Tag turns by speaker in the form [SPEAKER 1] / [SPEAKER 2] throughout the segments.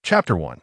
[SPEAKER 1] Chapter 1.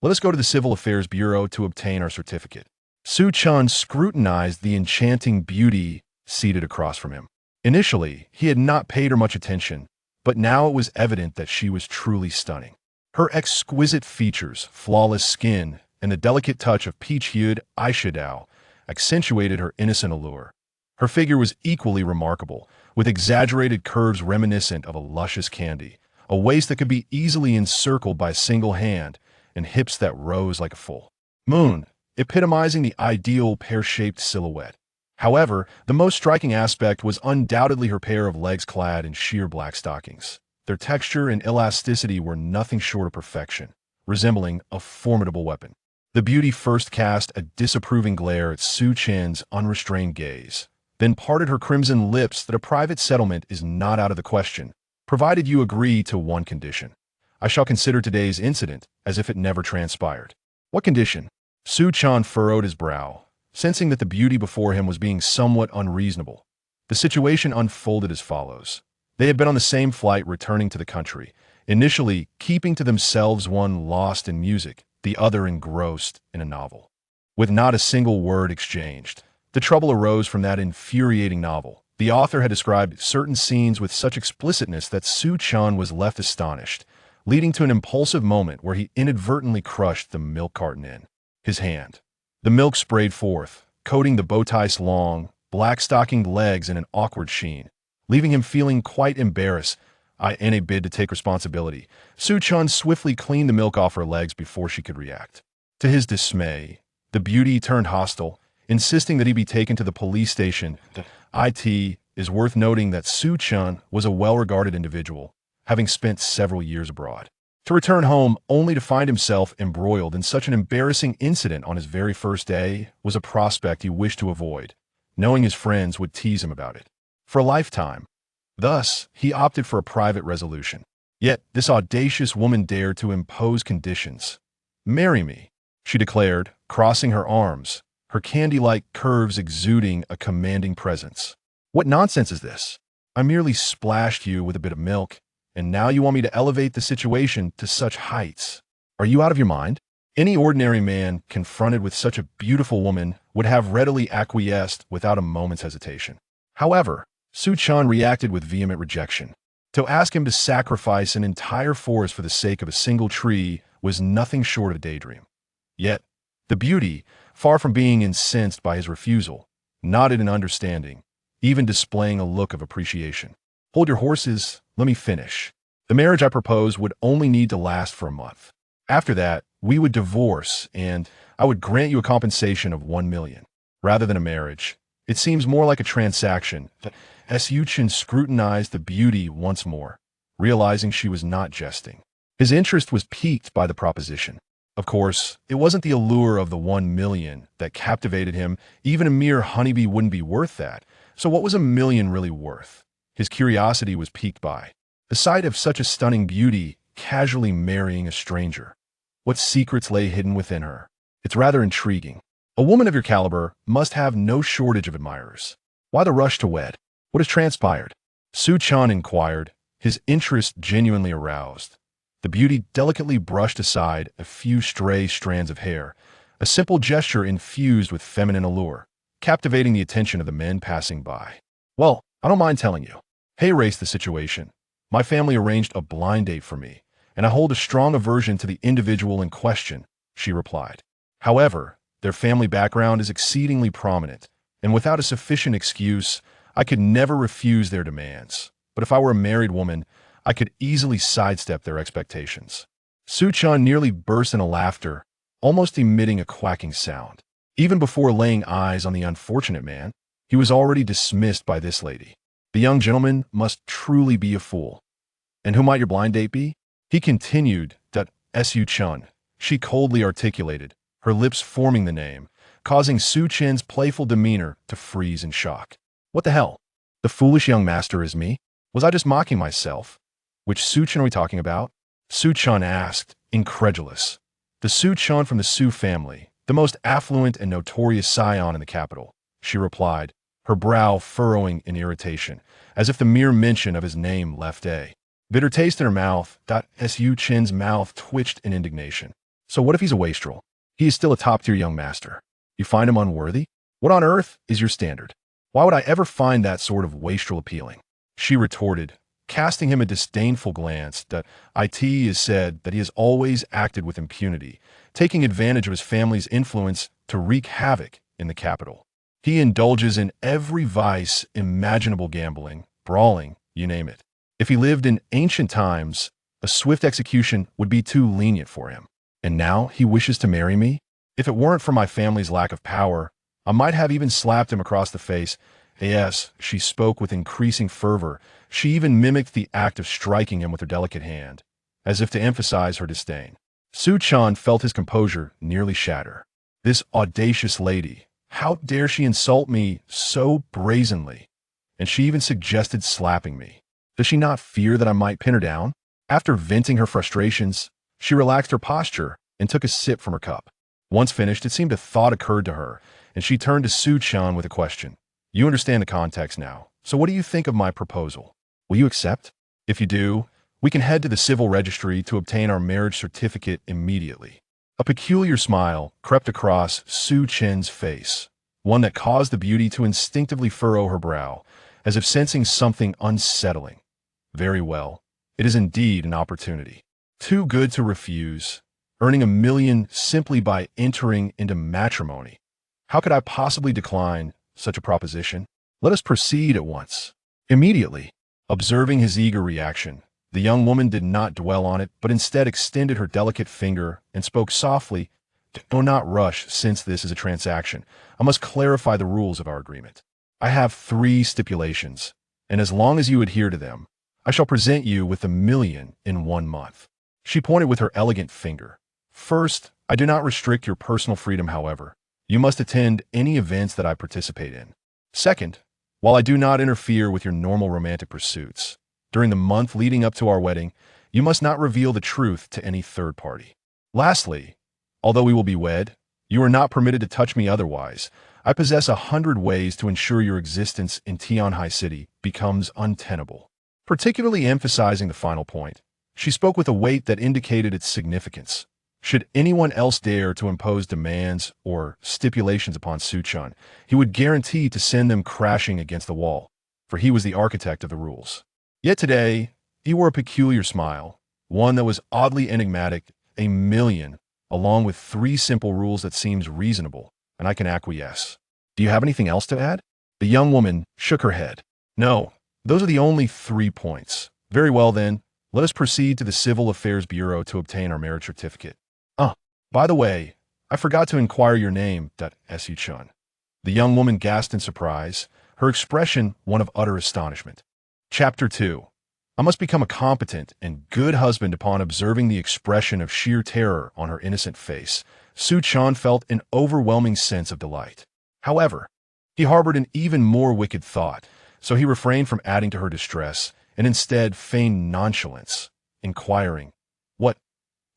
[SPEAKER 1] Let us go to the Civil Affairs Bureau to obtain our certificate. Su Chen scrutinized the enchanting beauty seated across from him. Initially, he had not paid her much attention, but now it was evident that she was truly stunning. Her exquisite features, flawless skin, and the delicate touch of peach-hued eyeshadow accentuated her innocent allure. Her figure was equally remarkable, with exaggerated curves reminiscent of a luscious candy, a waist that could be easily encircled by a single hand, and hips that rose like a full moon, epitomizing the ideal pear-shaped silhouette. However, the most striking aspect was undoubtedly her pair of legs clad in sheer black stockings. Their texture and elasticity were nothing short of perfection, resembling a formidable weapon. The beauty first cast a disapproving glare at Su Chen's unrestrained gaze, then parted her crimson lips that a private settlement is not out of the question, provided you agree to one condition. I shall consider today's incident as if it never transpired. What condition? Su Chen furrowed his brow, sensing that the beauty before him was being somewhat unreasonable. The situation unfolded as follows. They had been on the same flight returning to the country, initially keeping to themselves, one lost in music, the other engrossed in a novel. With not a single word exchanged, the trouble arose from that infuriating novel. The author had described certain scenes with such explicitness that Su Chen was left astonished, leading to an impulsive moment where he inadvertently crushed the milk carton in his hand. The milk sprayed forth, coating the bowtie's long, black-stockinged legs in an awkward sheen, leaving him feeling quite embarrassed. In a bid to take responsibility, Su Chen swiftly cleaned the milk off her legs before she could react. To his dismay, the beauty turned hostile, insisting that he be taken to the police station. It is worth noting that Su Chen was a well-regarded individual, having spent several years abroad. To return home only to find himself embroiled in such an embarrassing incident on his very first day was a prospect he wished to avoid, knowing his friends would tease him about it for a lifetime. Thus, he opted for a private resolution. Yet, this audacious woman dared to impose conditions. "Marry me," she declared, crossing her arms, her candy-like curves exuding a commanding presence. "What nonsense is this? I merely splashed you with a bit of milk, and now you want me to elevate the situation to such heights. Are you out of your mind?" Any ordinary man confronted with such a beautiful woman would have readily acquiesced without a moment's hesitation. However, Su Chen reacted with vehement rejection. To ask him to sacrifice an entire forest for the sake of a single tree was nothing short of a daydream. Yet, the beauty, far from being incensed by his refusal, nodded in understanding, even displaying a look of appreciation. "Hold your horses, let me finish. The marriage I propose would only need to last for a month. After that, we would divorce, and I would grant you a compensation of 1 million. Rather than a marriage, it seems more like a transaction." Su Chen scrutinized the beauty once more, realizing she was not jesting. His interest was piqued by the proposition. Of course, it wasn't the allure of the 1 million that captivated him. Even a mere honeybee wouldn't be worth that. So what was 1 million really worth? His curiosity was piqued by the sight of such a stunning beauty casually marrying a stranger. What secrets lay hidden within her? It's rather intriguing. A woman of your caliber must have no shortage of admirers. Why the rush to wed? What has transpired? Su Chen inquired, his interest genuinely aroused. The beauty delicately brushed aside a few stray strands of hair, a simple gesture infused with feminine allure, captivating the attention of the men passing by. "Well, I don't mind telling you. Hey, race the situation. My family arranged a blind date for me, and I hold a strong aversion to the individual in question," she replied. "However, their family background is exceedingly prominent, and without a sufficient excuse, I could never refuse their demands. But if I were a married woman, I could easily sidestep their expectations." Su Chen nearly burst into laughter, almost emitting a quacking sound. Even before laying eyes on the unfortunate man, he was already dismissed by this lady. The young gentleman must truly be a fool. "And who might your blind date be?" he continued. Su Chen, she coldly articulated, her lips forming the name, causing Su Chen's playful demeanor to freeze in shock. "What the hell? The foolish young master is me? Was I just mocking myself? Which Su Chen are we talking about?" Su Chen asked, incredulous. "The Su Chen from the Su family, the most affluent and notorious scion in the capital," she replied, her brow furrowing in irritation, as if the mere mention of his name left a Bitter taste in her mouth. Su Chen's mouth twitched in indignation. So what if he's a wastrel? He is still a top-tier young master. You find him unworthy? What on earth is your standard? Why would I ever find that sort of wastrel appealing? She retorted, casting him a disdainful glance. It is said that he has always acted with impunity, taking advantage of his family's influence to wreak havoc in the capital. He indulges in every vice imaginable, gambling, brawling, you name it. If he lived in ancient times, a swift execution would be too lenient for him. And now he wishes to marry me? If it weren't for my family's lack of power, I might have even slapped him across the face. Yes, she spoke with increasing fervor. She even mimicked the act of striking him with her delicate hand, as if to emphasize her disdain. Su Chen felt his composure nearly shatter. This audacious lady, how dare she insult me so brazenly? And she even suggested slapping me. Does she not fear that I might pin her down? After venting her frustrations, she relaxed her posture and took a sip from her cup. Once finished, it seemed a thought occurred to her, and she turned to Su Chen with a question. You understand the context now, so what do you think of my proposal? Will you accept? If you do, we can head to the civil registry to obtain our marriage certificate immediately. A peculiar smile crept across Su Chen's face, one that caused the beauty to instinctively furrow her brow, as if sensing something unsettling. Very well, it is indeed an opportunity. Too good to refuse, earning $1 million simply by entering into matrimony. How could I possibly decline such a proposition? Let us proceed at once. Immediately, observing his eager reaction, the young woman did not dwell on it, but instead extended her delicate finger and spoke softly. Do not rush, since this is a transaction. I must clarify the rules of our agreement. I have 3 stipulations, and as long as you adhere to them, I shall present you with $1 million in 1 month. She pointed with her elegant finger. First, I do not restrict your personal freedom, however. You must attend any events that I participate in. Second, while I do not interfere with your normal romantic pursuits, during the month leading up to our wedding, you must not reveal the truth to any third party. Lastly, although we will be wed, you are not permitted to touch me otherwise. I possess 100 ways to ensure your existence in Tianhai City becomes untenable. Particularly emphasizing the final point, she spoke with a weight that indicated its significance. Should anyone else dare to impose demands or stipulations upon Su Chen, he would guarantee to send them crashing against the wall, for he was the architect of the rules. Yet today, he wore a peculiar smile, one that was oddly enigmatic. $1 million, along with 3 simple rules that seems reasonable, and I can acquiesce. Do you have anything else to add? The young woman shook her head. No, those are the only 3 points. Very well then, let us proceed to the Civil Affairs Bureau to obtain our marriage certificate. By the way, I forgot to inquire your name. Su Chen. The young woman gasped in surprise, her expression one of utter astonishment. Chapter 2. I must become a competent and good husband. Upon observing the expression of sheer terror on her innocent face, Su Chen felt an overwhelming sense of delight. However, he harbored an even more wicked thought, so he refrained from adding to her distress and instead feigned nonchalance, inquiring, What?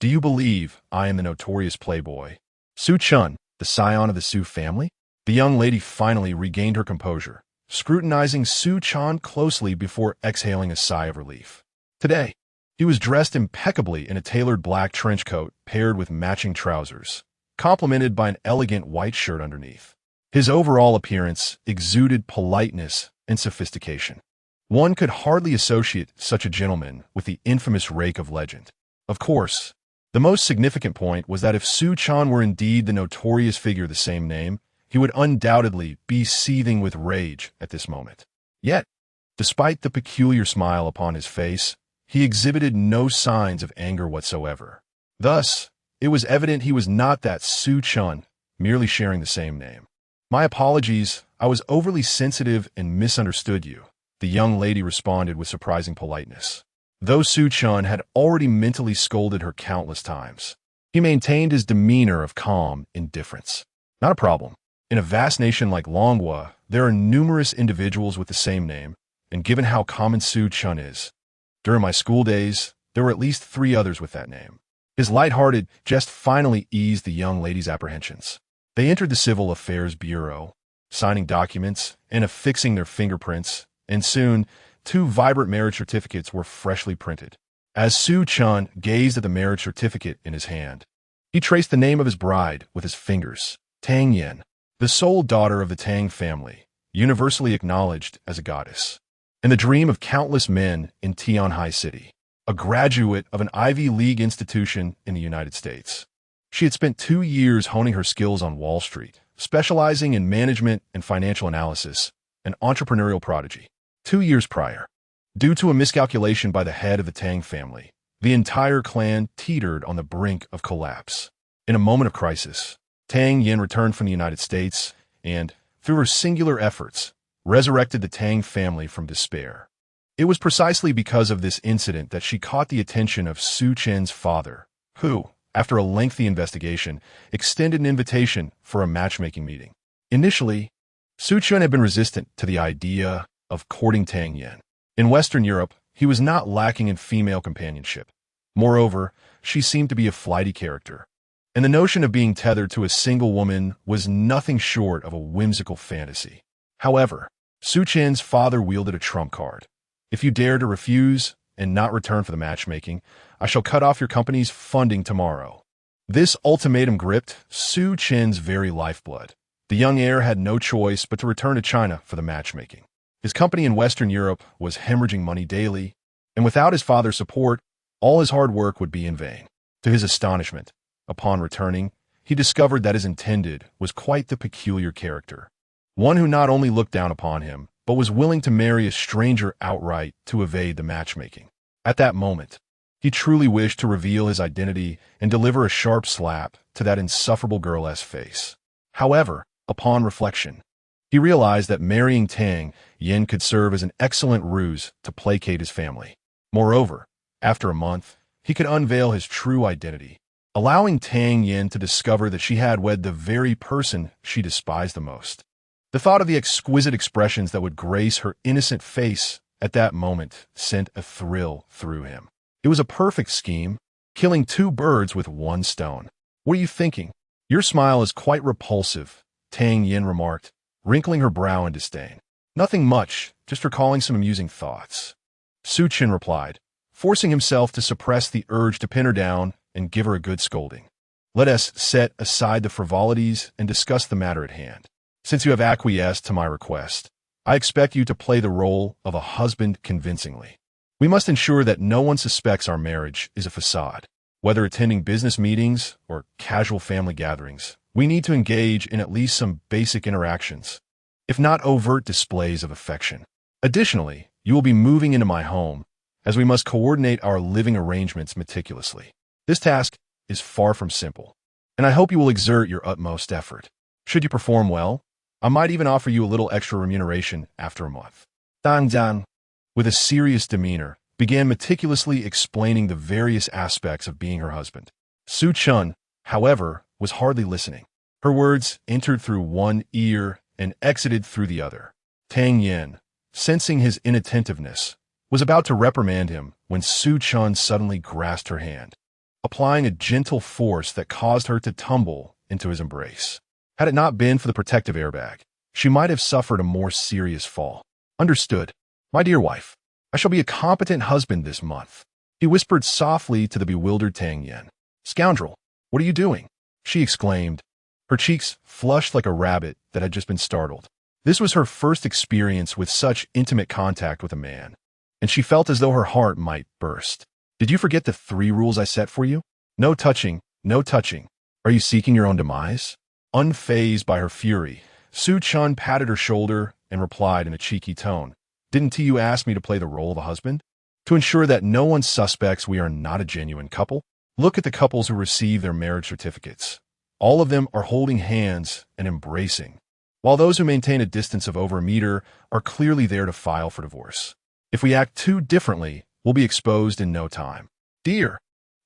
[SPEAKER 1] Do you believe I am the notorious playboy? Su Chen, the scion of the Su family? The young lady finally regained her composure, scrutinizing Su Chen closely before exhaling a sigh of relief. Today, he was dressed impeccably in a tailored black trench coat paired with matching trousers, complemented by an elegant white shirt underneath. His overall appearance exuded politeness and sophistication. One could hardly associate such a gentleman with the infamous rake of legend. Of course, the most significant point was that if Su Chen were indeed the notorious figure of the same name, he would undoubtedly be seething with rage at this moment. Yet, despite the peculiar smile upon his face, he exhibited no signs of anger whatsoever. Thus, it was evident he was not that Su Chen, merely sharing the same name. My apologies, I was overly sensitive and misunderstood you, the young lady responded with surprising politeness. Though Su Chen had already mentally scolded her countless times, he maintained his demeanor of calm indifference. Not a problem. In a vast nation like Longhua, there are numerous individuals with the same name, and given how common Su Chen is, during my school days, there were at least 3 others with that name. His light-hearted jest finally eased the young lady's apprehensions. They entered the Civil Affairs Bureau, signing documents and affixing their fingerprints, and soon 2 vibrant marriage certificates were freshly printed. As Su Chen gazed at the marriage certificate in his hand, he traced the name of his bride with his fingers. Tang Yan, the sole daughter of the Tang family, universally acknowledged as a goddess, and the dream of countless men in Tianhai City, a graduate of an Ivy League institution in the United States. She had spent 2 years honing her skills on Wall Street, specializing in management and financial analysis, an entrepreneurial prodigy. 2 years prior, due to a miscalculation by the head of the Tang family, the entire clan teetered on the brink of collapse. In a moment of crisis, Tang Yan returned from the United States and, through her singular efforts, resurrected the Tang family from despair. It was precisely because of this incident that she caught the attention of Su Chen's father, who, after a lengthy investigation, extended an invitation for a matchmaking meeting. Initially, Su Chen had been resistant to the idea of courting Tang Yan. In Western Europe, he was not lacking in female companionship. Moreover, she seemed to be a flighty character, and the notion of being tethered to a single woman was nothing short of a whimsical fantasy. However, Su Chen's father wielded a trump card. If you dare to refuse and not return for the matchmaking, I shall cut off your company's funding tomorrow. This ultimatum gripped Su Chen's very lifeblood. The young heir had no choice but to return to China for the matchmaking. His company in Western Europe was hemorrhaging money daily, and without his father's support, all his hard work would be in vain. To his astonishment, upon returning, he discovered that his intended was quite the peculiar character, one who not only looked down upon him, but was willing to marry a stranger outright to evade the matchmaking. At that moment, he truly wished to reveal his identity and deliver a sharp slap to that insufferable girl's face. However, upon reflection, he realized that marrying Tang Yan could serve as an excellent ruse to placate his family. Moreover, after a month, he could unveil his true identity, allowing Tang Yan to discover that she had wed the very person she despised the most. The thought of the exquisite expressions that would grace her innocent face at that moment sent a thrill through him. It was a perfect scheme, killing 2 birds with 1 stone. What are you thinking? Your smile is quite repulsive, Tang Yan remarked, wrinkling her brow in disdain. Nothing much, just recalling some amusing thoughts. Su Chen replied, forcing himself to suppress the urge to pin her down and give her a good scolding. Let us set aside the frivolities and discuss the matter at hand. Since you have acquiesced to my request, I expect you to play the role of a husband convincingly. We must ensure that no one suspects our marriage is a facade. Whether attending business meetings or casual family gatherings, we need to engage in at least some basic interactions, if not overt displays of affection. Additionally, you will be moving into my home, as we must coordinate our living arrangements meticulously. This task is far from simple, and I hope you will exert your utmost effort. Should you perform well, I might even offer you a little extra remuneration after a month. Tang Yan, with a serious demeanor, began meticulously explaining the various aspects of being her husband. Su Chen, however, was hardly listening. Her words entered through one ear and exited through the other. Tang Yan, sensing his inattentiveness, was about to reprimand him when Su Chen suddenly grasped her hand, applying a gentle force that caused her to tumble into his embrace. Had it not been for the protective airbag, she might have suffered a more serious fall. Understood. My dear wife, I shall be a competent husband this month, he whispered softly to the bewildered Tang Yan. Scoundrel, what are you doing? She exclaimed, her cheeks flushed like a rabbit that had just been startled. This was her first experience with such intimate contact with a man, and she felt as though her heart might burst. Did you forget the 3 rules I set for you? No touching, no touching. Are you seeking your own demise? Unfazed by her fury, Su Chen patted her shoulder and replied in a cheeky tone, Didn't you ask me to play the role of a husband? To ensure that no one suspects we are not a genuine couple? Look at the couples who receive their marriage certificates. All of them are holding hands and embracing, while those who maintain a distance of over a meter are clearly there to file for divorce. If we act too differently, we'll be exposed in no time. Dear,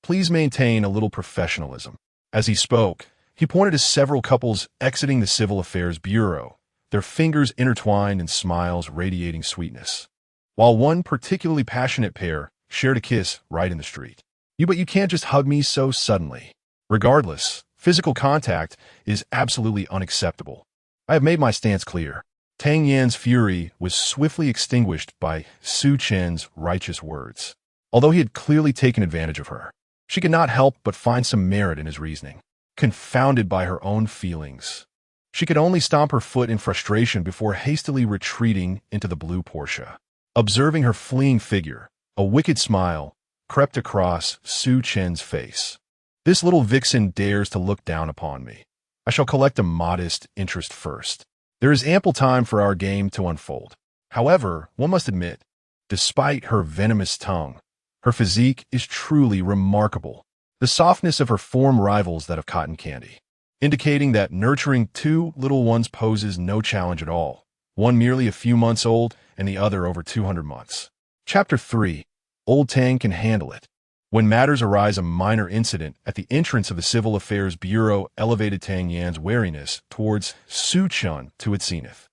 [SPEAKER 1] please maintain a little professionalism. As he spoke, he pointed to several couples exiting the Civil Affairs Bureau, their fingers intertwined and smiles radiating sweetness, while one particularly passionate pair shared a kiss right in the street. But you can't just hug me so suddenly. Regardless, physical contact is absolutely unacceptable. I have made my stance clear. Tang Yan's fury was swiftly extinguished by Su Chen's righteous words. Although he had clearly taken advantage of her, she could not help but find some merit in his reasoning. Confounded by her own feelings, she could only stomp her foot in frustration before hastily retreating into the blue Porsche. Observing her fleeing figure, a wicked smile crept across Su Chen's face. This little vixen dares to look down upon me. I shall collect a modest interest first. There is ample time for our game to unfold. However, one must admit, despite her venomous tongue, her physique is truly remarkable. The softness of her form rivals that of cotton candy, indicating that nurturing two little ones poses no challenge at all, one merely a few months old and the other over 200 months. Chapter 3. Old Tang can handle it. When matters arise, a minor incident at the entrance of the Civil Affairs Bureau elevated Tang Yan's wariness towards Su Chen to its zenith.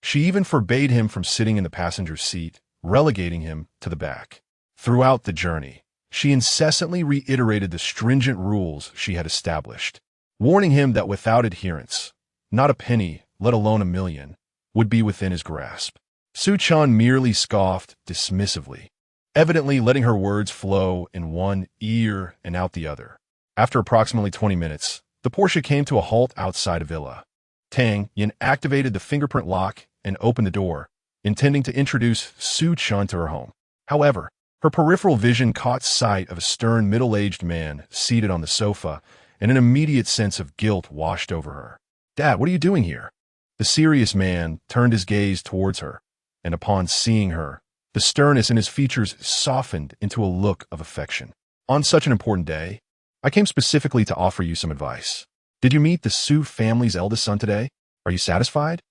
[SPEAKER 1] She even forbade him from sitting in the passenger seat, relegating him to the back. Throughout the journey, she incessantly reiterated the stringent rules she had established, warning him that without adherence, not a penny, let alone a million, would be within his grasp. Su Chen merely scoffed dismissively, evidently letting her words flow in one ear and out the other. After approximately 20 minutes, the Porsche came to a halt outside a villa. Tang Yan activated the fingerprint lock and opened the door, intending to introduce Su Chen to her home. However, her peripheral vision caught sight of a stern, middle-aged man seated on the sofa, and an immediate sense of guilt washed over her. "Dad, what are you doing here?" The serious man turned his gaze towards her, and upon seeing her, the sternness in his features softened into a look of affection. "On such an important day, I came specifically to offer you some advice. Did you meet the Su family's eldest son today? Are you satisfied?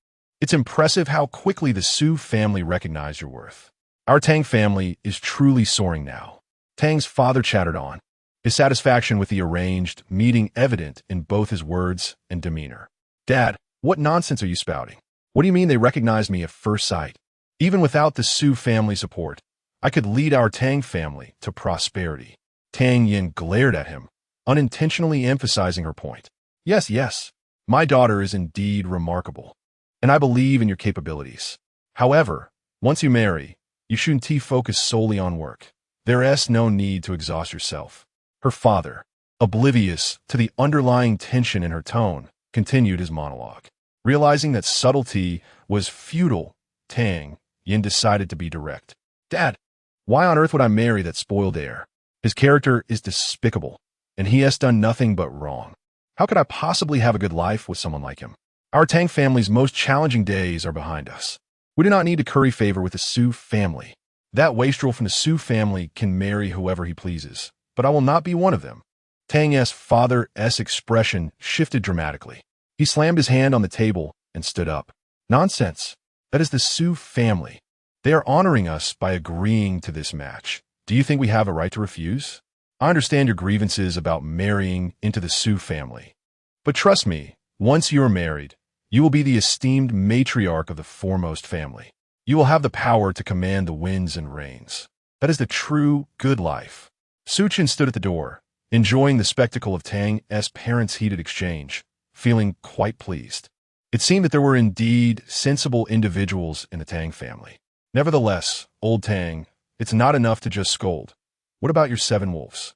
[SPEAKER 1] It's impressive how quickly the Su family recognized your worth. Our Tang family is truly soaring now." Tang's father chattered on, his satisfaction with the arranged meeting evident in both his words and demeanor. "Dad, what nonsense are you spouting? What do you mean they recognized me at first sight? Even without the Su family support, I could lead our Tang family to prosperity." Tang Yan glared at him, unintentionally emphasizing her point. Yes, my daughter is indeed remarkable, and I believe in your capabilities. However, once you marry, you shouldn't focus solely on work. There's no need to exhaust yourself." Her father, oblivious to the underlying tension in her tone, continued his monologue. Realizing that subtlety was futile, Tang Yan decided to be direct. "Dad, why on earth would I marry that spoiled heir? His character is despicable, and he has done nothing but wrong. How could I possibly have a good life with someone like him? Our Tang family's most challenging days are behind us. We do not need to curry favor with the Su family. That wastrel from the Su family can marry whoever he pleases, but I will not be one of them." Tang's father's expression shifted dramatically. He slammed his hand on the table and stood up. "Nonsense. That is the Su family. They are honoring us by agreeing to this match. Do you think we have a right to refuse? I understand your grievances about marrying into the Su family. But trust me, once you are married, you will be the esteemed matriarch of the foremost family. You will have the power to command the winds and rains. That is the true, good life." Su Chen stood at the door, enjoying the spectacle of Tang's parents' heated exchange, feeling quite pleased. It seemed that there were indeed sensible individuals in the Tang family. "Nevertheless, old Tang, it's not enough to just scold. What about your 7 wolves?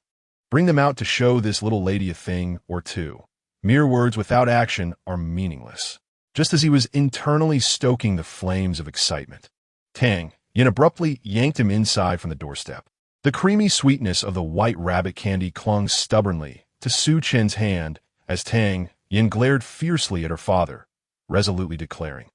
[SPEAKER 1] Bring them out to show this little lady a thing or two. Mere words without action are meaningless." Just as he was internally stoking the flames of excitement, Tang Yan abruptly yanked him inside from the doorstep. The creamy sweetness of the white rabbit candy clung stubbornly to Su Chen's hand as Tang Yan glared fiercely at her father, resolutely declaring,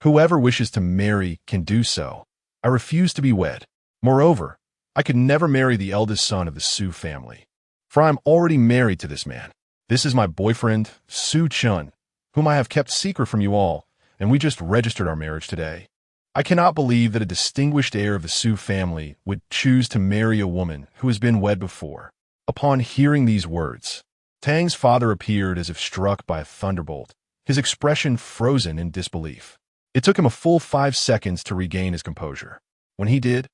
[SPEAKER 1] "Whoever wishes to marry can do so. I refuse to be wed. Moreover, I could never marry the eldest son of the Su family, for I am already married to this man. This is my boyfriend, Su Chen, whom I have kept secret from you all, and we just registered our marriage today. I cannot believe that a distinguished heir of the Su family would choose to marry a woman who has been wed before." Upon hearing these words, Tang's father appeared as if struck by a thunderbolt, his expression frozen in disbelief. It took him a full 5 seconds to regain his composure. When he did,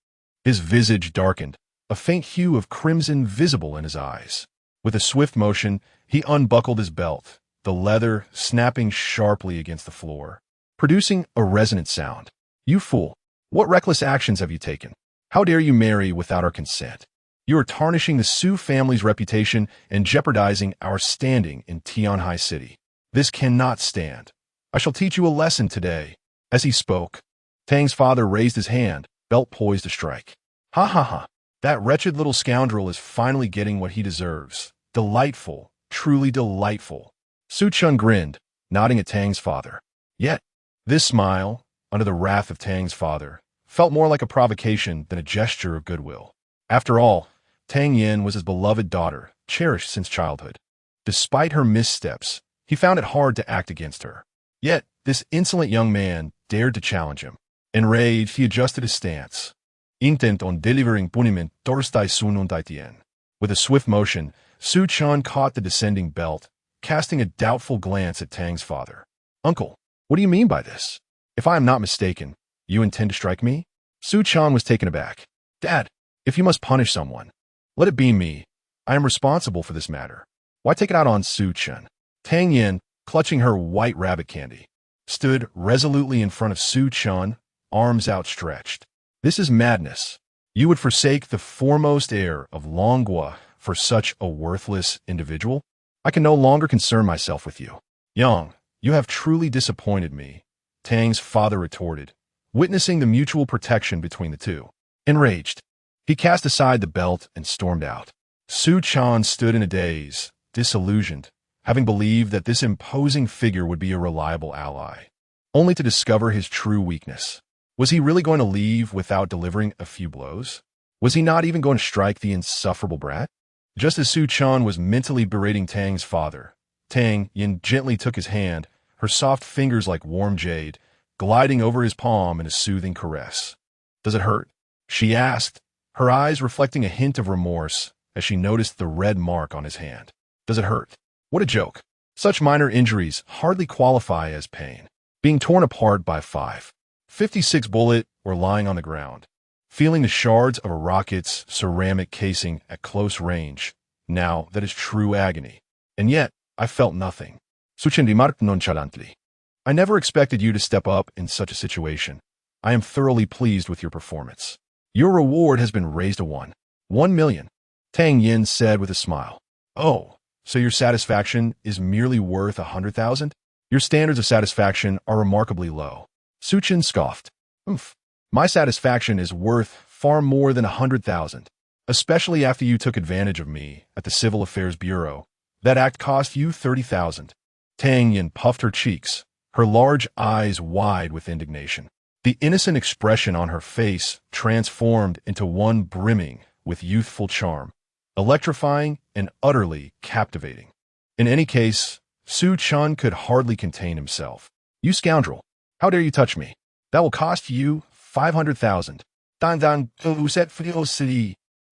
[SPEAKER 1] his visage darkened, a faint hue of crimson visible in his eyes. With a swift motion, he unbuckled his belt, the leather snapping sharply against the floor. producing a resonant sound. You fool! What reckless actions have you taken? How dare you marry without our consent? You are tarnishing the Su family's reputation and jeopardizing our standing in Tianhai City. This cannot stand. I shall teach you a lesson today. As he spoke, Tang's father raised his hand, belt poised to strike. Ha ha ha. That wretched little scoundrel is finally getting what he deserves. Delightful, truly delightful. Su Chen grinned, nodding at Tang's father. Yet, this smile, under the wrath of Tang's father, felt more like a provocation than a gesture of goodwill. After all, Tang Yan was his beloved daughter, cherished since childhood. Despite her missteps, he found it hard to act against her. Yet, this insolent young man dared to challenge him. Enraged, he adjusted his stance. Intent on delivering punishment torstai sununtaitien. With a swift motion, Su Chen caught the descending belt, casting a doubtful glance at Tang's father. Uncle, what do you mean by this? If I am not mistaken, you intend to strike me? Su Chen was taken aback. Dad, if you must punish someone, let it be me. I am responsible for this matter. Why take it out on Su Chen? Tang Yan, clutching her white rabbit candy, stood resolutely in front of Su Chen, arms outstretched. This is madness. You would forsake the foremost heir of Longhua for such a worthless individual? I can no longer concern myself with you. Young, you have truly disappointed me, Tang's father retorted, witnessing the mutual protection between the two. Enraged, he cast aside the belt and stormed out. Su Chen stood in a daze, disillusioned, having believed that this imposing figure would be a reliable ally, only to discover his true weakness. Was he really going to leave without delivering a few blows? Was he not even going to strike the insufferable brat? Just as Su Chen was mentally berating Tang's father, Tang Yan gently took his hand, her soft fingers like warm jade, gliding over his palm in a soothing caress. Does it hurt? She asked, her eyes reflecting a hint of remorse as she noticed the red mark on his hand. Does it hurt? What a joke. Such minor injuries hardly qualify as pain. Being torn apart by 5.56 bullet or lying on the ground, feeling the shards of a rocket's ceramic casing at close range, now that is true agony. And yet, I felt nothing. Su Chen remarked nonchalantly. I never expected you to step up in such a situation. I am thoroughly pleased with your performance. Your reward has been raised to 1 million, Tang Yan said with a smile. Oh, so your satisfaction is merely worth 100,000? Your standards of satisfaction are remarkably low. Su Chen scoffed. My satisfaction is worth far more than 100,000, especially after you took advantage of me at the Civil Affairs Bureau. That act cost you 30,000. Tang Yan puffed her cheeks, her large eyes wide with indignation. The innocent expression on her face transformed into one brimming with youthful charm, electrifying and utterly captivating. In any case, Su Chen could hardly contain himself. You scoundrel! How dare you touch me? That will cost you 500,000.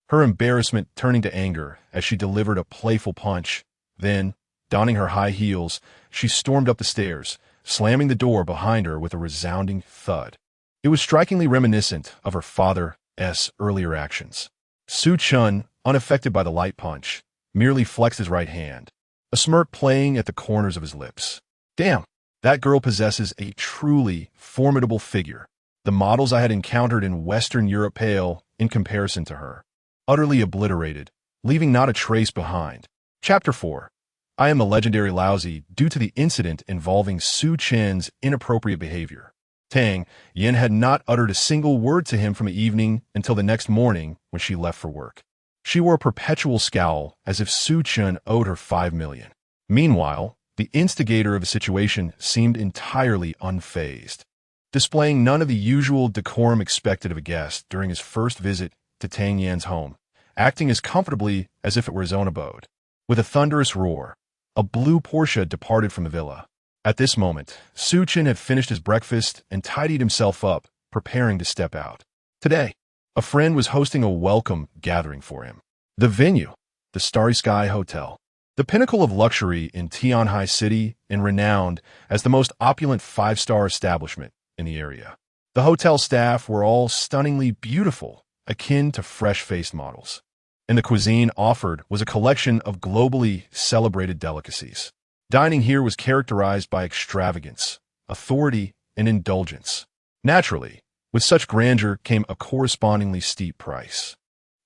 [SPEAKER 1] Her embarrassment turning to anger as she delivered a playful punch. Then, donning her high heels, she stormed up the stairs, slamming the door behind her with a resounding thud. It was strikingly reminiscent of her father's earlier actions. Su Chen, unaffected by the light punch, merely flexed his right hand, a smirk playing at the corners of his lips. Damn, that girl possesses a truly formidable figure. The models I had encountered in Western Europe pale in comparison to her, utterly obliterated, leaving not a trace behind. Chapter 4. I am the legendary lousy due to the incident involving Su Chen's inappropriate behavior. Tang Yan had not uttered a single word to him from the evening until the next morning when she left for work. She wore a perpetual scowl as if Su Chen owed her 5 million. Meanwhile, the instigator of the situation seemed entirely unfazed, displaying none of the usual decorum expected of a guest during his first visit to Tang Yan's home, acting as comfortably as if it were his own abode. With a thunderous roar, a blue Porsche departed from the villa. At this moment, Su Chen had finished his breakfast and tidied himself up, preparing to step out. Today, a friend was hosting a welcome gathering for him. The venue, the Starry Sky Hotel, the pinnacle of luxury in Tianhai City and renowned as the most opulent 5-star establishment in the area. The hotel staff were all stunningly beautiful, akin to fresh-faced models. And the cuisine offered was a collection of globally celebrated delicacies. Dining here was characterized by extravagance, authority, and indulgence. Naturally, with such grandeur came a correspondingly steep price.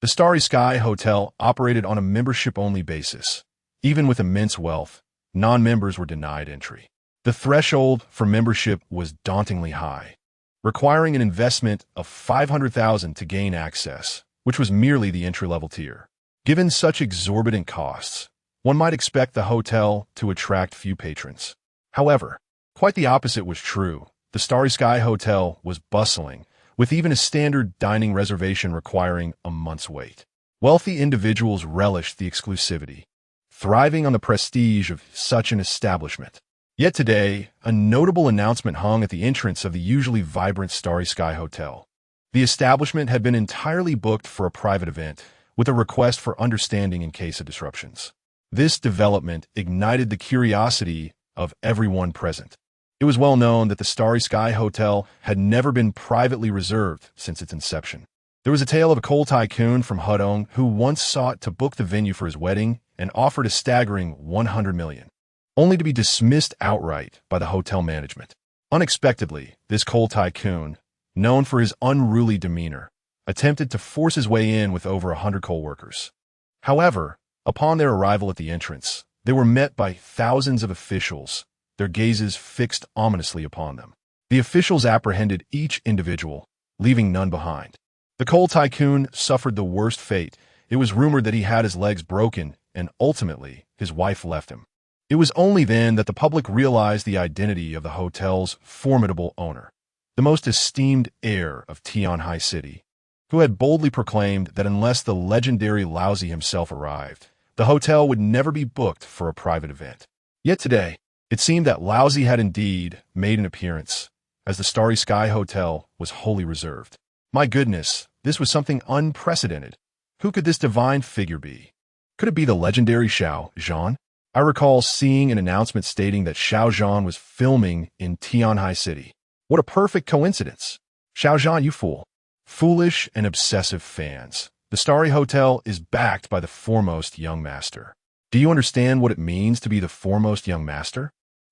[SPEAKER 1] The Starry Sky Hotel operated on a membership-only basis. Even with immense wealth, non-members were denied entry. The threshold for membership was dauntingly high, requiring an investment of $500,000 to gain access, which was merely the entry-level tier. Given such exorbitant costs, one might expect the hotel to attract few patrons. However, quite the opposite was true. The Starry Sky Hotel was bustling, with even a standard dining reservation requiring a month's wait. Wealthy individuals relished the exclusivity, thriving on the prestige of such an establishment. Yet today, a notable announcement hung at the entrance of the usually vibrant Starry Sky Hotel. The establishment had been entirely booked for a private event, with a request for understanding in case of disruptions. This development ignited the curiosity of everyone present. It was well known that the Starry Sky Hotel had never been privately reserved since its inception. There was a tale of a coal tycoon from Hudong who once sought to book the venue for his wedding and offered a staggering $100 million, only to be dismissed outright by the hotel management. Unexpectedly, this coal tycoon, known for his unruly demeanor, attempted to force his way in with over 100 coal workers. However, upon their arrival at the entrance, they were met by thousands of officials, their gazes fixed ominously upon them. The officials apprehended each individual, leaving none behind. The coal tycoon suffered the worst fate. It was rumored that he had his legs broken, and ultimately, his wife left him. It was only then that the public realized the identity of the hotel's formidable owner, the most esteemed heir of Tianhai City, who had boldly proclaimed that unless the legendary Laozi himself arrived, the hotel would never be booked for a private event. Yet today, it seemed that Laozi had indeed made an appearance, as the Starry Sky Hotel was wholly reserved. My goodness, this was something unprecedented. Who could this divine figure be? Could it be the legendary Xiao Zhan? I recall seeing an announcement stating that Xiao Zhan was filming in Tianhai City. What a perfect coincidence. Xiao Zhan, you fool. Foolish and obsessive fans. The Starry Hotel is backed by the foremost young master. Do you understand what it means to be the foremost young master?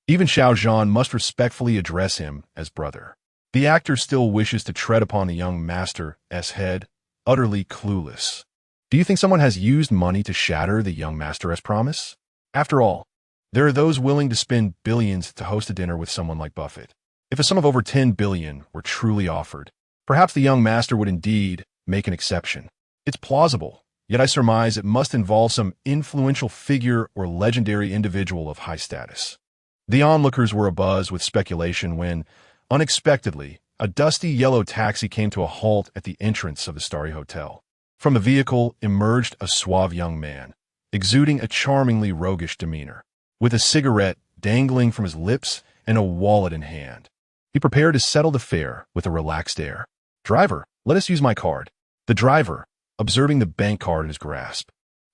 [SPEAKER 1] Even Xiao Zhan must respectfully address him as brother. The actor still wishes to tread upon the young master's head, utterly clueless. Do you think someone has used money to shatter the young master's promise? After all, there are those willing to spend billions to host a dinner with someone like Buffett. If a sum of over 10 billion were truly offered, perhaps the young master would indeed make an exception. It's plausible, yet I surmise it must involve some influential figure or legendary individual of high status. The onlookers were abuzz with speculation when, unexpectedly, a dusty yellow taxi came to a halt at the entrance of the Starry Hotel. From the vehicle emerged a suave young man, exuding a charmingly roguish demeanor, with a cigarette dangling from his lips and a wallet in hand. He prepared to settle the fare with a relaxed air. "Driver, let us use my card." The driver, observing the bank card in his grasp,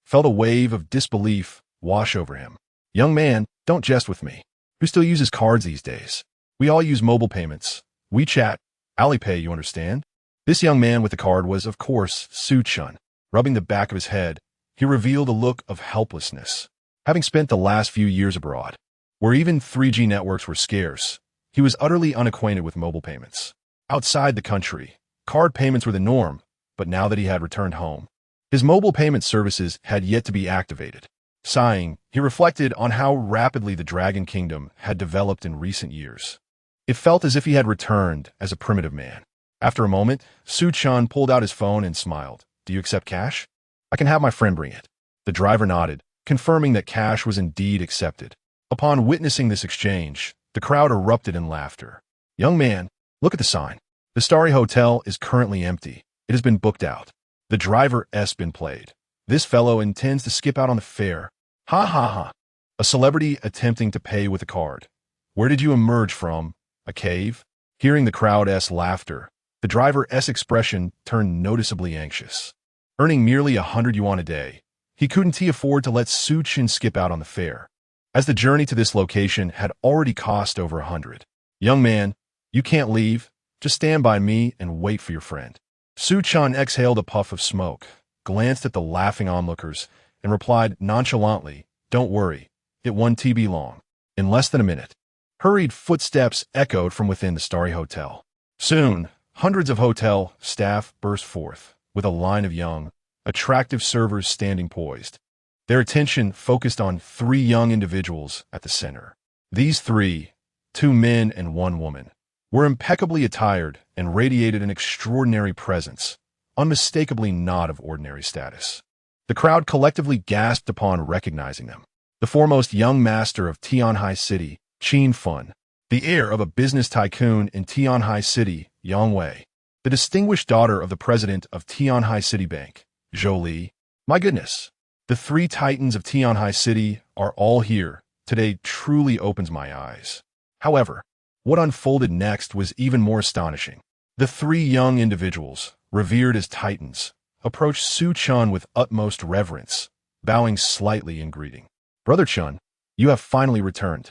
[SPEAKER 1] felt a wave of disbelief wash over him. "Young man, don't jest with me. Who still uses cards these days? We all use mobile payments. WeChat, Alipay, you understand?" This young man with the card was, of course, Su Chen. Rubbing the back of his head, he revealed a look of helplessness. Having spent the last few years abroad, where even 3G networks were scarce, he was utterly unacquainted with mobile payments. Outside the country, card payments were the norm, but now that he had returned home, his mobile payment services had yet to be activated. Sighing, he reflected on how rapidly the Dragon Kingdom had developed in recent years. It felt as if he had returned as a primitive man. After a moment, Su Chen pulled out his phone and smiled. "Do you accept cash? I can have my friend bring it." The driver nodded, confirming that cash was indeed accepted. Upon witnessing this exchange, the crowd erupted in laughter. "Young man, look at the sign. The Starry Hotel is currently empty. It has been booked out. The driver's been played. This fellow intends to skip out on the fare. Ha ha ha." A celebrity attempting to pay with a card. "Where did you emerge from? A cave?" Hearing the crowd's laughter, the driver's expression turned noticeably anxious. Earning merely 100 yuan a day, he couldn't afford to let Su Chen skip out on the fare, as the journey to this location had already cost over 100. "Young man, you can't leave. Just stand by me and wait for your friend." Su Chen exhaled a puff of smoke, glanced at the laughing onlookers, and replied nonchalantly, "Don't worry, it won't be long. In less than a minute." Hurried footsteps echoed from within the starry hotel. Soon, hundreds of hotel staff burst forth, with a line of young, attractive servers standing poised. Their attention focused on three young individuals at the center. These three, two men and one woman, were impeccably attired and radiated an extraordinary presence, unmistakably not of ordinary status. The crowd collectively gasped upon recognizing them. The foremost young master of Tianhai City, Qin Fun, the heir of a business tycoon in Tianhai City, Yang Wei, the distinguished daughter of the president of Tianhai City Bank, Zhou Li. My goodness, the three titans of Tianhai City are all here. Today truly opens my eyes. However, what unfolded next was even more astonishing. The three young individuals, revered as titans, approached Su Chen with utmost reverence, bowing slightly in greeting. Brother Chen, you have finally returned.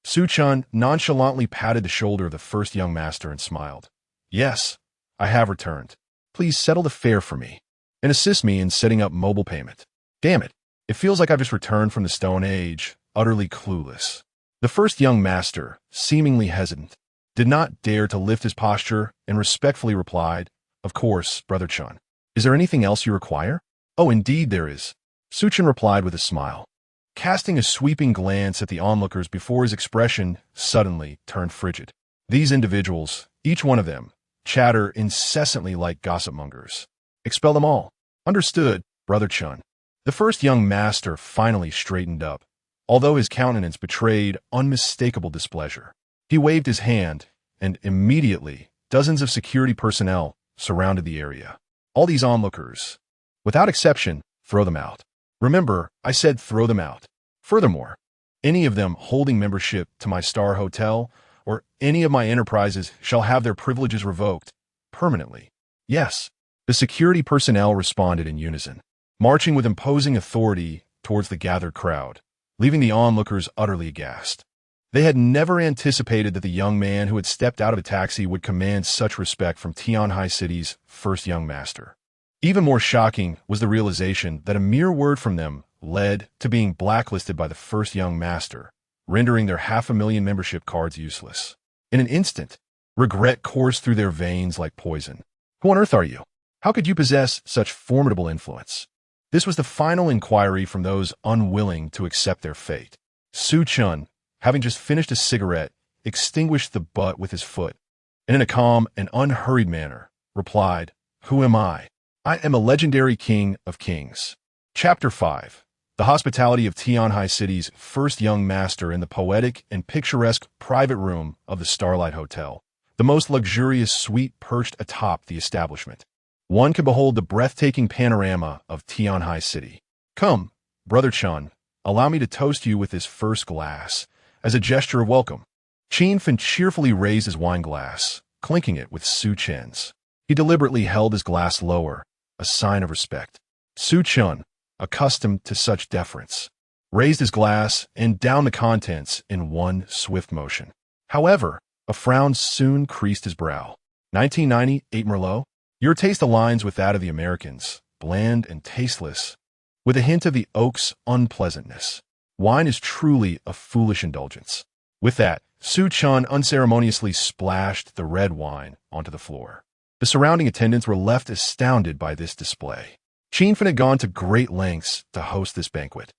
[SPEAKER 1] Su Chen nonchalantly patted the shoulder of the first young master and smiled. Yes, I have returned. Please settle the fare for me and assist me in setting up mobile payment. Damn it, it feels like I've just returned from the Stone Age, utterly clueless. The first young master, seemingly hesitant, did not dare to lift his posture and respectfully replied, Of course, Brother Chen. Is there anything else you require? Oh, indeed there is. Su Chen replied with a smile, casting a sweeping glance at the onlookers before his expression suddenly turned frigid. These individuals, each one of them, chatter incessantly like gossipmongers. Expel them all. Understood, Brother Chen. The first young master finally straightened up, although his countenance betrayed unmistakable displeasure. He waved his hand, and immediately dozens of security personnel surrounded the area. All these onlookers, without exception, throw them out. Remember, I said throw them out. Furthermore, any of them holding membership to my star hotel or any of my enterprises shall have their privileges revoked permanently. Yes, the security personnel responded in unison, marching with imposing authority towards the gathered crowd, leaving the onlookers utterly aghast. They had never anticipated that the young man who had stepped out of a taxi would command such respect from Tianhai City's first young master. Even more shocking was the realization that a mere word from them led to being blacklisted by the first young master, rendering their 500,000 membership cards useless. In an instant, regret coursed through their veins like poison. Who on earth are you? How could you possess such formidable influence? This was the final inquiry from those unwilling to accept their fate. Su Chen, having just finished a cigarette, extinguished the butt with his foot, and in a calm and unhurried manner, replied, Who am I? I am a legendary king of kings. Chapter 5. The hospitality of Tianhai City's first young master in the poetic and picturesque private room of the Starlight Hotel, the most luxurious suite perched atop the establishment. One can behold the breathtaking panorama of Tianhai City. Come, Brother Chen, allow me to toast you with this first glass, as a gesture of welcome. Qin Fan cheerfully raised his wine glass, clinking it with Su Chen's. He deliberately held his glass lower, a sign of respect. Su Chen, accustomed to such deference, raised his glass and downed the contents in one swift motion. However, a frown soon creased his brow. 1998 Merlot? Your taste aligns with that of the Americans, bland and tasteless, with a hint of the oak's unpleasantness. Wine is truly a foolish indulgence. With that, Su Chen unceremoniously splashed the red wine onto the floor. The surrounding attendants were left astounded by this display. Qin Fan had gone to great lengths to host this banquet,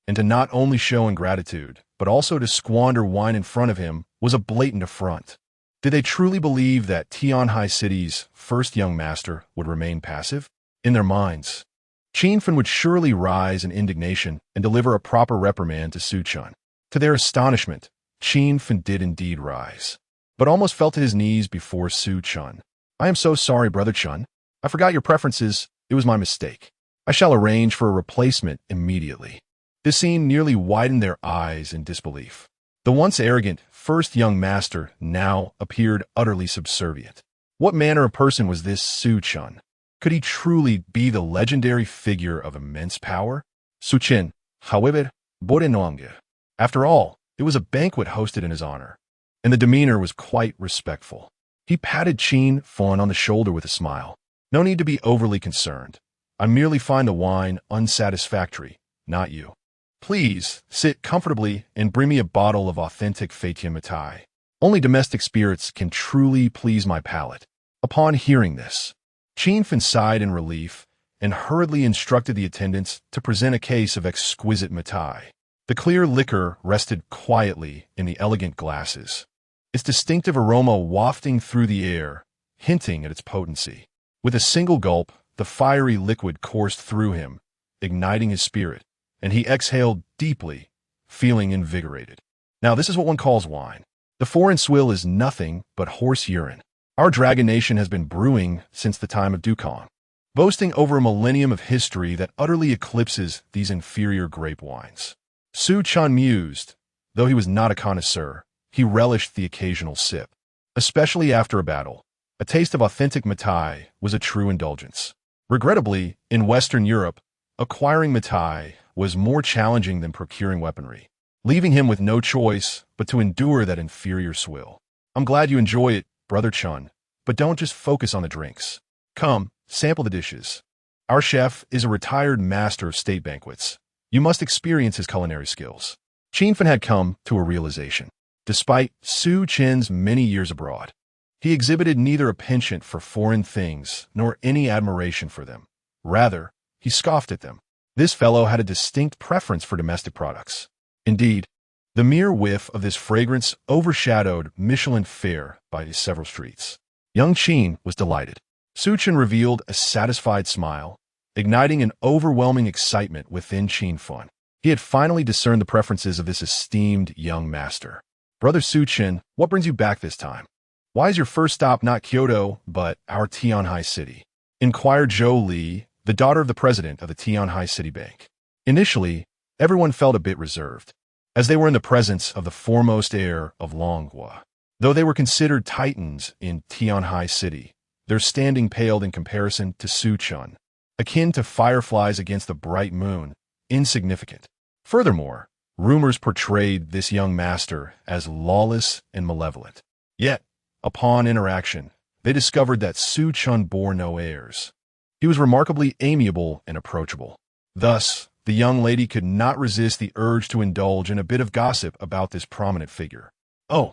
[SPEAKER 1] and to not only show ingratitude, but also to squander wine in front of him was a blatant affront. Did they truly believe that Tianhai City's first young master would remain passive? In their minds, Qin Fan would surely rise in indignation and deliver a proper reprimand to Su Chen. To their astonishment, Qin Fan did indeed rise, but almost fell to his knees before Su Chen. I am so sorry, Brother Chen. I forgot your preferences. It was my mistake. I shall arrange for a replacement immediately. This scene nearly widened their eyes in disbelief. The once arrogant first young master now appeared utterly subservient. What manner of person was this Su Chen? Could he truly be the legendary figure of immense power? Su Chen, however, Borenonge. After all, it was a banquet hosted in his honor, and the demeanor was quite respectful. He patted Qin Fan on the shoulder with a smile. No need to be overly concerned. I merely find the wine unsatisfactory, not you. Please, sit comfortably and bring me a bottle of authentic Fetian Matai. Only domestic spirits can truly please my palate. Upon hearing this, Qin Fan sighed in relief and hurriedly instructed the attendants to present a case of exquisite Matai. The clear liquor rested quietly in the elegant glasses, its distinctive aroma wafting through the air, hinting at its potency. With a single gulp, the fiery liquid coursed through him, igniting his spirit, and he exhaled deeply, feeling invigorated. Now this is what one calls wine. The foreign swill is nothing but horse urine. Our dragon nation has been brewing since the time of Dukong, boasting over a millennium of history that utterly eclipses these inferior grape wines. Su Chen mused. Though he was not a connoisseur, he relished the occasional sip. Especially after a battle, a taste of authentic Matai was a true indulgence. Regrettably, in Western Europe, acquiring Matai was more challenging than procuring weaponry, leaving him with no choice but to endure that inferior swill. I'm glad you enjoy it, Brother Chun, but don't just focus on the drinks. Come, sample the dishes. Our chef is a retired master of state banquets. You must experience his culinary skills. Qin Fan had come to a realization. Despite Su Chen's many years abroad, he exhibited neither a penchant for foreign things nor any admiration for them. Rather, he scoffed at them. This fellow had a distinct preference for domestic products. Indeed, the mere whiff of this fragrance overshadowed Michelin fare by his several streets. Young Qin was delighted. Su Chen revealed a satisfied smile, igniting an overwhelming excitement within Qin Fan. He had finally discerned the preferences of this esteemed young master. Brother Su Chen, what brings you back this time? Why is your first stop not Kyoto, but our Tianhai City? Inquired Zhou Li, the daughter of the president of the Tianhai City Bank. Initially, everyone felt a bit reserved, as they were in the presence of the foremost heir of Longhua. Though they were considered titans in Tianhai City, their standing paled in comparison to Su Chen, akin to fireflies against a bright moon, insignificant. Furthermore, rumors portrayed this young master as lawless and malevolent. Yet, upon interaction, they discovered that Su Chen bore no heirs. He was remarkably amiable and approachable. Thus, the young lady could not resist the urge to indulge in a bit of gossip about this prominent figure. Oh,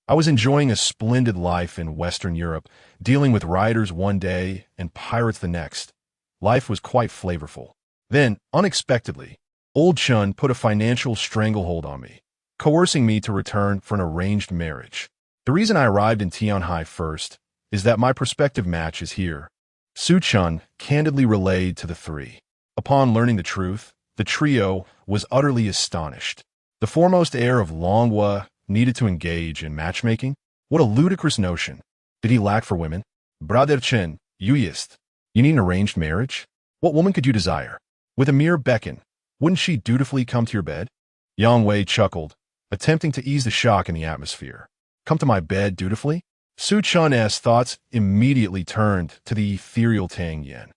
[SPEAKER 1] I was enjoying a splendid life in Western Europe, dealing with rioters one day and pirates the next. Life was quite flavorful. Then, unexpectedly, Old Chun put a financial stranglehold on me, coercing me to return for an arranged marriage. The reason I arrived in Tianhai first is that my prospective match is here. Su Chen candidly relayed to the three. Upon learning the truth, the trio was utterly astonished. The foremost heir of Longhua needed to engage in matchmaking? What a ludicrous notion. Did he lack for women? Brother Chen, you need an arranged marriage? What woman could you desire? With a mere beckon, wouldn't she dutifully come to your bed? Yang Wei chuckled, attempting to ease the shock in the atmosphere. Come to my bed dutifully? Su Chen's thoughts immediately turned to the ethereal Tang Yan.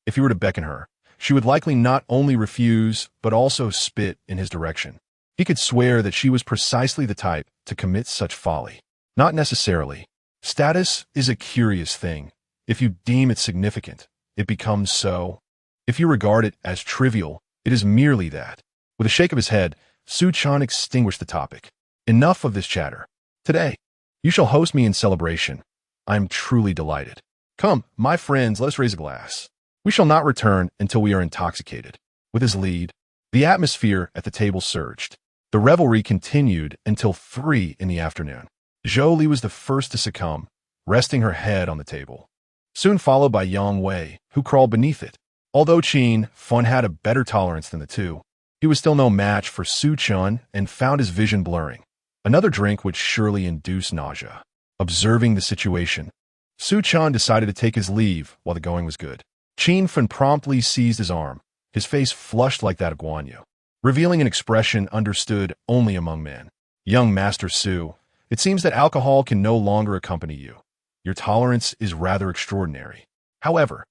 [SPEAKER 1] If he were to beckon her, she would likely not only refuse, but also spit in his direction. He could swear that she was precisely the type to commit such folly. Not necessarily. Status is a curious thing. If you deem it significant, it becomes so. If you regard it as trivial, it is merely that. With a shake of his head, Su Chen extinguished the topic. Enough of this chatter. Today, you shall host me in celebration. I am truly delighted. Come, my friends, let us raise a glass. We shall not return until we are intoxicated. With his lead, the atmosphere at the table surged. The revelry continued until 3 in the afternoon. Zhou Li was the first to succumb, resting her head on the table, soon followed by Yang Wei, who crawled beneath it. Although Qin Fan had a better tolerance than the two, he was still no match for Su Chen and found his vision blurring. Another drink would surely induce nausea. Observing the situation, Su Chen decided to take his leave while the going was good. Qin Fan promptly seized his arm, his face flushed like that of Guan Yu, revealing an expression understood only among men. Young Master Su, it seems that alcohol can no longer accompany you. Your tolerance is rather extraordinary. However,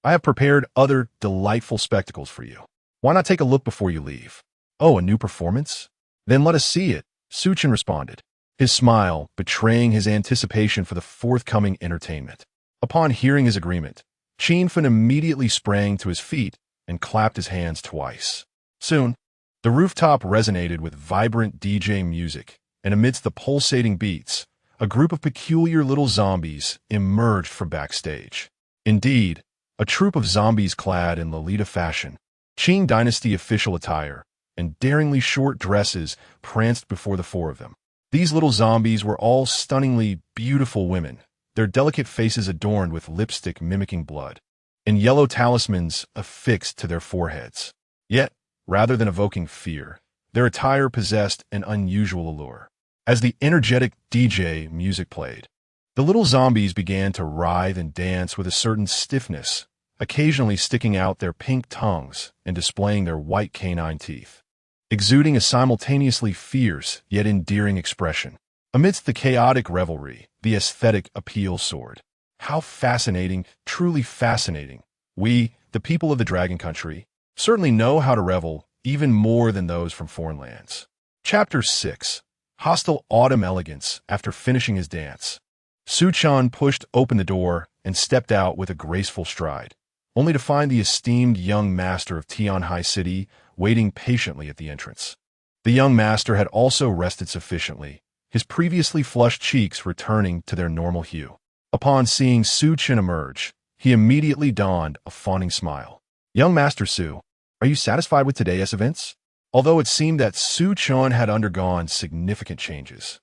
[SPEAKER 1] I have prepared other delightful spectacles for you. Why not take a look before you leave? Oh, a new performance? Then let us see it, Su Chen responded, his smile betraying his anticipation for the forthcoming entertainment. Upon hearing his agreement, Qin Fan immediately sprang to his feet and clapped his hands twice. Soon, The rooftop resonated with vibrant DJ music, and amidst the pulsating beats, a group of peculiar little zombies emerged from backstage. Indeed, a troupe of zombies clad in Lolita fashion, Qing Dynasty official attire, and daringly short dresses pranced before the four of them. These little zombies were all stunningly beautiful women, their delicate faces adorned with lipstick mimicking blood, and yellow talismans affixed to their foreheads. Yet, rather than evoking fear, their attire possessed an unusual allure. As the energetic DJ music played, the little zombies began to writhe and dance with a certain stiffness, occasionally sticking out their pink tongues and displaying their white canine teeth, exuding a simultaneously fierce yet endearing expression. Amidst the chaotic revelry, the aesthetic appeal soared. How fascinating, truly fascinating. We, the people of the Dragon Country, certainly know how to revel even more than those from foreign lands. Chapter 6. Hostile Autumn Elegance. After finishing his dance, Su Chen pushed open the door and stepped out with a graceful stride, only to find the esteemed young master of Tianhai City waiting patiently at the entrance. The young master had also rested sufficiently, his previously flushed cheeks returning to their normal hue. Upon seeing Su Chen emerge, he immediately donned a fawning smile. "Young Master Su, are you satisfied with today's events?" Although it seemed that Su Chen had undergone significant changes,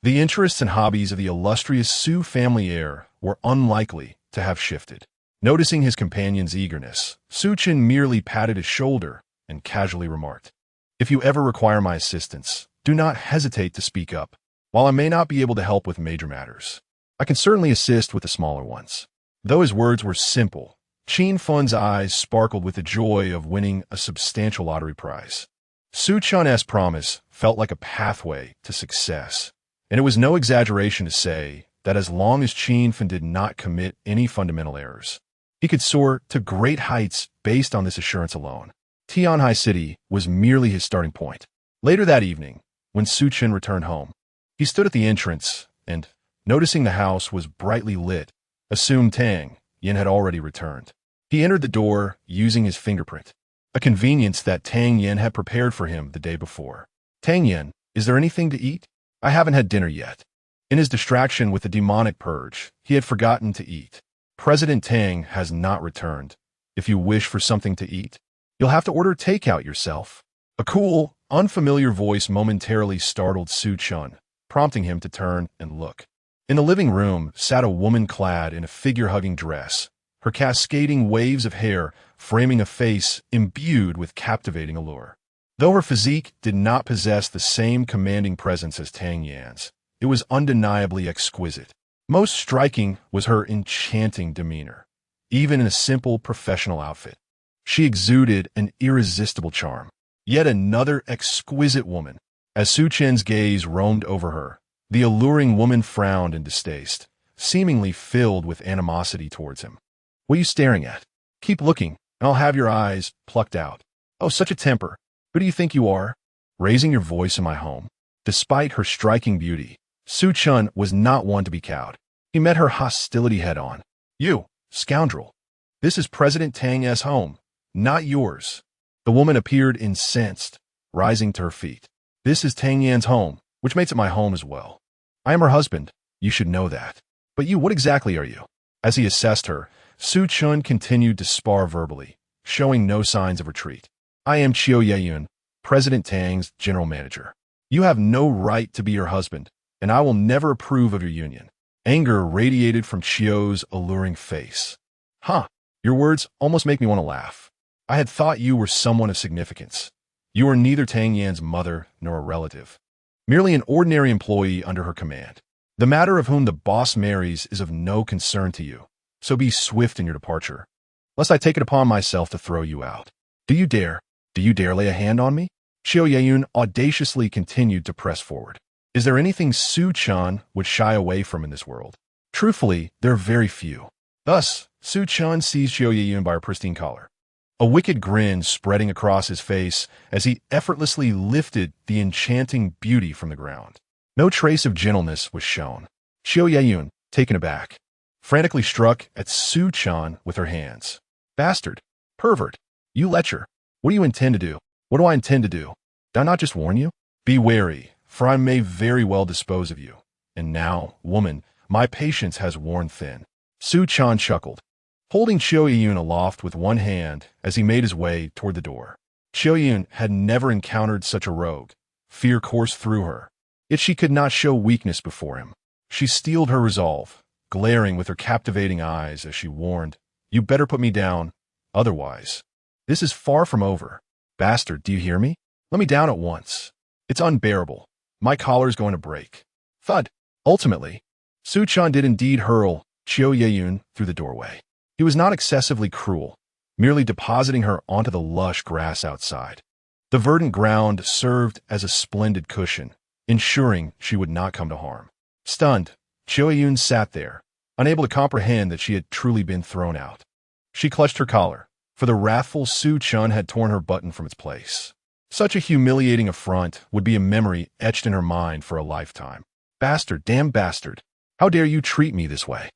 [SPEAKER 1] the interests and hobbies of the illustrious Su family heir were unlikely to have shifted. Noticing his companion's eagerness, Su Chen merely patted his shoulder and casually remarked, "If you ever require my assistance, do not hesitate to speak up. While I may not be able to help with major matters, I can certainly assist with the smaller ones." Though his words were simple, Qin Fun's eyes sparkled with the joy of winning a substantial lottery prize. Su Chen's promise felt like a pathway to success, and it was no exaggeration to say that as long as Qin Fun did not commit any fundamental errors, he could soar to great heights based on this assurance alone. Tianhai City was merely his starting point. Later that evening, when Su Chen returned home, he stood at the entrance and, noticing the house was brightly lit, assumed Tang Yan had already returned. He entered the door using his fingerprint, a convenience that Tang Yan had prepared for him the day before. "Tang Yan, is there anything to eat? I haven't had dinner yet." In his distraction with the demonic purge, he had forgotten to eat. "President Tang has not returned. If you wish for something to eat, you'll have to order takeout yourself." A cool, unfamiliar voice momentarily startled Su Chen, prompting him to turn and look. In the living room sat a woman clad in a figure-hugging dress, her cascading waves of hair framing a face imbued with captivating allure. Though her physique did not possess the same commanding presence as Tang Yan's, it was undeniably exquisite. Most striking was her enchanting demeanor, even in a simple professional outfit. She exuded an irresistible charm. Yet another exquisite woman. As Su Chen's gaze roamed over her, the alluring woman frowned in distaste, seemingly filled with animosity towards him. "What are you staring at? Keep looking, and I'll have your eyes plucked out." "Oh, such a temper. Who do you think you are? Raising your voice in my home?" Despite her striking beauty, Su Chen was not one to be cowed. He met her hostility head-on. "You, scoundrel. This is President Tang's home, not yours." The woman appeared incensed, rising to her feet. "This is Tang Yan's home, which makes it my home as well. I am her husband. You should know that. But you, what exactly are you?" As he assessed her, Su Chen continued to spar verbally, showing no signs of retreat. "I am Qiu Yeyun, President Tang's general manager. You have no right to be her husband, and I will never approve of your union." Anger radiated from Qiu's alluring face. "Huh, your words almost make me want to laugh. I had thought you were someone of significance. You are neither Tang Yan's mother nor a relative, merely an ordinary employee under her command. The matter of whom the boss marries is of no concern to you, so be swift in your departure, lest I take it upon myself to throw you out." Do you dare lay a hand on me?" Qiu Yeyun audaciously continued to press forward. Is there anything Su Chen would shy away from in this world? Truthfully, there are very few. Thus, Su Chen seized Qiu Yeyun by her pristine collar, a wicked grin spreading across his face as he effortlessly lifted the enchanting beauty from the ground. No trace of gentleness was shown. Qiu Yeyun, taken aback, frantically struck at Su Chen with her hands. "Bastard! Pervert! You lecher! What do you intend to do?" "What do I intend to do?" Did I not just warn you? Be wary, for I may very well dispose of you. And now, woman, my patience has worn thin. Su Chen chuckled, holding Qiu Yun aloft with one hand as he made his way toward the door. Qiu Yun had never encountered such a rogue. Fear coursed through her. Yet she could not show weakness before him. She steeled her resolve, glaring with her captivating eyes as she warned, "You better put me down, otherwise. This is far from over. Bastard, do you hear me? Let me down at once. It's unbearable. My collar's going to break." Thud. Ultimately, Su Chen did indeed hurl Qiu Yun through the doorway. He was not excessively cruel, merely depositing her onto the lush grass outside. The verdant ground served as a splendid cushion, ensuring she would not come to harm. Stunned, Qiu Yun sat there, unable to comprehend that she had truly been thrown out. She clutched her collar, for the wrathful Su Chen had torn her button from its place. Such a humiliating affront would be a memory etched in her mind for a lifetime. Bastard, damn bastard. How dare you treat me this way?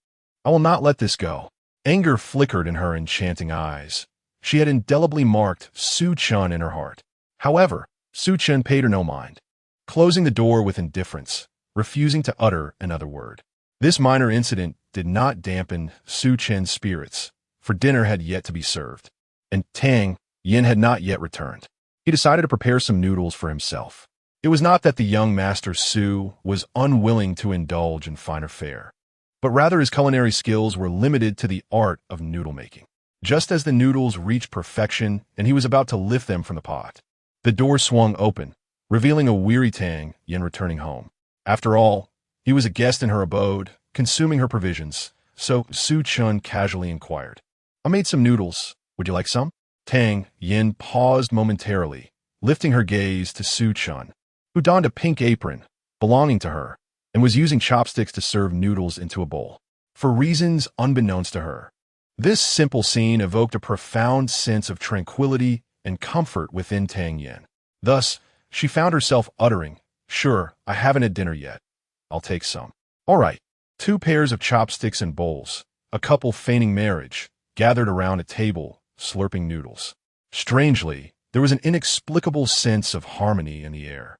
[SPEAKER 1] I will not let this go. Anger flickered in her enchanting eyes. She had indelibly marked Su Chen in her heart. However, Su Chen paid her no mind, closing the door with indifference, refusing to utter another word. This minor incident did not dampen Su Chen's spirits, for dinner had yet to be served, and Tang Yan had not yet returned. He decided to prepare some noodles for himself. It was not that the young master Su was unwilling to indulge in finer fare, but rather his culinary skills were limited to the art of noodle making. Just as the noodles reached perfection and he was about to lift them from the pot, the door swung open, revealing a weary Tang Yan returning home. After all, he was a guest in her abode, consuming her provisions, so Su Chen casually inquired, "I made some noodles. Would you like some?" Tang Yan paused momentarily, lifting her gaze to Su Chen, who donned a pink apron belonging to her and was using chopsticks to serve noodles into a bowl. For reasons unbeknownst to her, this simple scene evoked a profound sense of tranquility and comfort within Tang Yan. Thus, she found herself uttering, "Sure, I haven't had dinner yet. I'll take some." All right. 2 pairs of chopsticks and bowls, a couple feigning marriage, gathered around a table, slurping noodles. Strangely, there was an inexplicable sense of harmony in the air.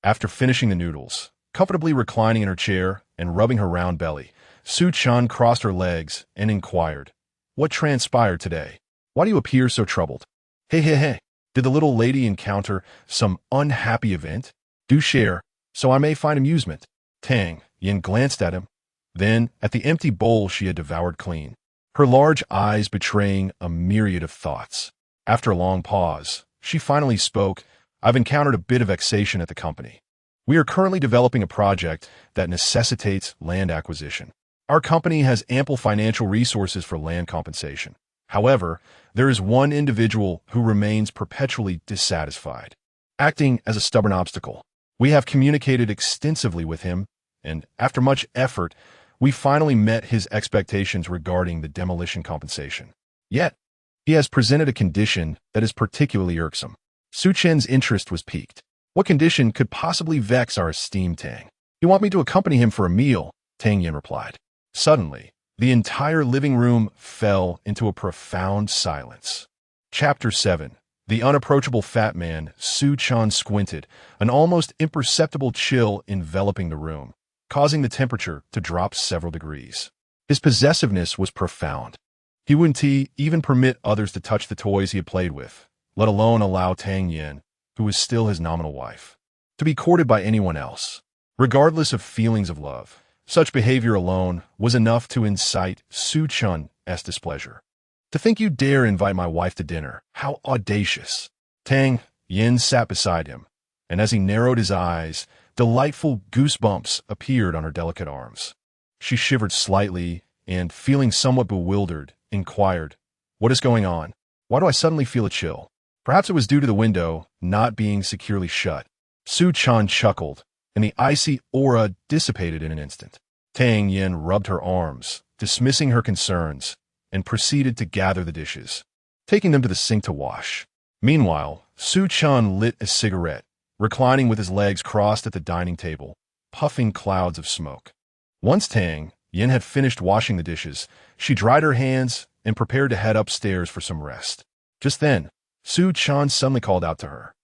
[SPEAKER 1] After finishing the noodles, comfortably reclining in her chair and rubbing her round belly, Su Chen crossed her legs and inquired, "What transpired today? Why do you appear so troubled? Hey. Did the little lady encounter some unhappy event? Do share, so I may find amusement." Tang Yan glanced at him, then at the empty bowl she had devoured clean, her large eyes betraying a myriad of thoughts. After a long pause, she finally spoke, "I've encountered a bit of vexation at the company. We are currently developing a project that necessitates land acquisition. Our company has ample financial resources for land compensation. However, there is one individual who remains perpetually dissatisfied, acting as a stubborn obstacle. We have communicated extensively with him, and after much effort, we finally met his expectations regarding the demolition compensation. Yet, he has presented a condition that is particularly irksome." Su Chen's interest was piqued. What condition could possibly vex our esteemed Tang? "You want me to accompany him for a meal," Tang Yan replied. Suddenly, the entire living room fell into a profound silence. Chapter 7. The unapproachable fat man. Su Chen squinted, an almost imperceptible chill enveloping the room, causing the temperature to drop several degrees. His possessiveness was profound. He wouldn't even permit others to touch the toys he had played with, let alone allow Tang Yan, who was still his nominal wife, to be courted by anyone else. Regardless of feelings of love, such behavior alone was enough to incite Su Chen's displeasure. "To think you dare invite my wife to dinner, how audacious!" Tang Yan sat beside him, and as he narrowed his eyes, delightful goosebumps appeared on her delicate arms. She shivered slightly and, feeling somewhat bewildered, inquired, "What is going on? Why do I suddenly feel a chill?" Perhaps it was due to the window not being securely shut. Su Chen chuckled, and the icy aura dissipated in an instant. Tang Yan rubbed her arms, dismissing her concerns, and proceeded to gather the dishes, taking them to the sink to wash. Meanwhile, Su Chen lit a cigarette, reclining with his legs crossed at the dining table, puffing clouds of smoke. Once Tang Yan had finished washing the dishes, she dried her hands and prepared to head upstairs for some rest. Just then, Su Chen suddenly called out to her,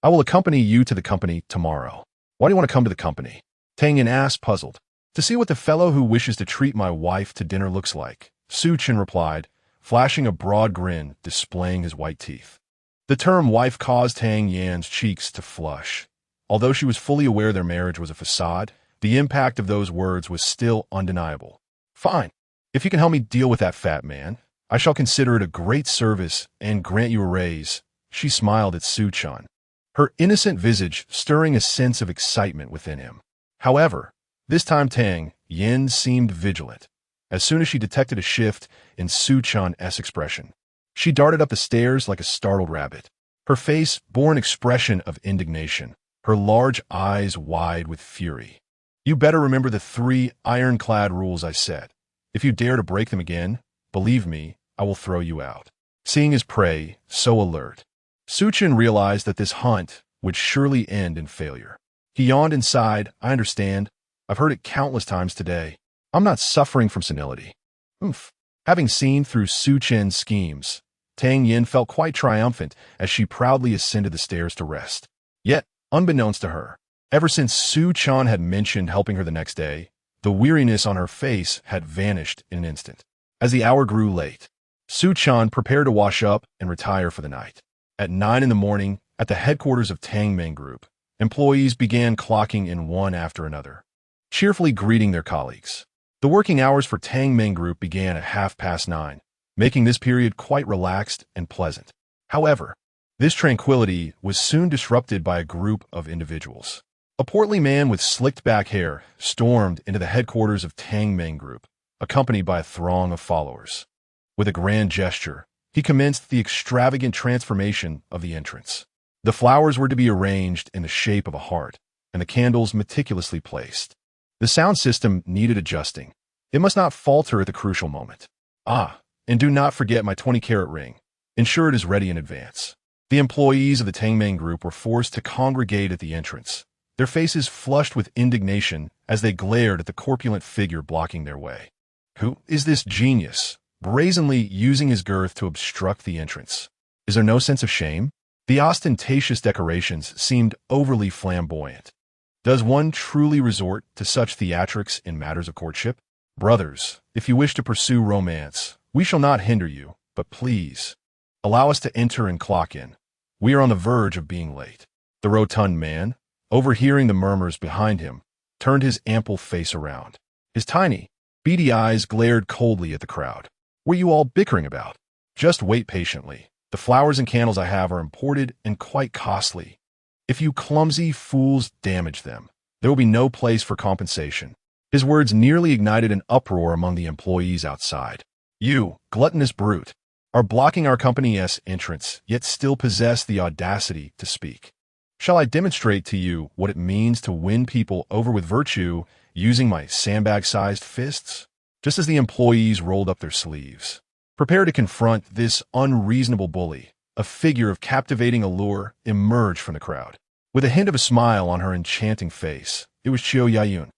[SPEAKER 1] I will accompany you to the company tomorrow. Why do you want to come to the company? Tang Yan asked, puzzled. To see what the fellow who wishes to treat my wife to dinner looks like, Su Chen replied, flashing a broad grin, displaying his white teeth. The term wife caused Tang Yan's cheeks to flush. Although she was fully aware their marriage was a facade, the impact of those words was still undeniable. Fine. If you can help me deal with that fat man, I shall consider it a great service and grant you a raise. She smiled at Su Chen, her innocent visage stirring a sense of excitement within him. However, this time Tang Yan seemed vigilant. As soon as she detected a shift in Su Chen's expression, she darted up the stairs like a startled rabbit. Her face bore an expression of indignation, her large eyes wide with fury. You better remember the 3 ironclad rules I said. If you dare to break them again, believe me, I will throw you out. Seeing his prey so alert, Su Chen realized that this hunt would surely end in failure. He yawned inside. I understand. I've heard it countless times today. I'm not suffering from senility. Oof. Having seen through Su Chen's schemes, Tang Yan felt quite triumphant as she proudly ascended the stairs to rest. Yet, unbeknownst to her, ever since Su Chen had mentioned helping her the next day, the weariness on her face had vanished in an instant. As the hour grew late, Su Chen prepared to wash up and retire for the night. At 9 in the morning, at the headquarters of Tang Meng Group, employees began clocking in one after another, cheerfully greeting their colleagues. The working hours for Tang Meng Group began at 9:30, making this period quite relaxed and pleasant. However, this tranquility was soon disrupted by a group of individuals. A portly man with slicked back hair stormed into the headquarters of Tang Meng Group, accompanied by a throng of followers. With a grand gesture, he commenced the extravagant transformation of the entrance. The flowers were to be arranged in the shape of a heart, and the candles meticulously placed. The sound system needed adjusting. It must not falter at the crucial moment. Ah, and do not forget my 20-carat ring. Ensure it is ready in advance. The employees of the Tang Meng Group were forced to congregate at the entrance, their faces flushed with indignation as they glared at the corpulent figure blocking their way. Who is this genius, brazenly using his girth to obstruct the entrance? Is there no sense of shame? The ostentatious decorations seemed overly flamboyant. Does one truly resort to such theatrics in matters of courtship? Brothers, if you wish to pursue romance, we shall not hinder you, but please, allow us to enter and clock in. We are on the verge of being late. The rotund man, overhearing the murmurs behind him, turned his ample face around. His tiny, beady eyes glared coldly at the crowd. What are you all bickering about? Just wait patiently. The flowers and candles I have are imported and quite costly. If you clumsy fools damage them, there will be no place for compensation. His words nearly ignited an uproar among the employees outside. You, gluttonous brute, are blocking our company's entrance, yet still possess the audacity to speak. Shall I demonstrate to you what it means to win people over with virtue using my sandbag-sized fists? Just as the employees rolled up their sleeves, prepare to confront this unreasonable bully, a figure of captivating allure emerged from the crowd. With a hint of a smile on her enchanting face, it was Qiu Yayun,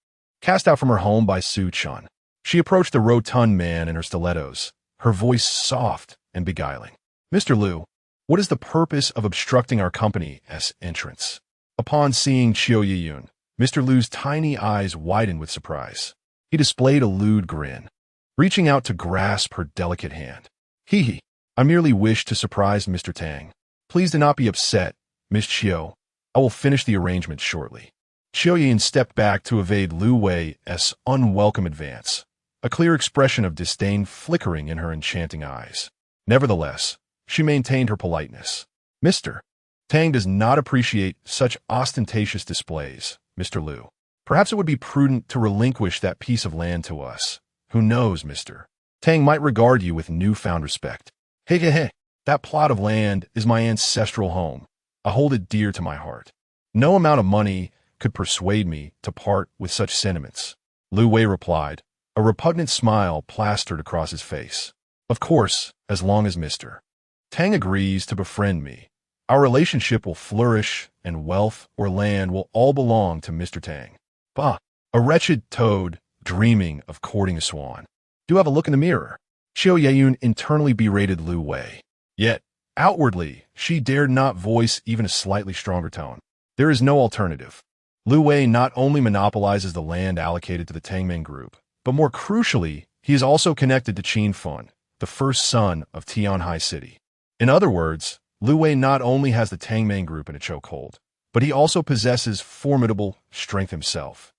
[SPEAKER 1] cast out from her home by Su Chen. She approached the rotund man in her stilettos, her voice soft and beguiling. Mr. Liu, what is the purpose of obstructing our company's entrance? Upon seeing Qiu Yayun, Mr. Liu's tiny eyes widened with surprise. He displayed a lewd grin, reaching out to grasp her delicate hand. Hee, I merely wish to surprise Mr. Tang. Please do not be upset, Miss Qiu. I will finish the arrangement shortly. Qiu Yayun stepped back to evade Lu Wei's unwelcome advance, a clear expression of disdain flickering in her enchanting eyes. Nevertheless, she maintained her politeness. Mr. Tang does not appreciate such ostentatious displays, Mr. Liu. Perhaps it would be prudent to relinquish that piece of land to us. Who knows, Mr. Tang might regard you with newfound respect. Hey, that plot of land is my ancestral home. I hold it dear to my heart. No amount of money could persuade me to part with such sentiments. Lu Wei replied, a repugnant smile plastered across his face. Of course, as long as Mr. Tang agrees to befriend me, our relationship will flourish and wealth or land will all belong to Mr. Tang. Bah, a wretched toad dreaming of courting a swan. Do have a look in the mirror. Qiu Yayun internally berated Lu Wei. Yet, Outwardly, she dared not voice even a slightly stronger tone. There is no alternative. Lu Wei not only monopolizes the land allocated to the Tangming group, but more crucially, he is also connected to Qin Fun, the first son of Tianhai City. In other words, Lu Wei not only has the Tangming group in a chokehold, but he also possesses formidable strength himself.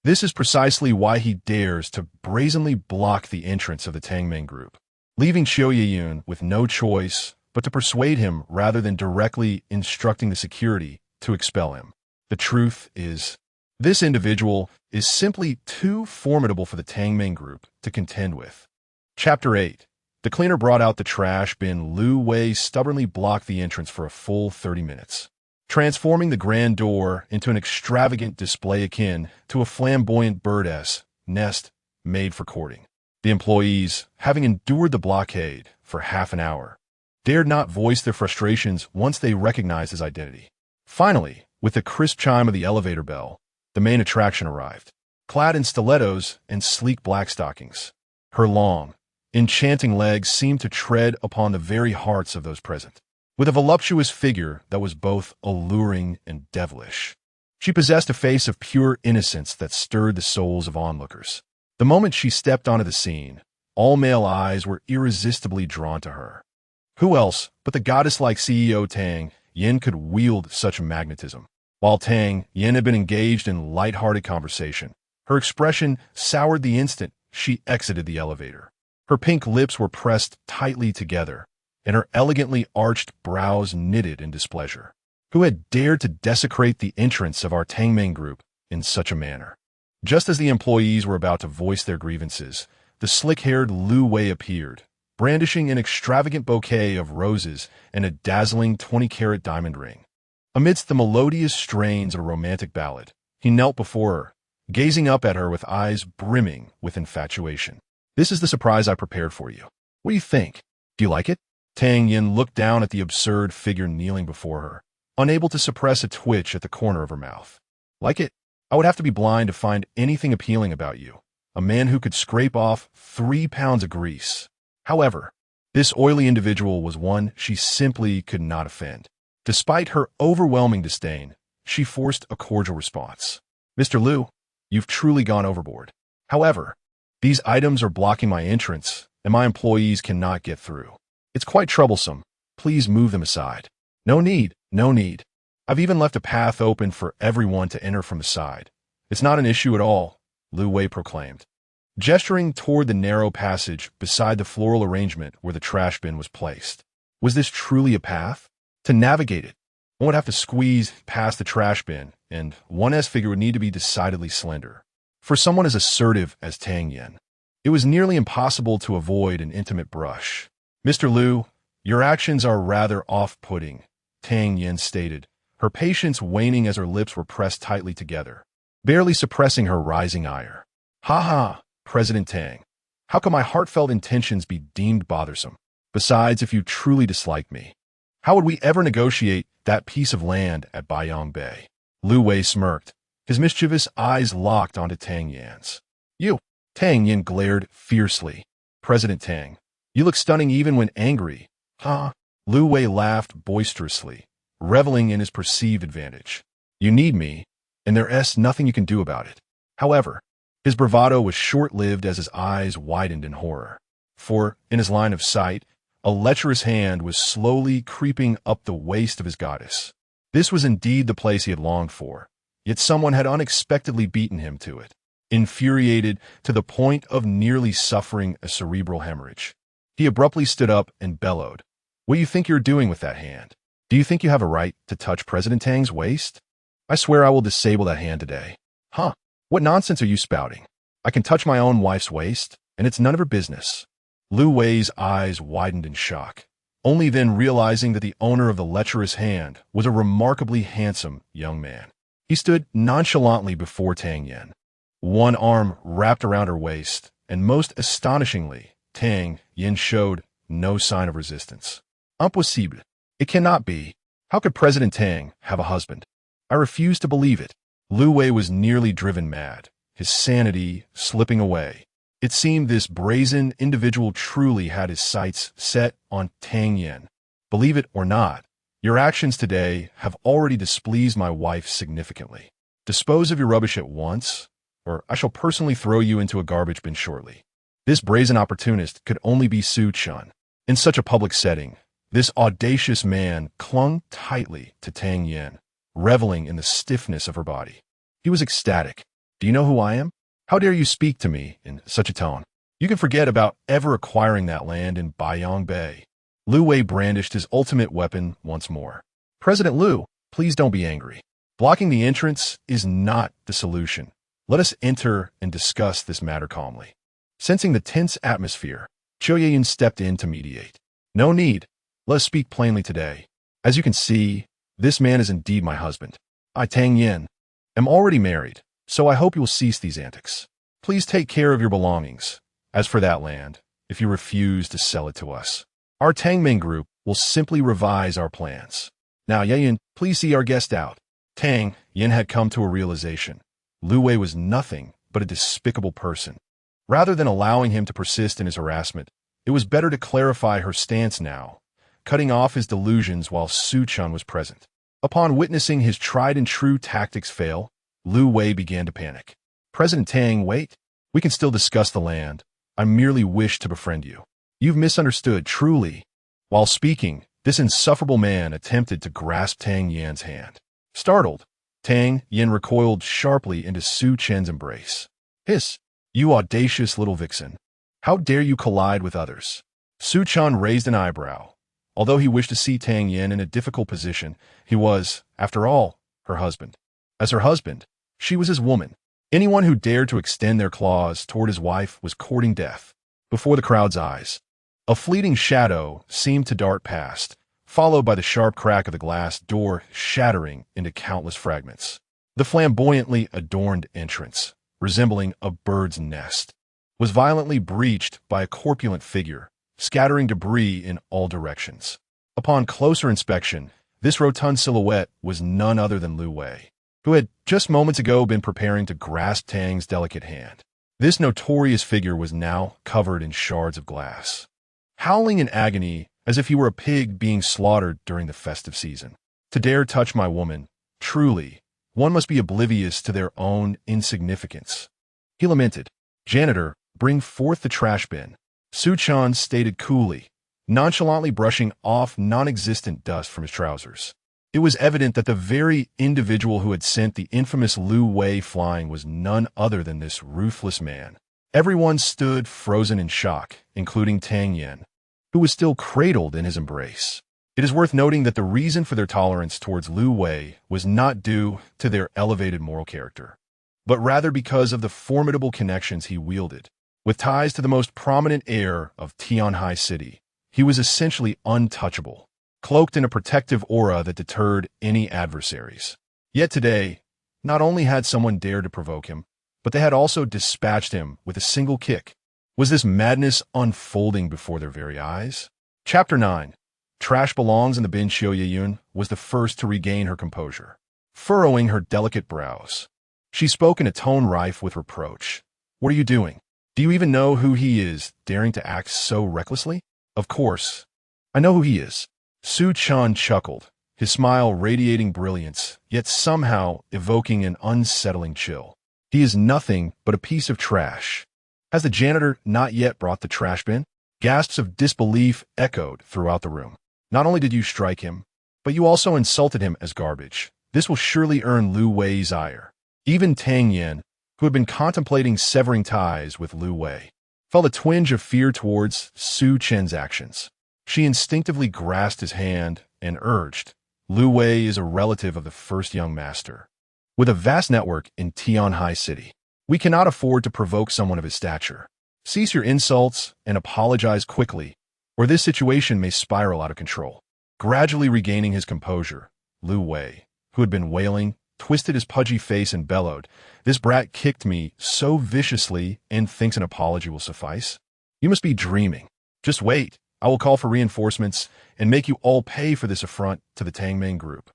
[SPEAKER 1] This is precisely why he dares to brazenly block the entrance of the Tangming group, leaving Xiao Yeyun with no choice but to persuade him rather than directly instructing the security to expel him. The truth is, this individual is simply too formidable for the Tangming group to contend with. Chapter 8. The cleaner brought out the trash bin. Lu Wei stubbornly blocked the entrance for a full 30 minutes, transforming the grand door into an extravagant display akin to a flamboyant bird's nest made for courting. The employees, having endured the blockade for half an hour, dared not voice their frustrations once they recognized his identity. Finally, with the crisp chime of the elevator bell, the main attraction arrived, clad in stilettos and sleek black stockings. Her long, enchanting legs seemed to tread upon the very hearts of those present. With a voluptuous figure that was both alluring and devilish, she possessed a face of pure innocence that stirred the souls of onlookers. The moment she stepped onto the scene, all male eyes were irresistibly drawn to her. Who else but the goddess-like CEO Tang Yan could wield such magnetism? While Tang Yan had been engaged in light-hearted conversation, her expression soured the instant she exited the elevator. Her pink lips were pressed tightly together, and her elegantly arched brows knitted in displeasure. Who had dared to desecrate the entrance of our Tangming group in such a manner? Just as the employees were about to voice their grievances, the slick-haired Lu Wei appeared, brandishing an extravagant bouquet of roses and a dazzling 20-carat diamond ring. Amidst the melodious strains of a romantic ballad, he knelt before her, gazing up at her with eyes brimming with infatuation. "This is the surprise I prepared for you. What do you think? Do you like it?" Tang Yan looked down at the absurd figure kneeling before her, unable to suppress a twitch at the corner of her mouth. "Like it? I would have to be blind to find anything appealing about you. A man who could scrape off 3 pounds of grease." However, this oily individual was one she simply could not offend. Despite her overwhelming disdain, she forced a cordial response. "Mr. Lu, you've truly gone overboard. However, these items are blocking my entrance, and my employees cannot get through. It's quite troublesome. Please move them aside." "No need, no need. I've even left a path open for everyone to enter from the side. It's not an issue at all," Lu Wei proclaimed, gesturing toward the narrow passage beside the floral arrangement where the trash bin was placed. Was this truly a path? To navigate it, one would have to squeeze past the trash bin, and one's figure would need to be decidedly slender. For someone as assertive as Tang Yan, it was nearly impossible to avoid an intimate brush. "Mr. Lu, your actions are rather off-putting," Tang Yan stated, her patience waning as her lips were pressed tightly together, barely suppressing her rising ire. "Ha ha, President Tang. How can my heartfelt intentions be deemed bothersome? Besides, if you truly dislike me, how would we ever negotiate that piece of land at Baiyang Bay?" Lu Wei smirked, his mischievous eyes locked onto Tang Yan's. "You!" Tang Yan glared fiercely. "President Tang, you look stunning even when angry." "Huh?" Lu Wei laughed boisterously, reveling in his perceived advantage. "You need me, and there's nothing you can do about it." However, his bravado was short-lived as his eyes widened in horror. For, in his line of sight, a lecherous hand was slowly creeping up the waist of his goddess. This was indeed the place he had longed for, yet someone had unexpectedly beaten him to it. Infuriated to the point of nearly suffering a cerebral hemorrhage, he abruptly stood up and bellowed, "What do you think you're doing with that hand? Do you think you have a right to touch President Tang's waist? I swear I will disable that hand today." "Huh? What nonsense are you spouting? I can touch my own wife's waist, and it's none of her business." Lu Wei's eyes widened in shock, only then realizing that the owner of the lecherous hand was a remarkably handsome young man. He stood nonchalantly before Tang Yan, one arm wrapped around her waist, and most astonishingly, Tang Yan showed no sign of resistance. "Impossible. It cannot be. How could President Tang have a husband? I refuse to believe it." Lu Wei was nearly driven mad, his sanity slipping away. It seemed this brazen individual truly had his sights set on Tang Yan. Believe it or not, your actions today have already displeased my wife significantly. Dispose of your rubbish at once, or I shall personally throw you into a garbage bin shortly. This brazen opportunist could only be Su Chen. In such a public setting, this audacious man clung tightly to Tang Yan, reveling in the stiffness of her body. He was ecstatic. Do you know who I am? How dare you speak to me in such a tone? You can forget about ever acquiring that land in Baiyang Bay. Lu Wei brandished his ultimate weapon once more. President Lu, please don't be angry. Blocking the entrance is not the solution. Let us enter and discuss this matter calmly. Sensing the tense atmosphere, Qiu Yeyun stepped in to mediate. No need. Let us speak plainly today. As you can see, this man is indeed my husband. I, Tang Yan, am already married, so I hope you will cease these antics. Please take care of your belongings. As for that land, if you refuse to sell it to us, our Tangming group will simply revise our plans. Now, Yeyun, please see our guest out. Tang Yan had come to a realization. Lu Wei was nothing but a despicable person. Rather than allowing him to persist in his harassment, it was better to clarify her stance now, cutting off his delusions while Su Chen was present. Upon witnessing his tried-and-true tactics fail, Lu Wei began to panic. President Tang, wait. We can still discuss the land. I merely wish to befriend you. You've misunderstood, truly. While speaking, this insufferable man attempted to grasp Tang Yan's hand. Startled, Tang Yan recoiled sharply into Su Chen's embrace. Hiss, you audacious little vixen. How dare you collide with others? Su Chen raised an eyebrow. Although he wished to see Tang Yan in a difficult position, he was, after all, her husband. As her husband, she was his woman. Anyone who dared to extend their claws toward his wife was courting death. Before the crowd's eyes, a fleeting shadow seemed to dart past, followed by the sharp crack of the glass door shattering into countless fragments. The flamboyantly adorned entrance, resembling a bird's nest, was violently breached by a corpulent figure, scattering debris in all directions. Upon closer inspection, this rotund silhouette was none other than Lu Wei, who had just moments ago been preparing to grasp Tang's delicate hand. This notorious figure was now covered in shards of glass, howling in agony as if he were a pig being slaughtered during the festive season. To dare touch my woman, truly, one must be oblivious to their own insignificance. He lamented. Janitor, bring forth the trash bin. Su Chen stated coolly, nonchalantly brushing off non-existent dust from his trousers. It was evident that the very individual who had sent the infamous Lu Wei flying was none other than this ruthless man. Everyone stood frozen in shock, including Tang Yan, who was still cradled in his embrace. It is worth noting that the reason for their tolerance towards Lu Wei was not due to their elevated moral character, but rather because of the formidable connections he wielded. With ties to the most prominent heir of Tianhai City, he was essentially untouchable, cloaked in a protective aura that deterred any adversaries. Yet today, not only had someone dared to provoke him, but they had also dispatched him with a single kick. Was this madness unfolding before their very eyes? Chapter 9. Trash belongs in the bin. Qiu Yeyun was the first to regain her composure, furrowing her delicate brows. She spoke in a tone rife with reproach. What are you doing? Do you even know who he is, daring to act so recklessly? Of course. I know who he is. Su Chen chuckled, his smile radiating brilliance, yet somehow evoking an unsettling chill. He is nothing but a piece of trash. Has the janitor not yet brought the trash bin? Gasps of disbelief echoed throughout the room. Not only did you strike him, but you also insulted him as garbage. This will surely earn Lu Wei's ire. Even Tang Yan, who had been contemplating severing ties with Lu Wei, felt a twinge of fear towards Su Chen's actions. She instinctively grasped his hand and urged, Lu Wei is a relative of the first young master, with a vast network in Tianhai City. We cannot afford to provoke someone of his stature. Cease your insults and apologize quickly, or this situation may spiral out of control. Gradually regaining his composure, Lu Wei, who had been wailing, twisted his pudgy face and bellowed, This brat kicked me so viciously and thinks an apology will suffice? You must be dreaming. Just wait. I will call for reinforcements and make you all pay for this affront to the Tangming group.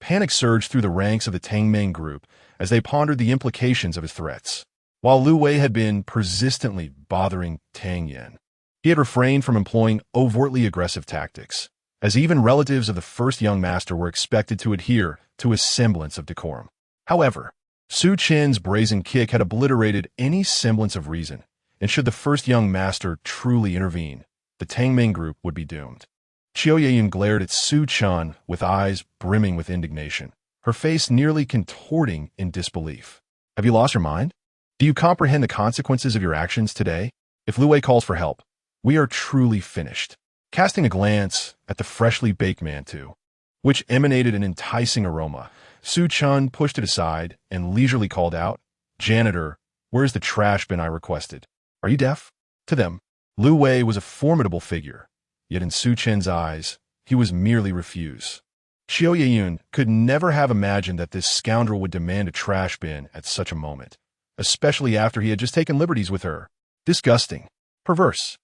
[SPEAKER 1] Panic surged through the ranks of the Tangming group as they pondered the implications of his threats. While Lu Wei had been persistently bothering Tang Yan, he had refrained from employing overtly aggressive tactics. as even relatives of the first young master were expected to adhere to a semblance of decorum. However, Su Chen's brazen kick had obliterated any semblance of reason, and should the first young master truly intervene, the Tang Yan group would be doomed. Qiu Yeyun glared at Su Chen with eyes brimming with indignation, her face nearly contorting in disbelief. Have you lost your mind? Do you comprehend the consequences of your actions today? If Lu Wei calls for help, we are truly finished. Casting a glance at the freshly baked mantou, which emanated an enticing aroma, Su Chen pushed it aside and leisurely called out, "Janitor, where's the trash bin I requested? Are you deaf?" To them, Lu Wei was a formidable figure, yet in Su Chen's eyes, he was merely refuse. Qiu Yeyun could never have imagined that this scoundrel would demand a trash bin at such a moment, especially after he had just taken liberties with her. Disgusting. Perverse.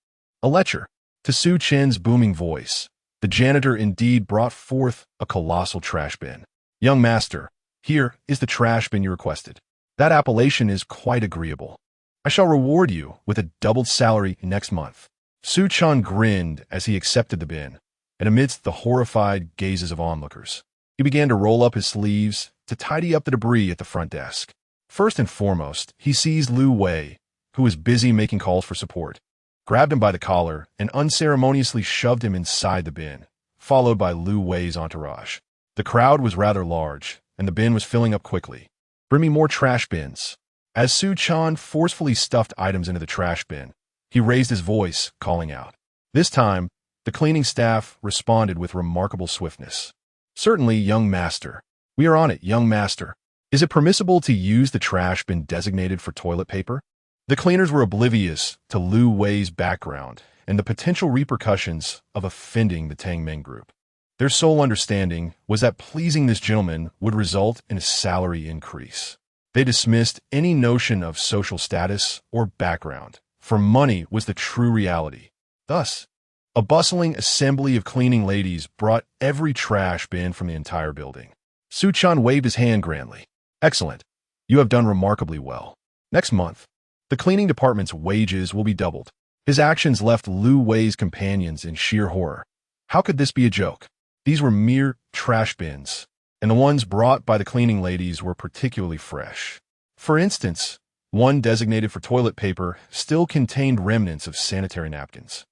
[SPEAKER 1] A lecher. To Su Chen's booming voice, the janitor indeed brought forth a colossal trash bin. "Young master, here is the trash bin you requested. That appellation is quite agreeable. I shall reward you with a doubled salary next month." Su Chen grinned as he accepted the bin, and amidst the horrified gazes of onlookers, he began to roll up his sleeves to tidy up the debris at the front desk. First and foremost, he seized Lu Wei, who was busy making calls for support, grabbed him by the collar, and unceremoniously shoved him inside the bin, followed by Lu Wei's entourage. The crowd was rather large, and the bin was filling up quickly. "Bring me more trash bins." As Su Chen forcefully stuffed items into the trash bin, he raised his voice, calling out. This time, the cleaning staff responded with remarkable swiftness. "Certainly, young master. We are on it, young master. Is it permissible to use the trash bin designated for toilet paper?" The cleaners were oblivious to Lu Wei's background and the potential repercussions of offending the Tang Yan group. Their sole understanding was that pleasing this gentleman would result in a salary increase. They dismissed any notion of social status or background, for money was the true reality. Thus, a bustling assembly of cleaning ladies brought every trash bin from the entire building. Su Chen waved his hand grandly. "Excellent. You have done remarkably well. Next month, the cleaning department's wages will be doubled." His actions left Lu Wei's companions in sheer horror. How could this be a joke? These were mere trash bins, and the ones brought by the cleaning ladies were particularly fresh. For instance, one designated for toilet paper still contained remnants of sanitary napkins,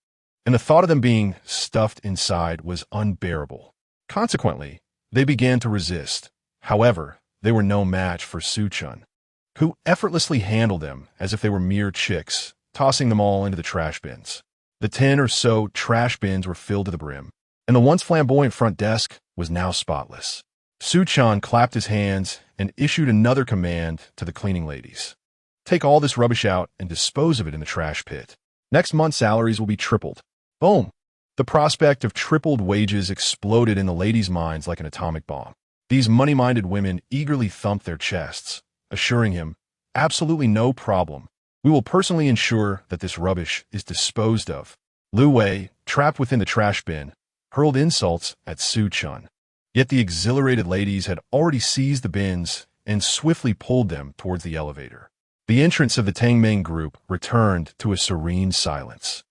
[SPEAKER 1] and the thought of them being stuffed inside was unbearable. Consequently, they began to resist. However, they were no match for Su Chen, who effortlessly handled them as if they were mere chicks, tossing them all into the trash bins. The 10 or so trash bins were filled to the brim, and the once flamboyant front desk was now spotless. Su Chen clapped his hands and issued another command to the cleaning ladies. "Take all this rubbish out and dispose of it in the trash pit. Next month's salaries will be tripled." Boom! The prospect of tripled wages exploded in the ladies' minds like an atomic bomb. These money-minded women eagerly thumped their chests, assuring him, "Absolutely no problem. We will personally ensure that this rubbish is disposed of." Lu Wei, trapped within the trash bin, hurled insults at Su Chen. Yet the exhilarated ladies had already seized the bins and swiftly pulled them towards the elevator. The entrance of the Tang Yan group returned to a serene silence,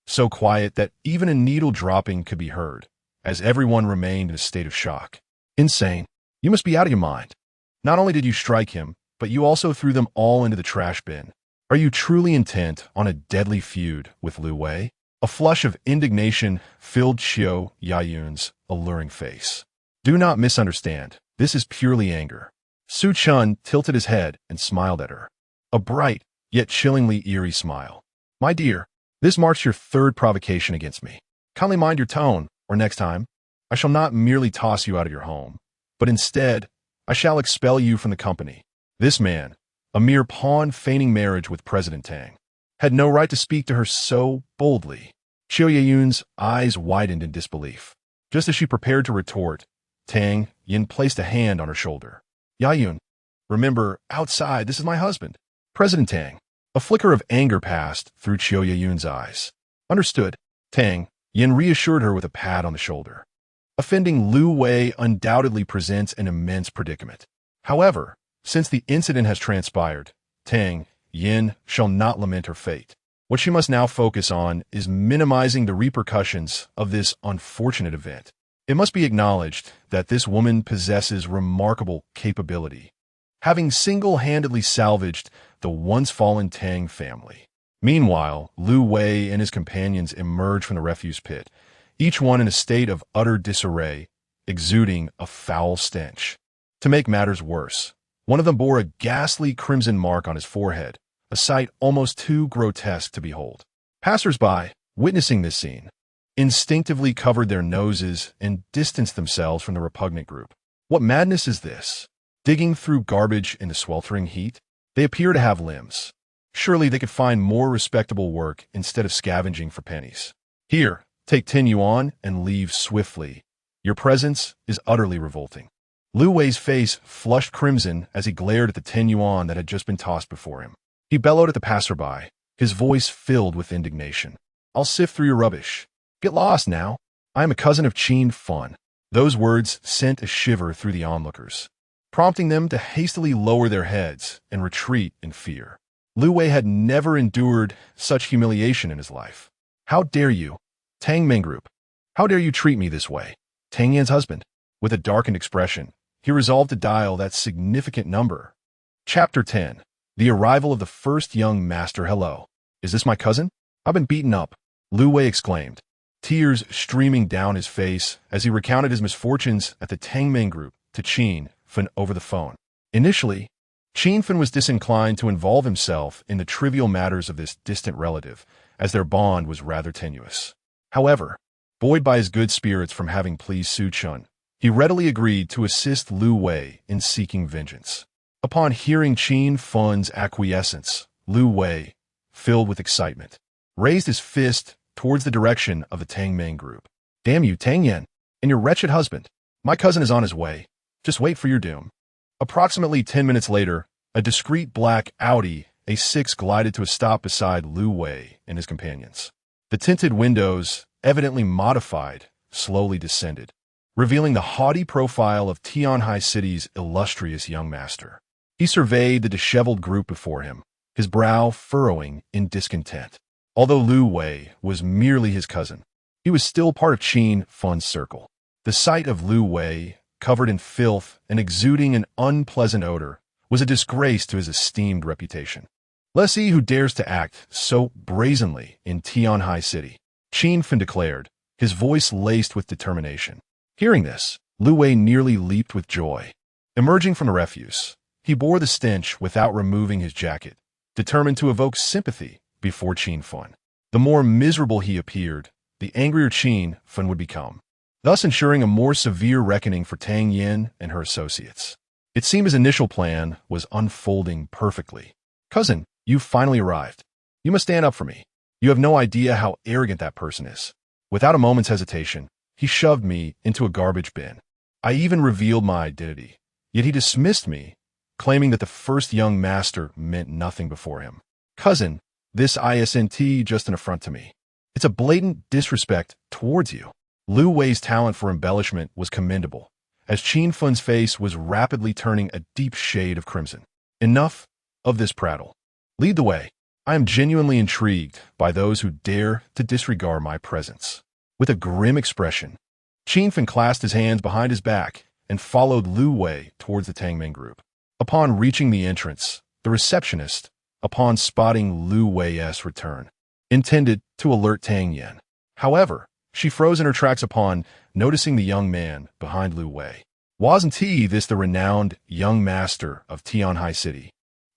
[SPEAKER 1] so quiet that even a needle dropping could be heard, as everyone remained in a state of shock. "Insane. You must be out of your mind. Not only did you strike him, but you also threw them all into the trash bin. Are you truly intent on a deadly feud with Lu Wei?" A flush of indignation filled Qiu Yeyun's alluring face. "Do not misunderstand. This is purely anger." Su Chen tilted his head and smiled at her. A bright, yet chillingly eerie smile. "My dear, this marks your third provocation against me. Kindly mind your tone, or next time, I shall not merely toss you out of your home, but instead, I shall expel you from the company. This man, a mere pawn feigning marriage with President Tang, had no right to speak to her so boldly." Qiu Yeyun's eyes widened in disbelief. Just as she prepared to retort, Tang Yan placed a hand on her shoulder. "Yeyun, remember, outside, this is my husband, President Tang." A flicker of anger passed through Qiu Yeyun's eyes. "Understood." Tang Yan reassured her with a pat on the shoulder. Offending Lu Wei undoubtedly presents an immense predicament. However, since the incident has transpired, Tang Yan shall not lament her fate. What she must now focus on is minimizing the repercussions of this unfortunate event. It must be acknowledged that this woman possesses remarkable capability, having single-handedly salvaged the once-fallen Tang family. Meanwhile, Lu Wei and his companions emerge from the refuse pit, each one in a state of utter disarray, exuding a foul stench. To make matters worse, one of them bore a ghastly crimson mark on his forehead, a sight almost too grotesque to behold. Passers-by, witnessing this scene, instinctively covered their noses and distanced themselves from the repugnant group. What madness is this? Digging through garbage in the sweltering heat? They appear to have limbs. Surely they could find more respectable work instead of scavenging for pennies. Here, take 10 yuan and leave swiftly. Your presence is utterly revolting. Lu Wei's face flushed crimson as he glared at the 10 yuan that had just been tossed before him. He bellowed at the passerby, his voice filled with indignation. I'll sift through your rubbish. Get lost now. I am a cousin of Qin Fun. Those words sent a shiver through the onlookers, prompting them to hastily lower their heads and retreat in fear. Lu Wei had never endured such humiliation in his life. How dare you, Tang Meng Group? How dare you treat me this way? Tang Yan's husband, with a darkened expression, he resolved to dial that significant number. Chapter 10. The arrival of the first young master. Hello. Is this my cousin? I've been beaten up, Lu Wei exclaimed, tears streaming down his face as he recounted his misfortunes at the Tang Meng Group to Qin Fun over the phone. Initially, Qin Fun was disinclined to involve himself in the trivial matters of this distant relative, as their bond was rather tenuous. However, buoyed by his good spirits from having pleased Su Chen, he readily agreed to assist Lu Wei in seeking vengeance. Upon hearing Qin Fun's acquiescence, Lu Wei, filled with excitement, raised his fist towards the direction of the Tang Meng Group. Damn you, Tang Yan, and your wretched husband. My cousin is on his way. Just wait for your doom. Approximately 10 minutes later, a discreet black Audi A6 glided to a stop beside Lu Wei and his companions. The tinted windows, evidently modified, slowly descended, revealing the haughty profile of Tianhai City's illustrious young master. He surveyed the disheveled group before him, his brow furrowing in discontent. Although Lu Wei was merely his cousin, he was still part of Qin Fun's circle. The sight of Lu Wei, covered in filth and exuding an unpleasant odor, was a disgrace to his esteemed reputation. Bless he who dares to act so brazenly in Tianhai City, Qin Fun declared, his voice laced with determination. Hearing this, Lu Wei nearly leaped with joy. Emerging from the refuse, he bore the stench without removing his jacket, determined to evoke sympathy before Qin Fun. The more miserable he appeared, the angrier Qin Fun would become, thus ensuring a more severe reckoning for Tang Yan and her associates. It seemed his initial plan was unfolding perfectly. Cousin, you've finally arrived. You must stand up for me. You have no idea how arrogant that person is. Without a moment's hesitation, he shoved me into a garbage bin. I even revealed my identity, yet he dismissed me, claiming that the first young master meant nothing before him. Cousin, this isn't just an affront to me. It's a blatant disrespect towards you. Lu Wei's talent for embellishment was commendable, as Qin Fun's face was rapidly turning a deep shade of crimson. Enough of this prattle. Lead the way. I am genuinely intrigued by those who dare to disregard my presence. With a grim expression, Qin Fun clasped his hands behind his back and followed Lu Wei towards the Tang Meng Group. Upon reaching the entrance, the receptionist, upon spotting Lu Wei's return, intended to alert Tang Yan. However, she froze in her tracks upon noticing the young man behind Lu Wei. Wasn't he this the renowned young master of Tianhai City,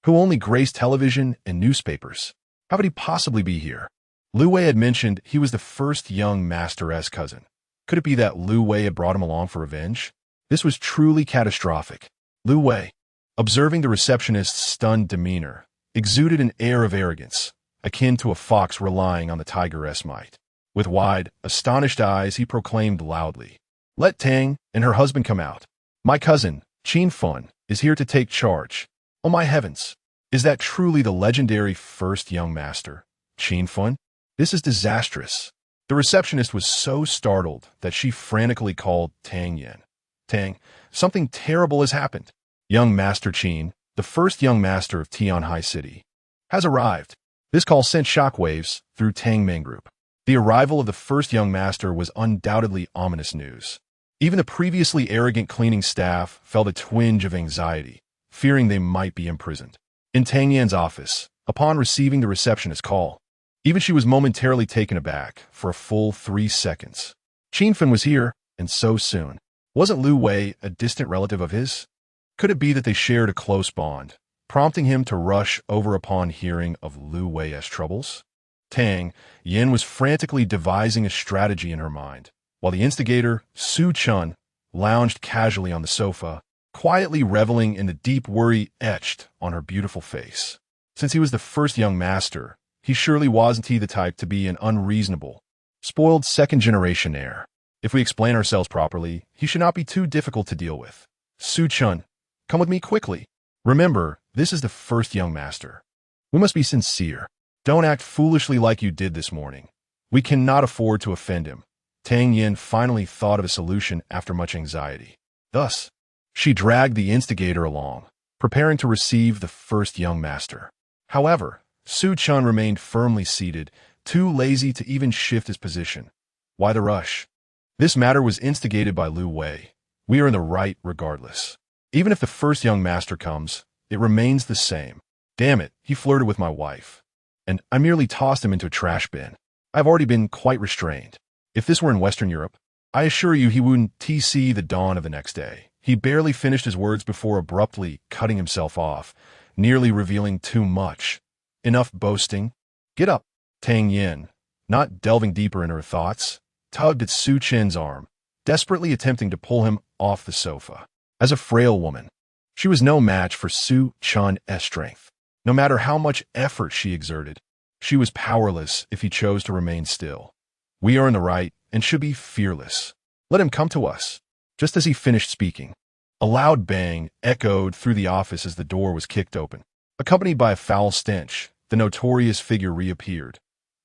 [SPEAKER 1] who only graced television and newspapers? How could he possibly be here? Lu Wei had mentioned he was the first young master's cousin. Could it be that Lu Wei had brought him along for revenge? This was truly catastrophic. Lu Wei, observing the receptionist's stunned demeanor, exuded an air of arrogance, akin to a fox relying on the tiger's might. With wide, astonished eyes, he proclaimed loudly, "Let Tang and her husband come out. My cousin, Qin Fun, is here to take charge. Oh my heavens, is that truly the legendary first young master, Qin Fun? This is disastrous." The receptionist was so startled that she frantically called Tang Yan. Tang, something terrible has happened. Young Master Qin, the first young master of Tianhai City, has arrived. This call sent shockwaves through Tang Yan Group. The arrival of the first young master was undoubtedly ominous news. Even the previously arrogant cleaning staff felt a twinge of anxiety, fearing they might be imprisoned. In Tang Yan's office, upon receiving the receptionist's call, even she was momentarily taken aback for a full 3 seconds. Qin Fan was here, and so soon. Wasn't Lu Wei a distant relative of his? Could it be that they shared a close bond, prompting him to rush over upon hearing of Lu Wei's troubles? Tang Yan was frantically devising a strategy in her mind, while the instigator, Su Chen, lounged casually on the sofa, quietly reveling in the deep worry etched on her beautiful face. Since he was the first young master, he surely wasn't the type to be an unreasonable, spoiled second-generation heir. If we explain ourselves properly, he should not be too difficult to deal with. Su Chen, come with me quickly. Remember, this is the first young master. We must be sincere. Don't act foolishly like you did this morning. We cannot afford to offend him. Tang Yan finally thought of a solution after much anxiety. Thus, she dragged the instigator along, preparing to receive the first young master. However, Su Chen remained firmly seated, too lazy to even shift his position. Why the rush? This matter was instigated by Lu Wei. We are in the right regardless. Even if the first young master comes, it remains the same. Damn it, he flirted with my wife. And I merely tossed him into a trash bin. I've already been quite restrained. If this were in Western Europe, I assure you he wouldn't see the dawn of the next day. He barely finished his words before abruptly cutting himself off, nearly revealing too much. Enough boasting. Get up. Tang Yan, not delving deeper into her thoughts, tugged at Su Chen's arm, desperately attempting to pull him off the sofa. As a frail woman, she was no match for Su Chen's strength. No matter how much effort she exerted, she was powerless if he chose to remain still. We are in the right and should be fearless. Let him come to us. Just as he finished speaking, a loud bang echoed through the office as the door was kicked open. Accompanied by a foul stench, the notorious figure reappeared.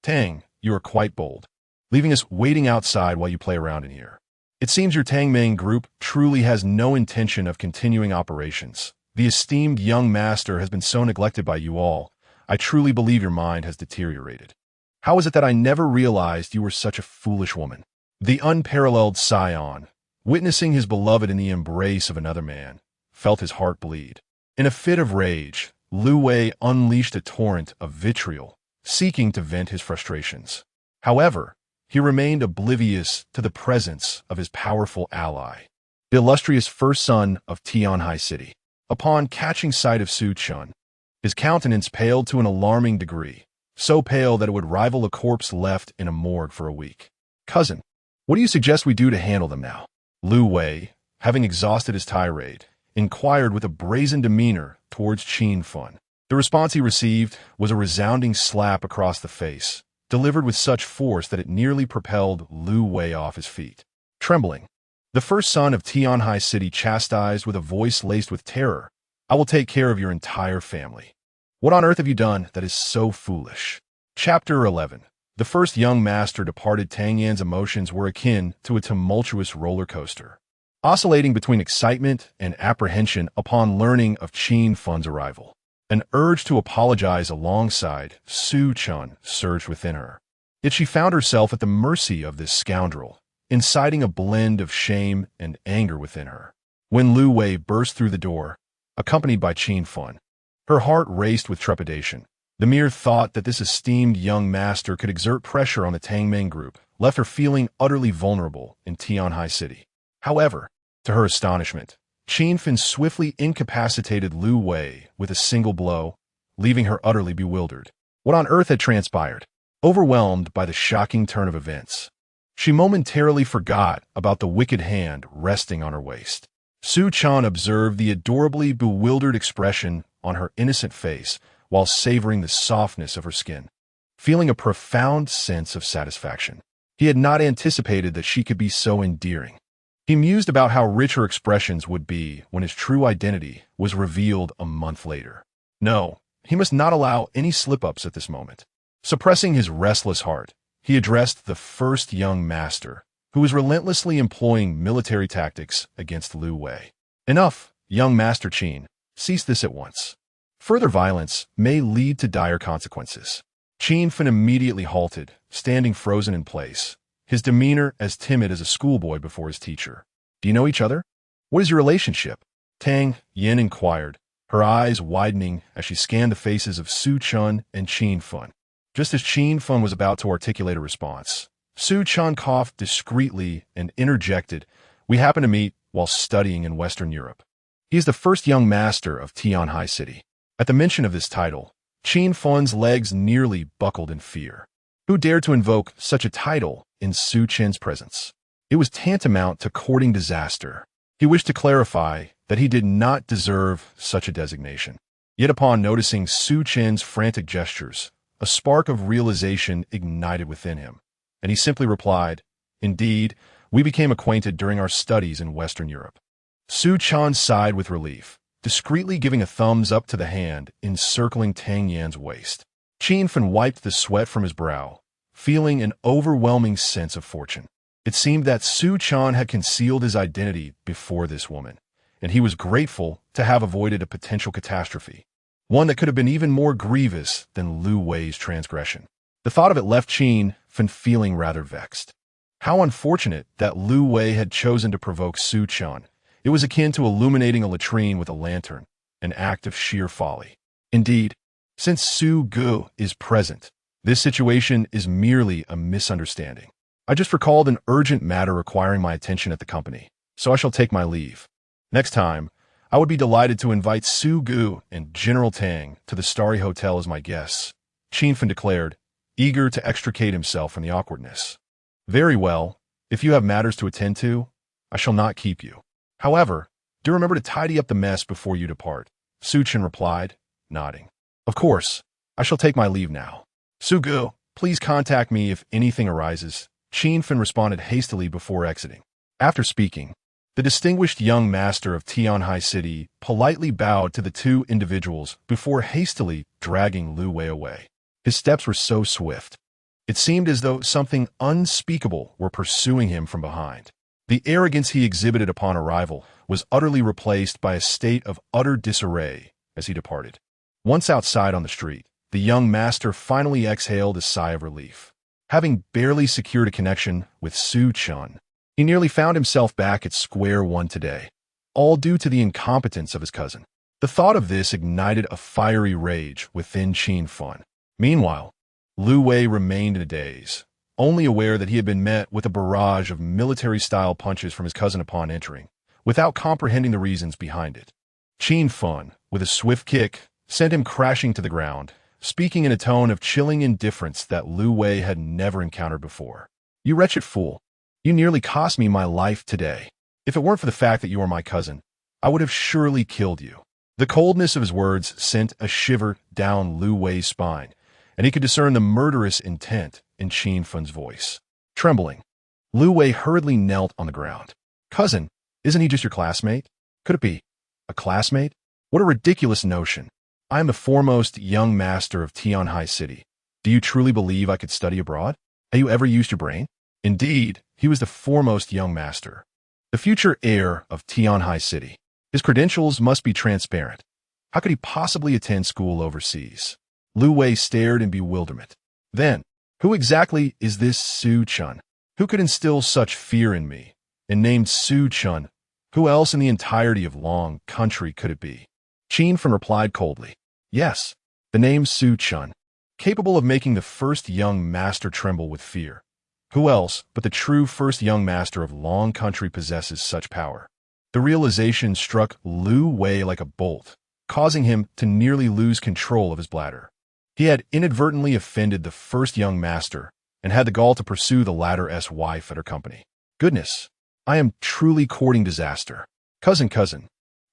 [SPEAKER 1] Tang, you are quite bold, leaving us waiting outside while you play around in here. It seems your Tang Yan Group truly has no intention of continuing operations. The esteemed young master has been so neglected by you all. I truly believe your mind has deteriorated. How is it that I never realized you were such a foolish woman? The unparalleled scion, witnessing his beloved in the embrace of another man, felt his heart bleed. In a fit of rage, Lu Wei unleashed a torrent of vitriol, seeking to vent his frustrations. However, he remained oblivious to the presence of his powerful ally, the illustrious first son of Tianhai City. Upon catching sight of Su Chen, his countenance paled to an alarming degree, so pale that it would rival a corpse left in a morgue for a week. Cousin, what do you suggest we do to handle them now? Lu Wei, having exhausted his tirade, inquired with a brazen demeanor towards Qin Fan. The response he received was a resounding slap across the face, delivered with such force that it nearly propelled Lu Wei off his feet. Trembling, the first son of Tianhai City chastised with a voice laced with terror, I will take care of your entire family. What on earth have you done that is so foolish? Chapter 11. The first young master departed. Tang Yan's emotions were akin to a tumultuous roller coaster, oscillating between excitement and apprehension upon learning of Qin Fan's arrival. An urge to apologize alongside Su Chen surged within her. Yet she found herself at the mercy of this scoundrel, inciting a blend of shame and anger within her. When Lu Wei burst through the door, accompanied by Qin Fan, her heart raced with trepidation. The mere thought that this esteemed young master could exert pressure on the Tang Yan Group left her feeling utterly vulnerable in Tianhai City. However, to her astonishment, Qin Fan swiftly incapacitated Lu Wei with a single blow, leaving her utterly bewildered. What on earth had transpired? Overwhelmed by the shocking turn of events, she momentarily forgot about the wicked hand resting on her waist. Su Chen observed the adorably bewildered expression on her innocent face while savoring the softness of her skin, feeling a profound sense of satisfaction. He had not anticipated that she could be so endearing. He mused about how rich her expressions would be when his true identity was revealed a month later. No, he must not allow any slip-ups at this moment. Suppressing his restless heart, he addressed the first young master, who was relentlessly employing military tactics against Lu Wei. Enough, young Master Qin. Cease this at once. Further violence may lead to dire consequences. Qin Fen immediately halted, standing frozen in place, his demeanor as timid as a schoolboy before his teacher. Do you know each other? What is your relationship? Tang Yan inquired, her eyes widening as she scanned the faces of Su Chen and Qin Fen. Just as Qin Fen was about to articulate a response, Su Chen coughed discreetly and interjected, "We happen to meet while studying in Western Europe." He is the first young master of Tianhai City. At the mention of this title, Qin Fen's legs nearly buckled in fear. Who dared to invoke such a title in Su Chen's presence? It was tantamount to courting disaster. He wished to clarify that he did not deserve such a designation. Yet upon noticing Su Chen's frantic gestures, a spark of realization ignited within him, and he simply replied, "Indeed, we became acquainted during our studies in Western Europe." Su Chen sighed with relief, discreetly giving a thumbs up to the hand encircling Tang Yan's waist. Qin Fen wiped the sweat from his brow, feeling an overwhelming sense of fortune. It seemed that Su Chen had concealed his identity before this woman, and he was grateful to have avoided a potential catastrophe, one that could have been even more grievous than Lu Wei's transgression. The thought of it left Qin Fen feeling rather vexed. How unfortunate that Lu Wei had chosen to provoke Su Chen. It was akin to illuminating a latrine with a lantern, an act of sheer folly. Indeed, since Su Gu is present, this situation is merely a misunderstanding. I just recalled an urgent matter requiring my attention at the company, so I shall take my leave. Next time, I would be delighted to invite Su Gu and General Tang to the Starry Hotel as my guests, Qin Fen declared, eager to extricate himself from the awkwardness. Very well, if you have matters to attend to, I shall not keep you. However, do remember to tidy up the mess before you depart, Su Chen replied, nodding. Of course, I shall take my leave now. Su Gu, please contact me if anything arises, Qin Fen responded hastily before exiting. After speaking, the distinguished young master of Tianhai City politely bowed to the two individuals before hastily dragging Lu Wei away. His steps were so swift. It seemed as though something unspeakable were pursuing him from behind. The arrogance he exhibited upon arrival was utterly replaced by a state of utter disarray as he departed. Once outside on the street, the young master finally exhaled a sigh of relief. Having barely secured a connection with Su Chen, he nearly found himself back at square one today, all due to the incompetence of his cousin. The thought of this ignited a fiery rage within Qin Fen. Meanwhile, Lu Wei remained in a daze, only aware that he had been met with a barrage of military-style punches from his cousin upon entering, without comprehending the reasons behind it. Qin Fen, with a swift kick, sent him crashing to the ground, speaking in a tone of chilling indifference that Lu Wei had never encountered before. "You wretched fool! You nearly cost me my life today. If it weren't for the fact that you are my cousin, I would have surely killed you." The coldness of his words sent a shiver down Lu Wei's spine, and he could discern the murderous intent in Qin Fen's voice. Trembling, Lu Wei hurriedly knelt on the ground. "Cousin, isn't he just your classmate? Could it be a classmate? What a ridiculous notion. I am the foremost young master of Tianhai City. Do you truly believe I could study abroad? Have you ever used your brain?" Indeed, he was the foremost young master, the future heir of Tianhai City. His credentials must be transparent. How could he possibly attend school overseas? Lu Wei stared in bewilderment. Then, who exactly is this Su Chen? Who could instill such fear in me? And named Su Chen, who else in the entirety of Long Country could it be? Qin Fen replied coldly. Yes, the name Su Chen, capable of making the first young master tremble with fear. Who else but the true first young master of Long Country possesses such power? The realization struck Lu Wei like a bolt, causing him to nearly lose control of his bladder. He had inadvertently offended the first young master and had the gall to pursue the latter's wife at her company. Goodness, I am truly courting disaster. Cousin,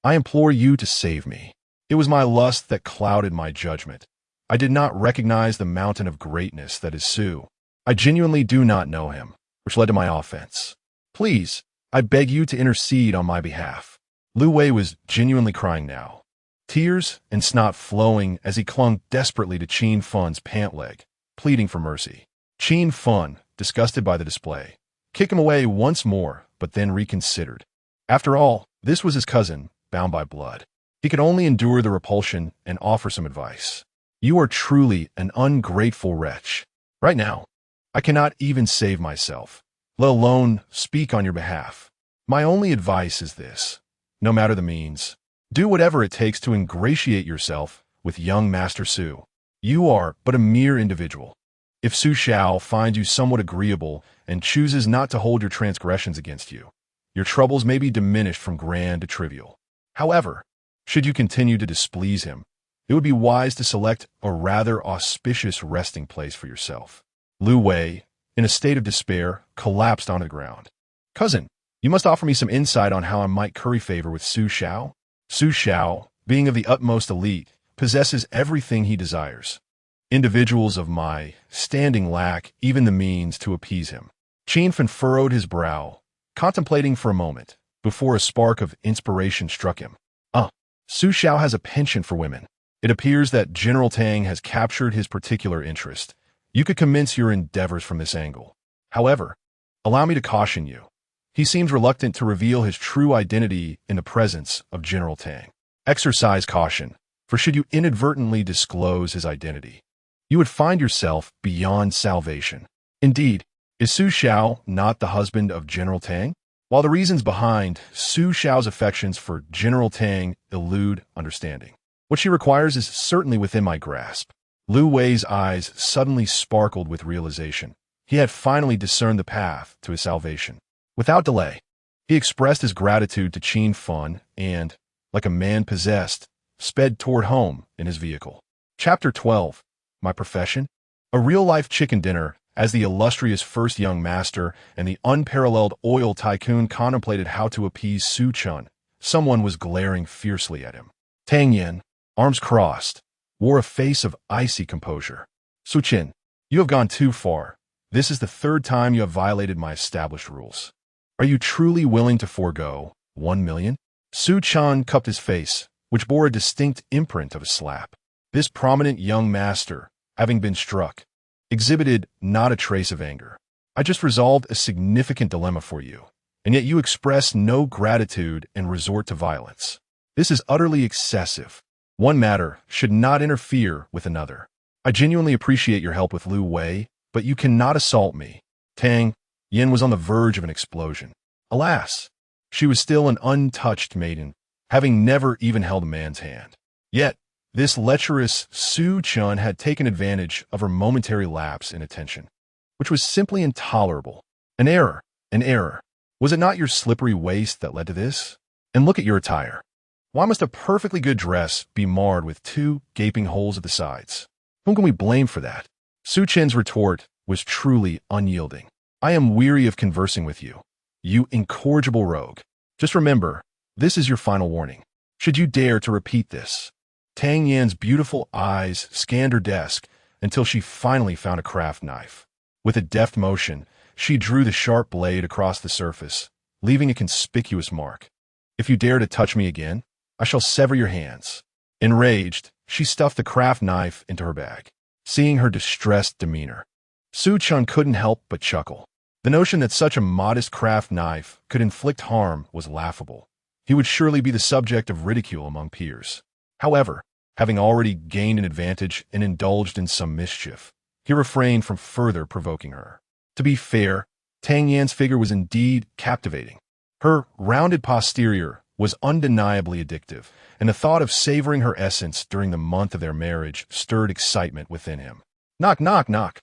[SPEAKER 1] I implore you to save me. It was my lust that clouded my judgment. I did not recognize the mountain of greatness that is Su. I genuinely do not know him, which led to my offense. Please, I beg you to intercede on my behalf. Lu Wei was genuinely crying now, tears and snot flowing as he clung desperately to Qin Fen's pant leg, pleading for mercy. Qin Fen, disgusted by the display, kicked him away once more, but then reconsidered. After all, this was his cousin, bound by blood. He could only endure the repulsion and offer some advice. You are truly an ungrateful wretch. Right now, I cannot even save myself, let alone speak on your behalf. My only advice is this: no matter the means, do whatever it takes to ingratiate yourself with young Master Su. You are but a mere individual. If Su Xiao finds you somewhat agreeable and chooses not to hold your transgressions against you, your troubles may be diminished from grand to trivial. However, should you continue to displease him, it would be wise to select a rather auspicious resting place for yourself. Lu Wei, in a state of despair, collapsed onto the ground. Cousin, you must offer me some insight on how I might curry favor with Su Xiao. Su Xiao, being of the utmost elite, possesses everything he desires. Individuals of my standing lack even the means to appease him. Qin Fan furrowed his brow, contemplating for a moment, before a spark of inspiration struck him. Su Xiao has a penchant for women. It appears that General Tang has captured his particular interest. You could commence your endeavors from this angle. However, allow me to caution you. He seems reluctant to reveal his true identity in the presence of General Tang. Exercise caution, for should you inadvertently disclose his identity, you would find yourself beyond salvation. Indeed, is Su Xiao not the husband of General Tang? While the reasons behind Su Xiao's affections for General Tang elude understanding, what she requires is certainly within my grasp. Lu Wei's eyes suddenly sparkled with realization. He had finally discerned the path to his salvation. Without delay, he expressed his gratitude to Qin Fan and, like a man possessed, sped toward home in his vehicle. Chapter 12. My Profession? A real-life chicken dinner as the illustrious first young master and the unparalleled oil tycoon contemplated how to appease Su Chen. Someone was glaring fiercely at him. Tang Yan, arms crossed, wore a face of icy composure. Su Chen, you have gone too far. This is the third time you have violated my established rules. Are you truly willing to forego 1 million? Su Chen cupped his face, which bore a distinct imprint of a slap. This prominent young master, having been struck, exhibited not a trace of anger. I just resolved a significant dilemma for you, and yet you express no gratitude and resort to violence. This is utterly excessive. One matter should not interfere with another. I genuinely appreciate your help with Lu Wei, but you cannot assault me. Tang Yan was on the verge of an explosion. Alas, she was still an untouched maiden, having never even held a man's hand. Yet, this lecherous Su Chen had taken advantage of her momentary lapse in attention, which was simply intolerable. An error. Was it not your slippery waist that led to this? And look at your attire. Why must a perfectly good dress be marred with 2 gaping holes at the sides? Whom can we blame for that? Su Chen's retort was truly unyielding. I am weary of conversing with you, you incorrigible rogue. Just remember, this is your final warning. Should you dare to repeat this. Tang Yan's beautiful eyes scanned her desk until she finally found a craft knife. With a deft motion, she drew the sharp blade across the surface, leaving a conspicuous mark. If you dare to touch me again, I shall sever your hands. Enraged, she stuffed the craft knife into her bag. Seeing her distressed demeanor, Su Chen couldn't help but chuckle. The notion that such a modest craft knife could inflict harm was laughable. He would surely be the subject of ridicule among peers. However, having already gained an advantage and indulged in some mischief, he refrained from further provoking her. To be fair, Tang Yan's figure was indeed captivating. Her rounded posterior was undeniably addictive, and the thought of savoring her essence during the month of their marriage stirred excitement within him. Knock, knock, knock.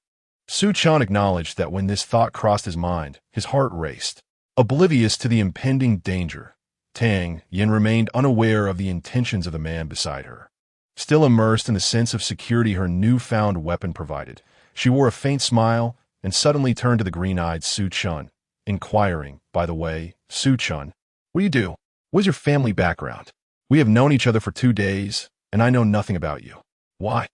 [SPEAKER 1] Su Chen acknowledged that when this thought crossed his mind, his heart raced. Oblivious to the impending danger, Tang Yan remained unaware of the intentions of the man beside her. Still immersed in the sense of security her newfound weapon provided, she wore a faint smile and suddenly turned to the green-eyed Su Chen, inquiring, by the way, Su Chen, what do you do? What is your family background? We have known each other for 2 days, and I know nothing about you. Why?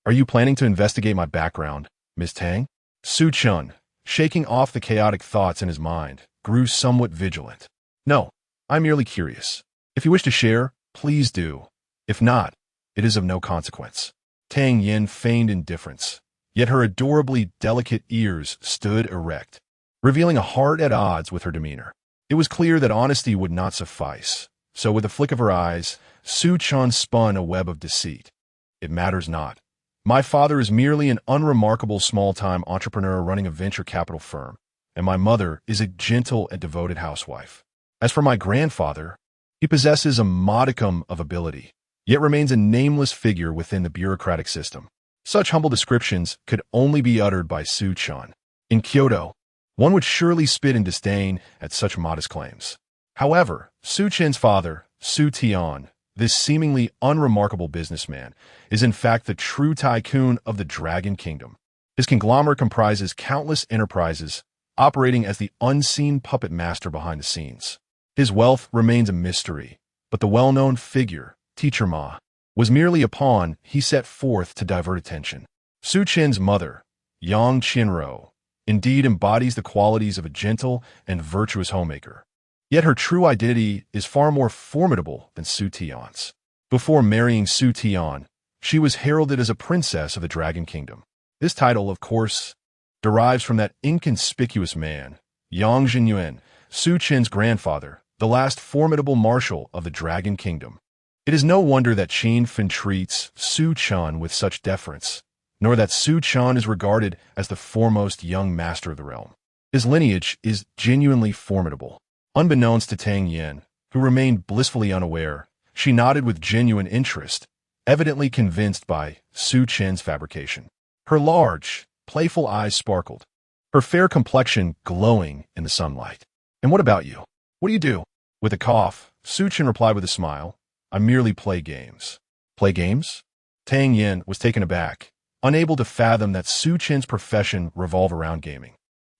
[SPEAKER 1] Are you planning to investigate my background, Miss Tang? Su Chen, shaking off the chaotic thoughts in his mind, grew somewhat vigilant. No, I'm merely curious. If you wish to share, please do. If not, it is of no consequence. Tang Yan feigned indifference, yet her adorably delicate ears stood erect, revealing a heart at odds with her demeanor. It was clear that honesty would not suffice, so with a flick of her eyes, Su Chen spun a web of deceit. It matters not. My father is merely an unremarkable small-time entrepreneur running a venture capital firm, and my mother is a gentle and devoted housewife. As for my grandfather, he possesses a modicum of ability, yet remains a nameless figure within the bureaucratic system. Such humble descriptions could only be uttered by Su Chen. In Kyoto, one would surely spit in disdain at such modest claims. However, Su Chen's father, Su Tian, this seemingly unremarkable businessman, is in fact the true tycoon of the Dragon Kingdom. His conglomerate comprises countless enterprises, operating as the unseen puppet master behind the scenes. His wealth remains a mystery, but the well-known figure, Teacher Ma, was merely a pawn he set forth to divert attention. Su Chen's mother, Yang Qinro, indeed embodies the qualities of a gentle and virtuous homemaker. Yet her true identity is far more formidable than Su Tian's. Before marrying Su Tian, she was heralded as a princess of the Dragon Kingdom. This title, of course, derives from that inconspicuous man, Yang Jinyuan, Su Chen's grandfather, the last formidable marshal of the Dragon Kingdom. It is no wonder that Qin Fin treats Su Chen with such deference, nor that Su Chen is regarded as the foremost young master of the realm. His lineage is genuinely formidable. Unbeknownst to Tang Yan, who remained blissfully unaware, she nodded with genuine interest, evidently convinced by Su Chen's fabrication. Her large, playful eyes sparkled, her fair complexion glowing in the sunlight. "And what about you? What do you do?" With a cough, Su Chen replied with a smile, "I merely play games." "Play games?" Tang Yan was taken aback, unable to fathom that Su Chen's profession revolved around gaming,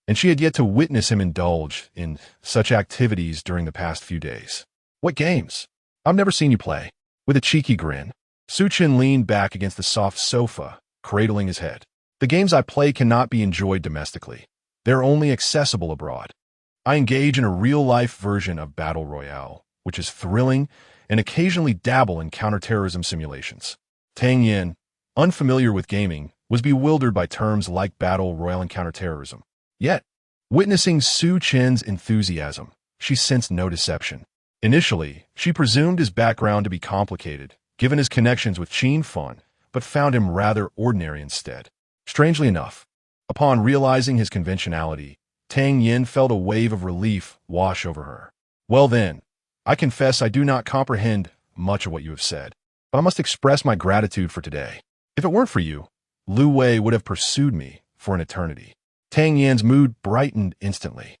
[SPEAKER 1] and she had yet to witness him indulge in such activities during the past few days. "What games? I've never seen you play." With a cheeky grin, Su Chen leaned back against the soft sofa, cradling his head. "The games I play cannot be enjoyed domestically. They're only accessible abroad. I engage in a real-life version of Battle Royale, which is thrilling, and occasionally dabble in counterterrorism simulations." Tang Yan, unfamiliar with gaming, was bewildered by terms like Battle Royale and counterterrorism. Yet, witnessing Su Chen's enthusiasm, she sensed no deception. Initially, she presumed his background to be complicated, given his connections with Qin Fin, but found him rather ordinary instead. Strangely enough, upon realizing his conventionality, Tang Yan felt a wave of relief wash over her. "Well then, I confess I do not comprehend much of what you have said, but I must express my gratitude for today. If it weren't for you, Lu Wei would have pursued me for an eternity." Tang Yan's mood brightened instantly,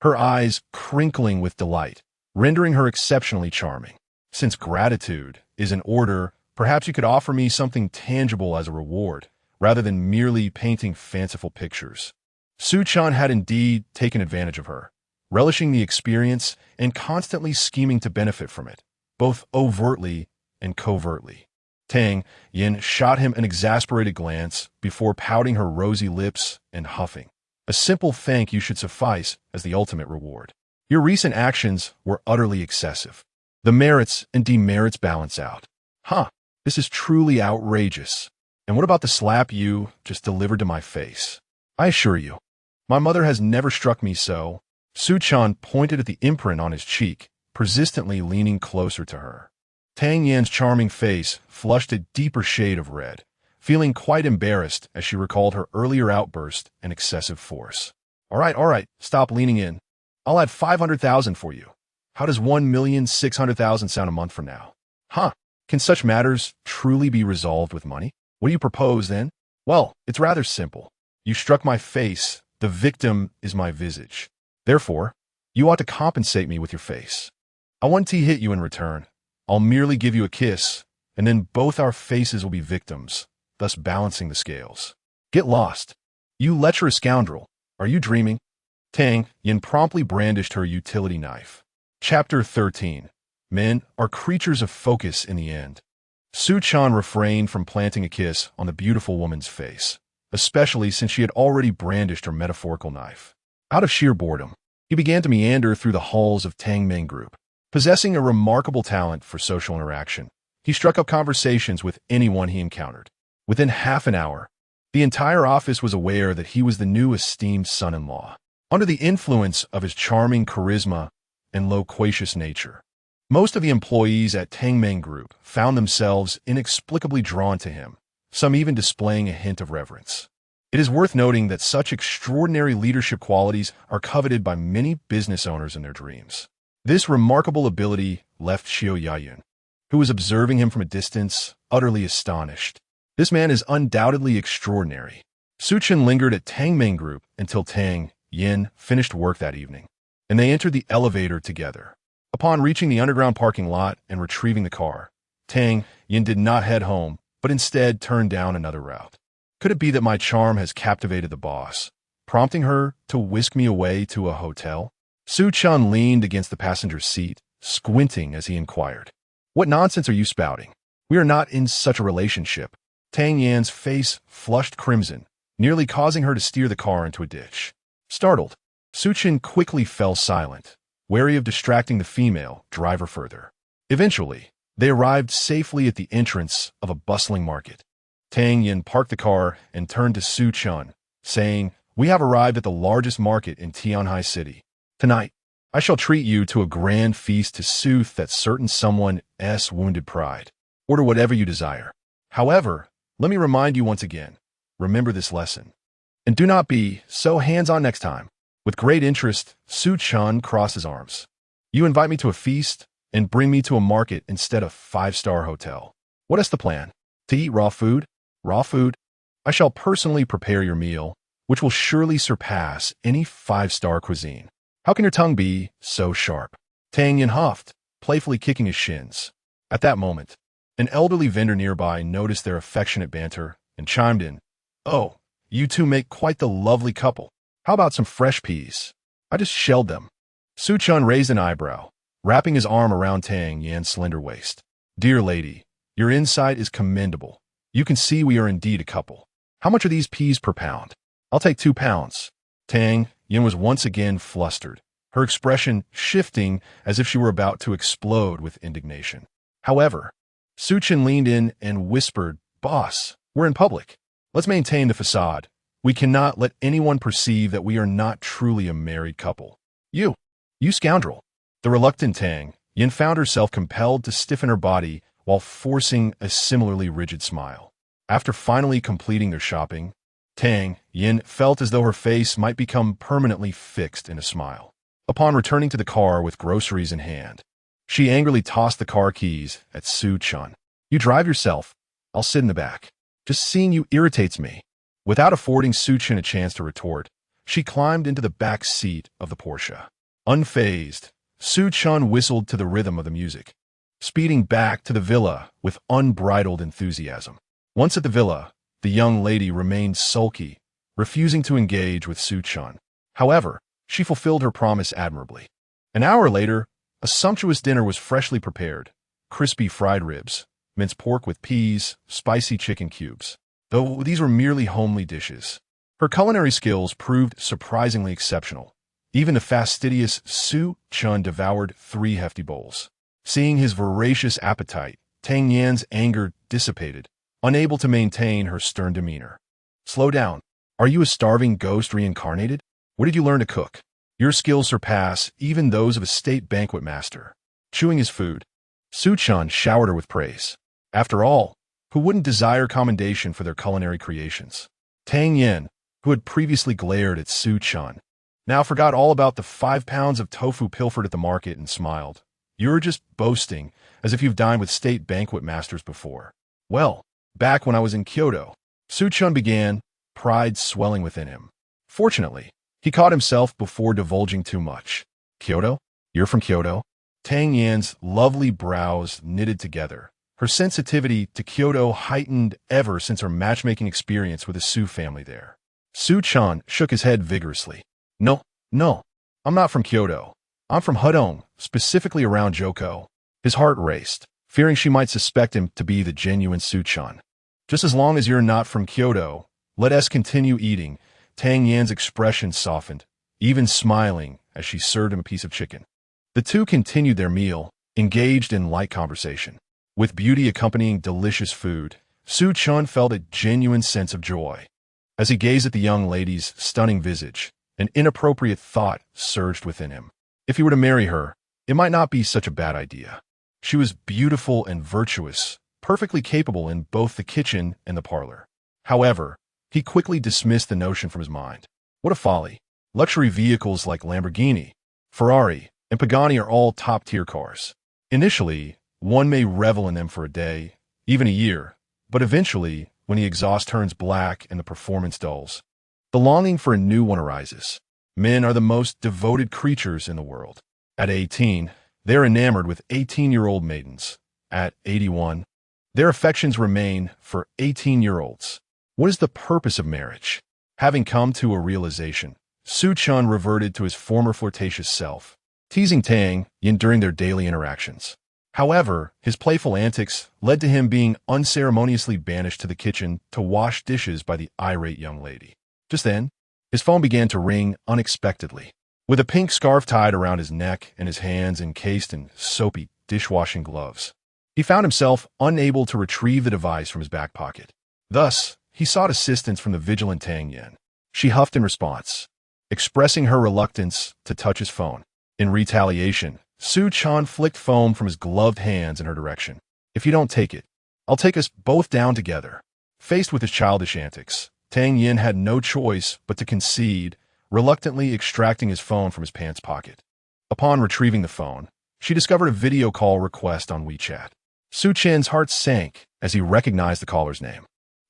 [SPEAKER 1] her eyes crinkling with delight, rendering her exceptionally charming. "Since gratitude is in order, perhaps you could offer me something tangible as a reward, rather than merely painting fanciful pictures." Su Chen had indeed taken advantage of her, relishing the experience and constantly scheming to benefit from it, both overtly and covertly. Tang Yan shot him an exasperated glance before pouting her rosy lips and huffing. "A simple thank you should suffice as the ultimate reward. Your recent actions were utterly excessive. The merits and demerits balance out." "Huh, this is truly outrageous. And what about the slap you just delivered to my face? I assure you, my mother has never struck me so." Su Chen pointed at the imprint on his cheek, persistently leaning closer to her. Tang Yan's charming face flushed a deeper shade of red, feeling quite embarrassed as she recalled her earlier outburst and excessive force. All right, stop leaning in. I'll add 500,000 for you. How does 1,600,000 sound a month from now?" "Huh, can such matters truly be resolved with money? What do you propose, then?" "Well, it's rather simple. You struck my face. The victim is my visage. Therefore, you ought to compensate me with your face. I won't hit you in return. I'll merely give you a kiss, and then both our faces will be victims, thus balancing the scales." "Get lost. You lecherous scoundrel. Are you dreaming?" Tang Yan promptly brandished her utility knife. Chapter 13. Men are creatures of focus in the end. Su Chen refrained from planting a kiss on the beautiful woman's face, especially since she had already brandished her metaphorical knife. Out of sheer boredom, he began to meander through the halls of Tang Meng Group. Possessing a remarkable talent for social interaction, he struck up conversations with anyone he encountered. Within half an hour, the entire office was aware that he was the new esteemed son-in-law. Under the influence of his charming charisma and loquacious nature, most of the employees at Tang Meng Group found themselves inexplicably drawn to him, some even displaying a hint of reverence. It is worth noting that such extraordinary leadership qualities are coveted by many business owners in their dreams. This remarkable ability left Xiao Yayun, who was observing him from a distance, utterly astonished. This man is undoubtedly extraordinary. Su Chen lingered at Tang Ming Group until Tang Yan finished work that evening, and they entered the elevator together. Upon reaching the underground parking lot and retrieving the car, Tang Yan did not head home, but instead turned down another route. Could it be that my charm has captivated the boss, prompting her to whisk me away to a hotel? Su Chen leaned against the passenger's seat, squinting as he inquired. What nonsense are you spouting? We are not in such a relationship. Tang Yan's face flushed crimson, nearly causing her to steer the car into a ditch. Startled, Su Chen quickly fell silent, wary of distracting the female driver further. Eventually, they arrived safely at the entrance of a bustling market. Tang Yan parked the car and turned to Su Chen, saying, "We have arrived at the largest market in Tianhai City. Tonight, I shall treat you to a grand feast to soothe that certain someone's wounded pride. Order whatever you desire. However, let me remind you once again, remember this lesson. And do not be so hands-on next time." With great interest, Su Chen crossed his arms. "You invite me to a feast and bring me to a market instead of five-star hotel. What is the plan? To eat raw food? Raw food? I shall personally prepare your meal, which will surely surpass any five-star cuisine. How can your tongue be so sharp?" Tang Yan huffed, playfully kicking his shins. At that moment, an elderly vendor nearby noticed their affectionate banter and chimed in, "Oh, you two make quite the lovely couple. How about some fresh peas? I just shelled them." Su Chen raised an eyebrow, wrapping his arm around Tang Yan's slender waist. "Dear lady, your insight is commendable. You can see we are indeed a couple. How much are these peas per pound?" "I'll take 2 pounds. Tang Yan was once again flustered, her expression shifting as if she were about to explode with indignation. However, Su Chen leaned in and whispered, "Boss, we're in public. Let's maintain the facade. We cannot let anyone perceive that we are not truly a married couple." You scoundrel." The reluctant Tang Yan found herself compelled to stiffen her body while forcing a similarly rigid smile. After finally completing their shopping, Tang Yan felt as though her face might become permanently fixed in a smile. Upon returning to the car with groceries in hand, she angrily tossed the car keys at Su Chen. "You drive yourself. I'll sit in the back. Just seeing you irritates me." Without affording Su Chen a chance to retort, she climbed into the back seat of the Porsche. Unfazed, Su Chen whistled to the rhythm of the music, speeding back to the villa with unbridled enthusiasm. Once at the villa, the young lady remained sulky, refusing to engage with Su Chen. However, she fulfilled her promise admirably. An hour later, a sumptuous dinner was freshly prepared: crispy fried ribs, minced pork with peas, spicy chicken cubes. Though these were merely homely dishes, her culinary skills proved surprisingly exceptional. Even the fastidious Su Chen devoured 3 hefty bowls. Seeing his voracious appetite, Tang Yan's anger dissipated, unable to maintain her stern demeanor. "Slow down. Are you a starving ghost reincarnated? Where did you learn to cook? Your skills surpass even those of a state banquet master." Chewing his food, Su Chen showered her with praise. After all, who wouldn't desire commendation for their culinary creations? Tang Yan, who had previously glared at Su Chen, now forgot all about the 5 pounds of tofu pilfered at the market and smiled. "You're just boasting as if you've dined with state banquet masters before." "Well, back when I was in Kyoto," Su Chen began, pride swelling within him. Fortunately, he caught himself before divulging too much. "Kyoto? You're from Kyoto?" Tang Yan's lovely brows knitted together, her sensitivity to Kyoto heightened ever since her matchmaking experience with the Su family there. Su Chen shook his head vigorously. No, I'm not from Kyoto. I'm from Hudong, specifically around Joko." His heart raced, fearing she might suspect him to be the genuine Su Chen. "Just as long as you're not from Kyoto, let us continue eating." Tang Yan's expression softened, even smiling as she served him a piece of chicken. The two continued their meal, engaged in light conversation. With beauty accompanying delicious food, Su Chen felt a genuine sense of joy. As he gazed at the young lady's stunning visage, an inappropriate thought surged within him. If he were to marry her, it might not be such a bad idea. She was beautiful and virtuous, perfectly capable in both the kitchen and the parlor. However, he quickly dismissed the notion from his mind. What a folly. Luxury vehicles like Lamborghini, Ferrari, and Pagani are all top-tier cars. Initially, one may revel in them for a day, even a year, but eventually, when the exhaust turns black and the performance dulls, the longing for a new one arises. Men are the most devoted creatures in the world. At 18, they're enamored with 18-year-old maidens. At 81, their affections remain for 18-year-olds. What is the purpose of marriage? Having come to a realization, Su Chen reverted to his former flirtatious self, teasing Tang Yan during their daily interactions. However, his playful antics led to him being unceremoniously banished to the kitchen to wash dishes by the irate young lady. Just then, his phone began to ring unexpectedly. With a pink scarf tied around his neck and his hands encased in soapy dishwashing gloves, he found himself unable to retrieve the device from his back pocket. Thus, he sought assistance from the vigilant Tang Yan. She huffed in response, expressing her reluctance to touch his phone. In retaliation, Su Chen flicked foam from his gloved hands in her direction. If you don't take it, I'll take us both down together. Faced with his childish antics, Tang Yan had no choice but to concede, reluctantly extracting his phone from his pants pocket. Upon retrieving the phone, she discovered a video call request on WeChat. Su Chen's heart sank as he recognized the caller's name.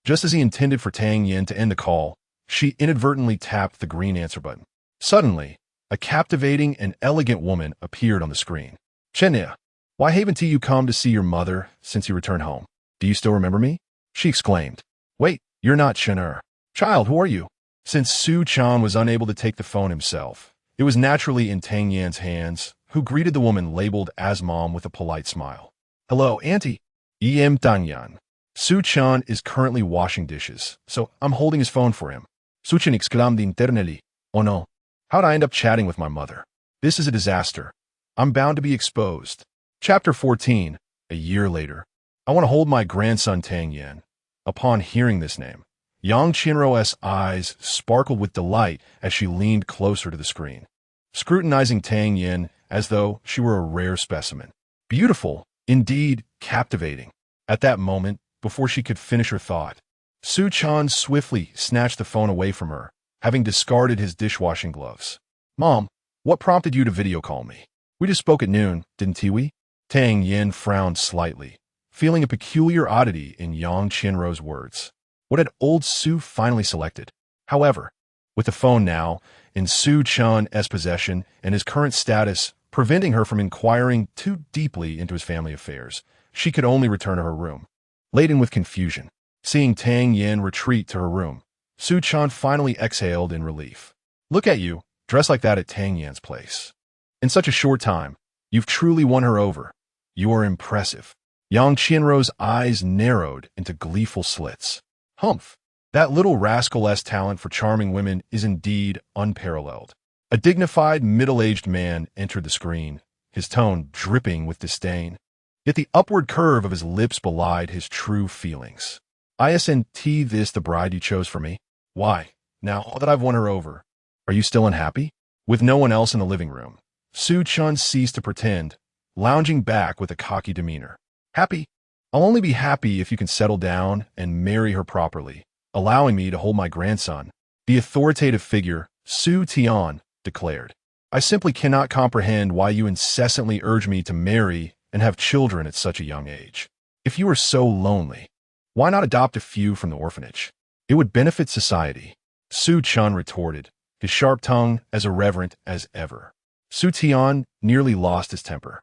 [SPEAKER 1] Just as he intended for Tang Yan to end the call, she inadvertently tapped the green answer button. Suddenly, a captivating and elegant woman appeared on the screen. "Chenia, why haven't you come to see your mother since you returned home? Do you still remember me?" she exclaimed. "Wait, you're not Chenia. Child, who are you?" Since Su Chen was unable to take the phone himself, it was naturally in Tang Yan's hands, who greeted the woman labeled as Mom with a polite smile. "Hello, Auntie. I'm Tang Yan. Su Chen is currently washing dishes, so I'm holding his phone for him." Su Chen exclaimed internally. "Oh no. How'd I end up chatting with my mother? This is a disaster. I'm bound to be exposed." Chapter 14. A year later. I want to hold my grandson Tang Yan. Upon hearing this name, Yang Qianruo's eyes sparkled with delight as she leaned closer to the screen, scrutinizing Tang Yan as though she were a rare specimen. Beautiful, indeed captivating. At that moment, before she could finish her thought, Su Chen swiftly snatched the phone away from her, having discarded his dishwashing gloves. "Mom, what prompted you to video call me? We just spoke at noon, didn't we?" Tang Yan frowned slightly, feeling a peculiar oddity in Yang Qianruo's words. What had old Su finally selected? However, with the phone now in Su Chen's possession and his current status preventing her from inquiring too deeply into his family affairs, she could only return to her room. Laden with confusion, seeing Tang Yan retreat to her room, Su Chen finally exhaled in relief. "Look at you, dressed like that at Tang Yan's place. In such a short time, you've truly won her over. You are impressive." Yang Qianruo's eyes narrowed into gleeful slits. Humph, that little rascal's talent for charming women is indeed unparalleled. A dignified, middle-aged man entered the screen, his tone dripping with disdain. Yet the upward curve of his lips belied his true feelings. "Isn't this the bride you chose for me? Why, now that I've won her over, are you still unhappy?" With no one else in the living room, Su Chen ceased to pretend, lounging back with a cocky demeanor. "Happy? I'll only be happy if you can settle down and marry her properly, allowing me to hold my grandson." The authoritative figure, Su Tian, declared. "I simply cannot comprehend why you incessantly urge me to marry and have children at such a young age. If you are so lonely, why not adopt a few from the orphanage? It would benefit society." Su Chen retorted, his sharp tongue as irreverent as ever. Su Tian nearly lost his temper,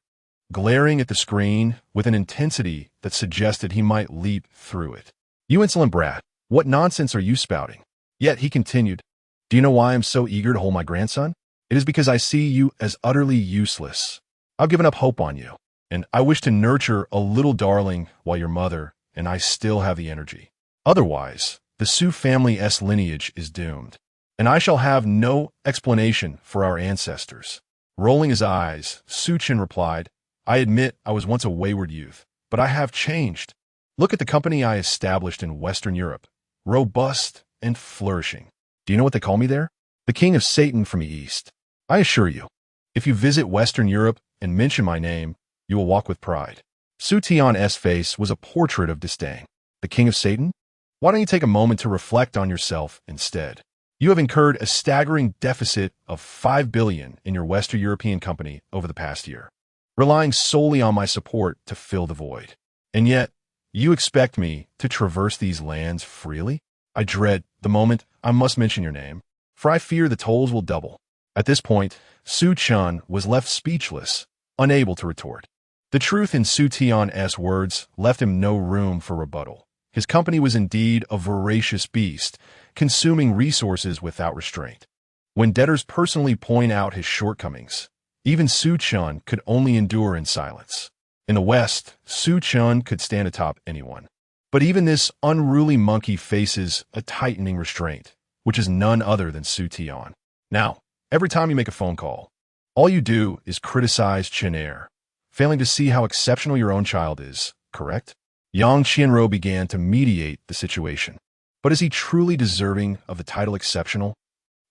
[SPEAKER 1] glaring at the screen with an intensity that suggested he might leap through it. "You insolent brat, what nonsense are you spouting?" Yet he continued, "Do you know why I'm so eager to hold my grandson? It is because I see you as utterly useless. I've given up hope on you, and I wish to nurture a little darling while your mother and I still have the energy. Otherwise, the Su family's lineage is doomed, and I shall have no explanation for our ancestors." Rolling his eyes, Su Chen replied, "I admit I was once a wayward youth, but I have changed. Look at the company I established in Western Europe, robust and flourishing. Do you know what they call me there? The King of Satan from the East. I assure you, if you visit Western Europe and mention my name, you will walk with pride." Su Tian's face was a portrait of disdain. The king of Satan? Why don't you take a moment to reflect on yourself instead? You have incurred a staggering deficit of 5 billion in your Western European company over the past year, relying solely on my support to fill the void. And yet, you expect me to traverse these lands freely? I dread the moment I must mention your name, for I fear the tolls will double. At this point, Su Chen was left speechless, unable to retort. The truth in Su Tian's words left him no room for rebuttal. His company was indeed a voracious beast, consuming resources without restraint. When debtors personally point out his shortcomings, even Su Chen could only endure in silence. In the West, Su Chen could stand atop anyone. But even this unruly monkey faces a tightening restraint, which is none other than Su Tian. Now, every time you make a phone call, all you do is criticize Heir, failing to see how exceptional your own child is, correct? Yang Qianrou began to mediate the situation. But is he truly deserving of the title exceptional?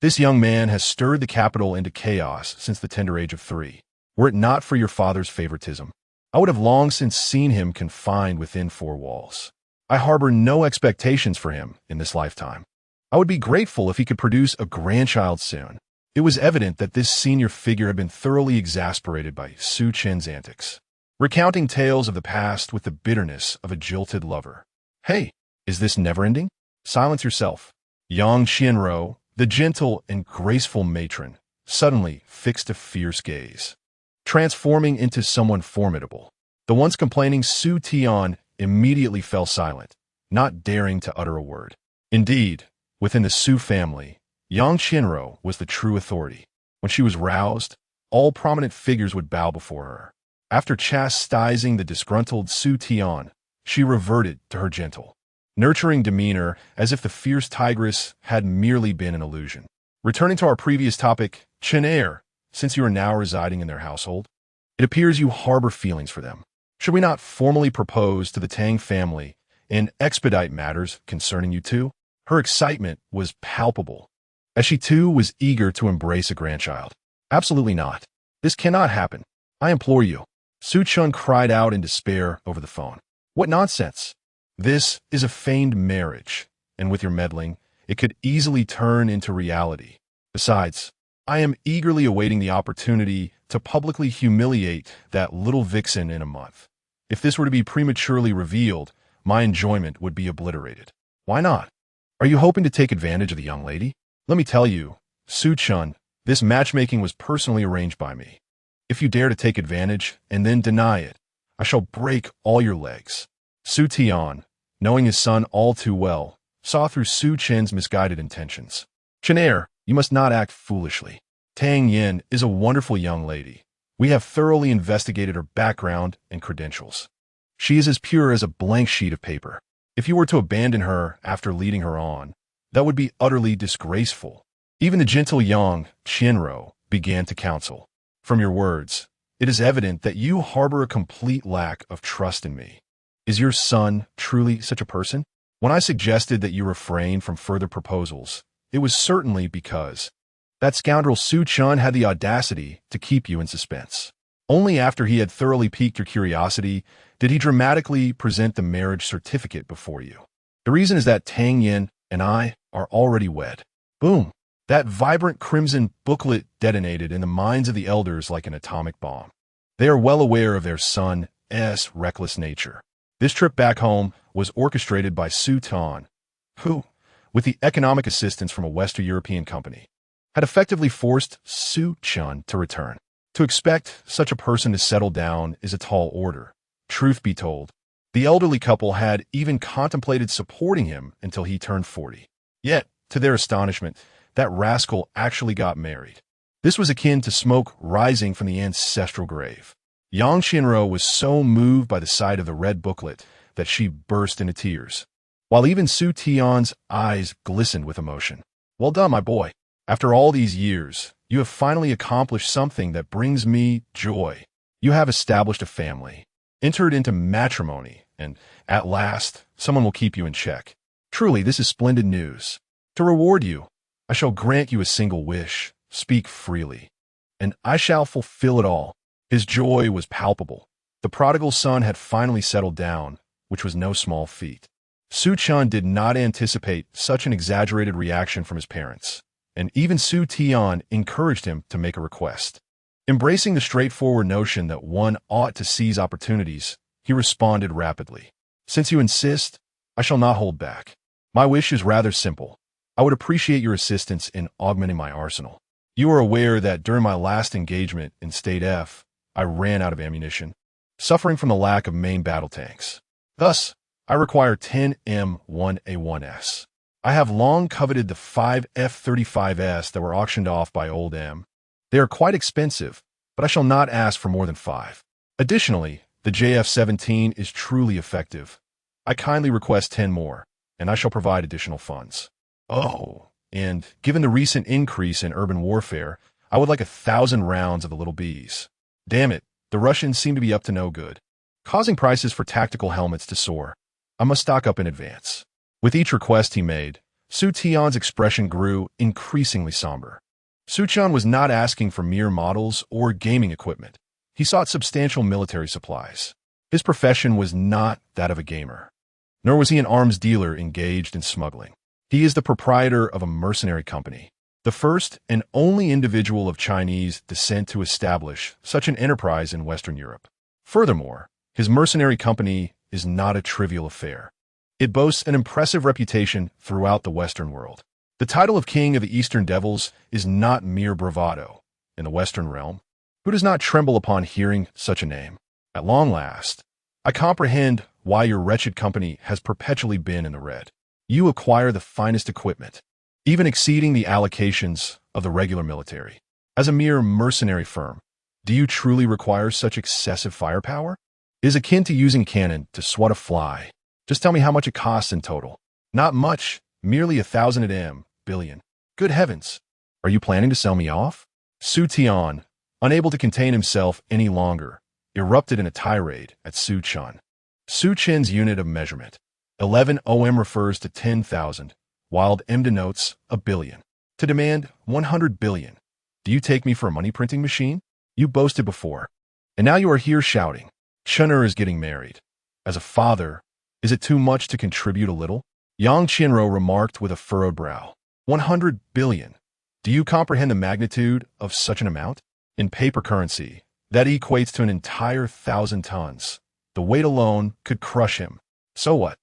[SPEAKER 1] This young man has stirred the capital into chaos since the tender age of 3. Were it not for your father's favoritism, I would have long since seen him confined within 4 walls. I harbor no expectations for him in this lifetime. I would be grateful if he could produce a grandchild soon. It was evident that this senior figure had been thoroughly exasperated by Su Chen's antics, recounting tales of the past with the bitterness of a jilted lover. Hey, is this never-ending? Silence yourself. Yang Qianrou, the gentle and graceful matron, suddenly fixed a fierce gaze, transforming into someone formidable. The once complaining Su Tian immediately fell silent, not daring to utter a word. Indeed, within the Su family, Yang Qianrou was the true authority. When she was roused, all prominent figures would bow before her. After chastising the disgruntled Su Tian, she reverted to her gentle, nurturing demeanor as if the fierce tigress had merely been an illusion. Returning to our previous topic, Heir, since you are now residing in their household, it appears you harbor feelings for them. Should we not formally propose to the Tang family and expedite matters concerning you two? Her excitement was palpable, as she too was eager to embrace a grandchild. Absolutely not. This cannot happen. I implore you. Su Chen cried out in despair over the phone. What nonsense! This is a feigned marriage, and with your meddling, it could easily turn into reality. Besides, I am eagerly awaiting the opportunity to publicly humiliate that little vixen in a month. If this were to be prematurely revealed, my enjoyment would be obliterated. Why not? Are you hoping to take advantage of the young lady? Let me tell you, Su Chen, this matchmaking was personally arranged by me. If you dare to take advantage and then deny it, I shall break all your legs. Su Tian, knowing his son all too well, saw through Su Chen's misguided intentions. Heir, you must not act foolishly. Tang Yan is a wonderful young lady. We have thoroughly investigated her background and credentials. She is as pure as a blank sheet of paper. If you were to abandon her after leading her on, that would be utterly disgraceful. Even the gentle Yang Qianrou began to counsel. From your words, it is evident that you harbor a complete lack of trust in me. Is your son truly such a person? When I suggested that you refrain from further proposals, it was certainly because that scoundrel Su Chen had the audacity to keep you in suspense. Only after he had thoroughly piqued your curiosity did he dramatically present the marriage certificate before you. The reason is that Tang Yan and I are already wed. Boom! That vibrant crimson booklet detonated in the minds of the elders like an atomic bomb. They are well aware of their son's reckless nature. This trip back home was orchestrated by Su Tian, who, with the economic assistance from a Western European company, had effectively forced Su Chen to return. To expect such a person to settle down is a tall order. Truth be told, the elderly couple had even contemplated supporting him until he turned 40. Yet, to their astonishment, that rascal actually got married. This was akin to smoke rising from the ancestral grave. Yang Qianrou was so moved by the sight of the red booklet that she burst into tears, while even Su Tian's eyes glistened with emotion. Well done, my boy. After all these years, you have finally accomplished something that brings me joy. You have established a family, entered into matrimony, and, at last, someone will keep you in check. Truly, this is splendid news. To reward you, I shall grant you a single wish. Speak freely, and I shall fulfill it all. His joy was palpable, The prodigal son had finally settled down, which was no small feat. Su Chen did not anticipate such an exaggerated reaction from his parents, and even Su Tian encouraged him to make a request. Embracing the straightforward notion that one ought to seize opportunities, he responded rapidly. "Since you insist, I shall not hold back. My wish is rather simple. I would appreciate your assistance in augmenting my arsenal. You are aware that during my last engagement in State F, I ran out of ammunition, suffering from the lack of main battle tanks. Thus, I require 10 M1A1s. I have long coveted the 5 F-35s that were auctioned off by Old M. They are quite expensive, but I shall not ask for more than 5. Additionally, the JF-17 is truly effective. I kindly request 10 more, and I shall provide additional funds. Oh, and given the recent increase in urban warfare, I would like 1,000 rounds of the little bees. Damn it, the Russians seem to be up to no good, causing prices for tactical helmets to soar. I must stock up in advance." With each request he made, Su Tian's expression grew increasingly somber. Su Chen was not asking for mere models or gaming equipment. He sought substantial military supplies. His profession was not that of a gamer, nor was he an arms dealer engaged in smuggling. He is the proprietor of a mercenary company, the first and only individual of Chinese descent to establish such an enterprise in Western Europe. Furthermore, his mercenary company is not a trivial affair. It boasts an impressive reputation throughout the Western world. The title of King of the Eastern Devils is not mere bravado. In the Western realm, who does not tremble upon hearing such a name? At long last, I comprehend why your wretched company has perpetually been in the red. You acquire the finest equipment, even exceeding the allocations of the regular military. As a mere mercenary firm, do you truly require such excessive firepower? It is akin to using a cannon to swat a fly. Just tell me how much it costs in total. Not much, merely 1,000 billion. Good heavens, are you planning to sell me off? Su Tian, unable to contain himself any longer, erupted in a tirade at Su Chen. Su Chen's unit of measurement, 11 OM, refers to 10,000, while M denotes a billion. To demand 100 billion. Do you take me for a money printing machine? You boasted before, and now you are here shouting. Chener is getting married. As a father, is it too much to contribute a little? Yang Qianro remarked with a furrowed brow. 100 billion. Do you comprehend the magnitude of such an amount? In paper currency, that equates to an entire 1,000 tons. The weight alone could crush him. So what?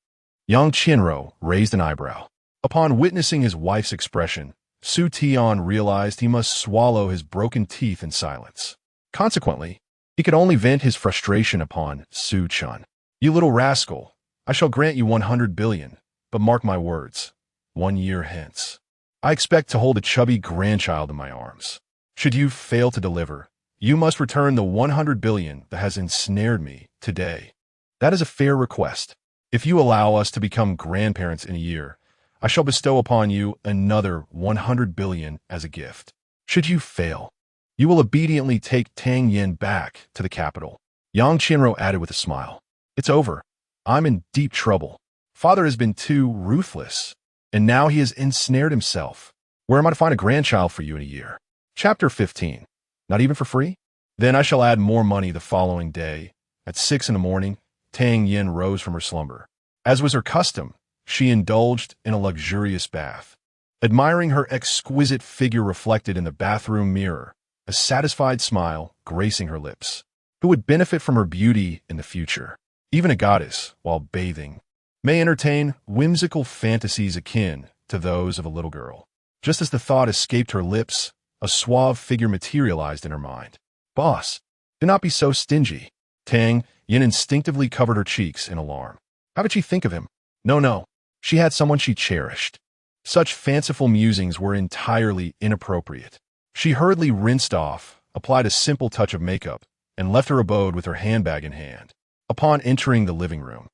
[SPEAKER 1] Yang Qianro raised an eyebrow. Upon witnessing his wife's expression, Su Tian realized he must swallow his broken teeth in silence. Consequently, he could only vent his frustration upon Su Chen. "You little rascal, I shall grant you 100 billion, but mark my words, 1 year hence, I expect to hold a chubby grandchild in my arms. Should you fail to deliver, you must return the 100 billion that has ensnared me today. That is a fair request. If you allow us to become grandparents in a year, I shall bestow upon you another 100 billion as a gift. Should you fail, you will obediently take Tang Yan back to the capital." Yang Qianro added with a smile. "It's over. I'm in deep trouble. Father has been too ruthless, and now he has ensnared himself. Where am I to find a grandchild for you in a year?" Chapter 15. Not even for free? Then I shall add more money the following day. At 6 in the morning, Tang Yan rose from her slumber. As was her custom, she indulged in a luxurious bath. Admiring her exquisite figure reflected in the bathroom mirror, a satisfied smile gracing her lips. Who would benefit from her beauty in the future? Even a goddess, while bathing, may entertain whimsical fantasies akin to those of a little girl. Just as the thought escaped her lips, a suave figure materialized in her mind. "Boss, do not be so stingy." Tang Yan instinctively covered her cheeks in alarm. How did she think of him? No. She had someone she cherished. Such fanciful musings were entirely inappropriate. She hurriedly rinsed off, applied a simple touch of makeup, and left her abode with her handbag in hand. Upon entering the living room,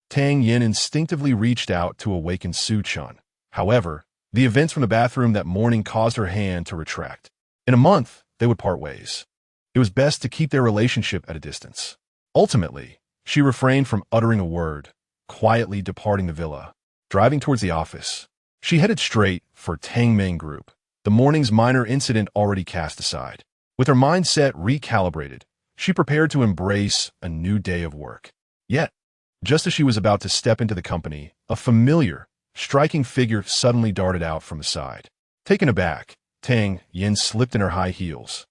[SPEAKER 1] Tang Yan instinctively reached out to awaken Su Chen. However, the events from the bathroom that morning caused her hand to retract. In a month, they would part ways. It was best to keep their relationship at a distance. Ultimately, she refrained from uttering a word, quietly departing the villa. Driving towards the office, she headed straight for Tangming Group, the morning's minor incident already cast aside. With her mindset recalibrated, She prepared to embrace a new day of work. Yet, just as she was about to step into the company, a familiar, striking figure suddenly darted out from the side. Taken aback, Tang Yan slipped in her high heels,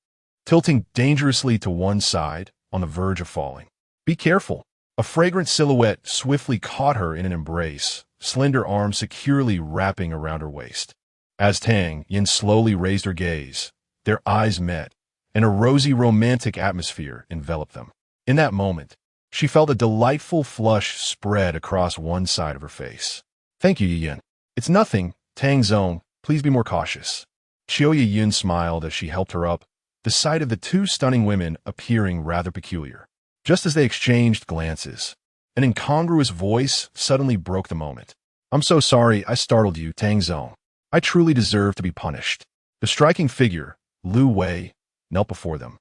[SPEAKER 1] tilting dangerously to one side, on the verge of falling. "Be careful." A fragrant silhouette swiftly caught her in an embrace, slender arms securely wrapping around her waist. As Tang Yan slowly raised her gaze, their eyes met, and a rosy romantic atmosphere enveloped them. In that moment, she felt a delightful flush spread across one side of her face. "Thank you, Yun. It's nothing, Tang Zong. Please be more cautious." Xiao Yun smiled as she helped her up, the sight of the two stunning women appearing rather peculiar. Just as they exchanged glances, an incongruous voice suddenly broke the moment. "I'm so sorry I startled you, Tang Zong. I truly deserve to be punished." The striking figure, Lu Wei, knelt before them.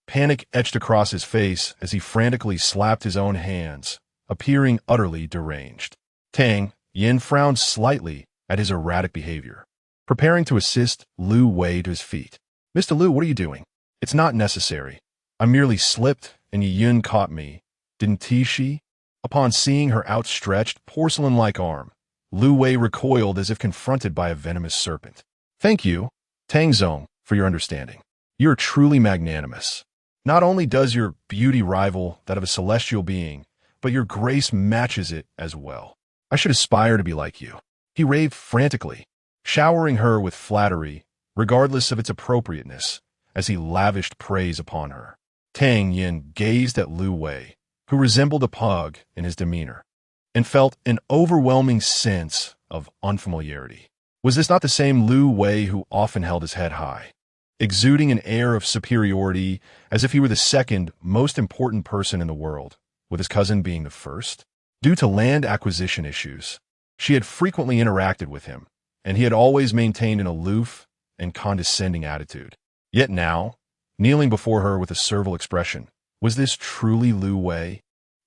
[SPEAKER 1] Panic etched across his face as he frantically slapped his own hands, appearing utterly deranged. Tang Yan frowned slightly at his erratic behavior, preparing to assist Lu Wei to his feet. "Mr. Lu, what are you doing?" "It's not necessary. I merely slipped and Yun caught me, didn't she?" Upon seeing her outstretched, porcelain-like arm, Lu Wei recoiled as if confronted by a venomous serpent. "Thank you, Tang Zong, for your understanding. You're truly magnanimous. Not only does your beauty rival that of a celestial being, but your grace matches it as well. I should aspire to be like you." He raved frantically, showering her with flattery, regardless of its appropriateness, as he lavished praise upon her. Tang Yan gazed at Lu Wei, who resembled a pug in his demeanor, and felt an overwhelming sense of unfamiliarity. Was this not the same Lu Wei who often held his head high, exuding an air of superiority as if he were the second most important person in the world, with his cousin being the first? Due to land acquisition issues, she had frequently interacted with him, and he had always maintained an aloof and condescending attitude. Yet now, kneeling before her with a servile expression, was this truly Lu Wei?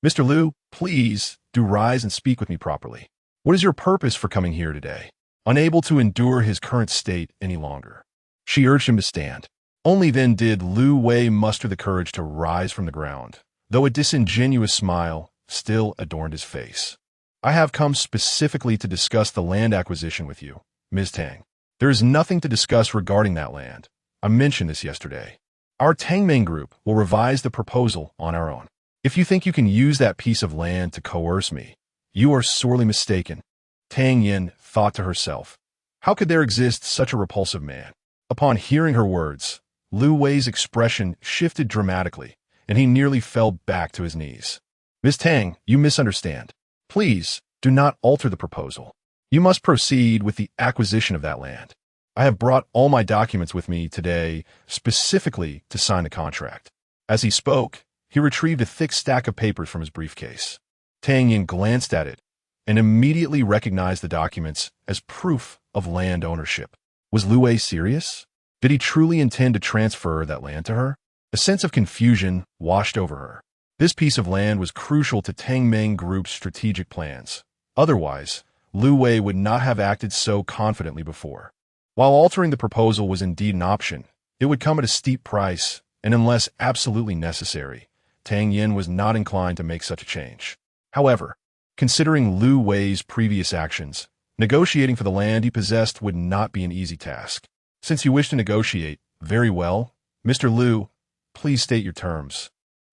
[SPEAKER 1] "Mr. Lu, please do rise and speak with me properly. What is your purpose for coming here today?" Unable to endure his current state any longer, she urged him to stand. Only then did Lu Wei muster the courage to rise from the ground, though a disingenuous smile still adorned his face. "I have come specifically to discuss the land acquisition with you, Ms. Tang. There is nothing to discuss regarding that land. I mentioned this yesterday. Our Tangming group will revise the proposal on our own. If you think you can use that piece of land to coerce me, you are sorely mistaken." Tang Yan thought to herself, how could there exist such a repulsive man? Upon hearing her words, Lu Wei's expression shifted dramatically, and he nearly fell back to his knees. "Ms. Tang, you misunderstand. Please, do not alter the proposal. You must proceed with the acquisition of that land. I have brought all my documents with me today specifically to sign the contract." As he spoke, he retrieved a thick stack of papers from his briefcase. Tang Yan glanced at it and immediately recognized the documents as proof of land ownership. Was Lu Wei serious? Did he truly intend to transfer that land to her? A sense of confusion washed over her. This piece of land was crucial to Tangming Group's strategic plans. Otherwise, Lu Wei would not have acted so confidently before. While altering the proposal was indeed an option, it would come at a steep price, and unless absolutely necessary, Tang Yan was not inclined to make such a change. However, considering Lu Wei's previous actions, negotiating for the land he possessed would not be an easy task. "Since you wish to negotiate, very well. Mr. Lu, please state your terms."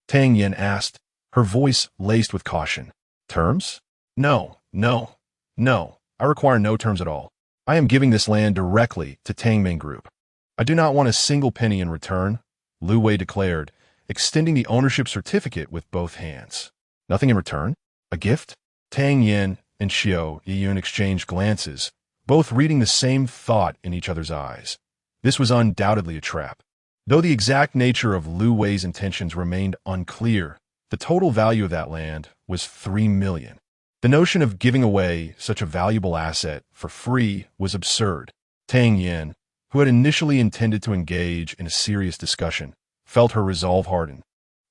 [SPEAKER 1] Tang Yan asked, her voice laced with caution. "Terms? No. I require no terms at all. I am giving this land directly to Tangming Group. I do not want a single penny in return," Lu Wei declared, extending the ownership certificate with both hands. "Nothing in return? A gift?" Tang Yan and Xiao Yun exchanged glances, both reading the same thought in each other's eyes. This was undoubtedly a trap. Though the exact nature of Lu Wei's intentions remained unclear, the total value of that land was 3 million. The notion of giving away such a valuable asset for free was absurd. Tang Yan, who had initially intended to engage in a serious discussion, felt her resolve harden,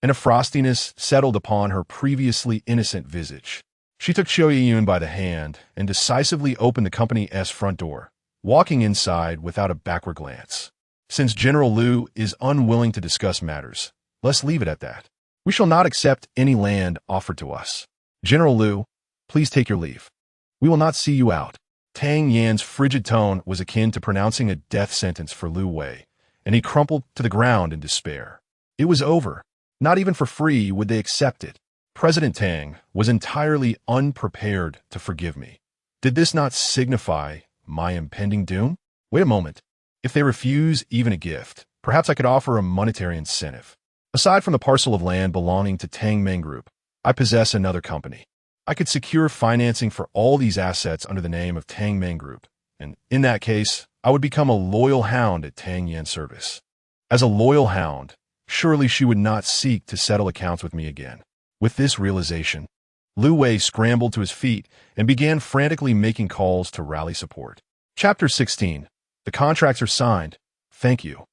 [SPEAKER 1] and a frostiness settled upon her previously innocent visage. She took Xiao Yun by the hand and decisively opened the company's front door, walking inside without a backward glance. Since General Lu is unwilling to discuss matters, Let's leave it at that. We shall not accept any land offered to us. General Liu, please take your leave. We will not see you out. Tang Yan's frigid tone was akin to pronouncing a death sentence for Liu Wei, and he crumpled to the ground in despair. It was over. Not even for free would they accept it. President Tang was entirely unprepared to forgive me. Did this not signify my impending doom? Wait a moment. If they refuse even a gift, perhaps I could offer a monetary incentive. Aside from the parcel of land belonging to Tang Meng Group, I possess another company. I could secure financing for all these assets under the name of Tang Meng Group, and in that case, I would become a loyal hound at Tang Yan's service. As a loyal hound, surely she would not seek to settle accounts with me again. With this realization, Liu Wei scrambled to his feet and began frantically making calls to rally support. Chapter 16. The contracts are signed. Thank you.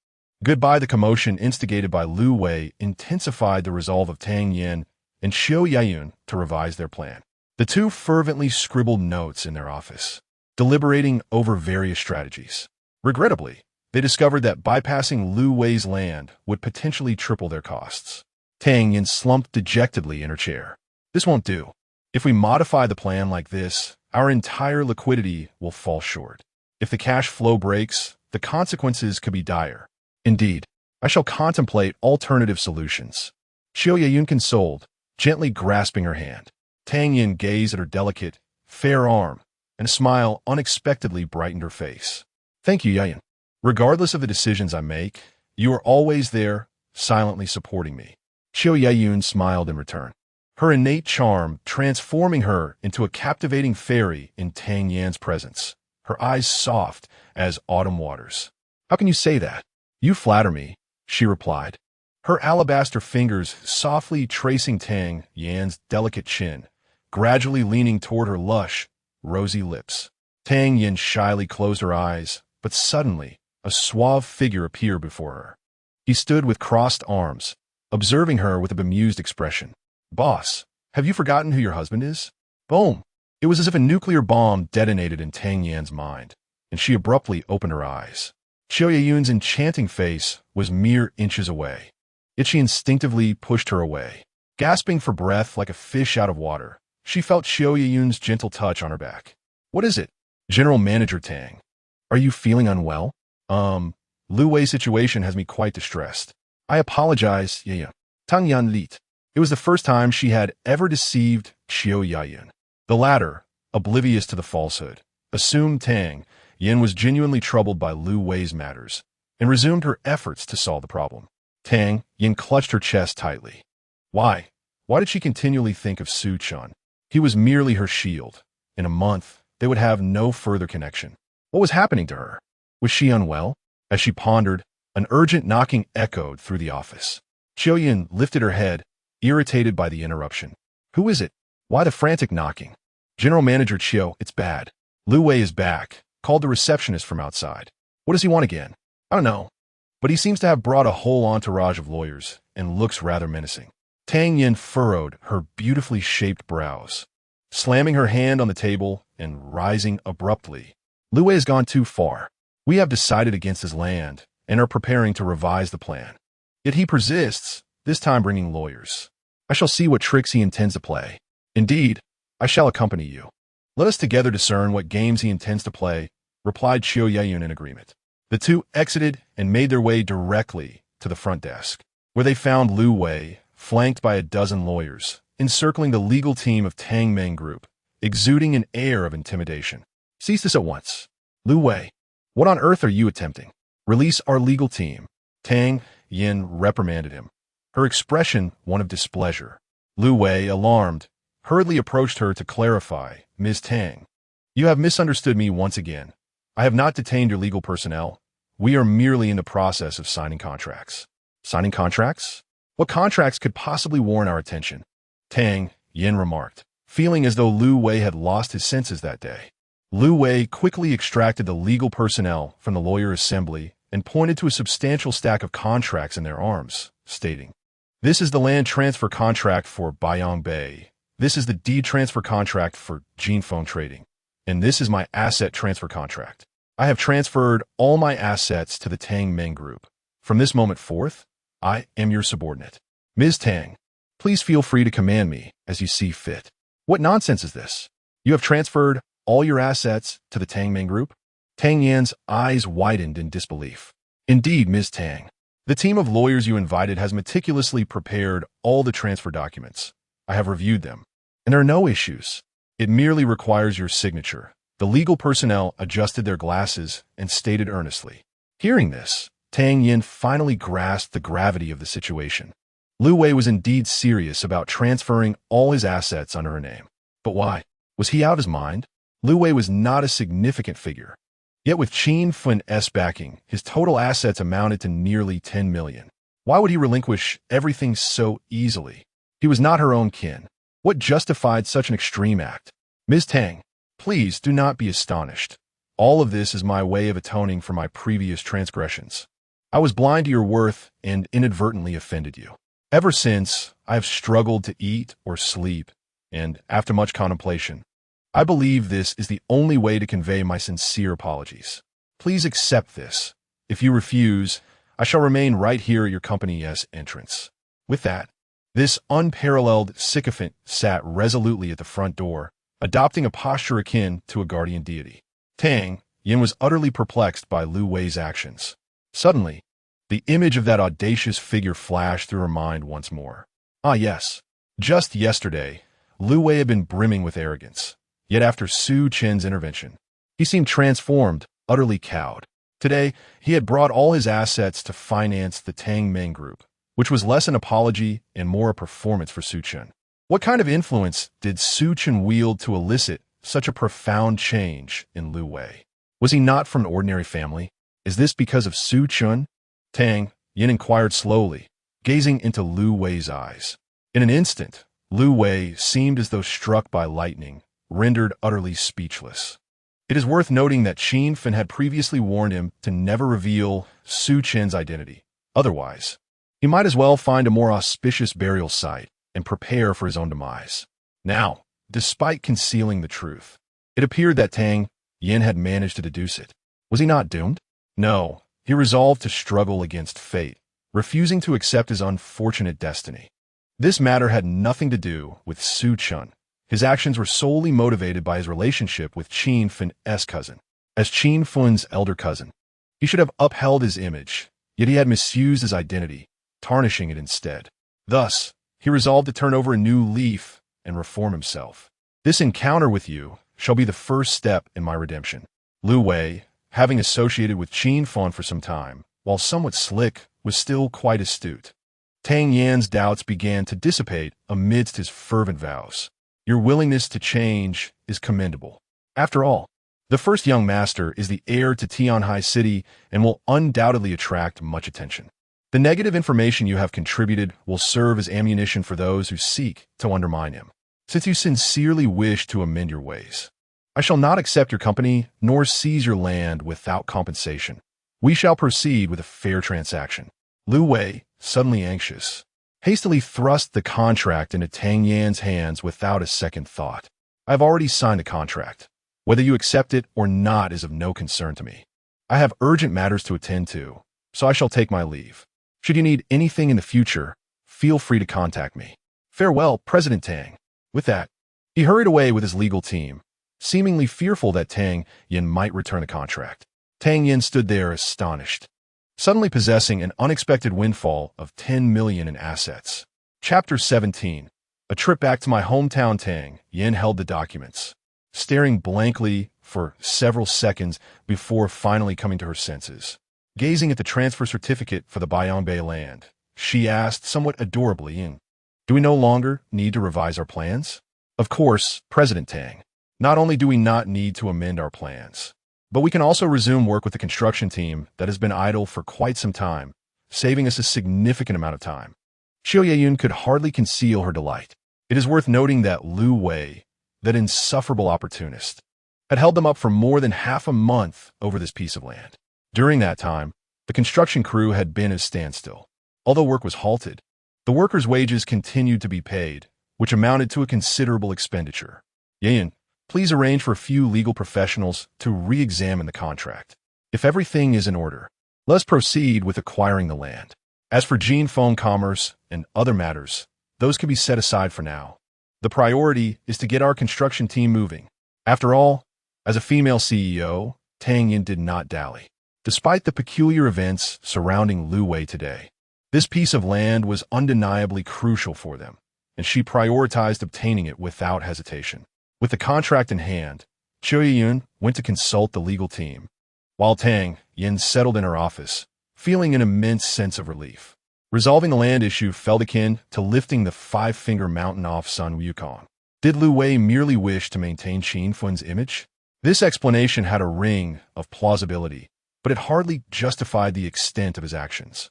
[SPEAKER 1] Goodbye. The commotion instigated by Liu Wei intensified the resolve of Tang Yan and Xiao Yayun to revise their plan. The two fervently scribbled notes in their office, deliberating over various strategies. Regrettably, they discovered that bypassing Liu Wei's land would potentially triple their costs. Tang Yan slumped dejectedly in her chair. This won't do. If we modify the plan like this, our entire liquidity will fall short. If the cash flow breaks, the consequences could be dire. Indeed, I shall contemplate alternative solutions. Xiao Yayun consoled, gently grasping her hand. Tang Yan gazed at her delicate, fair arm, and a smile unexpectedly brightened her face. Thank you, Yayun. Regardless of the decisions I make, you are always there, silently supporting me. Xiao Yayun smiled in return, her innate charm transforming her into a captivating fairy in Tang Yan's presence, her eyes soft as autumn waters. How can you say that? You flatter me, she replied, her alabaster fingers softly tracing Tang Yan's delicate chin, gradually leaning toward her lush, rosy lips. Tang Yan shyly closed her eyes, but suddenly, a suave figure appeared before her. He stood with crossed arms, observing her with a bemused expression. Boss, have you forgotten who your husband is? Boom! It was as if a nuclear bomb detonated in Tang Yan's mind, and she abruptly opened her eyes. Xiao Yayun's enchanting face was mere inches away, yet she instinctively pushed her away. Gasping for breath like a fish out of water, she felt Xiao Yayun's gentle touch on her back. What is it? General Manager Tang. Are you feeling unwell? Liu Wei's situation has me quite distressed. I apologize, Yayun. Tang Yan lit. It was the first time she had ever deceived Xiao Yayun. The latter, oblivious to the falsehood, assumed Tang Yan was genuinely troubled by Liu Wei's matters and resumed her efforts to solve the problem. Tang Yan clutched her chest tightly. Why? Why did she continually think of Su Chen? He was merely her shield. In a month, they would have no further connection. What was happening to her? Was she unwell? As she pondered, an urgent knocking echoed through the office. Xiao Yan lifted her head, irritated by the interruption. Who is it? Why the frantic knocking? General Manager Qiu, it's bad. Liu Wei is back, called the receptionist from outside. What does he want again? I don't know. But he seems to have brought a whole entourage of lawyers and looks rather menacing. Tang Yan furrowed her beautifully shaped brows, slamming her hand on the table and rising abruptly. Liu Wei has gone too far. We have decided against his land and are preparing to revise the plan. Yet he persists, this time bringing lawyers. I shall see what tricks he intends to play. Indeed, I shall accompany you. Let us together discern what games he intends to play, replied Xiao Yayun in agreement. The two exited and made their way directly to the front desk, where they found Liu Wei, flanked by a dozen lawyers, encircling the legal team of Tang Meng Group, exuding an air of intimidation. Cease this at once. Liu Wei, what on earth are you attempting? Release our legal team. Tang Yan reprimanded him, her expression one of displeasure. Liu Wei, alarmed, hurriedly approached her to clarify. Ms. Tang, you have misunderstood me once again. I have not detained your legal personnel. We are merely in the process of signing contracts. Signing contracts? What contracts could possibly warrant our attention? Tang Yan remarked, feeling as though Liu Wei had lost his senses that day. Liu Wei quickly extracted the legal personnel from the lawyer assembly and pointed to a substantial stack of contracts in their arms, stating, "This is the land transfer contract for Baiyang Bay. This is the deed transfer contract for Jinfeng Trading. And this is my asset transfer contract. I have transferred all my assets to the Tang Meng Group. From this moment forth, I am your subordinate. Ms. Tang, please feel free to command me as you see fit. What nonsense is this? You have transferred all your assets to the Tang Meng Group? Tang Yan's eyes widened in disbelief. Indeed, Ms. Tang. The team of lawyers you invited has meticulously prepared all the transfer documents. I have reviewed them, and there are no issues. It merely requires your signature. The legal personnel adjusted their glasses and stated earnestly. Hearing this, Tang Yan finally grasped the gravity of the situation. Lu Wei was indeed serious about transferring all his assets under her name. But why? Was he out of his mind? Lu Wei was not a significant figure. Yet with Qin Fun's backing, his total assets amounted to nearly 10 million. Why would he relinquish everything so easily? He was not her own kin. What justified such an extreme act? Ms. Tang, please do not be astonished. All of this is my way of atoning for my previous transgressions. I was blind to your worth and inadvertently offended you. Ever since, I have struggled to eat or sleep, and after much contemplation, I believe this is the only way to convey my sincere apologies. Please accept this. If you refuse, I shall remain right here at your company's entrance. With that, this unparalleled sycophant sat resolutely at the front door, adopting a posture akin to a guardian deity. Tang Yan was utterly perplexed by Lu Wei's actions. Suddenly, the image of that audacious figure flashed through her mind once more. Ah yes, just yesterday, Lu Wei had been brimming with arrogance. Yet after Su Chen's intervention, he seemed transformed, utterly cowed. Today, he had brought all his assets to finance the Tang Meng Group, which was less an apology and more a performance for Su Chen. What kind of influence did Su Chen wield to elicit such a profound change in Lu Wei? Was he not from an ordinary family? Is this because of Su Chen? Tang Yan inquired slowly, gazing into Lu Wei's eyes. In an instant, Lu Wei seemed as though struck by lightning, rendered utterly speechless. It is worth noting that Qin Fen had previously warned him to never reveal Su Chen's identity. Otherwise, he might as well find a more auspicious burial site and prepare for his own demise. Now, despite concealing the truth, it appeared that Tang Yan had managed to deduce it. Was he not doomed? No, he resolved to struggle against fate, refusing to accept his unfortunate destiny. This matter had nothing to do with Su Chen. His actions were solely motivated by his relationship with Qin Fun's cousin. As Qin Fun's elder cousin, he should have upheld his image, yet he had misused his identity, tarnishing it instead. Thus, he resolved to turn over a new leaf and reform himself. This encounter with you shall be the first step in my redemption. Lu Wei, having associated with Qin Fun for some time, while somewhat slick, was still quite astute. Tang Yan's doubts began to dissipate amidst his fervent vows. Your willingness to change is commendable. After all, the first young master is the heir to Tianhai City and will undoubtedly attract much attention. The negative information you have contributed will serve as ammunition for those who seek to undermine him. Since you sincerely wish to amend your ways, I shall not accept your company nor seize your land without compensation. We shall proceed with a fair transaction. Lu Wei, suddenly anxious, hastily thrust the contract into Tang Yan's hands without a second thought. I have already signed the contract. Whether you accept it or not is of no concern to me. I have urgent matters to attend to, so I shall take my leave. Should you need anything in the future, feel free to contact me. Farewell, President Tang. With that, he hurried away with his legal team, seemingly fearful that Tang Yan might return the contract. Tang Yan stood there astonished, suddenly possessing an unexpected windfall of 10 million in assets. Chapter 17. A trip back to my hometown. Tang Yan held the documents, staring blankly for several seconds before finally coming to her senses. Gazing at the transfer certificate for the Bayongbei land, she asked somewhat adorably, "Do we no longer need to revise our plans?" Of course, President Tang. Not only do we not need to amend our plans, but we can also resume work with the construction team that has been idle for quite some time, saving us a significant amount of time. Xiao Yeyun could hardly conceal her delight. It is worth noting that Lu Wei, that insufferable opportunist, had held them up for more than half a month over this piece of land. During that time, the construction crew had been at a standstill. Although work was halted, the workers' wages continued to be paid, which amounted to a considerable expenditure. Yeyun, please arrange for a few legal professionals to re-examine the contract. If everything is in order, let's proceed with acquiring the land. As for Gene phone commerce and other matters, those can be set aside for now. The priority is to get our construction team moving. After all, as a female CEO, Tang Yan did not dally. Despite the peculiar events surrounding Lu Wei today, this piece of land was undeniably crucial for them, and she prioritized obtaining it without hesitation. With the contract in hand, Choi Yun went to consult the legal team, while Tang Yan settled in her office, feeling an immense sense of relief. Resolving the land issue felt akin to lifting the five-finger mountain off Sun Wukong. Did Lu Wei merely wish to maintain Qin Fun's image? This explanation had a ring of plausibility, but it hardly justified the extent of his actions.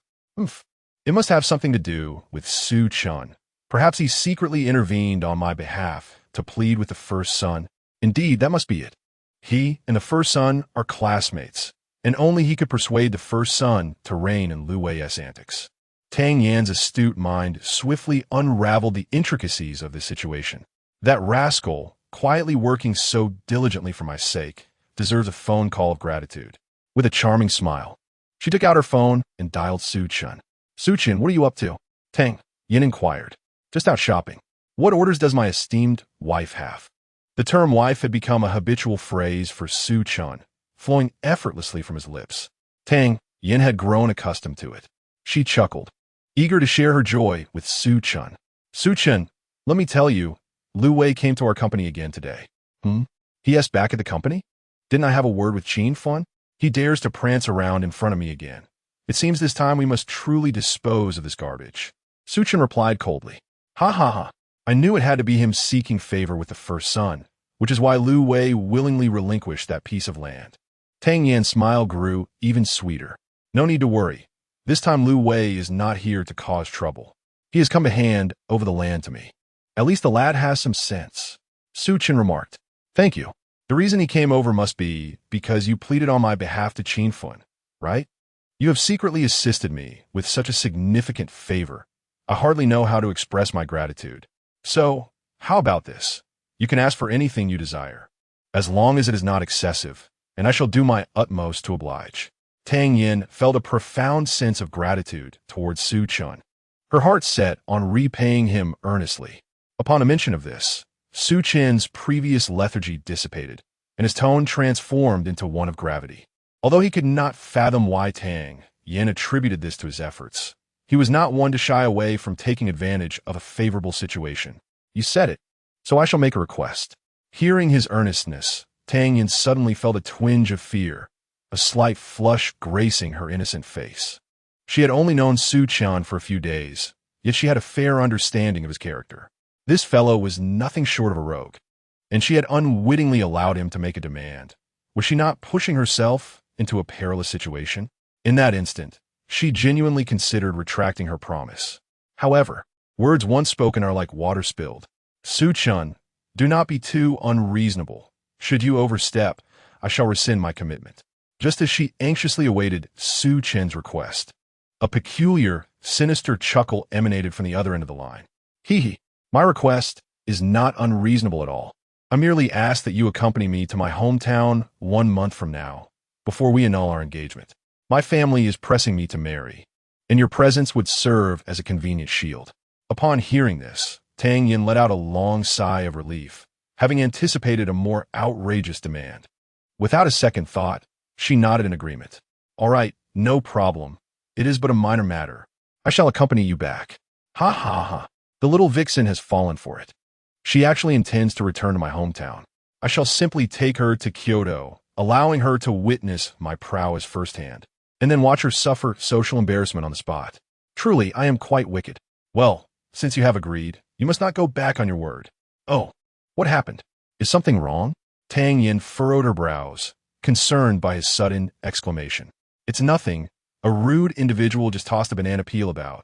[SPEAKER 1] It must have something to do with Su Chen. Perhaps he secretly intervened on my behalf to plead with the first son. Indeed, that must be it. He and the first son are classmates, and only he could persuade the first son to rein in Lu Wei's antics. Tang Yan's astute mind swiftly unraveled the intricacies of this situation. That rascal, quietly working so diligently for my sake, deserves a phone call of gratitude. With a charming smile, she took out her phone and dialed Su Chen. Su Chen, what are you up to? Tang Yan inquired. Just out shopping. What orders does my esteemed wife have? The term wife had become a habitual phrase for Su Chen, flowing effortlessly from his lips. Tang Yan had grown accustomed to it. She chuckled, eager to share her joy with Su Chen. Su Chen, let me tell you, Lu Wei came to our company again today. He asked back at the company? Didn't I have a word with Qin Fun? He dares to prance around in front of me again. It seems this time we must truly dispose of this garbage. Su Chen replied coldly. Ha ha ha. I knew it had to be him seeking favor with the first son, which is why Lu Wei willingly relinquished that piece of land. Tang Yan's smile grew even sweeter. No need to worry. This time Lu Wei is not here to cause trouble. He has come to hand over the land to me. At least the lad has some sense. Su Chen remarked. Thank you. The reason he came over must be because you pleaded on my behalf to Qin Fun, right? You have secretly assisted me with such a significant favor. I hardly know how to express my gratitude. So, how about this? You can ask for anything you desire, as long as it is not excessive, and I shall do my utmost to oblige. Tang Yan felt a profound sense of gratitude towards Su Chen. Her heart set on repaying him earnestly. Upon a mention of this, Su Chen's previous lethargy dissipated, and his tone transformed into one of gravity. Although he could not fathom why Tang Yan attributed this to his efforts, he was not one to shy away from taking advantage of a favorable situation. You said it, so I shall make a request. Hearing his earnestness, Tang Yan suddenly felt a twinge of fear, a slight flush gracing her innocent face. She had only known Su Chen for a few days, yet she had a fair understanding of his character. This fellow was nothing short of a rogue, and she had unwittingly allowed him to make a demand. Was she not pushing herself into a perilous situation? In that instant, she genuinely considered retracting her promise. However, words once spoken are like water spilled. Su Chen, do not be too unreasonable. Should you overstep, I shall rescind my commitment. Just as she anxiously awaited Su Chen's request, a peculiar, sinister chuckle emanated from the other end of the line. Hee. My request is not unreasonable at all. I merely ask that you accompany me to my hometown 1 month from now, before we annul our engagement. My family is pressing me to marry, and your presence would serve as a convenient shield. Upon hearing this, Tang Yan let out a long sigh of relief, having anticipated a more outrageous demand. Without a second thought, she nodded in agreement. All right, no problem. It is but a minor matter. I shall accompany you back. Ha ha ha. The little vixen has fallen for it. She actually intends to return to my hometown. I shall simply take her to Kyoto, allowing her to witness my prowess firsthand, and then watch her suffer social embarrassment on the spot. Truly, I am quite wicked. Well, since you have agreed, you must not go back on your word. Oh, what happened? Is something wrong? Tang Yan furrowed her brows, concerned by his sudden exclamation. It's nothing. A rude individual just tossed a banana peel about,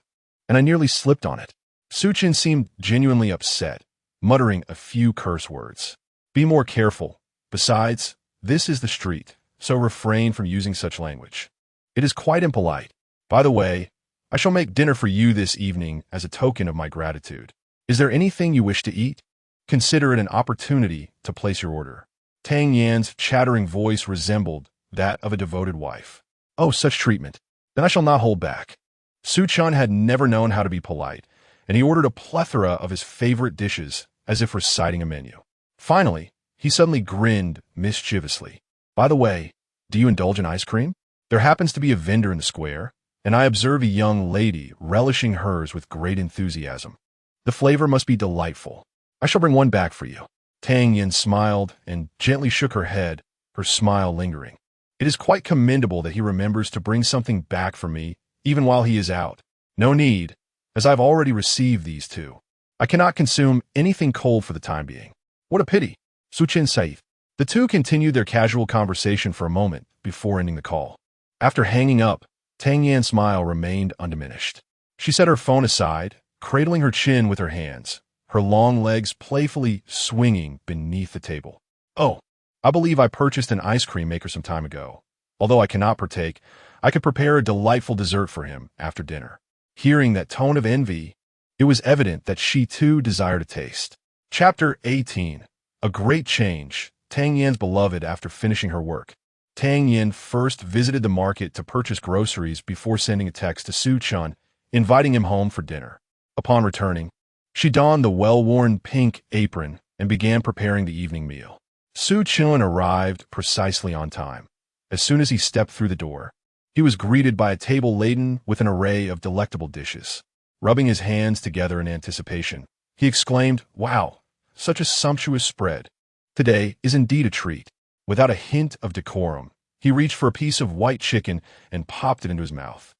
[SPEAKER 1] and I nearly slipped on it. Su Chen seemed genuinely upset, muttering a few curse words. Be more careful. Besides, this is the street, so refrain from using such language. It is quite impolite. By the way, I shall make dinner for you this evening as a token of my gratitude. Is there anything you wish to eat? Consider it an opportunity to place your order. Tang Yan's chattering voice resembled that of a devoted wife. Oh, such treatment. Then I shall not hold back. Su Chen had never known how to be polite, and he ordered a plethora of his favorite dishes as if reciting a menu. Finally, he suddenly grinned mischievously. By the way, do you indulge in ice cream? There happens to be a vendor in the square, and I observe a young lady relishing hers with great enthusiasm. The flavor must be delightful. I shall bring one back for you. Tang Yan smiled and gently shook her head, her smile lingering. It is quite commendable that he remembers to bring something back for me, even while he is out. No need, as I've already received these two. I cannot consume anything cold for the time being. What a pity. Su Chen said. The two continued their casual conversation for a moment before ending the call. After hanging up, Tang Yan's smile remained undiminished. She set her phone aside, cradling her chin with her hands, her long legs playfully swinging beneath the table. Oh, I believe I purchased an ice cream maker some time ago. Although I cannot partake, I could prepare a delightful dessert for him after dinner. Hearing that tone of envy, it was evident that she too desired a taste. Chapter 18. A Great Change. Tang Yan's beloved after finishing her work. Tang Yan first visited the market to purchase groceries before sending a text to Su Chen, inviting him home for dinner. Upon returning, she donned the well-worn pink apron and began preparing the evening meal. Su Chen arrived precisely on time. As soon as he stepped through the door, he was greeted by a table laden with an array of delectable dishes. Rubbing his hands together in anticipation, he exclaimed, "Wow, such a sumptuous spread. Today is indeed a treat." Without a hint of decorum, he reached for a piece of white chicken and popped it into his mouth.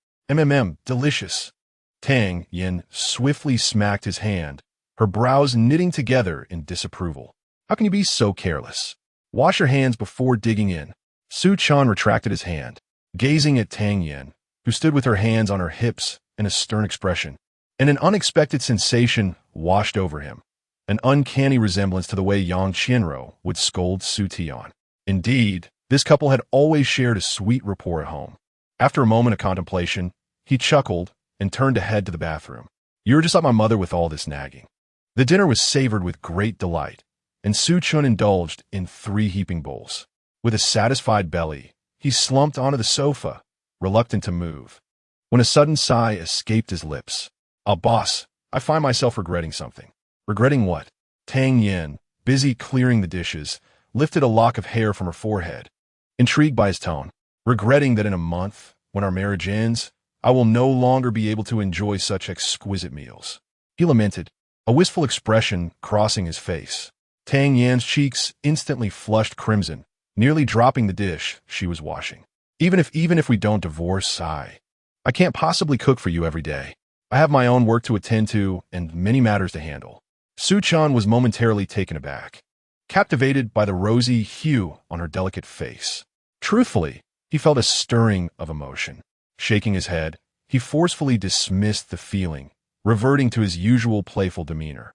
[SPEAKER 1] Delicious. Tang Yan swiftly smacked his hand, her brows knitting together in disapproval. How can you be so careless? Wash your hands before digging in. Su Chen retracted his hand, gazing at Tang Yan, who stood with her hands on her hips in a stern expression, and an unexpected sensation washed over him, an uncanny resemblance to the way Yang Qianro would scold Su Tian. Indeed, this couple had always shared a sweet rapport at home. After a moment of contemplation, he chuckled and turned to head to the bathroom. "You're just like my mother with all this nagging." The dinner was savored with great delight, and Su Chen indulged in 3 heaping bowls. With a satisfied belly, he slumped onto the sofa, reluctant to move, when a sudden sigh escaped his lips. "Ah, boss, I find myself regretting something." "Regretting what?" Tang Yan, busy clearing the dishes, lifted a lock of hair from her forehead, intrigued by his tone. "Regretting that in a month, when our marriage ends, I will no longer be able to enjoy such exquisite meals." He lamented, a wistful expression crossing his face. Tang Yan's cheeks instantly flushed crimson, nearly dropping the dish she was washing. Even if we don't divorce, I can't possibly cook for you every day. I have my own work to attend to and many matters to handle." Su Chen was momentarily taken aback, captivated by the rosy hue on her delicate face. Truthfully, he felt a stirring of emotion. Shaking his head, he forcefully dismissed the feeling, reverting to his usual playful demeanor.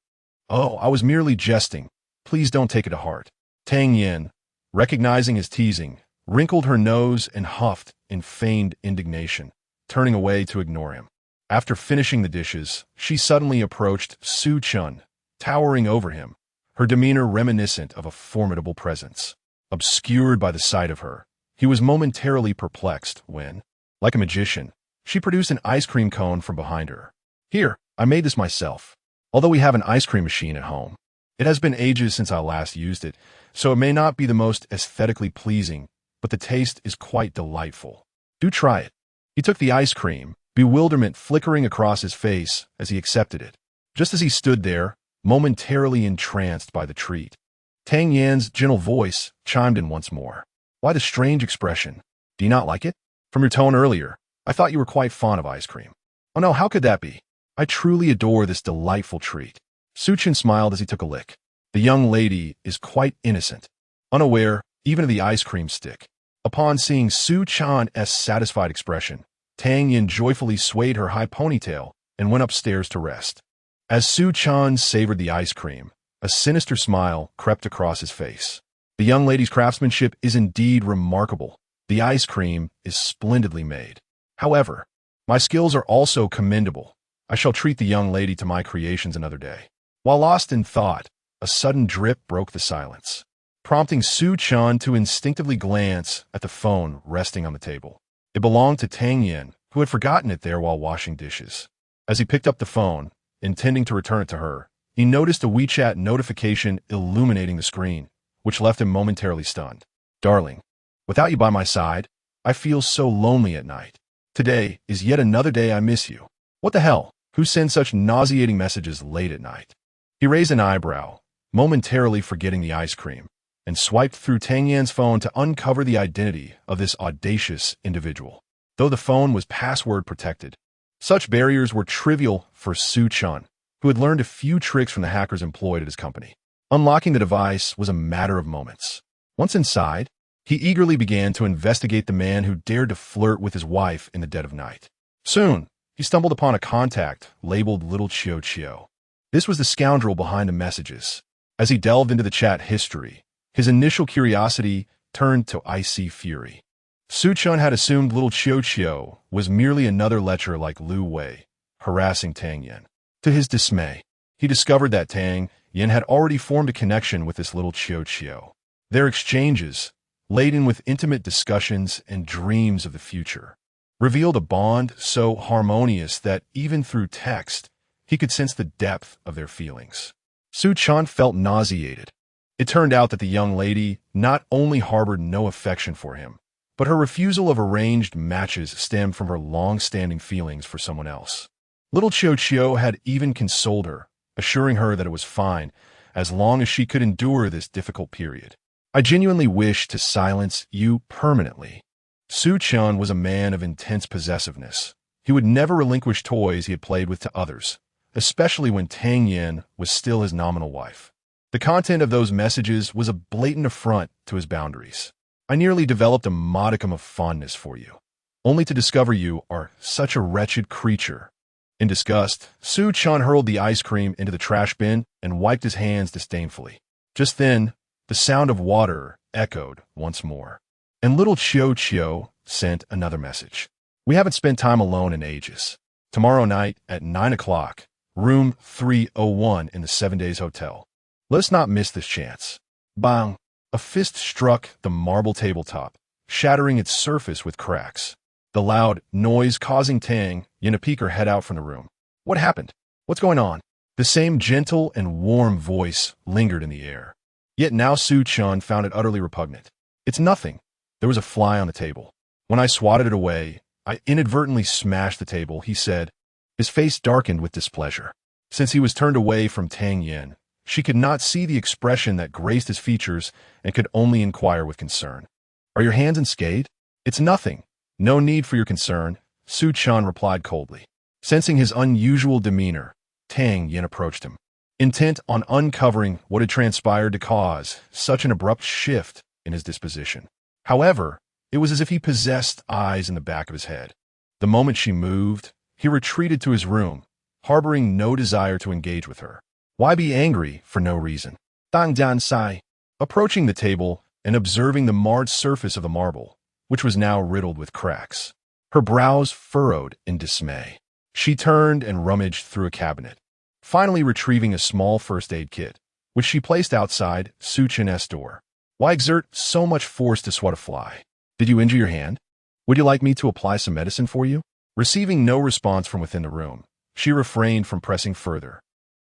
[SPEAKER 1] "Oh, I was merely jesting. Please don't take it to heart." Tang Yan, recognizing his teasing, wrinkled her nose and huffed in feigned indignation, turning away to ignore him. After finishing the dishes, she suddenly approached Su Chen, towering over him, her demeanor reminiscent of a formidable presence. Obscured by the sight of her, he was momentarily perplexed when, like a magician, she produced an ice cream cone from behind her. "Here, I made this myself. Although we have an ice cream machine at home, it has been ages since I last used it, so it may not be the most aesthetically pleasing, but the taste is quite delightful. Do try it." He took the ice cream, bewilderment flickering across his face as he accepted it. Just as he stood there, momentarily entranced by the treat, Tang Yan's gentle voice chimed in once more. "Why the strange expression? Do you not like it? From your tone earlier, I thought you were quite fond of ice cream." "Oh no, how could that be? I truly adore this delightful treat." Su Chen smiled as he took a lick. The young lady is quite innocent, unaware even of the ice cream stick. Upon seeing Su Chen's satisfied expression, Tang Yan joyfully swayed her high ponytail and went upstairs to rest. As Su Chen savored the ice cream, a sinister smile crept across his face. "The young lady's craftsmanship is indeed remarkable. The ice cream is splendidly made. However, my skills are also commendable. I shall treat the young lady to my creations another day." While lost in thought, a sudden drip broke the silence, prompting Su Chen to instinctively glance at the phone resting on the table. It belonged to Tang Yan, who had forgotten it there while washing dishes. As he picked up the phone, intending to return it to her, he noticed a WeChat notification illuminating the screen, which left him momentarily stunned. Darling, without you by my side, I feel so lonely at night. Today is yet another day I miss you. What the hell? Who sends such nauseating messages late at night? He raised an eyebrow, momentarily forgetting the ice cream, and swiped through Tang Yan's phone to uncover the identity of this audacious individual. Though the phone was password protected, such barriers were trivial for Su Chen, who had learned a few tricks from the hackers employed at his company. Unlocking the device was a matter of moments. Once inside, he eagerly began to investigate the man who dared to flirt with his wife in the dead of night. Soon, he stumbled upon a contact labeled Little Chiu Chiu. This was the scoundrel behind the messages. As he delved into the chat history, his initial curiosity turned to icy fury. Su Chen had assumed Little Chiu Chiu was merely another lecher like Lu Wei, harassing Tang Yan. To his dismay, he discovered that Tang Yan had already formed a connection with this Little Chiu Chiu. Their exchanges, laden with intimate discussions and dreams of the future, revealed a bond so harmonious that even through text, he could sense the depth of their feelings. Su Chen felt nauseated. It turned out that the young lady not only harbored no affection for him, but her refusal of arranged matches stemmed from her long-standing feelings for someone else. Little Chiu Chiu had even consoled her, assuring her that it was fine as long as she could endure this difficult period. I genuinely wish to silence you permanently. Su Chen was a man of intense possessiveness. He would never relinquish toys he had played with to others, especially when Tang Yan was still his nominal wife. The content of those messages was a blatant affront to his boundaries. I nearly developed a modicum of fondness for you, only to discover you are such a wretched creature. In disgust, Su Chen hurled the ice cream into the trash bin and wiped his hands disdainfully. Just then, the sound of water echoed once more, and Little Chiu Chiu sent another message. We haven't spent time alone in ages. Tomorrow night at 9 o'clock, room 301 in the 7 Days Hotel. Let us not miss this chance. Bang! A fist struck the marble tabletop, shattering its surface with cracks. The loud noise causing Tang Yan to peek her head out from the room. What happened? What's going on? The same gentle and warm voice lingered in the air. Yet now Su Chen found it utterly repugnant. It's nothing. There was a fly on the table. When I swatted it away, I inadvertently smashed the table, he said. His face darkened with displeasure. Since he was turned away from Tang Yan, she could not see the expression that graced his features and could only inquire with concern. Are your hands unscathed? It's nothing. No need for your concern, Su Chen replied coldly. Sensing his unusual demeanor, Tang Yan approached him, intent on uncovering what had transpired to cause such an abrupt shift in his disposition. However, it was as if he possessed eyes in the back of his head. The moment she moved, he retreated to his room, harboring no desire to engage with her. Why be angry for no reason? Tang Yan sighed, approaching the table and observing the marred surface of the marble, which was now riddled with cracks. Her brows furrowed in dismay. She turned and rummaged through a cabinet, finally retrieving a small first aid kit, which she placed outside Su Chen's door. Why exert so much force to swat a fly? Did you injure your hand? Would you like me to apply some medicine for you? Receiving no response from within the room, she refrained from pressing further,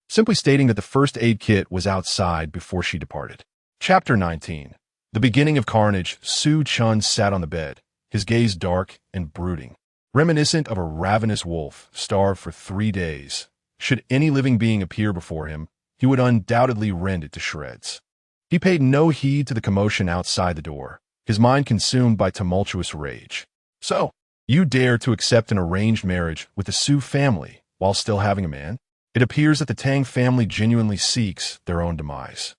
[SPEAKER 1] simply stating that the first aid kit was outside before she departed. Chapter 19. The beginning of carnage. Su Chen sat on the bed, his gaze dark and brooding, reminiscent of a ravenous wolf starved for 3 days. Should any living being appear before him, he would undoubtedly rend it to shreds. He paid no heed to the commotion outside the door, his mind consumed by tumultuous rage. So, you dare to accept an arranged marriage with the Su family while still having a man? It appears that the Tang family genuinely seeks their own demise.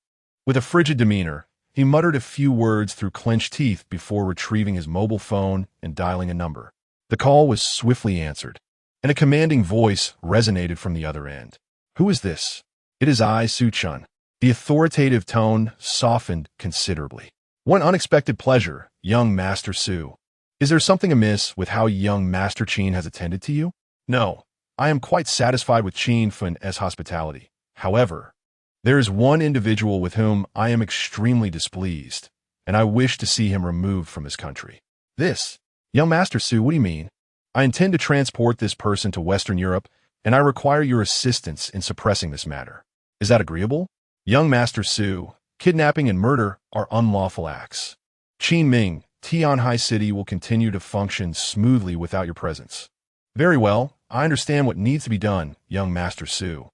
[SPEAKER 1] With a frigid demeanor, he muttered a few words through clenched teeth before retrieving his mobile phone and dialing a number. The call was swiftly answered, and a commanding voice resonated from the other end. Who is this? It is I, Su Chen. The authoritative tone softened considerably. What unexpected pleasure, young Master Su. Is there something amiss with how young Master Qin has attended to you? No. I am quite satisfied with Qin Fun's hospitality. However, there is one individual with whom I am extremely displeased, and I wish to see him removed from this country. This? Young Master Su, what do you mean? I intend to transport this person to Western Europe, and I require your assistance in suppressing this matter. Is that agreeable? Young Master Su, kidnapping and murder are unlawful acts. Qin Ming, Tianhai City will continue to function smoothly without your presence. Very well, I understand what needs to be done, young Master Su.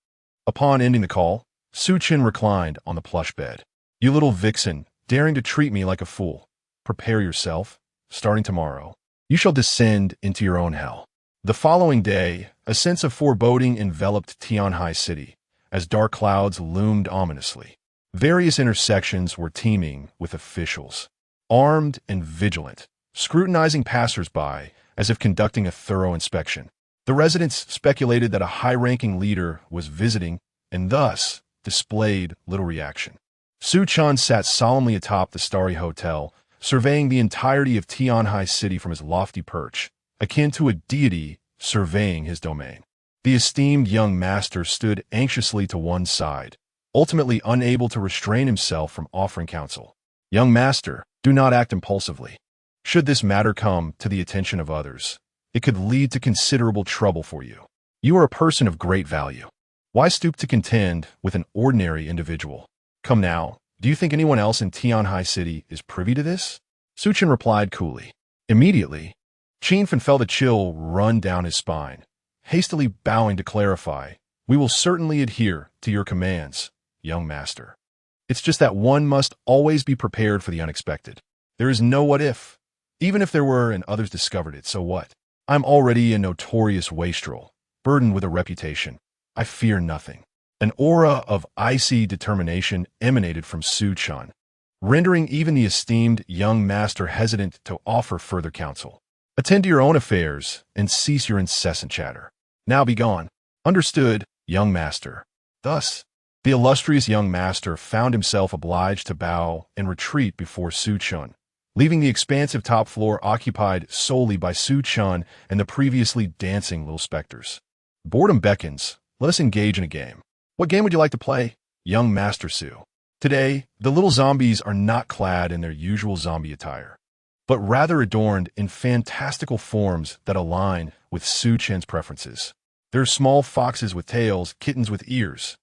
[SPEAKER 1] Upon ending the call, Su Chen reclined on the plush bed. You little vixen, daring to treat me like a fool. Prepare yourself. Starting tomorrow, you shall descend into your own hell. The following day, a sense of foreboding enveloped Tianhai City, as dark clouds loomed ominously. Various intersections were teeming with officials, armed and vigilant, scrutinizing passers-by as if conducting a thorough inspection. The residents speculated that a high-ranking leader was visiting and thus displayed little reaction. Su Chen sat solemnly atop the starry hotel, surveying the entirety of Tianhai City from his lofty perch, akin to a deity surveying his domain. The esteemed young master stood anxiously to one side, ultimately unable to restrain himself from offering counsel. Young master, do not act impulsively. Should this matter come to the attention of others, it could lead to considerable trouble for you. You are a person of great value. Why stoop to contend with an ordinary individual? Come now, do you think anyone else in Tianhai City is privy to this? Su Chen replied coolly. Immediately, Qin Fan felt a chill run down his spine, hastily bowing to clarify, we will certainly adhere to your commands, young master. It's just that one must always be prepared for the unexpected. There is no what if. Even if there were and others discovered it, so what? I'm already a notorious wastrel, burdened with a reputation. I fear nothing. An aura of icy determination emanated from Su Chen, rendering even the esteemed young master hesitant to offer further counsel. Attend to your own affairs and cease your incessant chatter. Now be gone. Understood, young master. Thus, the illustrious young master found himself obliged to bow and retreat before Su Chen, leaving the expansive top floor occupied solely by Su Chen and the previously dancing little specters. Boredom beckons. Let us engage in a game. What game would you like to play, young Master Su? Today, the little zombies are not clad in their usual zombie attire, but rather adorned in fantastical forms that align with Su Chen's preferences. There are small foxes with tails, kittens with ears,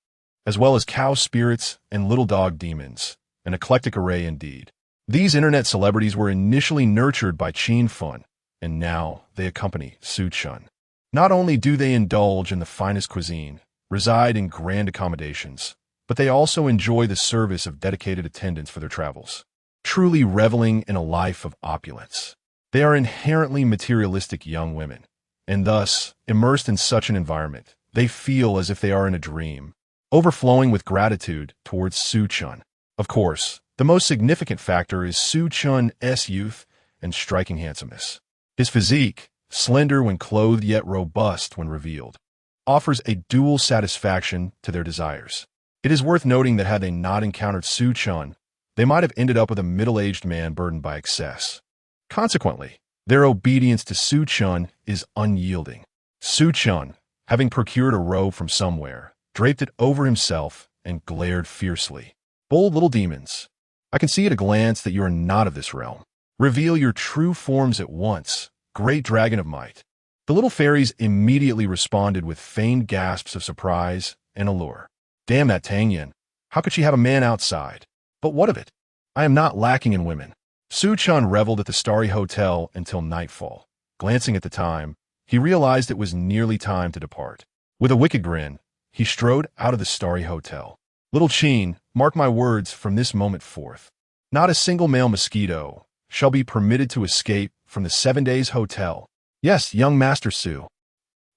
[SPEAKER 1] as well as cow spirits and little dog demons, an eclectic array indeed. These internet celebrities were initially nurtured by Qin Fan, and now they accompany Su Chen. Not only do they indulge in the finest cuisine, reside in grand accommodations, but they also enjoy the service of dedicated attendants for their travels, truly reveling in a life of opulence. They are inherently materialistic young women, and thus, immersed in such an environment, they feel as if they are in a dream, overflowing with gratitude towards Su Chen. Of course, the most significant factor is Su Chen's youth and striking handsomeness. His physique, slender when clothed yet robust when revealed, offers a dual satisfaction to their desires. It is worth noting that had they not encountered Su Chen, they might have ended up with a middle-aged man burdened by excess. Consequently, their obedience to Su Chen is unyielding. Su Chen, having procured a robe from somewhere, draped it over himself and glared fiercely. Bold little demons, I can see at a glance that you are not of this realm. Reveal your true forms at once, great dragon of might. The little fairies immediately responded with feigned gasps of surprise and allure. Damn that Tang Yan. How could she have a man outside? But what of it? I am not lacking in women. Su Chen reveled at the starry hotel until nightfall. Glancing at the time, he realized it was nearly time to depart. With a wicked grin, he strode out of the starry hotel. Little Qin, mark my words from this moment forth. Not a single male mosquito shall be permitted to escape from the 7 Days Hotel. Yes, young Master Su.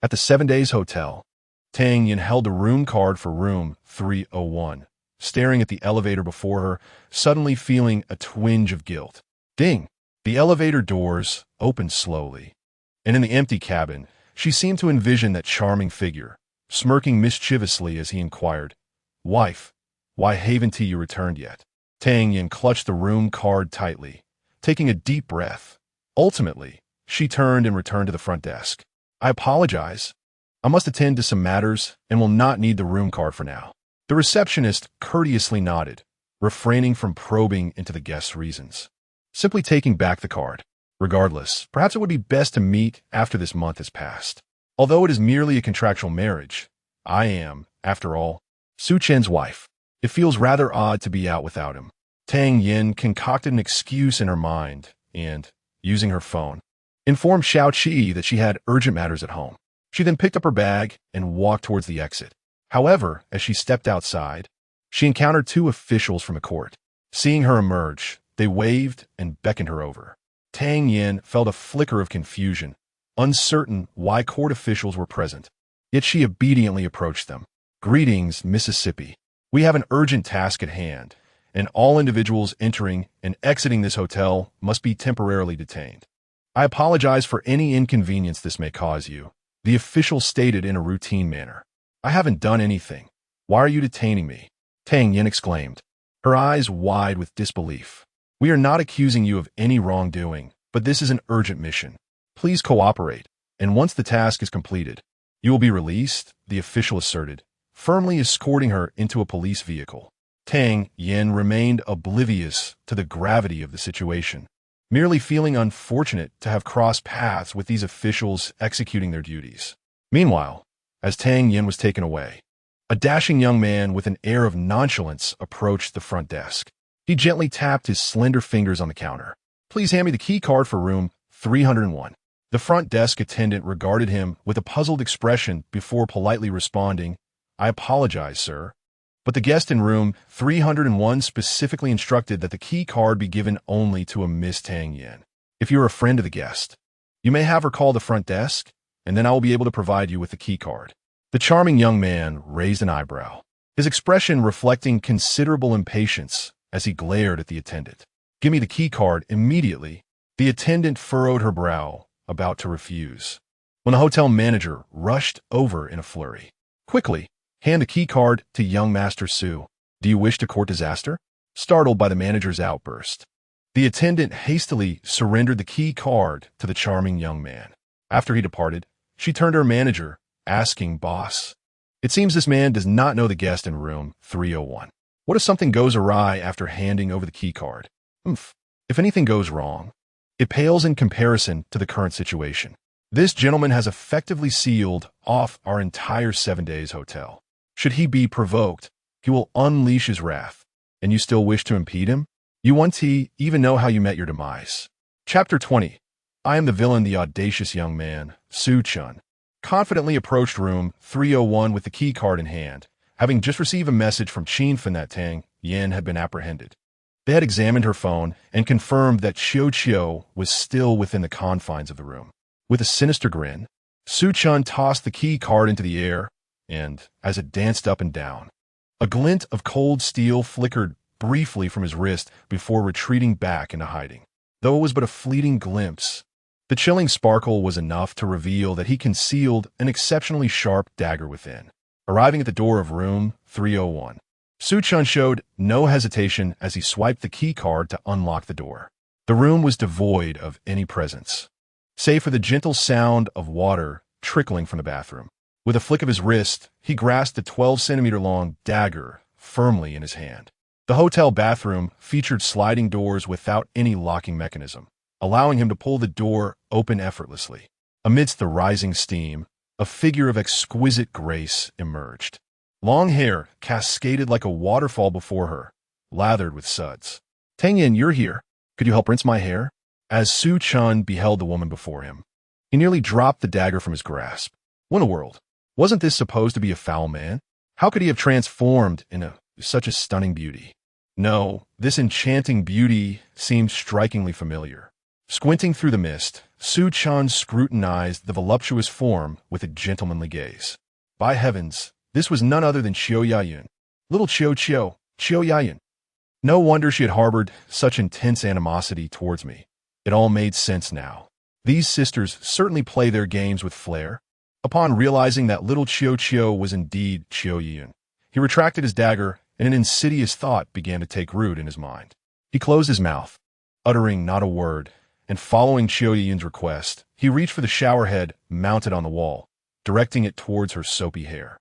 [SPEAKER 1] At the 7 Days Hotel, Tang Yan held a room card for room 301, staring at the elevator before her, suddenly feeling a twinge of guilt. Ding! The elevator doors opened slowly, and in the empty cabin, she seemed to envision that charming figure, smirking mischievously as he inquired, Wife, why haven't you returned yet? Tang Yan clutched the room card tightly, taking a deep breath. Ultimately, she turned and returned to the front desk. I apologize. I must attend to some matters and will not need the room card for now. The receptionist courteously nodded, refraining from probing into the guest's reasons. Simply taking back the card. Regardless, perhaps it would be best to meet after this month has passed. Although it is merely a contractual marriage, I am, after all, Su Chen's wife. It feels rather odd to be out without him. Tang Yan concocted an excuse in her mind and, using her phone, informed Xiao Qi that she had urgent matters at home. She then picked up her bag and walked towards the exit. However, as she stepped outside, she encountered two officials from a court. Seeing her emerge, they waved and beckoned her over. Tang Yan felt a flicker of confusion, uncertain why court officials were present. Yet she obediently approached them. "Greetings, Mississippi. We have an urgent task at hand, and all individuals entering and exiting this hotel must be temporarily detained. I apologize for any inconvenience this may cause you," the official stated in a routine manner. "I haven't done anything. Why are you detaining me?" Tang Yan exclaimed, her eyes wide with disbelief. "We are not accusing you of any wrongdoing, but this is an urgent mission. Please cooperate, and once the task is completed, you will be released," the official asserted, firmly escorting her into a police vehicle. Tang Yan remained oblivious to the gravity of the situation, merely feeling unfortunate to have crossed paths with these officials executing their duties. Meanwhile, as Tang Yan was taken away, a dashing young man with an air of nonchalance approached the front desk. He gently tapped his slender fingers on the counter. "Please hand me the key card for room 301. The front desk attendant regarded him with a puzzled expression before politely responding, "I apologize, sir, but the guest in room 301 specifically instructed that the key card be given only to a Miss Tang Yan. If you're a friend of the guest, you may have her call the front desk, and then I will be able to provide you with the key card." The charming young man raised an eyebrow, his expression reflecting considerable impatience as he glared at the attendant. "Give me the key card immediately." The attendant furrowed her brow, about to refuse, when the hotel manager rushed over in a flurry. "Quickly, hand the key card to young Master Su. Do you wish to court disaster?" Startled by the manager's outburst, the attendant hastily surrendered the key card to the charming young man. After he departed, she turned to her manager, asking, "Boss, it seems this man does not know the guest in room 301. What if something goes awry after handing over the key card?" If anything goes wrong, it pales in comparison to the current situation. This gentleman has effectively sealed off our entire 7 days hotel. Should he be provoked, he will unleash his wrath. And you still wish to impede him? You won't even know how you met your demise. Chapter 20. I am the villain. The audacious young man, Su Chen, confidently approached room 301 with the key card in hand, having just received a message from Qin Fan that Tang Yan had been apprehended. They had examined her phone and confirmed that Xiao was still within the confines of the room. With a sinister grin, Su Chen tossed the key card into the air, and, as it danced up and down, a glint of cold steel flickered briefly from his wrist before retreating back into hiding. Though it was but a fleeting glimpse, the chilling sparkle was enough to reveal that he concealed an exceptionally sharp dagger within. Arriving at the door of room 301, Su Chen showed no hesitation as he swiped the key card to unlock the door. The room was devoid of any presence, save for the gentle sound of water trickling from the bathroom. With a flick of his wrist, he grasped the 12-centimeter-long dagger firmly in his hand. The hotel bathroom featured sliding doors without any locking mechanism, allowing him to pull the door open effortlessly. Amidst the rising steam, a figure of exquisite grace emerged. Long hair cascaded like a waterfall before her, lathered with suds. "Tang Yan, you're here. Could you help rinse my hair?" As Su Chen beheld the woman before him, he nearly dropped the dagger from his grasp. What in the world? Wasn't this supposed to be a foul man? How could he have transformed into such a stunning beauty? No, this enchanting beauty seemed strikingly familiar. Squinting through the mist, Su Chen scrutinized the voluptuous form with a gentlemanly gaze. By heavens, this was none other than Qiu Yayun. Little Qiu Yayun. No wonder she had harbored such intense animosity towards me. It all made sense now. These sisters certainly play their games with flair. Upon realizing that little Qiu was indeed Qiu Yayun, he retracted his dagger, and an insidious thought began to take root in his mind. He closed his mouth, uttering not a word, and following Qiu Yayun's request, he reached for the shower head mounted on the wall, directing it towards her soapy hair.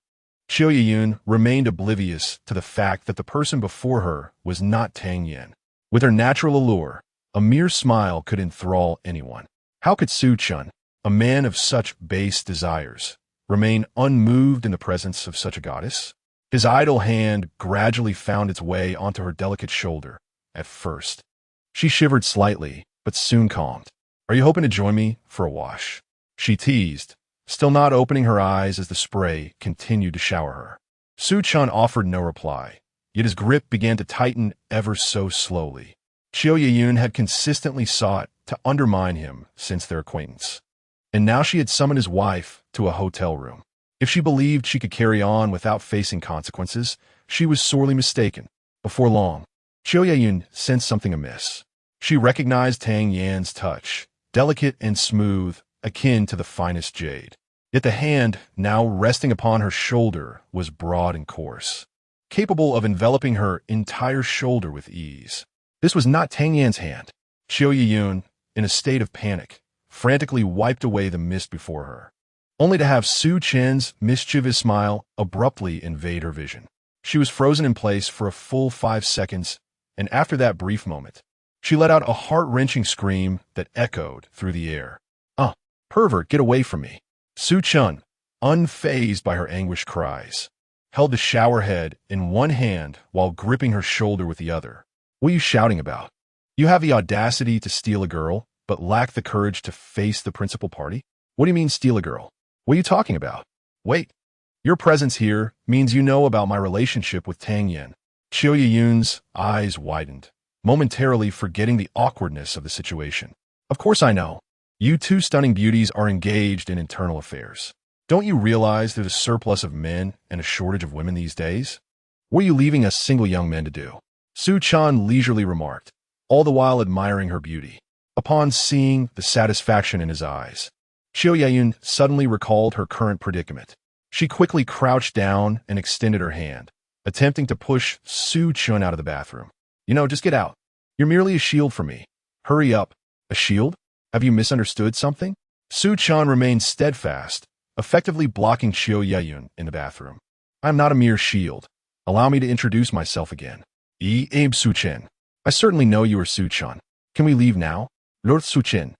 [SPEAKER 1] Qiu Yayun remained oblivious to the fact that the person before her was not Tang Yan. With her natural allure, A mere smile could enthrall anyone. How could Su Chen, a man of such base desires, remain unmoved in the presence of such a goddess? His idle hand gradually found its way onto her delicate shoulder. At first, she shivered slightly, but soon calmed. "Are you hoping to join me for a wash?" she teased, still not opening her eyes as the spray continued to shower her. Su Chen offered no reply, yet his grip began to tighten ever so slowly. Qiu Yeyun had consistently sought to undermine him since their acquaintance, and now she had summoned his wife to a hotel room. If she believed she could carry on without facing consequences, she was sorely mistaken. Before long, Qiu Yeyun sensed something amiss. She recognized Tang Yan's touch, delicate and smooth, akin to the finest jade. Yet the hand, now resting upon her shoulder, was broad and coarse, capable of enveloping her entire shoulder with ease. This was not Tang Yan's hand. Qiu Yeyun, in a state of panic, frantically wiped away the mist before her, only to have Su Chen's mischievous smile abruptly invade her vision. She was frozen in place for a full 5 seconds, and after that brief moment, she let out a heart-wrenching scream that echoed through the air. Pervert, get away from me." Su Chen, unfazed by her anguished cries, held the shower head in one hand while gripping her shoulder with the other. "What are you shouting about? You have the audacity to steal a girl, but lack the courage to face the principal party? What do you mean steal a girl? What are you talking about? Wait, your presence here means you know about my relationship with Tang Yan." Qiu Yeyun's eyes widened, momentarily forgetting the awkwardness of the situation. "Of course I know. You two stunning beauties are engaged in internal affairs. Don't you realize there's a surplus of men and a shortage of women these days? What are you leaving us single young men to do?" Su Chen leisurely remarked, all the while admiring her beauty. Upon seeing the satisfaction in his eyes, Qiu Yeyun suddenly recalled her current predicament. She quickly crouched down and extended her hand, attempting to push Su Chen out of the bathroom. Just get out. You're merely a shield for me. Hurry up." "A shield? Have you misunderstood something?" Su Chen remained steadfast, effectively blocking Qiu Yeyun in the bathroom. "I'm not a mere shield. Allow me to introduce myself again. Heir Su Chen. I certainly know you are Su Chen. Can we leave now? Lord Su Chen."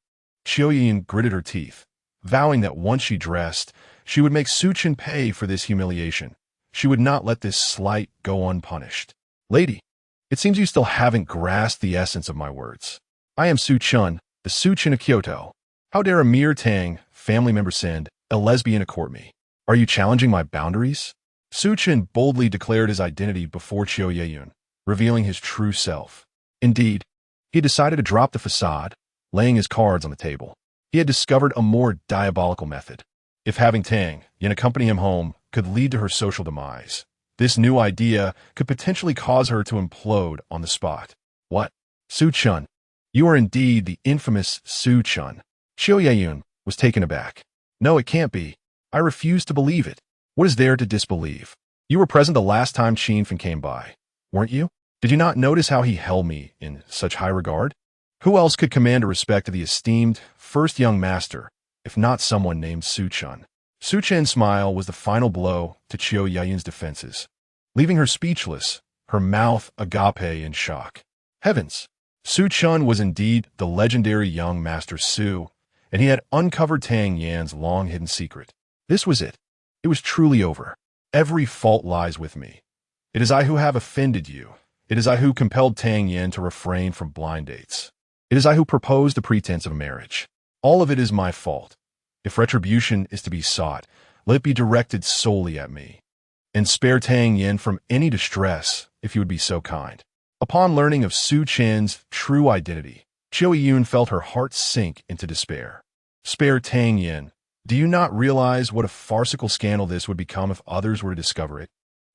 [SPEAKER 1] Qiu Yeyun gritted her teeth, vowing that once she dressed, she would make Su Chen pay for this humiliation. She would not let this slight go unpunished. "Lady, it seems you still haven't grasped the essence of my words. I am Su Chen, the Su Chen of Kyoto. How dare a mere Tang family member send a lesbian to court me? Are you challenging my boundaries?" Su Chen boldly declared his identity before Qiu Yeyun, revealing his true self. Indeed, he decided to drop the facade, laying his cards on the table. He had discovered a more diabolical method. If having Tang Yan accompany him home could lead to her social demise, this new idea could potentially cause her to implode on the spot. "What? Su Chen, you are indeed the infamous Su Chen." Qiu Yeyun was taken aback. "No, it can't be. I refuse to believe it. What is there to disbelieve? You were present the last time Qinfen came by, weren't you? Did you not notice how he held me in such high regard? Who else could command a respect to the esteemed first young master, if not someone named Su Chen?" Su Chen's smile was the final blow to Qiu Yeyun's defenses, leaving her speechless, her mouth agape in shock. Heavens! Su Chen was indeed the legendary young Master Su, and he had uncovered Tang Yan's long-hidden secret. This was it. It was truly over. "Every fault lies with me. It is I who have offended you. It is I who compelled Tang Yan to refrain from blind dates. It is I who proposed the pretense of marriage. All of it is my fault. If retribution is to be sought, let it be directed solely at me. And spare Tang Yan from any distress, if you would be so kind." Upon learning of Su Chen's true identity, Qiu Yeyun felt her heart sink into despair. Spare Tang Yan. Do you not realize what a farcical scandal this would become if others were to discover it?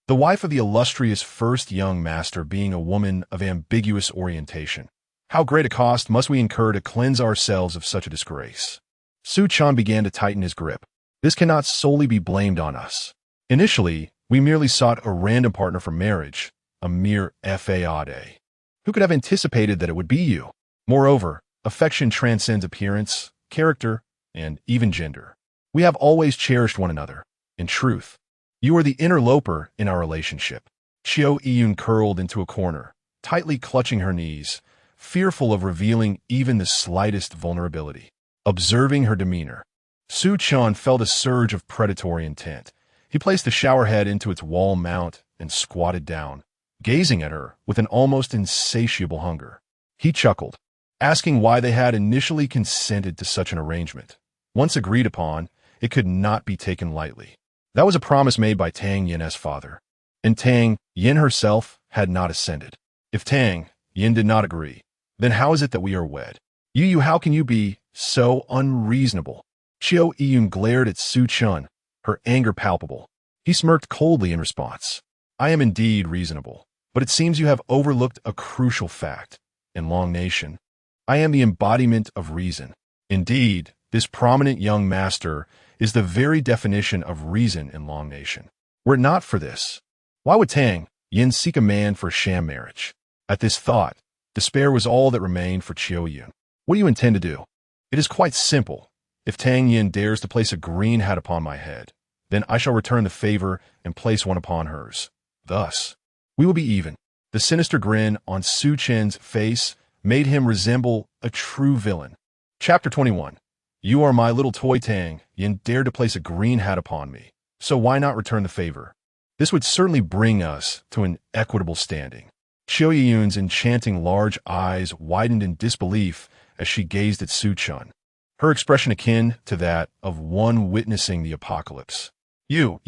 [SPEAKER 1] The wife of the illustrious first young master being a woman of ambiguous orientation. How great a cost must we incur to cleanse ourselves of such a disgrace? Su Chen began to tighten his grip. This cannot solely be blamed on us. Initially, we merely sought a random partner for marriage, a mere fade. Who could have anticipated that it would be you? Moreover, affection transcends appearance, character, and even gender. We have always cherished one another. In truth, you are the interloper in our relationship. Qiu Yeyun curled into a corner, tightly clutching her knees, fearful of revealing even the slightest vulnerability. Observing her demeanor, Su Chen felt a surge of predatory intent. He placed the shower head into its wall mount and squatted down, gazing at her with an almost insatiable hunger. He chuckled, asking why they had initially consented to such an arrangement. Once agreed upon, it could not be taken lightly. That was a promise made by Tang Yan's father, and Tang Yan herself had not assented. If Tang Yan did not agree, then how is it that we are wed? Yu, how can you be so unreasonable? Chiao Yun glared at Su Chen, her anger palpable. He smirked coldly in response. I am indeed reasonable, but it seems you have overlooked a crucial fact. In Long Nation, I am the embodiment of reason. Indeed, this prominent young master is the very definition of reason in Long Nation. Were it not for this, why would Tang Yan seek a man for a sham marriage? At this thought, despair was all that remained for Chiao Yun. What do you intend to do? It is quite simple. If Tang Yan dares to place a green hat upon my head, then I shall return the favor and place one upon hers. Thus, we will be even. The sinister grin on Su Chen's face made him resemble a true villain. Chapter 21. You are my little toy. Tang Yan dared to place a green hat upon me, so why not return the favor? This would certainly bring us to an equitable standing. Chiao Yun's enchanting large eyes widened in disbelief as she gazed at Su Chen, her expression akin to that of one witnessing the apocalypse. You,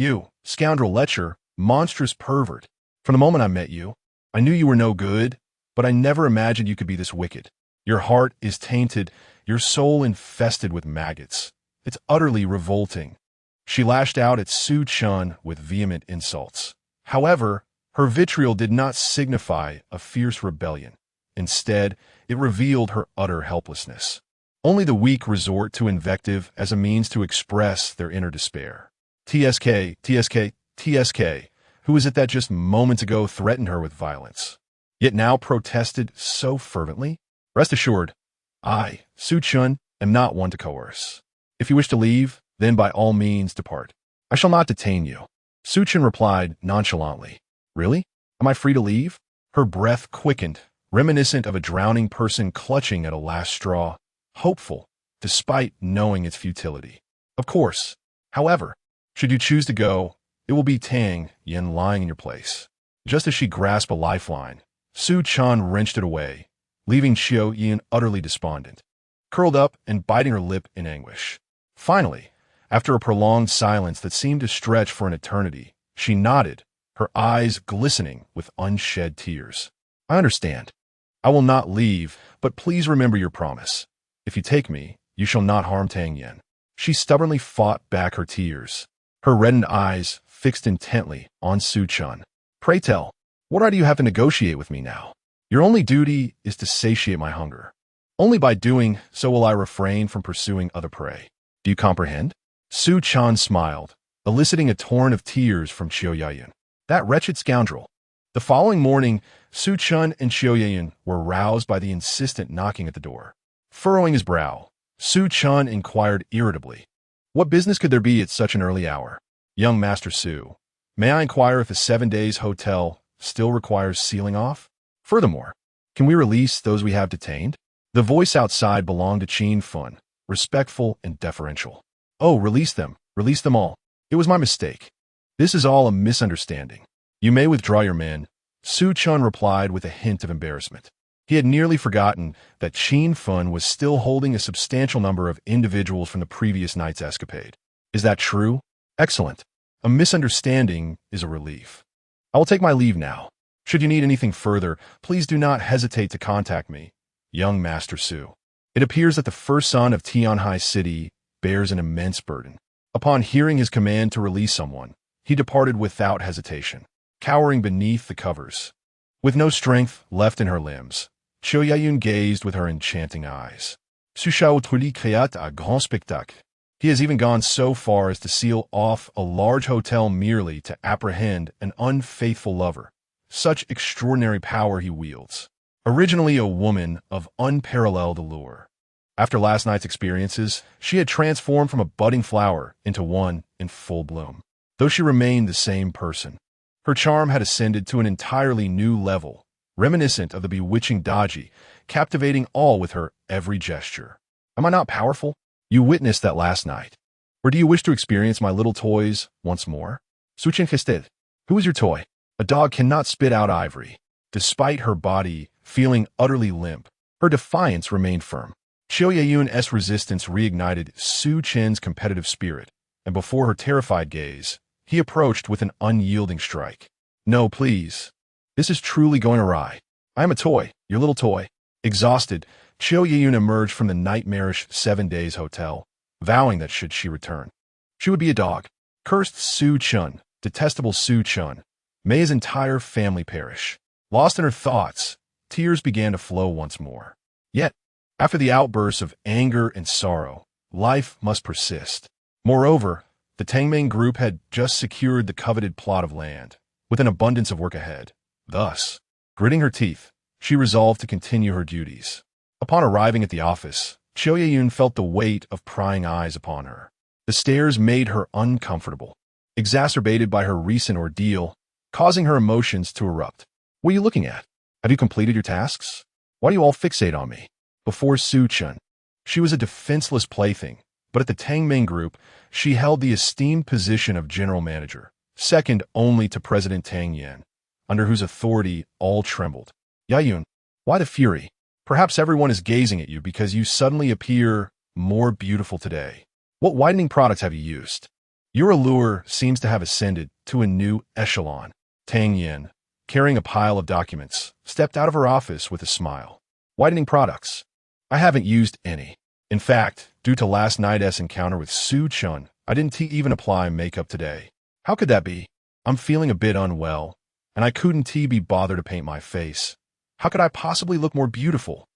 [SPEAKER 1] scoundrel lecher, monstrous pervert. From the moment I met you, I knew you were no good, but I never imagined you could be this wicked. Your heart is tainted, your soul infested with maggots. It's utterly revolting. She lashed out at Su Chen with vehement insults. However, her vitriol did not signify a fierce rebellion. Instead, it revealed her utter helplessness. Only the weak resort to invective as a means to express their inner despair. TSK, who was it that just moments ago threatened her with violence, yet now protested so fervently? Rest assured, I, Su Chen, am not one to coerce. If you wish to leave, then by all means depart. I shall not detain you. Su Chen replied nonchalantly. Really? Am I free to leave? Her breath quickened, reminiscent of a drowning person clutching at a last straw, hopeful, despite knowing its futility. Of course. However, should you choose to go, it will be Tang Yan lying in your place. Just as she grasped a lifeline, Su Chen wrenched it away, leaving Chiao Yun utterly despondent, curled up and biting her lip in anguish. Finally, after a prolonged silence that seemed to stretch for an eternity, she nodded, her eyes glistening with unshed tears. I understand. I will not leave, but please remember your promise. If you take me, you shall not harm Tang Yan. She stubbornly fought back her tears, her reddened eyes fixed intently on Su Chen. Pray tell, what right do you have to negotiate with me now? Your only duty is to satiate my hunger. Only by doing so will I refrain from pursuing other prey. Do you comprehend? Su Chen smiled, eliciting a torrent of tears from Chiao Yun. That wretched scoundrel. The following morning, Su Chen and Chiao Yun were roused by the insistent knocking at the door. Furrowing his brow, Su Chen inquired irritably, what business could there be at such an early hour? Young Master Su, may I inquire if the 7 days hotel still requires sealing off? Furthermore, can we release those we have detained? The voice outside belonged to Qin Fun, respectful and deferential. Oh, release them all. It was my mistake. This is all a misunderstanding. You may withdraw your men, Su Chen replied with a hint of embarrassment. He had nearly forgotten that Qin Fun was still holding a substantial number of individuals from the previous night's escapade. Is that true? Excellent. A misunderstanding is a relief. I will take my leave now. Should you need anything further, please do not hesitate to contact me, young Master Su. It appears that the first son of Tianhai City bears an immense burden. Upon hearing his command to release someone, he departed without hesitation, cowering beneath the covers. With no strength left in her limbs, Chiao Yun gazed with her enchanting eyes. Su Shao Tuli créat un grand spectacle. He has even gone so far as to seal off a large hotel merely to apprehend an unfaithful lover. Such extraordinary power he wields. Originally a woman of unparalleled allure. After last night's experiences, she had transformed from a budding flower into one in full bloom. Though she remained the same person, her charm had ascended to an entirely new level, reminiscent of the bewitching Daji, captivating all with her every gesture. Am I not powerful? You witnessed that last night. Or do you wish to experience my little toys once more? Su Chen hissed. Who is your toy? A dog cannot spit out ivory. Despite her body feeling utterly limp, her defiance remained firm. Qiu Yeyun's resistance reignited Su Chen's competitive spirit, and before her terrified gaze, he approached with an unyielding strike. No, please. This is truly going awry. I am a toy, your little toy. Exhausted, Qiu Yeyun emerged from the nightmarish 7 Days hotel, vowing that should she return, she would be a dog. Cursed Su Chen, detestable Su Chen. May his entire family perish. Lost in her thoughts, tears began to flow once more. Yet, after the outbursts of anger and sorrow, life must persist. Moreover, the Tang Yan group had just secured the coveted plot of land, with an abundance of work ahead. Thus, gritting her teeth, she resolved to continue her duties. Upon arriving at the office, Qiu Yeyun felt the weight of prying eyes upon her. The stares made her uncomfortable, exacerbated by her recent ordeal, causing her emotions to erupt. What are you looking at? Have you completed your tasks? Why do you all fixate on me? Before Su Chen, she was a defenseless plaything, but at the Tang Yan group, she held the esteemed position of general manager, second only to President Tang Yan, under whose authority all trembled. Yeyun, why the fury? Perhaps everyone is gazing at you because you suddenly appear more beautiful today. What whitening products have you used? Your allure seems to have ascended to a new echelon. Tang Yan, carrying a pile of documents, stepped out of her office with a smile. Whitening products? I haven't used any. In fact, due to last night's encounter with Su Chen, I didn't even apply makeup today. How could that be? I'm feeling a bit unwell, and I couldn't be bothered to paint my face. How could I possibly look more beautiful?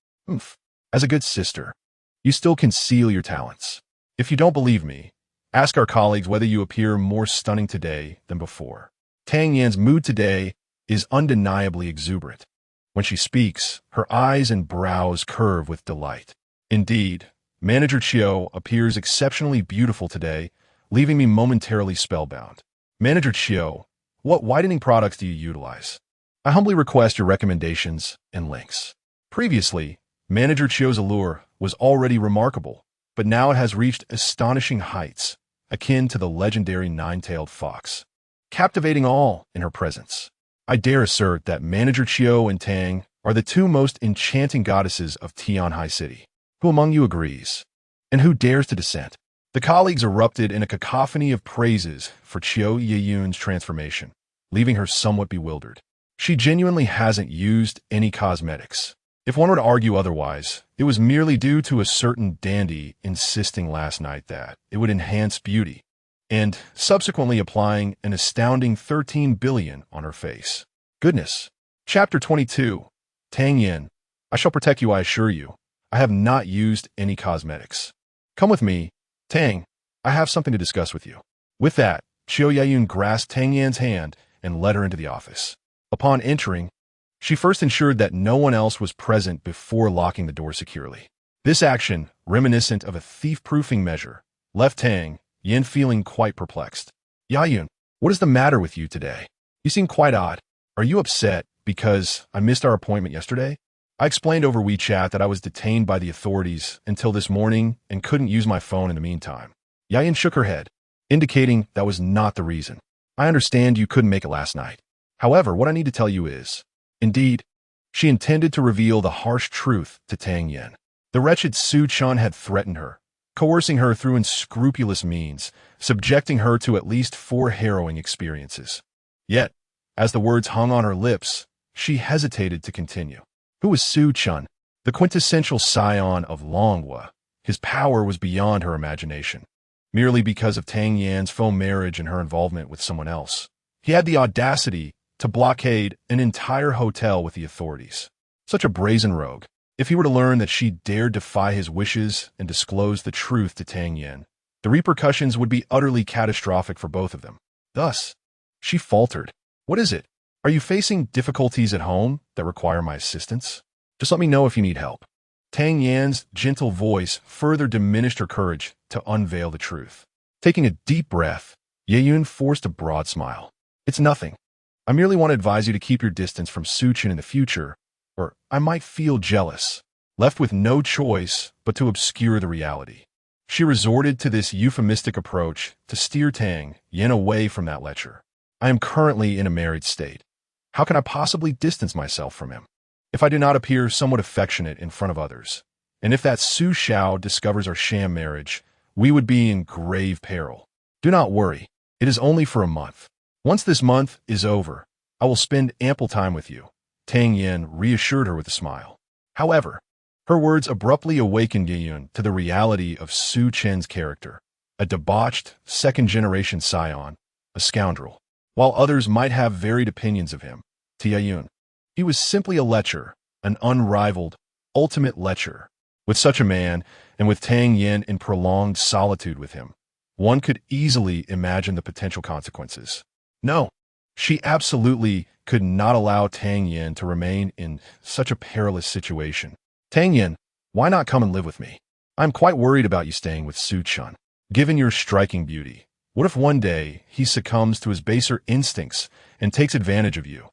[SPEAKER 1] As a good sister, you still conceal your talents. If you don't believe me, ask our colleagues whether you appear more stunning today than before. Tang Yan's mood today is undeniably exuberant. When she speaks, her eyes and brows curve with delight. Indeed, Manager Qiu appears exceptionally beautiful today, leaving me momentarily spellbound. Manager Qiu, what whitening products do you utilize? I humbly request your recommendations and links. Previously, Manager Qiu's allure was already remarkable, but now it has reached astonishing heights, akin to the legendary nine-tailed fox, captivating all in her presence. I dare assert that Manager Qiu and Tang are the two most enchanting goddesses of Tianhai City. Who among you agrees? And who dares to dissent? The colleagues erupted in a cacophony of praises for Qiu Yeyun's transformation, leaving her somewhat bewildered. She genuinely hasn't used any cosmetics. If one were to argue otherwise, it was merely due to a certain dandy insisting last night that it would enhance beauty, and subsequently applying an astounding 13 billion on her face. Goodness. Chapter 22. Tang Yan. I shall protect you, I assure you. I have not used any cosmetics. Come with me, Tang. I have something to discuss with you. With that, Qiu Yeyun grasped Tang Yan's hand and led her into the office. Upon entering, she first ensured that no one else was present before locking the door securely. This action, reminiscent of a thief-proofing measure, left Tang Yan feeling quite perplexed. Yeyun, what is the matter with you today? You seem quite odd. Are you upset because I missed our appointment yesterday? I explained over WeChat that I was detained by the authorities until this morning and couldn't use my phone in the meantime. Yeyun shook her head, indicating that was not the reason. I understand you couldn't make it last night. However, what I need to tell you is, indeed, she intended to reveal the harsh truth to Tang Yan. The wretched Su Chen had threatened her, coercing her through unscrupulous means, subjecting her to at least 4 harrowing experiences. Yet, as the words hung on her lips, she hesitated to continue. Who was Su Chen? The quintessential scion of Longhua. His power was beyond her imagination. Merely because of Tang Yan's faux marriage and her involvement with someone else, he had the audacity to blockade an entire hotel with the authorities. Such a brazen rogue. If he were to learn that she dared defy his wishes and disclose the truth to Tang Yan, the repercussions would be utterly catastrophic for both of them. Thus, she faltered. What is it? Are you facing difficulties at home that require my assistance? Just let me know if you need help. Tang Yan's gentle voice further diminished her courage to unveil the truth. Taking a deep breath, Yeyun forced a broad smile. It's nothing. I merely want to advise you to keep your distance from Su Chen in the future, or I might feel jealous, left with no choice but to obscure the reality. She resorted to this euphemistic approach to steer Tang Yan away from that lecture. I am currently in a married state. How can I possibly distance myself from him? If I do not appear somewhat affectionate in front of others, and if that Su Xiao discovers our sham marriage, we would be in grave peril. Do not worry. It is only for a month. Once this month is over, I will spend ample time with you, Tang Yan reassured her with a smile. However, her words abruptly awakened Yayun to the reality of Su Chen's character, a debauched, second-generation scion, a scoundrel. While others might have varied opinions of him, to Yayun, he was simply a lecher, an unrivaled, ultimate lecher. With such a man, and with Tang Yan in prolonged solitude with him, one could easily imagine the potential consequences. No, she absolutely could not allow Tang Yan to remain in such a perilous situation. Tang Yan, why not come and live with me? I'm quite worried about you staying with Su Chen. Given your striking beauty, what if one day he succumbs to his baser instincts and takes advantage of you?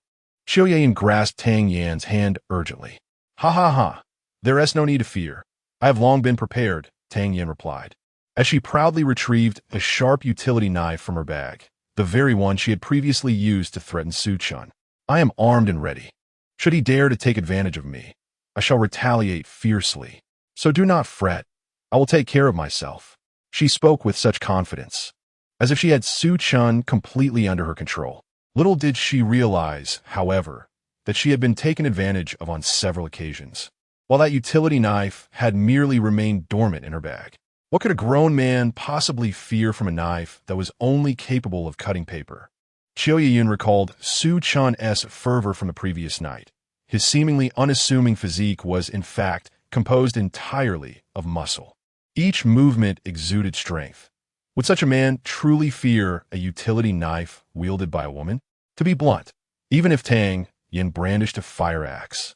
[SPEAKER 1] Xiao Yayan grasped Tang Yan's hand urgently. Ha ha ha. There is no need to fear. I have long been prepared, Tang Yan replied, as she proudly retrieved a sharp utility knife from her bag, the very one she had previously used to threaten Su Chen. I am armed and ready. Should he dare to take advantage of me, I shall retaliate fiercely. So do not fret. I will take care of myself. She spoke with such confidence, as if she had Su Chen completely under her control. Little did she realize, however, that she had been taken advantage of on several occasions, while that utility knife had merely remained dormant in her bag. What could a grown man possibly fear from a knife that was only capable of cutting paper? Qiu Yiyun recalled Su Chen's fervor from the previous night. His seemingly unassuming physique was, in fact, composed entirely of muscle. Each movement exuded strength. Would such a man truly fear a utility knife wielded by a woman? To be blunt, even if Tang Yan brandished a fire axe,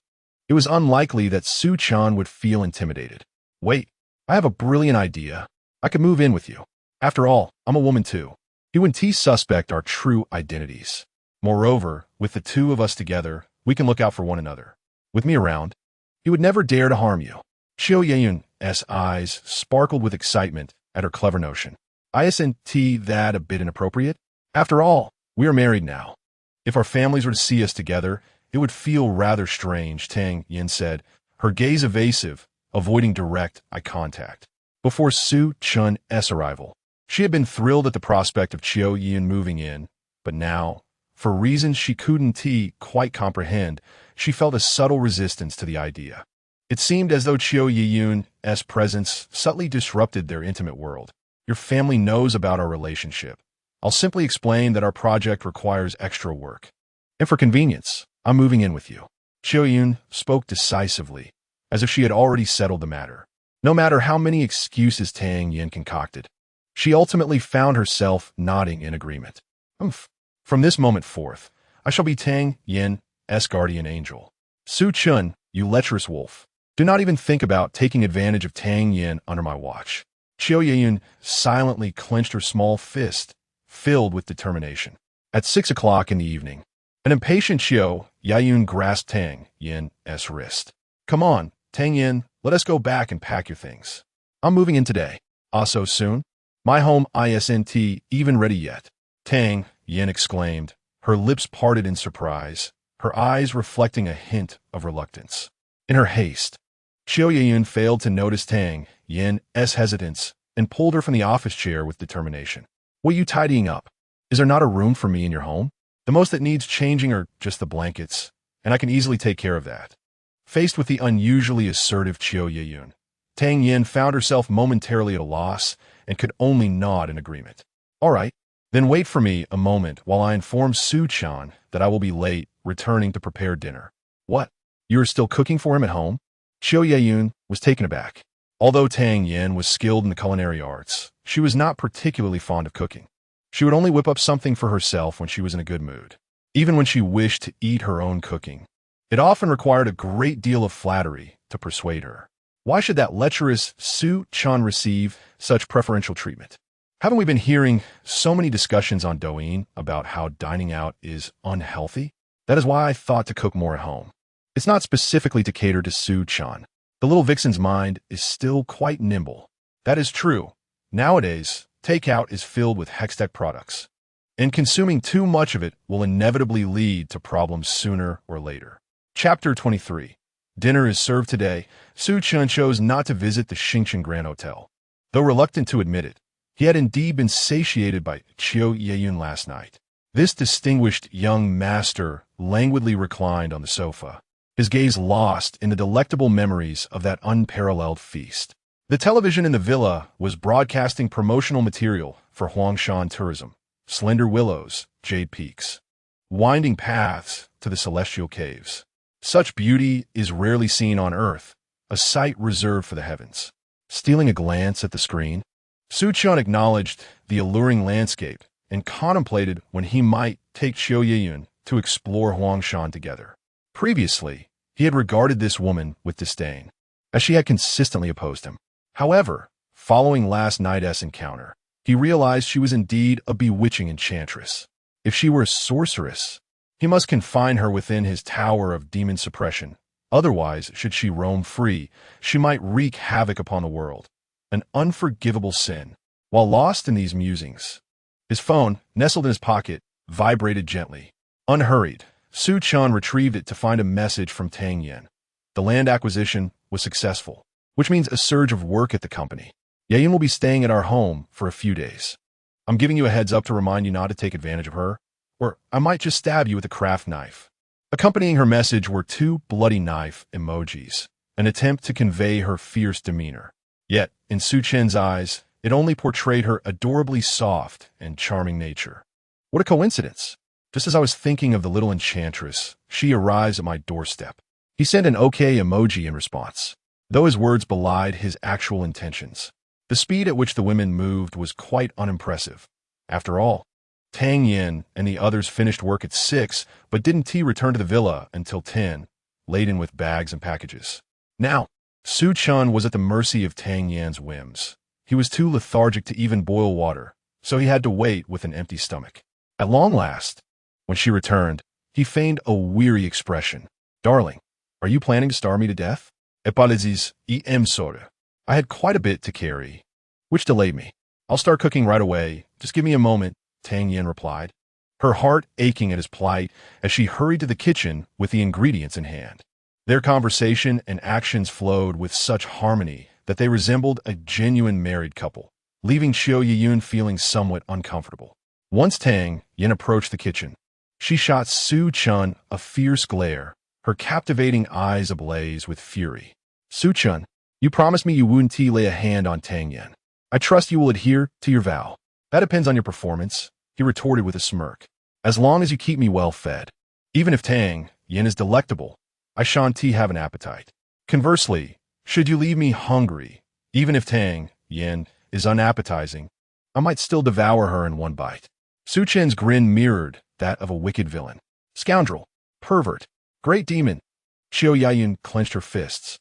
[SPEAKER 1] it was unlikely that Su Chen would feel intimidated. Wait, I have a brilliant idea. I could move in with you. After all, I'm a woman too. You and T suspect our true identities. Moreover, with the two of us together, we can look out for one another. With me around, he would never dare to harm you. Xiao Yayun's eyes sparkled with excitement at her clever notion. Isn't that a bit inappropriate? After all, we are married now. If our families were to see us together, it would feel rather strange, Tang Yan said, her gaze evasive, avoiding direct eye contact. Before Su Chen's arrival, she had been thrilled at the prospect of Qiu Yin moving in, but now, for reasons she couldn't quite comprehend, she felt a subtle resistance to the idea. It seemed as though Qiu Yiyun's presence subtly disrupted their intimate world. Your family knows about our relationship. I'll simply explain that our project requires extra work. And for convenience, I'm moving in with you. Qiu Yun spoke decisively, as if she had already settled the matter. No matter how many excuses Tang Yan concocted, she ultimately found herself nodding in agreement. From this moment forth, I shall be Tang Yan's guardian angel. Su Chen, you lecherous wolf. Do not even think about taking advantage of Tang Yan under my watch. Qiu Yayun silently clenched her small fist, filled with determination. At 6 o'clock in the evening, an impatient Qiu Yayun grasped Tang Yan's wrist. Come on, Tang Yan, let us go back and pack your things. I'm moving in today. So soon? My home isn't even ready yet. Tang Yan exclaimed, her lips parted in surprise, her eyes reflecting a hint of reluctance. In her haste, Qiu Yayun failed to notice Tang Yan's hesitance and pulled her from the office chair with determination. What are you tidying up? Is there not a room for me in your home? The most that needs changing are just the blankets, and I can easily take care of that. Faced with the unusually assertive Qiu Yayun, Tang Yan found herself momentarily at a loss and could only nod in agreement. All right, then wait for me a moment while I inform Su Chen that I will be late returning to prepare dinner. What? You are still cooking for him at home? Qiu Yayun was taken aback. Although Tang Yan was skilled in the culinary arts, she was not particularly fond of cooking. She would only whip up something for herself when she was in a good mood, even when she wished to eat her own cooking. It often required a great deal of flattery to persuade her. Why should that lecherous Su Chen receive such preferential treatment? Haven't we been hearing so many discussions on Douyin about how dining out is unhealthy? That is why I thought to cook more at home. It's not specifically to cater to Su Chen. The little vixen's mind is still quite nimble. That is true. Nowadays, takeout is filled with Hextech products, and consuming too much of it will inevitably lead to problems sooner or later. Chapter 23. Dinner is served today. Su Chen chose not to visit the Xingchen Grand Hotel. Though reluctant to admit it, he had indeed been satiated by Qiu Yeyun last night. This distinguished young master languidly reclined on the sofa, his gaze lost in the delectable memories of that unparalleled feast. The television in the villa was broadcasting promotional material for Huangshan tourism: slender willows, jade peaks, winding paths to the celestial caves. Such beauty is rarely seen on earth, a sight reserved for the heavens. Stealing a glance at the screen, Su Chen acknowledged the alluring landscape and contemplated when he might take Qiu Yeyun to explore Huangshan together. Previously, he had regarded this woman with disdain, as she had consistently opposed him. However, following last night's encounter, he realized she was indeed a bewitching enchantress. If she were a sorceress, he must confine her within his tower of demon suppression. Otherwise, should she roam free, she might wreak havoc upon the world. An unforgivable sin. While lost in these musings, his phone, nestled in his pocket, vibrated gently. Unhurried, Su Chen retrieved it to find a message from Tang Yan. The land acquisition was successful, which means a surge of work at the company. Yeyun will be staying at our home for a few days. I'm giving you a heads up to remind you not to take advantage of her, or I might just stab you with a craft knife. Accompanying her message were 2 bloody knife emojis, an attempt to convey her fierce demeanor. Yet, in Su Chen's eyes, it only portrayed her adorably soft and charming nature. What a coincidence! Just as I was thinking of the little enchantress, she arrives at my doorstep. He sent an OK emoji in response, though his words belied his actual intentions. The speed at which the women moved was quite unimpressive. After all, Tang Yan and the others finished work at 6, but didn't return to the villa until 10, laden with bags and packages. Now, Su Chen was at the mercy of Tang Yan's whims. He was too lethargic to even boil water, so he had to wait with an empty stomach. At long last, when she returned, he feigned a weary expression. "Darling, are you planning to starve me to death?" "Epalezis em sora." I had quite a bit to carry, which delayed me. "I'll start cooking right away. Just give me a moment," Tang Yan replied, her heart aching at his plight as she hurried to the kitchen with the ingredients in hand. Their conversation and actions flowed with such harmony that they resembled a genuine married couple, leaving Qiu Yeyun feeling somewhat uncomfortable. Once Tang Yan approached the kitchen, she shot Su Chen a fierce glare, her captivating eyes ablaze with fury. "Su Chen, you promised me you wouldn't lay a hand on Tang Yan. I trust you will adhere to your vow." "That depends on your performance," he retorted with a smirk. "As long as you keep me well fed. Even if Tang Yan is delectable, I shan't have an appetite. Conversely, should you leave me hungry, even if Tang Yan is unappetizing, I might still devour her in one bite." Su Chen's grin mirrored that of a wicked villain. "Scoundrel, pervert, great demon." Qiu Yeyun clenched her fists,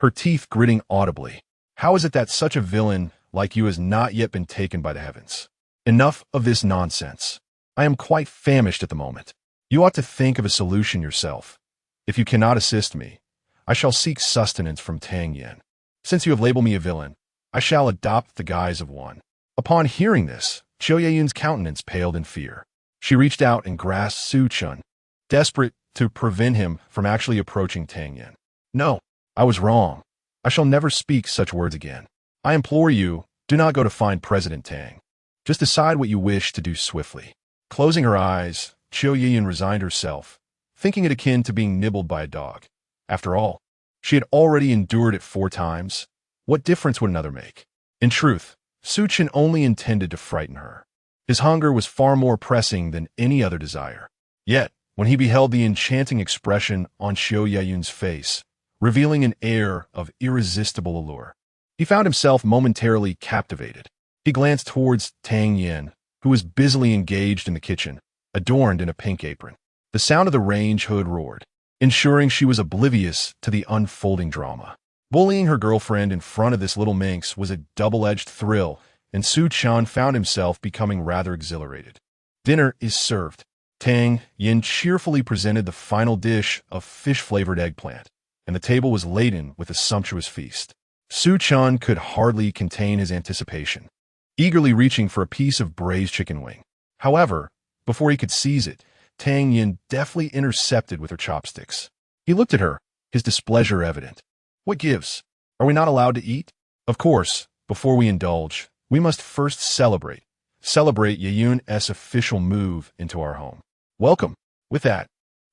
[SPEAKER 1] her teeth gritting audibly. "How is it that such a villain like you has not yet been taken by the heavens? Enough of this nonsense. I am quite famished at the moment. You ought to think of a solution yourself. If you cannot assist me, I shall seek sustenance from Tang Yan. Since you have labeled me a villain, I shall adopt the guise of one." Upon hearing this, Qiu Yeyun's countenance paled in fear. She reached out and grasped Su Chen, desperate to prevent him from actually approaching Tang Yan. "No, I was wrong. I shall never speak such words again. I implore you, do not go to find President Tang. Just decide what you wish to do swiftly." Closing her eyes, Qiu Yeyun resigned herself, thinking it akin to being nibbled by a dog. After all, she had already endured it 4 times. What difference would another make? In truth, Su Chen only intended to frighten her. His hunger was far more pressing than any other desire. Yet, when he beheld the enchanting expression on Qiu Yeyun's face, revealing an air of irresistible allure, he found himself momentarily captivated. He glanced towards Tang Yan, who was busily engaged in the kitchen, adorned in a pink apron. The sound of the range hood roared, ensuring she was oblivious to the unfolding drama. Bullying her girlfriend in front of this little minx was a double-edged thrill and Su Chen found himself becoming rather exhilarated. Dinner is served. Tang Yan cheerfully presented the final dish of fish-flavored eggplant, and the table was laden with a sumptuous feast. Su Chen could hardly contain his anticipation, eagerly reaching for a piece of braised chicken wing. However, before he could seize it, Tang Yan deftly intercepted with her chopsticks. He looked at her, his displeasure evident. "What gives? Are we not allowed to eat?" "Of course, before we indulge, we must first celebrate. Celebrate Yayun's official move into our home. Welcome." With that,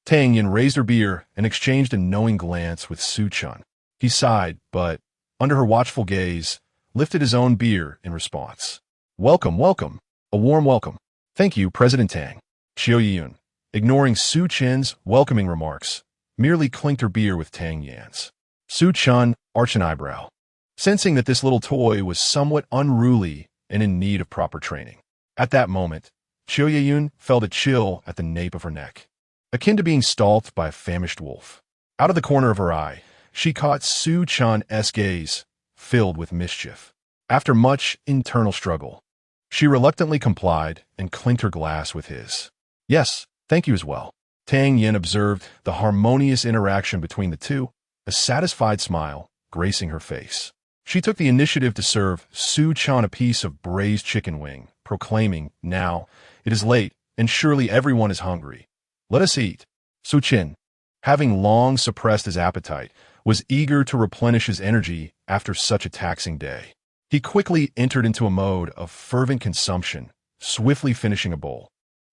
[SPEAKER 1] Tang Yan raised her beer and exchanged a knowing glance with Su Chen. He sighed, but, under her watchful gaze, lifted his own beer in response. "Welcome, welcome. A warm welcome." "Thank you, President Tang." Xiao Yayun, ignoring Su Chen's welcoming remarks, merely clinked her beer with Tang Yan's. Su Chen arched an eyebrow, sensing that this little toy was somewhat unruly and in need of proper training. At that moment, Xiao Yayun felt a chill at the nape of her neck, akin to being stalked by a famished wolf. Out of the corner of her eye, she caught Su Chen's gaze, filled with mischief. After much internal struggle, she reluctantly complied and clinked her glass with his. "Yes, thank you as well." Tang Yan observed the harmonious interaction between the two, a satisfied smile gracing her face. She took the initiative to serve Su Chen a piece of braised chicken wing, proclaiming, "Now, it is late, and surely everyone is hungry. Let us eat." Su Chen, having long suppressed his appetite, was eager to replenish his energy after such a taxing day. He quickly entered into a mode of fervent consumption, swiftly finishing a bowl.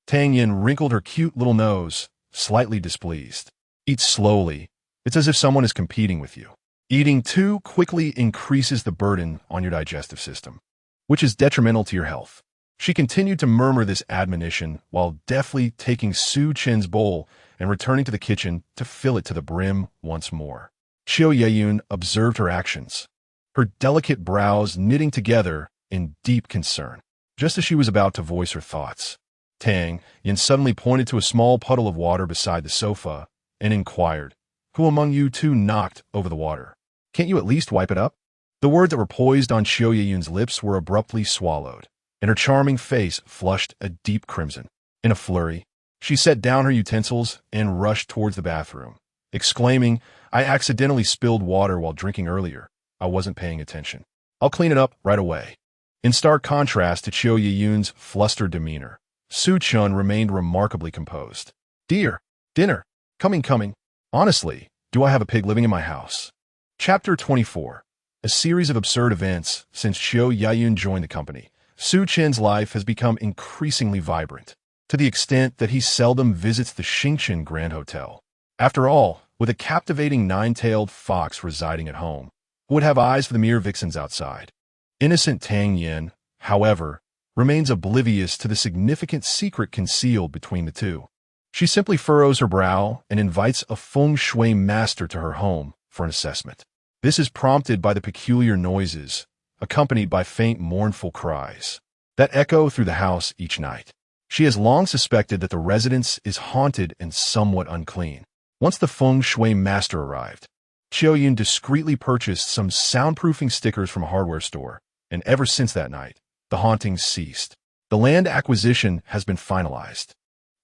[SPEAKER 1] Tang Yan wrinkled her cute little nose, slightly displeased. "Eat slowly. It's as if someone is competing with you. Eating too quickly increases the burden on your digestive system, which is detrimental to your health." She continued to murmur this admonition while deftly taking Su Chen's bowl and returning to the kitchen to fill it to the brim once more. Xiao Yayun observed her actions, her delicate brows knitting together in deep concern. Just as she was about to voice her thoughts, Tang Yan suddenly pointed to a small puddle of water beside the sofa and inquired, "Who among you two knocked over the water? Can't you at least wipe it up?" The words that were poised on Xiao Yayun's lips were abruptly swallowed, and her charming face flushed a deep crimson. In a flurry, she set down her utensils and rushed towards the bathroom, exclaiming, "I accidentally spilled water while drinking earlier. I wasn't paying attention. I'll clean it up right away." In stark contrast to Xiao Yayun's flustered demeanor, Su Chen remained remarkably composed. "Dear, dinner. Coming. Honestly, do I have a pig living in my house?" Chapter 24. A series of absurd events since Xiao Yayun joined the company. Su Chen's life has become increasingly vibrant, to the extent that he seldom visits the Xingchen Grand Hotel. After all, with a captivating nine-tailed fox residing at home, who would have eyes for the mere vixens outside? Innocent Tang Yan, however, remains oblivious to the significant secret concealed between the two. She simply furrows her brow and invites a feng shui master to her home for an assessment. This is prompted by the peculiar noises, accompanied by faint mournful cries, that echo through the house each night. She has long suspected that the residence is haunted and somewhat unclean. Once the feng shui master arrived, Xiao Yun discreetly purchased some soundproofing stickers from a hardware store, and ever since that night, the hauntings ceased. The land acquisition has been finalized,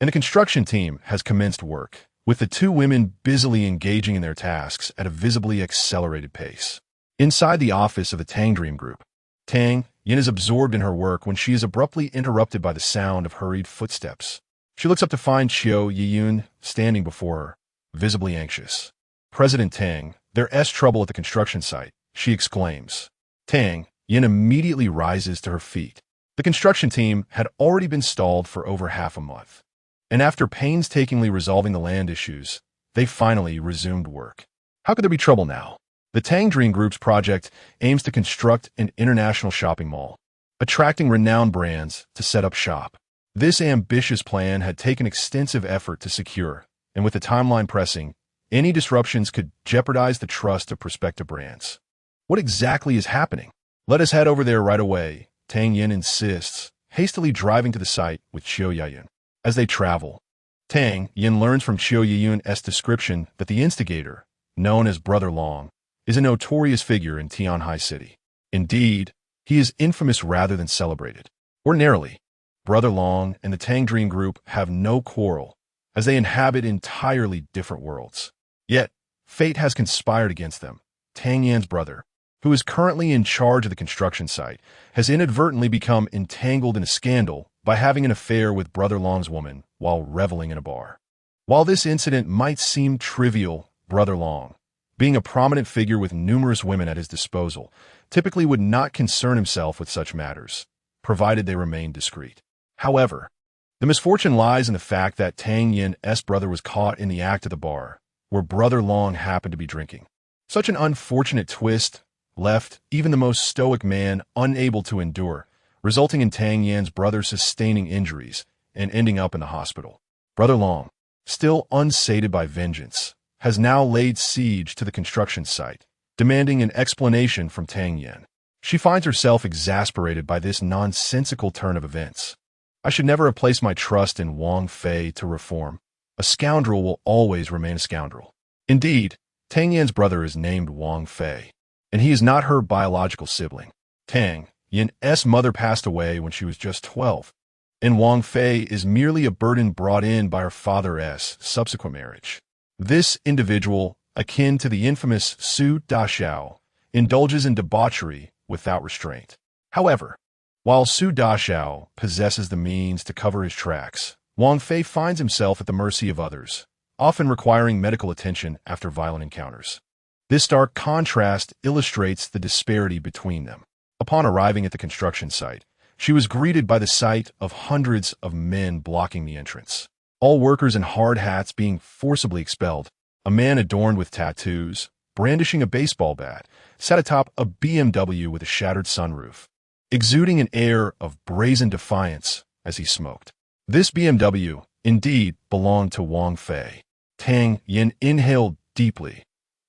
[SPEAKER 1] and the construction team has commenced work, with the two women busily engaging in their tasks at a visibly accelerated pace. Inside the office of the Tang Dream Group, Tang Yan is absorbed in her work when she is abruptly interrupted by the sound of hurried footsteps. She looks up to find Xiao Yayun standing before her, visibly anxious. "President Tang, there's trouble at the construction site," she exclaims. Tang Yan immediately rises to her feet. The construction team had already been stalled for over half a month, and after painstakingly resolving the land issues, they finally resumed work. How could there be trouble now? The Tang Dream Group's project aims to construct an international shopping mall, attracting renowned brands to set up shop. This ambitious plan had taken extensive effort to secure, and with the timeline pressing, any disruptions could jeopardize the trust of prospective brands. What exactly is happening? "Let us head over there right away," Tang Yan insists, hastily driving to the site with Xiao Yayun. As they travel, Tang Yan learns from Xiao Yayun's description that the instigator, known as Brother Long, is a notorious figure in Tianhai City. Indeed, He is infamous rather than celebrated. Ordinarily, Brother Long and the Tang Dream Group have no quarrel, as they inhabit entirely different worlds. Yet, fate has conspired against them. Tang Yan's brother, who is currently in charge of the construction site, has inadvertently become entangled in a scandal by having an affair with Brother Long's woman while reveling in a bar. While this incident might seem trivial, Brother Long, being a prominent figure with numerous women at his disposal, typically would not concern himself with such matters, provided they remain discreet. However, the misfortune lies in the fact that Tang Yan's brother was caught in the act at the bar, where Brother Long happened to be drinking. Such an unfortunate twist left even the most stoic man unable to endure, resulting in Tang Yan's brother sustaining injuries and ending up in the hospital. Brother Long, still unsated by vengeance, has now laid siege to the construction site, demanding an explanation from Tang Yan. She finds herself exasperated by this nonsensical turn of events. I should never have placed my trust in Wang Fei to reform. A scoundrel will always remain a scoundrel. Indeed, Tang Yan's brother is named Wang Fei, and he is not her biological sibling. Tang Yan's mother passed away when she was just 12, and Wang Fei is merely a burden brought in by her father's subsequent marriage. This individual, akin to the infamous Su Daxiao, indulges in debauchery without restraint. However, while Su Daxiao possesses the means to cover his tracks, Wang Fei finds himself at the mercy of others, often requiring medical attention after violent encounters. This stark contrast illustrates the disparity between them. Upon arriving at the construction site, she was greeted by the sight of hundreds of men blocking the entrance. All workers in hard hats being forcibly expelled. A man adorned with tattoos, brandishing a baseball bat, sat atop a BMW with a shattered sunroof, exuding an air of brazen defiance as he smoked. This BMW, indeed, belonged to Wang Fei. Tang Yan inhaled deeply.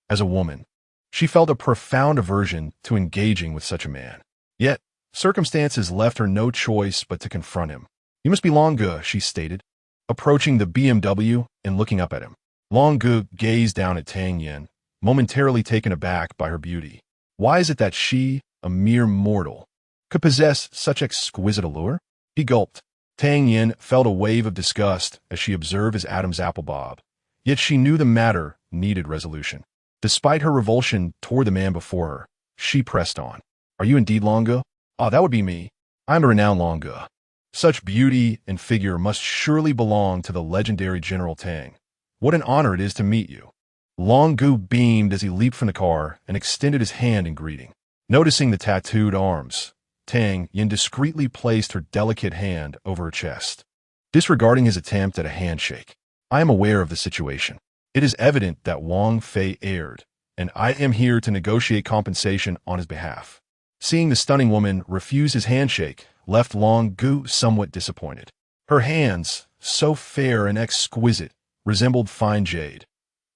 [SPEAKER 1] As a woman, she felt a profound aversion to engaging with such a man. Yet, circumstances left her no choice but to confront him. "You must be Long Ge," she stated, approaching the BMW and looking up at him. Long Ge gazed down at Tang Yan, momentarily taken aback by her beauty. Why is it that she, a mere mortal, could possess such exquisite allure? He gulped. Tang Yan felt a wave of disgust as she observed his Adam's apple bob, yet she knew the matter needed resolution. Despite her revulsion toward the man before her, she pressed on. "Are you indeed Long Ge?" "Ah, that would be me. I am a renowned Long Ge. Such beauty and figure must surely belong to the legendary General Tang. What an honor it is to meet you." Long Ge beamed as he leaped from the car and extended his hand in greeting. Noticing the tattooed arms, Tang Yan discreetly placed her delicate hand over her chest, disregarding his attempt at a handshake. "I am aware of the situation. It is evident that Wang Fei erred, and I am here to negotiate compensation on his behalf." Seeing the stunning woman refuse his handshake left Long Ge somewhat disappointed. Her hands, so fair and exquisite, resembled fine jade.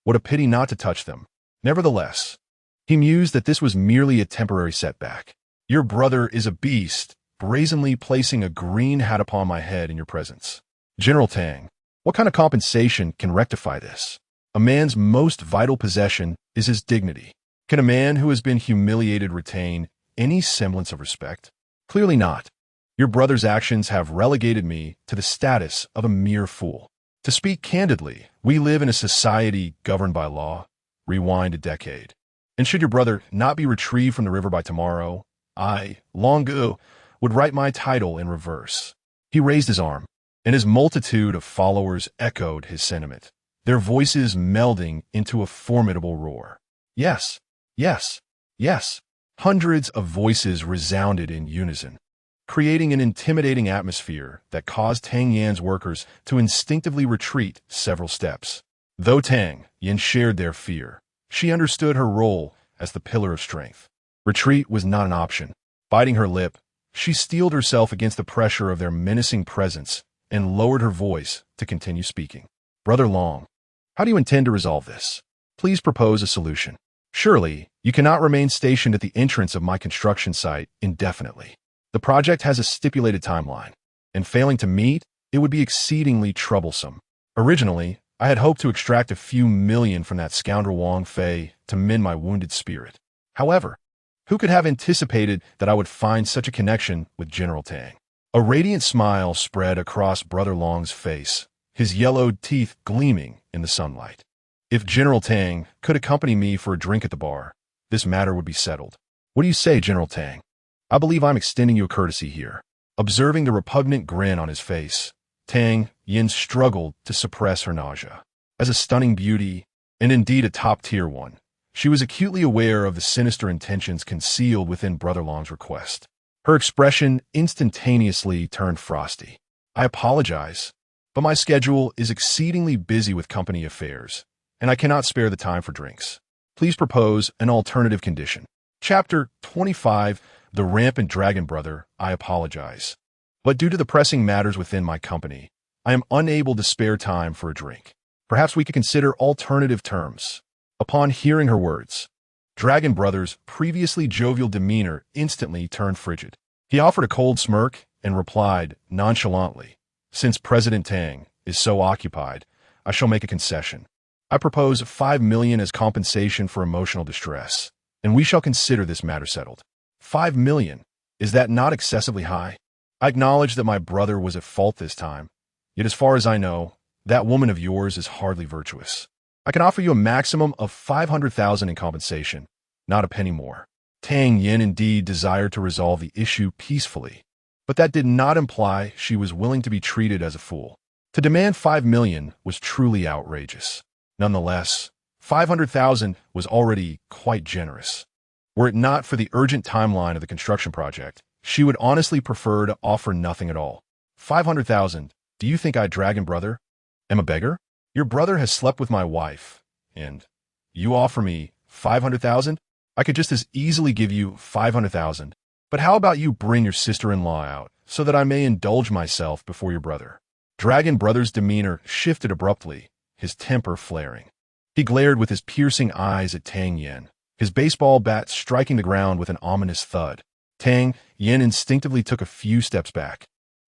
[SPEAKER 1] What a pity not to touch them. Nevertheless, he mused that this was merely a temporary setback. "Your brother is a beast, brazenly placing a green hat upon my head in your presence. General Tang, what kind of compensation can rectify this? A man's most vital possession is his dignity. Can a man who has been humiliated retain any semblance of respect? Clearly not. Your brother's actions have relegated me to the status of a mere fool. To speak candidly, we live in a society governed by law. Rewind a decade. And should your brother not be retrieved from the river by tomorrow, I, Long Ge, would write my title in reverse." He raised his arm, and his multitude of followers echoed his sentiment, their voices melding into a formidable roar. "Yes, yes, yes." Hundreds of voices resounded in unison, creating an intimidating atmosphere that caused Tang Yan's workers to instinctively retreat several steps. Though Tang Yan shared their fear, she understood her role as the pillar of strength. Retreat was not an option. Biting her lip, she steeled herself against the pressure of their menacing presence and lowered her voice to continue speaking. "Brother Long, how do you intend to resolve this? Please propose a solution. Surely, you cannot remain stationed at the entrance of my construction site indefinitely. The project has a stipulated timeline, and failing to meet, it would be exceedingly troublesome. Originally, I had hoped to extract a few million from that scoundrel Wang Fei to mend my wounded spirit. However, Who could have anticipated that I would find such a connection with General Tang? A radiant smile spread across Brother Long's face, his yellowed teeth gleaming in the sunlight. If General Tang could accompany me for a drink at the bar, this matter would be settled. What do you say, General Tang? I believe I'm extending you a courtesy here. Observing the repugnant grin on his face, Tang Yan struggled to suppress her nausea. As a stunning beauty, and indeed a top-tier one, she was acutely aware of the sinister intentions concealed within Brother Long's request. Her expression instantaneously turned frosty. I apologize, but my schedule is exceedingly busy with company affairs, and I cannot spare the time for drinks. Please propose an alternative condition. Chapter 25, The Rampant Dragon Brother. I apologize, but due to the pressing matters within my company, I am unable to spare time for a drink. Perhaps we could consider alternative terms. Upon hearing her words, Dragon Brother's previously jovial demeanor instantly turned frigid. He offered a cold smirk and replied nonchalantly, "Since President Tang is so occupied, I shall make a concession. I propose 5 million as compensation for emotional distress, and we shall consider this matter settled." 5 million? Is that not excessively high? I acknowledge that my brother was at fault this time, yet as far as I know, that woman of yours is hardly virtuous. I can offer you a maximum of 500,000 in compensation, not a penny more. Tang Yan indeed desired to resolve the issue peacefully, but that did not imply she was willing to be treated as a fool. To demand 5 million was truly outrageous. Nonetheless, 500,000 was already quite generous. Were it not for the urgent timeline of the construction project, she would honestly prefer to offer nothing at all. 500,000, do you think I, Dragon Brother, am a beggar? Your brother has slept with my wife, and you offer me 500,000? I could just as easily give you 500,000. But how about you bring your sister-in-law out, so that I may indulge myself before your brother? Dragon Brother's demeanor shifted abruptly, his temper flaring. He glared with his piercing eyes at Tang Yan, his baseball bat striking the ground with an ominous thud. Tang Yan instinctively took a few steps back.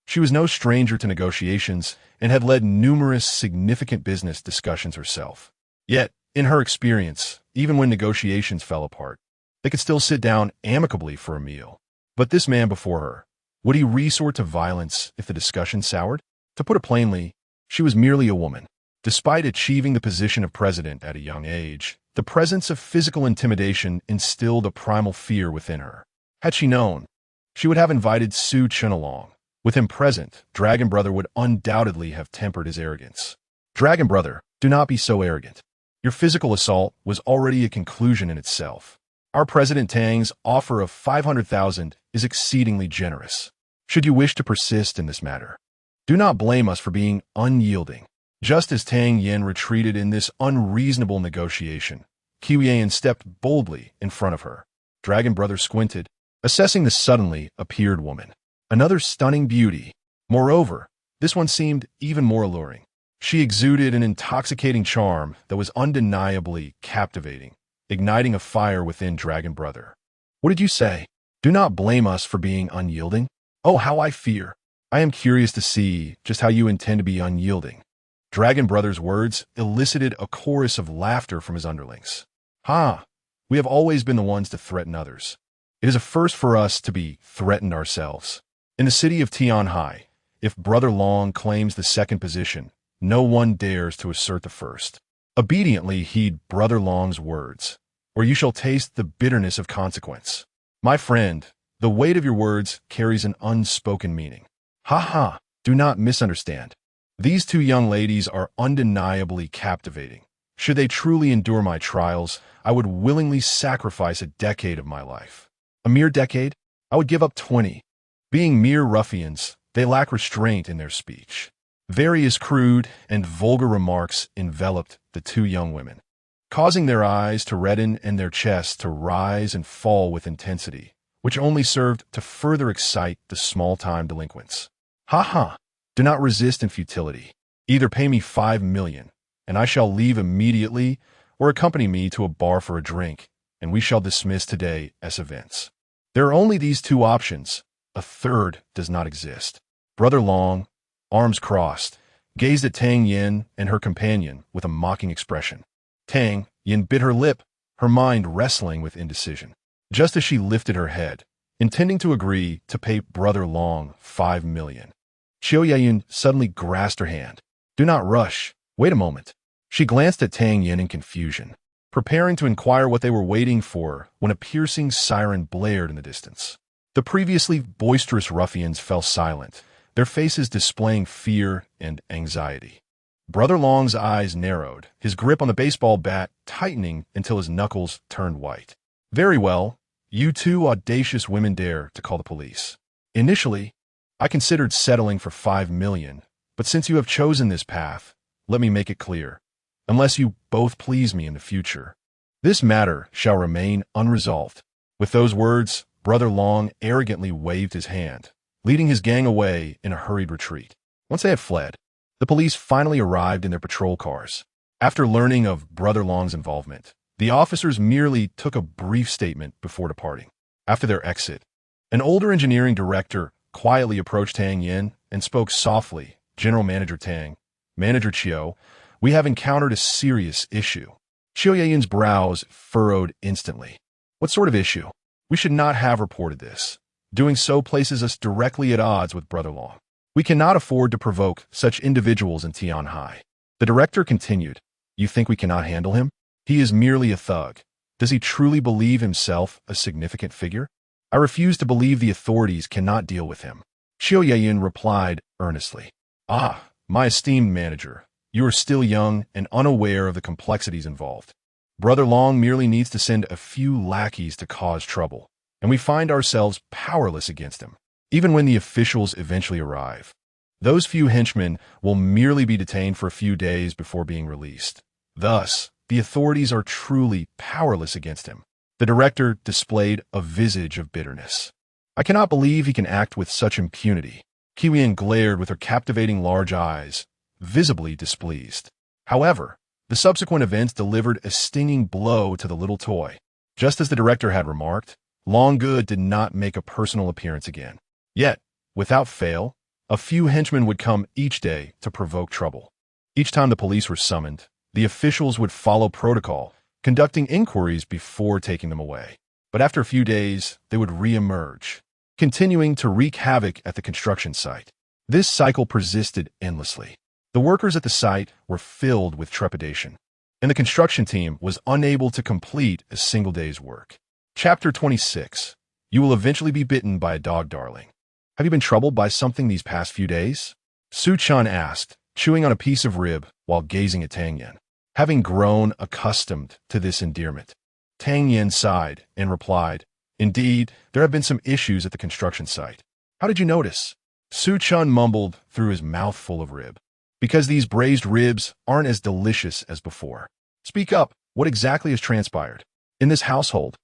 [SPEAKER 1] She was no stranger to negotiations and had led numerous significant business discussions herself. Yet, in her experience, even when negotiations fell apart, they could still sit down amicably for a meal. But this man before her, would he resort to violence if the discussion soured? To put it plainly, she was merely a woman. Despite achieving the position of president at a young age, the presence of physical intimidation instilled a primal fear within her. Had she known, she would have invited Su Chen along. With him present, Dragon Brother would undoubtedly have tempered his arrogance. Dragon Brother, do not be so arrogant. Your physical assault was already a conclusion in itself. Our President Tang's offer of 500,000 is exceedingly generous. Should you wish to persist in this matter, do not blame us for being unyielding. Just as Tang Yan retreated in this unreasonable negotiation, Qiuyan stepped boldly in front of her. Dragon Brother squinted, assessing the suddenly appeared woman. Another stunning beauty. Moreover, this one seemed even more alluring. She exuded an intoxicating charm that was undeniably captivating, igniting a fire within Dragon Brother. What did you say? Do not blame us for being unyielding. Oh, how I fear. I am curious to see just how you intend to be unyielding. Dragon Brother's words elicited a chorus of laughter from his underlings. Ha! We have always been the ones to threaten others. It is a first for us to be threatened ourselves. In the city of Tianhai, if Brother Long claims the second position, no one dares to assert the first. Obediently heed Brother Long's words, or you shall taste the bitterness of consequence. My friend, the weight of your words carries an unspoken meaning. Ha ha! Do not misunderstand. These two young ladies are undeniably captivating. Should they truly endure my trials, I would willingly sacrifice a decade of my life. A mere decade? I would give up 20. Being mere ruffians, they lack restraint in their speech. Various crude and vulgar remarks enveloped the two young women, causing their eyes to redden and their chests to rise and fall with intensity, which only served to further excite the small-time delinquents. Ha ha! Do not resist in futility. Either pay me 5 million, and I shall leave immediately, or accompany me to a bar for a drink, and we shall dismiss today as events. There are only these two options. A third does not exist. Brother Long, arms crossed, gazed at Tang Yan and her companion with a mocking expression. Tang Yan bit her lip, her mind wrestling with indecision. just as she lifted her head, intending to agree to pay Brother Long 5 million. Qiu Yeyun suddenly grasped her hand. Do not rush. Wait a moment. She glanced at Tang Yan in confusion, preparing to inquire what they were waiting for when a piercing siren blared in the distance. The previously boisterous ruffians fell silent, their faces displaying fear and anxiety. Brother Long's eyes narrowed, his grip on the baseball bat tightening until his knuckles turned white. Very well, you two audacious women dare to call the police. Initially, I considered settling for 5 million, but since you have chosen this path, let me make it clear. Unless you both please me in the future, this matter shall remain unresolved. With those words, Brother Long arrogantly waved his hand, leading his gang away in a hurried retreat. Once they had fled, the police finally arrived in their patrol cars. After learning of Brother Long's involvement, the officers merely took a brief statement before departing. After their exit, an older engineering director quietly approached Tang Yan and spoke softly. General Manager Tang, Manager Qiu, we have encountered a serious issue. Qiu Yeyun's brows furrowed instantly. What sort of issue? We should not have reported this. Doing so places us directly at odds with Brother Long. We cannot afford to provoke such individuals in Tianhai. The director continued, you think we cannot handle him? He is merely a thug. Does he truly believe himself a significant figure? I refuse to believe the authorities cannot deal with him. Qiu Yeyun replied earnestly. Ah, my esteemed manager, you are still young and unaware of the complexities involved. Brother Long merely needs to send a few lackeys to cause trouble, and we find ourselves powerless against him. Even when the officials eventually arrive, those few henchmen will merely be detained for a few days before being released. Thus, the authorities are truly powerless against him. The director displayed a visage of bitterness. I cannot believe he can act with such impunity. Qiuyan glared with her captivating large eyes, visibly displeased. However, the subsequent events delivered a stinging blow to the little toy. Just as the director had remarked, Long Good did not make a personal appearance again. Yet, without fail, a few henchmen would come each day to provoke trouble. Each time the police were summoned, the officials would follow protocol, conducting inquiries before taking them away. But after a few days, they would re-emerge, continuing to wreak havoc at the construction site. This cycle persisted endlessly. The workers at the site were filled with trepidation, and the construction team was unable to complete a single day's work. Chapter 26. You will eventually be bitten by a dog, darling. Have you been troubled by something these past few days? Su Chen asked, chewing on a piece of rib while gazing at Tang Yan. Having grown accustomed to this endearment, Tang Yan sighed and replied, Indeed, there have been some issues at the construction site. How did you notice? Su Chen mumbled through his mouth full of rib. Because these braised ribs aren't as delicious as before. Speak up, what exactly has transpired? In this household,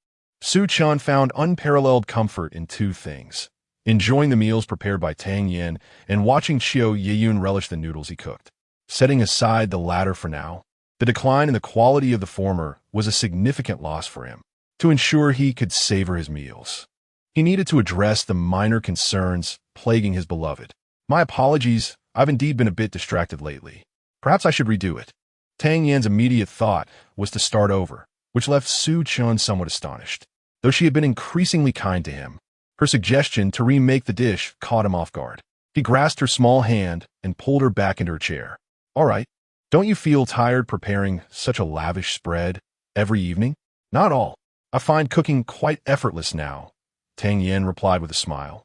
[SPEAKER 1] Su Chen found unparalleled comfort in two things: enjoying the meals prepared by Tang Yan and watching Qiu Yeyun relish the noodles he cooked. Setting aside the latter for now, the decline in the quality of the former was a significant loss for him. To ensure he could savor his meals, he needed to address the minor concerns plaguing his beloved. My apologies, I've indeed been a bit distracted lately. Perhaps I should redo it. Tang Yan's immediate thought was to start over, which left Su Chen somewhat astonished. Though she had been increasingly kind to him, her suggestion to remake the dish caught him off guard. He grasped her small hand and pulled her back into her chair. All right, don't you feel tired preparing such a lavish spread every evening? Not all. I find cooking quite effortless now, Tang Yan replied with a smile,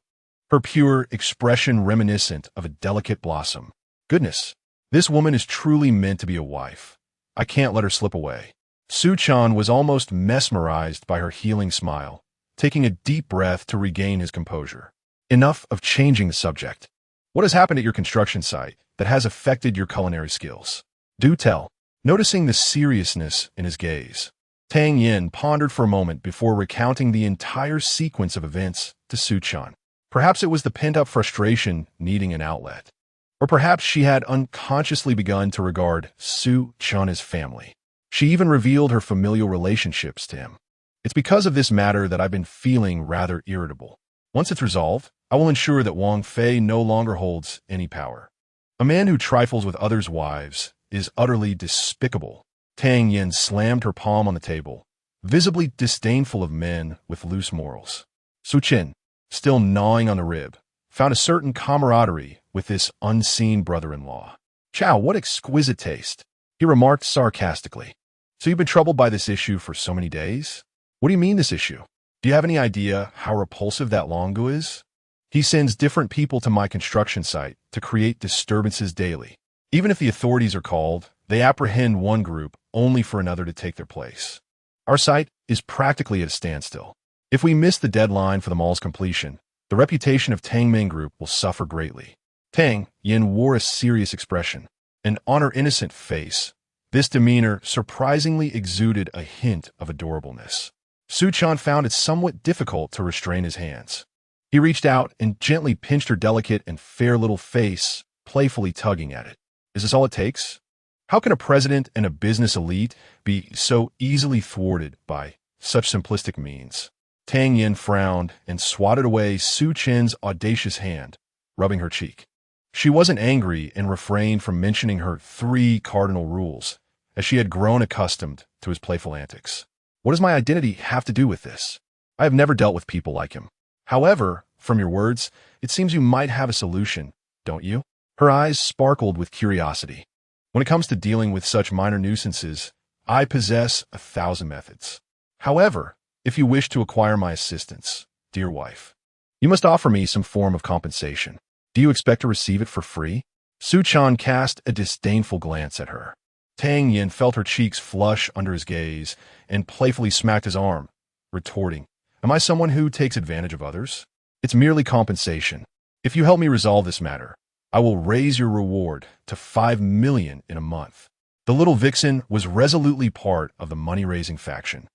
[SPEAKER 1] her pure expression reminiscent of a delicate blossom. Goodness, this woman is truly meant to be a wife. I can't let her slip away. Su Chen was almost mesmerized by her healing smile, taking a deep breath to regain his composure. Enough of changing the subject. What has happened at your construction site that has affected your culinary skills? Do tell. Noticing the seriousness in his gaze, Tang Yan pondered for a moment before recounting the entire sequence of events to Su Chen. Perhaps it was the pent-up frustration needing an outlet. Or perhaps she had unconsciously begun to regard Su Chen as family. She even revealed her familial relationships to him. It's because of this matter that I've been feeling rather irritable. Once it's resolved, I will ensure that Wang Fei no longer holds any power. A man who trifles with others' wives is utterly despicable. Tang Yan slammed her palm on the table, visibly disdainful of men with loose morals. Su Chen, still gnawing on the rib, found a certain camaraderie with this unseen brother-in-law. "Chow, what exquisite taste," he remarked sarcastically. "So you've been troubled by this issue for so many days? What do you mean this issue? Do you have any idea how repulsive that Longu is? He sends different people to my construction site to create disturbances daily. Even if the authorities are called, they apprehend one group only for another to take their place. Our site is practically at a standstill. If we miss the deadline for the mall's completion, the reputation of Tang Ming Group will suffer greatly." Tang Yan wore a serious expression, and on her innocent face, this demeanor surprisingly exuded a hint of adorableness. Su Chen found it somewhat difficult to restrain his hands. He reached out and gently pinched her delicate and fair little face, playfully tugging at it. "Is this all it takes? How can a president and a business elite be so easily thwarted by such simplistic means?" Tang Yan frowned and swatted away Su Chen's audacious hand, rubbing her cheek. She wasn't angry and refrained from mentioning her 3 cardinal rules, as she had grown accustomed to his playful antics. "What does my identity have to do with this? I have never dealt with people like him. However, from your words, it seems you might have a solution, don't you?" Her eyes sparkled with curiosity. "When it comes to dealing with such minor nuisances, I possess 1,000 methods. However, if you wish to acquire my assistance, dear wife, you must offer me some form of compensation. Do you expect to receive it for free?" Su Chen cast a disdainful glance at her. Tang Yan felt her cheeks flush under his gaze and playfully smacked his arm, retorting, "Am I someone who takes advantage of others? It's merely compensation. If you help me resolve this matter, I will raise your reward to 5 million in a month." The little vixen was resolutely part of the money-raising faction,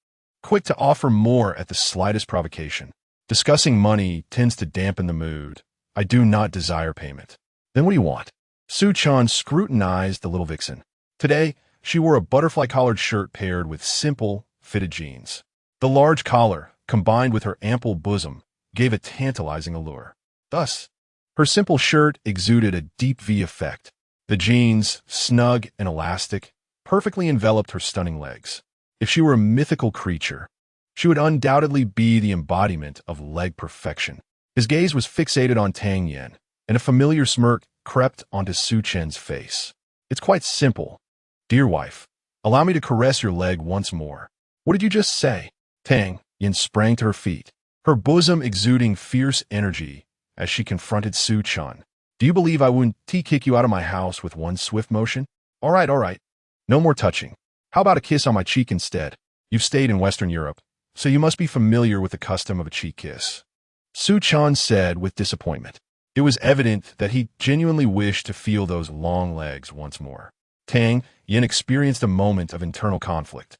[SPEAKER 1] quick to offer more at the slightest provocation. Discussing money tends to dampen the mood. "I do not desire payment." "Then what do you want?" Su Chen scrutinized the little vixen. Today, she wore a butterfly-collared shirt paired with simple, fitted jeans. The large collar, combined with her ample bosom, gave a tantalizing allure. Thus, her simple shirt exuded a deep V effect. The jeans, snug and elastic, perfectly enveloped her stunning legs. If she were a mythical creature, she would undoubtedly be the embodiment of leg perfection. His gaze was fixated on Tang Yan, and a familiar smirk crept onto Su Chen's face. "It's quite simple. Dear wife, allow me to caress your leg once more." "What did you just say?" Tang Yan sprang to her feet, her bosom exuding fierce energy as she confronted Su Chen. "Do you believe I wouldn't kick you out of my house with one swift motion? All right. No more touching. How about a kiss on my cheek instead? You've stayed in Western Europe, so you must be familiar with the custom of a cheek kiss." Su Chen said with disappointment. It was evident that he genuinely wished to feel those long legs once more. Tang Yan experienced a moment of internal conflict.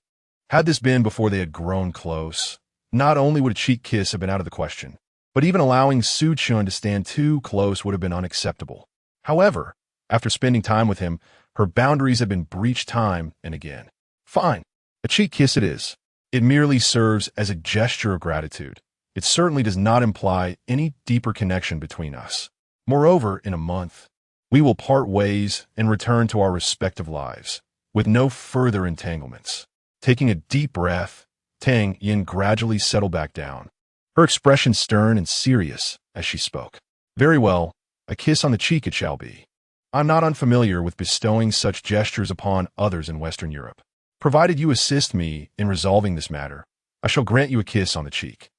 [SPEAKER 1] Had this been before they had grown close, not only would a cheek kiss have been out of the question, but even allowing Su Chen to stand too close would have been unacceptable. However, after spending time with him, her boundaries had been breached time and again. Fine, a cheek kiss it is. It merely serves as a gesture of gratitude. It certainly does not imply any deeper connection between us. Moreover, in a month, we will part ways and return to our respective lives, with no further entanglements. Taking a deep breath, Tang Yan gradually settled back down, her expression stern and serious as she spoke. "Very well, a kiss on the cheek it shall be. I'm not unfamiliar with bestowing such gestures upon others in Western Europe. Provided you assist me in resolving this matter, I shall grant you a kiss on the cheek."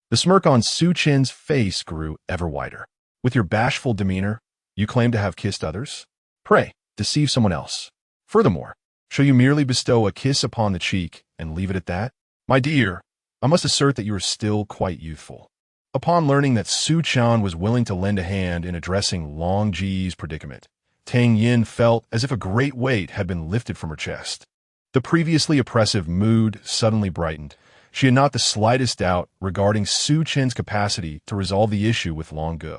[SPEAKER 1] The smirk on Su Chen's face grew ever wider. "With your bashful demeanor, you claim to have kissed others? Pray, deceive someone else. Furthermore, shall you merely bestow a kiss upon the cheek and leave it at that? My dear, I must assert that you are still quite youthful." Upon learning that Su Chen was willing to lend a hand in addressing Long Ji's predicament, Tang Yan felt as if a great weight had been lifted from her chest. The previously oppressive mood suddenly brightened. She had not the slightest doubt regarding Su Chen's capacity to resolve the issue with Long Gu.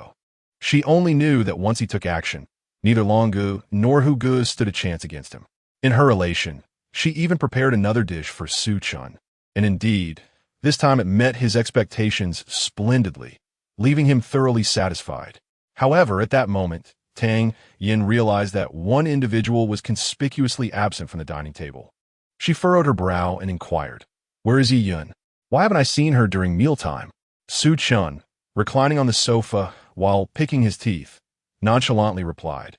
[SPEAKER 1] She only knew that once he took action, neither Long Gu nor Hu Gu stood a chance against him. In her elation, she even prepared another dish for Su Chen, and indeed, this time it met his expectations splendidly, leaving him thoroughly satisfied. However, at that moment, Tang Yan realized that one individual was conspicuously absent from the dining table. She furrowed her brow and inquired, Where is Yi Yun? Why haven't I seen her during mealtime? Su Chen, reclining on the sofa while picking his teeth, nonchalantly replied.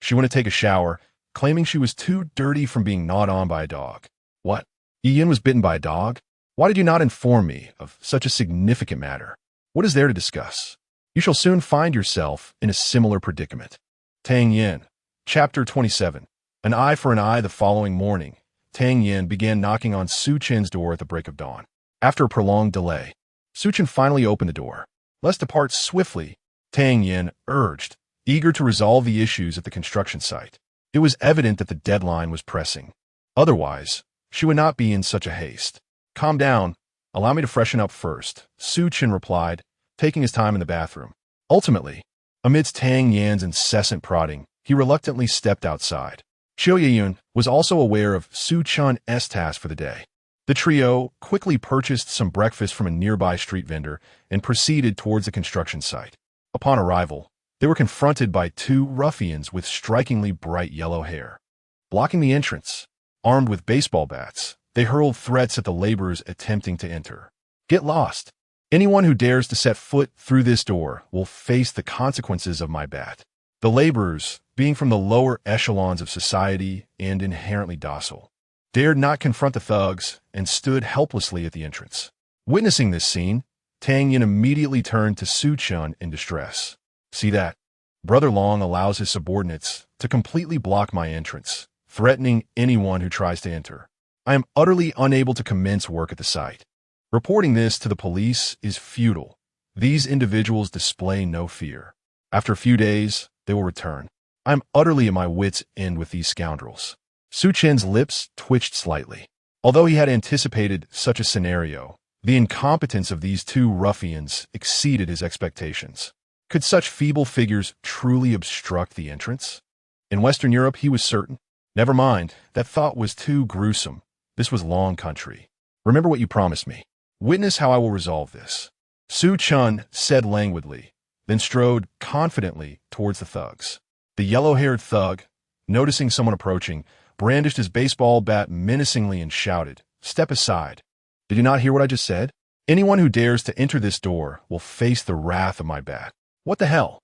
[SPEAKER 1] She went to take a shower, claiming she was too dirty from being gnawed on by a dog. What? Yi Yun was bitten by a dog? Why did you not inform me of such a significant matter? What is there to discuss? You shall soon find yourself in a similar predicament. Tang Yan, Chapter 27. An eye for an eye. The following morning, Tang Yan began knocking on Su Chen's door at the break of dawn. After a prolonged delay, Su Chen finally opened the door. Let's depart swiftly, Tang Yan urged, eager to resolve the issues at the construction site. It was evident that the deadline was pressing. Otherwise, she would not be in such a haste. Calm down. Allow me to freshen up first, Su Chen replied, taking his time in the bathroom. Ultimately, amidst Tang Yan's incessant prodding, he reluctantly stepped outside. Xiao Yiyun was also aware of Su Chen's task for the day. The trio quickly purchased some breakfast from a nearby street vendor and proceeded towards the construction site. Upon arrival, they were confronted by two ruffians with strikingly bright yellow hair. Blocking the entrance, armed with baseball bats, they hurled threats at the laborers attempting to enter. Get lost. Anyone who dares to set foot through this door will face the consequences of my bat. The laborers, being from the lower echelons of society and inherently docile, dared not confront the thugs and stood helplessly at the entrance. Witnessing this scene, Tang Yan immediately turned to Su Chen in distress. See that? Brother Long allows his subordinates to completely block my entrance, threatening anyone who tries to enter. I am utterly unable to commence work at the site. Reporting this to the police is futile. These individuals display no fear. After a few days, they will return. I am utterly at my wits' end with these scoundrels. Su Chen's lips twitched slightly. Although he had anticipated such a scenario, the incompetence of these two ruffians exceeded his expectations. Could such feeble figures truly obstruct the entrance? In Western Europe, he was certain. Never mind, that thought was too gruesome. This was Long country. Remember what you promised me. Witness how I will resolve this. Su Chen said languidly, then strode confidently towards the thugs. The yellow-haired thug, noticing someone approaching, brandished his baseball bat menacingly and shouted, "Step aside. Did you not hear what I just said? Anyone who dares to enter this door will face the wrath of my bat." What the hell?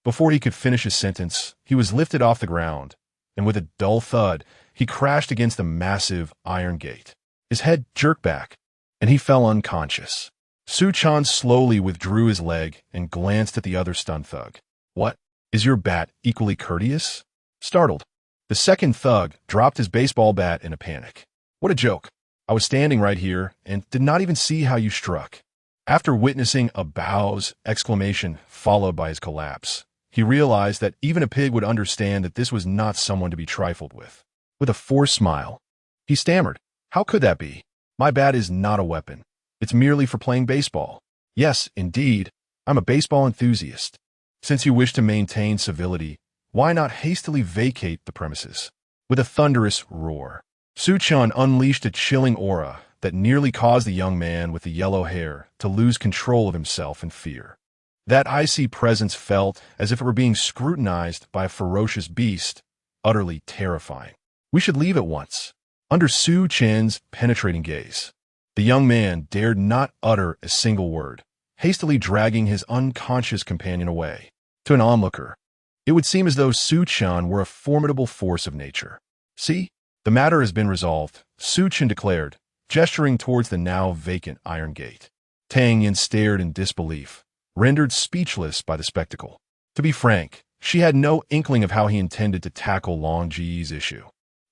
[SPEAKER 1] Before he could finish his sentence, he was lifted off the ground, and with a dull thud, he crashed against the massive iron gate. His head jerked back, and he fell unconscious. Su Chen slowly withdrew his leg and glanced at the other stunned thug. What? Is your bat equally courteous? Startled, the second thug dropped his baseball bat in a panic. What a joke. I was standing right here and did not even see how you struck. After witnessing a bow's exclamation followed by his collapse, he realized that even a pig would understand that this was not someone to be trifled with. With a forced smile, he stammered, "How could that be? My bat is not a weapon. It's merely for playing baseball. Yes, indeed, I'm a baseball enthusiast. Since you wish to maintain civility, why not hastily vacate the premises?" With a thunderous roar, Su Chen unleashed a chilling aura that nearly caused the young man with the yellow hair to lose control of himself in fear. That icy presence felt as if it were being scrutinized by a ferocious beast, utterly terrifying. We should leave at once. Under Su Chen's penetrating gaze, the young man dared not utter a single word, hastily dragging his unconscious companion away. To an onlooker, it would seem as though Su Chen were a formidable force of nature. See, the matter has been resolved, Su Chen declared, gesturing towards the now vacant iron gate. Tang Yan stared in disbelief, rendered speechless by the spectacle. To be frank, she had no inkling of how he intended to tackle Long Ji's issue.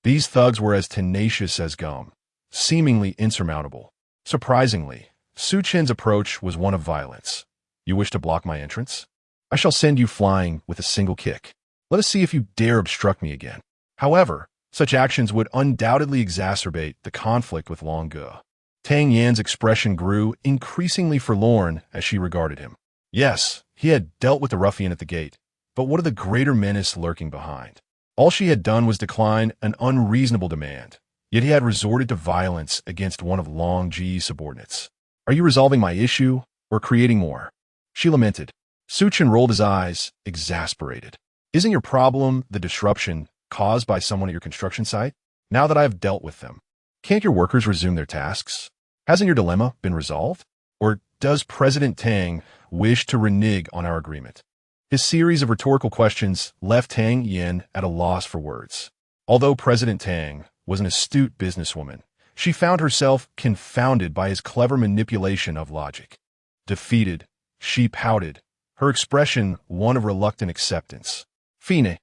[SPEAKER 1] These thugs were as tenacious as gum, seemingly insurmountable. Surprisingly, Su Chen's approach was one of violence. You wish to block my entrance? I shall send you flying with a single kick. Let us see if you dare obstruct me again. However, such actions would undoubtedly exacerbate the conflict with Long Ge. Tang Yan's expression grew increasingly forlorn as she regarded him. Yes, he had dealt with the ruffian at the gate, but what of the greater menace lurking behind? All she had done was decline an unreasonable demand, yet he had resorted to violence against one of Long Ji's subordinates. Are you resolving my issue or creating more? She lamented. Su Chen rolled his eyes, exasperated. Isn't your problem the disruption caused by someone at your construction site? Now that I have dealt with them, can't your workers resume their tasks? Hasn't your dilemma been resolved? Or does President Tang wish to renege on our agreement? His series of rhetorical questions left Tang Yan at a loss for words. Although President Tang was an astute businesswoman, she found herself confounded by his clever manipulation of logic. Defeated, she pouted, her expression one of reluctant acceptance. Fine.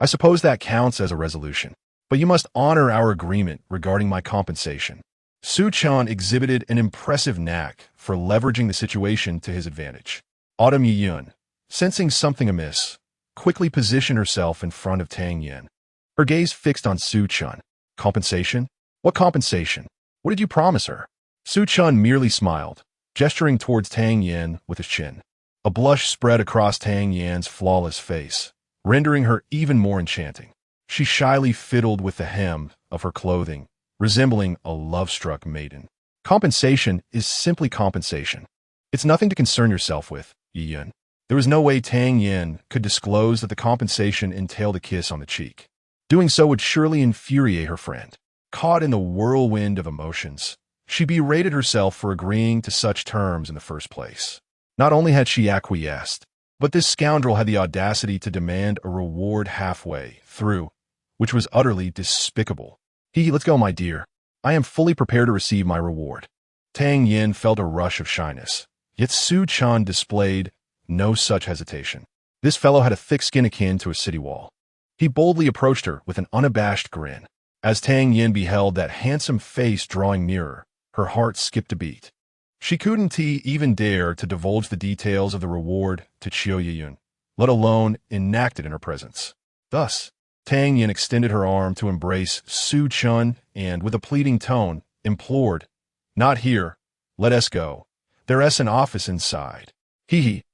[SPEAKER 1] I suppose that counts as a resolution, but you must honor our agreement regarding my compensation. Su Chen exhibited an impressive knack for leveraging the situation to his advantage. Autumn Yiyun, sensing something amiss, quickly positioned herself in front of Tang Yan. Her gaze fixed on Su Chen. Compensation? What compensation? What did you promise her? Su Chen merely smiled, gesturing towards Tang Yan with his chin. A blush spread across Tang Yan's flawless face, rendering her even more enchanting. She shyly fiddled with the hem of her clothing, resembling a love-struck maiden. Compensation is simply compensation. It's nothing to concern yourself with, Yiyun. There was no way Tang Yan could disclose that the compensation entailed a kiss on the cheek. Doing so would surely infuriate her friend. Caught in the whirlwind of emotions, she berated herself for agreeing to such terms in the first place. Not only had she acquiesced, but this scoundrel had the audacity to demand a reward halfway through, which was utterly despicable. Let's go, my dear. I am fully prepared to receive my reward. Tang Yan felt a rush of shyness, yet Su Chen displayed no such hesitation. This fellow had a thick skin akin to a city wall. He boldly approached her with an unabashed grin. As Tang Yan beheld that handsome face drawing nearer, her heart skipped a beat. She couldn't even dare to divulge the details of the reward to Chiu Yiyun, let alone enact it in her presence. Thus, Tang Yan extended her arm to embrace Su Chen and, with a pleading tone, implored, "Not here. Let us go. There's an office inside."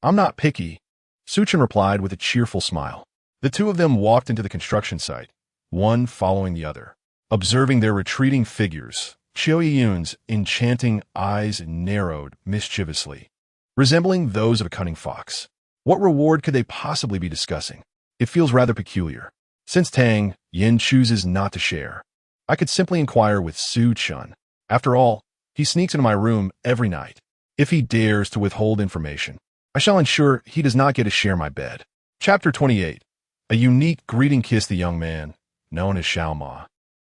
[SPEAKER 1] I'm not picky," Su Chen replied with a cheerful smile. The two of them walked into the construction site, one following the other. Observing their retreating figures, Chiu Yiyun's enchanting eyes narrowed mischievously, resembling those of a cunning fox. What reward could they possibly be discussing? It feels rather peculiar. Since Tang Yan chooses not to share, I could simply inquire with Su Chen. After all, he sneaks into my room every night. If he dares to withhold information, I shall ensure he does not get to share my bed. Chapter 28. A unique greeting kissed the young man, known as Xiao Ma,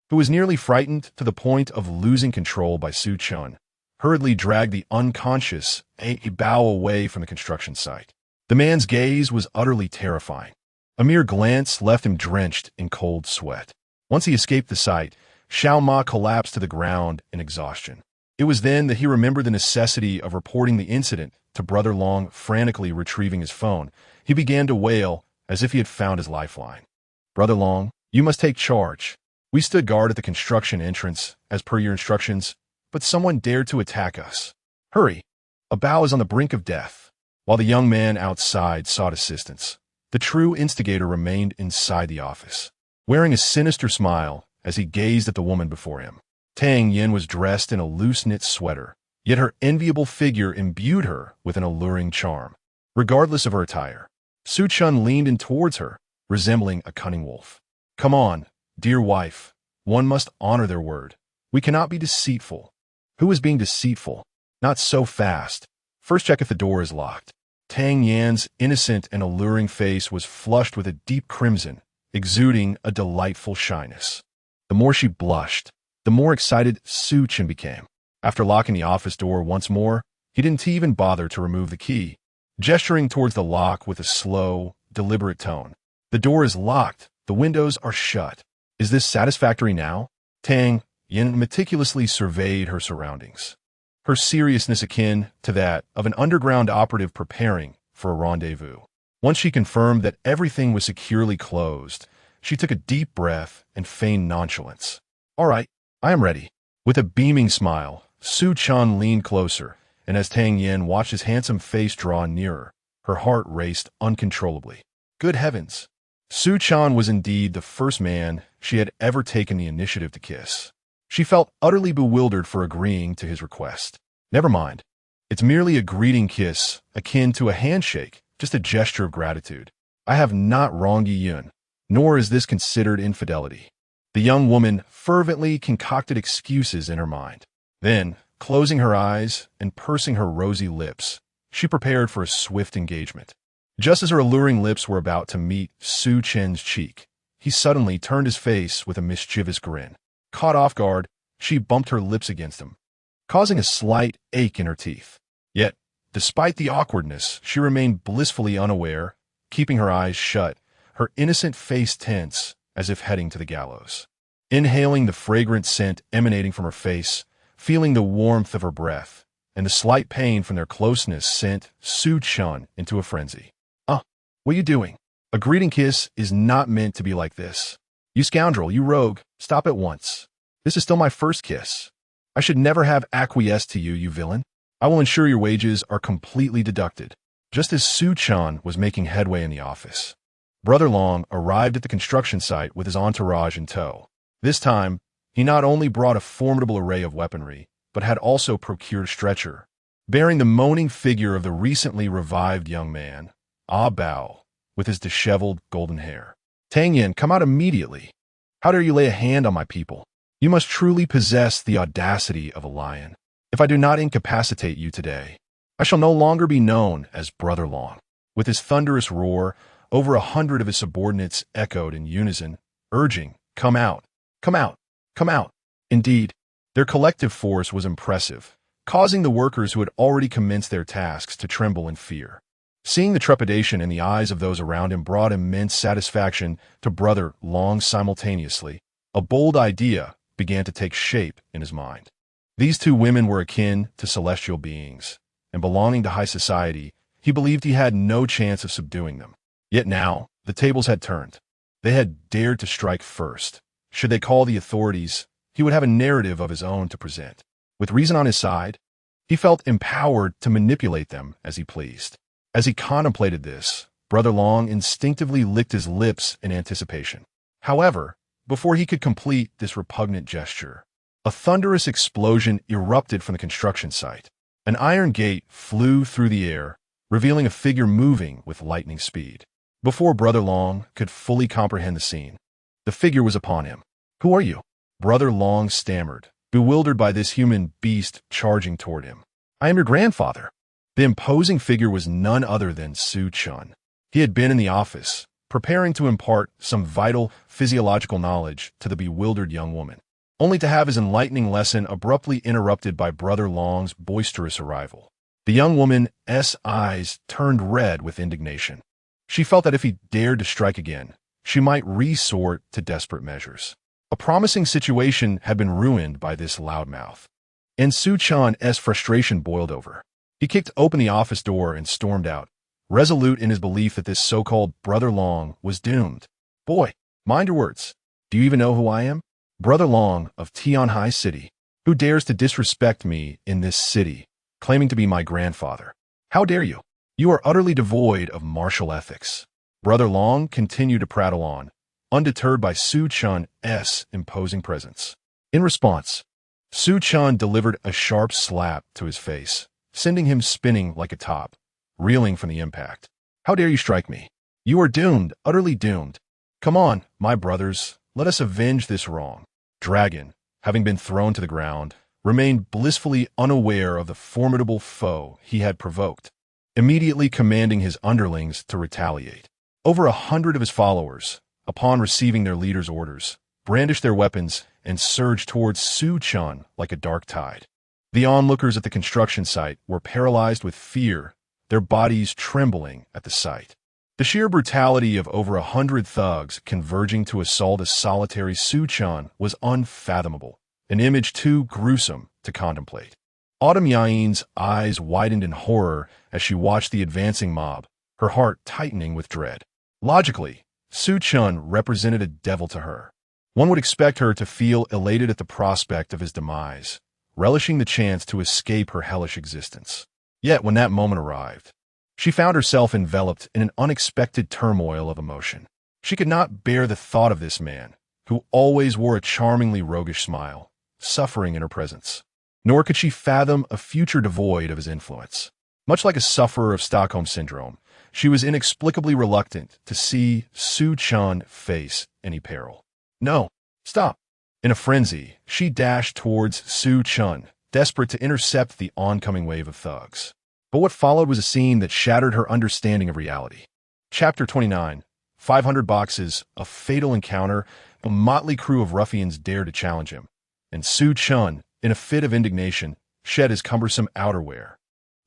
[SPEAKER 1] who was nearly frightened to the point of losing control by Su Chen, hurriedly dragged the unconscious Bao away from the construction site. The man's gaze was utterly terrifying. A mere glance left him drenched in cold sweat. Once he escaped the site, Xiao Ma collapsed to the ground in exhaustion. It was then that he remembered the necessity of reporting the incident to Brother Long. Frantically retrieving his phone, he began to wail as if he had found his lifeline. "Brother Long, you must take charge. We stood guard at the construction entrance, as per your instructions, but someone dared to attack us. Hurry! A Bao is on the brink of death." While the young man outside sought assistance, the true instigator remained inside the office, wearing a sinister smile as he gazed at the woman before him. Tang Yan was dressed in a loose-knit sweater, yet her enviable figure imbued her with an alluring charm. Regardless of her attire, Su Chen leaned in towards her, resembling a cunning wolf. "Come on, dear wife. One must honor their word. We cannot be deceitful." Who is being deceitful? Not so fast. First check if the door is locked. Tang Yan's innocent and alluring face was flushed with a deep crimson, exuding a delightful shyness. The more she blushed, the more excited Su Chen became. After locking the office door once more, he didn't even bother to remove the key, gesturing towards the lock with a slow, deliberate tone. "The door is locked. The windows are shut. Is this satisfactory now?" Tang Yan meticulously surveyed her surroundings, her seriousness akin to that of an underground operative preparing for a rendezvous. Once she confirmed that everything was securely closed, she took a deep breath and feigned nonchalance. "All right, I am ready." With a beaming smile, Su Chen leaned closer, and as Tang Yan watched his handsome face draw nearer, her heart raced uncontrollably. Good heavens! Su Chen was indeed the first man she had ever taken the initiative to kiss. She felt utterly bewildered for agreeing to his request. Never mind. It's merely a greeting kiss, akin to a handshake, just a gesture of gratitude. I have not wronged Yiyun, nor is this considered infidelity. The young woman fervently concocted excuses in her mind. Then, Closing her eyes and pursing her rosy lips, she prepared for a swift engagement. Just as her alluring lips were about to meet Su Chen's cheek, he suddenly turned his face with a mischievous grin. Caught off guard, she bumped her lips against him, causing a slight ache in her teeth. Yet, despite the awkwardness, she remained blissfully unaware, keeping her eyes shut, her innocent face tense, as if heading to the gallows. Inhaling the fragrant scent emanating from her face, feeling the warmth of her breath, and the slight pain from their closeness sent Su Chen into a frenzy. What are you doing? A greeting kiss is not meant to be like this. You scoundrel, you rogue, stop at once. This is still my first kiss. I should never have acquiesced to you, you villain. I will ensure your wages are completely deducted. Just as Su Chen was making headway in the office, Brother Long arrived at the construction site with his entourage in tow. This time, he not only brought a formidable array of weaponry, but had also procured a stretcher, bearing the moaning figure of the recently revived young man, Bao, with his disheveled golden hair. Tang Yan, come out immediately. How dare you lay a hand on my people? You must truly possess the audacity of a lion. If I do not incapacitate you today, I shall no longer be known as Brother Long. With his thunderous roar, over 100 of his subordinates echoed in unison, urging, come out, come out, come out. Indeed, their collective force was impressive, causing the workers who had already commenced their tasks to tremble in fear. Seeing the trepidation in the eyes of those around him brought immense satisfaction to Brother Long simultaneously. A bold idea began to take shape in his mind. These two women were akin to celestial beings, and belonging to high society, he believed he had no chance of subduing them. Yet now, the tables had turned. They had dared to strike first. Should they call the authorities, he would have a narrative of his own to present. With reason on his side, he felt empowered to manipulate them as he pleased. As he contemplated this, Brother Long instinctively licked his lips in anticipation. However, before he could complete this repugnant gesture, a thunderous explosion erupted from the construction site. An iron gate flew through the air, revealing a figure moving with lightning speed. Before Brother Long could fully comprehend the scene, the figure was upon him. Who are you? Brother Long stammered, bewildered by this human beast charging toward him. I am your grandfather. The imposing figure was none other than Su Chen. He had been in the office, preparing to impart some vital physiological knowledge to the bewildered young woman, only to have his enlightening lesson abruptly interrupted by Brother Long's boisterous arrival. The young woman's eyes turned red with indignation. She felt that if he dared to strike again, she might resort to desperate measures. A promising situation had been ruined by this loudmouth, and Su Chen's frustration boiled over. He kicked open the office door and stormed out, resolute in his belief that this so-called Brother Long was doomed. Boy, mind your words. Do you even know who I am? Brother Long of Tianhai City. Who dares to disrespect me in this city, claiming to be my grandfather? How dare you? You are utterly devoid of martial ethics. Brother Long continued to prattle on, undeterred by Su Chen's imposing presence. In response, Su Chen delivered a sharp slap to his face, sending him spinning like a top, reeling from the impact. How dare you strike me? You are doomed, utterly doomed. Come on, my brothers, let us avenge this wrong. Dragon, having been thrown to the ground, remained blissfully unaware of the formidable foe he had provoked, immediately commanding his underlings to retaliate. Over 100 of his followers, upon receiving their leader's orders, brandished their weapons and surged towards Su Chen like a dark tide. The onlookers at the construction site were paralyzed with fear, their bodies trembling at the sight. The sheer brutality of over 100 thugs converging to assault a solitary Su Chen was unfathomable, an image too gruesome to contemplate. Autumn Yain's eyes widened in horror as she watched the advancing mob, her heart tightening with dread. Logically, Su Chen represented a devil to her. One would expect her to feel elated at the prospect of his demise, relishing the chance to escape her hellish existence. Yet when that moment arrived, she found herself enveloped in an unexpected turmoil of emotion. She could not bear the thought of this man, who always wore a charmingly roguish smile, suffering in her presence. Nor could she fathom a future devoid of his influence. Much like a sufferer of Stockholm Syndrome, she was inexplicably reluctant to see Su Chen face any peril. No, stop. In a frenzy, she dashed towards Su Chen, desperate to intercept the oncoming wave of thugs. But what followed was a scene that shattered her understanding of reality. Chapter 29. 500 boxes, a fatal encounter. A motley crew of ruffians dared to challenge him, and Su Chen, in a fit of indignation, shed his cumbersome outerwear,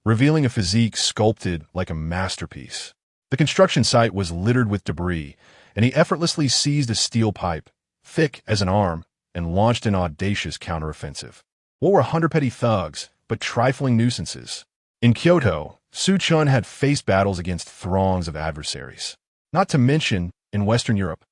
[SPEAKER 1] revealing a physique sculpted like a masterpiece. The construction site was littered with debris, and he effortlessly seized a steel pipe, thick as an arm, and launched an audacious counteroffensive. What were 100 petty thugs but trifling nuisances? In Kyoto, Su Chen had faced battles against throngs of adversaries. Not to mention, in Western Europe,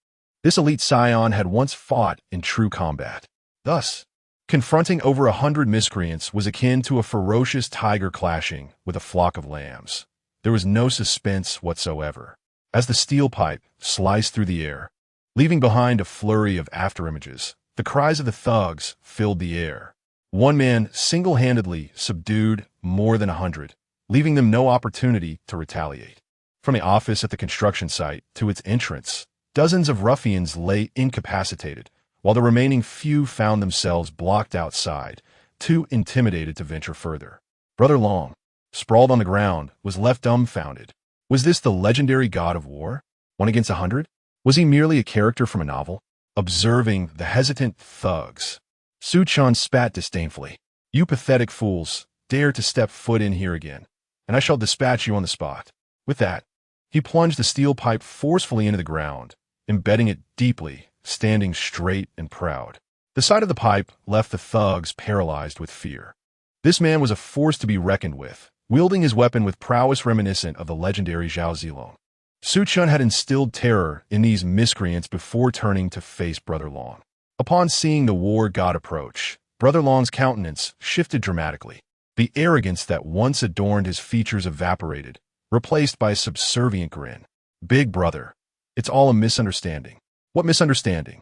[SPEAKER 1] this elite scion had once fought in true combat. Thus, confronting over 100 miscreants was akin to a ferocious tiger clashing with a flock of lambs. There was no suspense whatsoever, as the steel pipe sliced through the air, leaving behind a flurry of afterimages. The cries of the thugs filled the air. One man single-handedly subdued more than 100, leaving them no opportunity to retaliate. From the office at the construction site to its entrance, dozens of ruffians lay incapacitated, while the remaining few found themselves blocked outside, too intimidated to venture further. Brother Long, sprawled on the ground, was left dumbfounded. Was this the legendary god of war? 1 against 100? Was he merely a character from a novel? Observing the hesitant thugs, Su Chen spat disdainfully. You pathetic fools, dare to step foot in here again, and I shall dispatch you on the spot. With that, he plunged the steel pipe forcefully into the ground, embedding it deeply, standing straight and proud. The sight of the pipe left the thugs paralyzed with fear. This man was a force to be reckoned with, wielding his weapon with prowess reminiscent of the legendary Zhao Zilong. Su Chen had instilled terror in these miscreants before turning to face Brother Long. Upon seeing the war god approach, Brother Long's countenance shifted dramatically. The arrogance that once adorned his features evaporated, replaced by a subservient grin. Big brother, it's all a misunderstanding. What misunderstanding?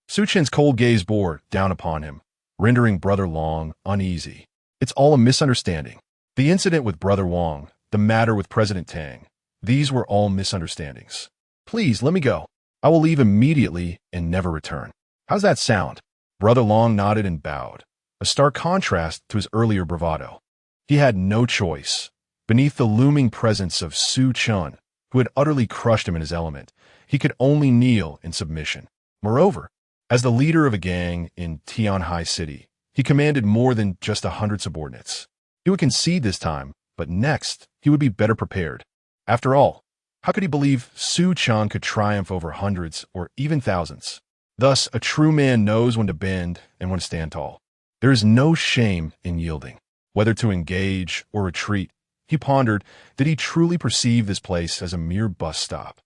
[SPEAKER 1] Su Chen's cold gaze bore down upon him, rendering Brother Long uneasy. It's all a misunderstanding. The incident with Brother Wang, the matter with President Tang, these were all misunderstandings. Please, let me go. I will leave immediately and never return. How's that sound? Brother Long nodded and bowed, a stark contrast to his earlier bravado. He had no choice. Beneath the looming presence of Su Chen, who had utterly crushed him in his element, he could only kneel in submission. Moreover, as the leader of a gang in Tianhai City, he commanded more than just 100 subordinates. He would concede this time, but next, he would be better prepared. After all, how could he believe Su Chen could triumph over hundreds or even thousands? Thus, a true man knows when to bend and when to stand tall. There is no shame in yielding. Whether to engage or retreat, he pondered, did he truly perceive this place as a mere bus stop?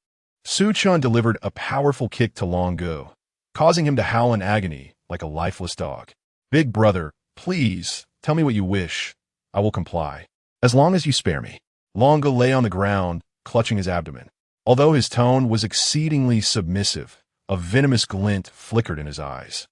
[SPEAKER 1] Su Chen delivered a powerful kick to Long Gu, causing him to howl in agony like a lifeless dog. Big brother, please, tell me what you wish. I will comply, as long as you spare me. Long Gu lay on the ground, clutching his abdomen. Although his tone was exceedingly submissive, a venomous glint flickered in his eyes.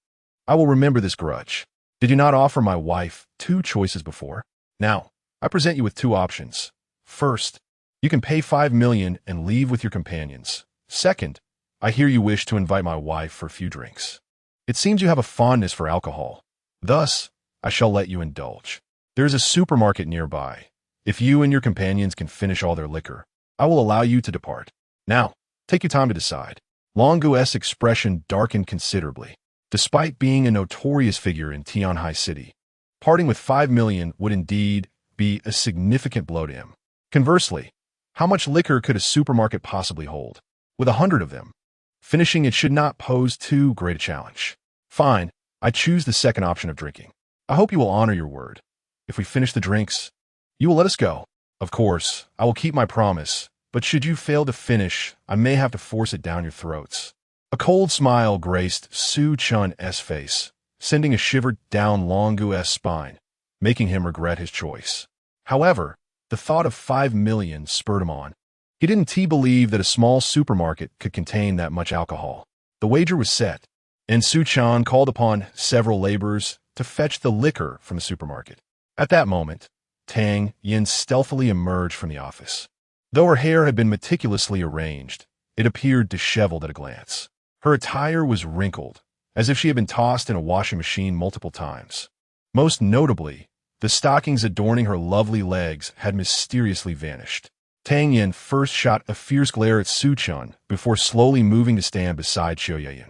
[SPEAKER 1] I will remember this grudge. Did you not offer my wife 2 choices before? Now, I present you with 2 options. First, you can pay 5 million and leave with your companions. Second, I hear you wish to invite my wife for a few drinks. It seems you have a fondness for alcohol. Thus, I shall let you indulge. There is a supermarket nearby. If you and your companions can finish all their liquor, I will allow you to depart. Now, take your time to decide. Long Gu's expression darkened considerably. Despite being a notorious figure in Tianhai City, parting with 5 million would indeed be a significant blow to him. Conversely, how much liquor could a supermarket possibly hold? With 100 of them, finishing it should not pose too great a challenge. Fine, I choose the second option of drinking. I hope you will honor your word. If we finish the drinks, you will let us go. Of course, I will keep my promise, but should you fail to finish, I may have to force it down your throats. A cold smile graced Su Chen's face, sending a shiver down Long Gu's spine, making him regret his choice. However, the thought of 5 million spurred him on. He didn't believe that a small supermarket could contain that much alcohol. The wager was set, and Su Chen called upon several laborers to fetch the liquor from the supermarket. At that moment, Tang Yan stealthily emerged from the office. Though her hair had been meticulously arranged, it appeared disheveled at a glance. Her attire was wrinkled, as if she had been tossed in a washing machine multiple times. Most notably, The stockings adorning her lovely legs had mysteriously vanished. Tang Yan first shot a fierce glare at Su Chen before slowly moving to stand beside Xiao Yayan.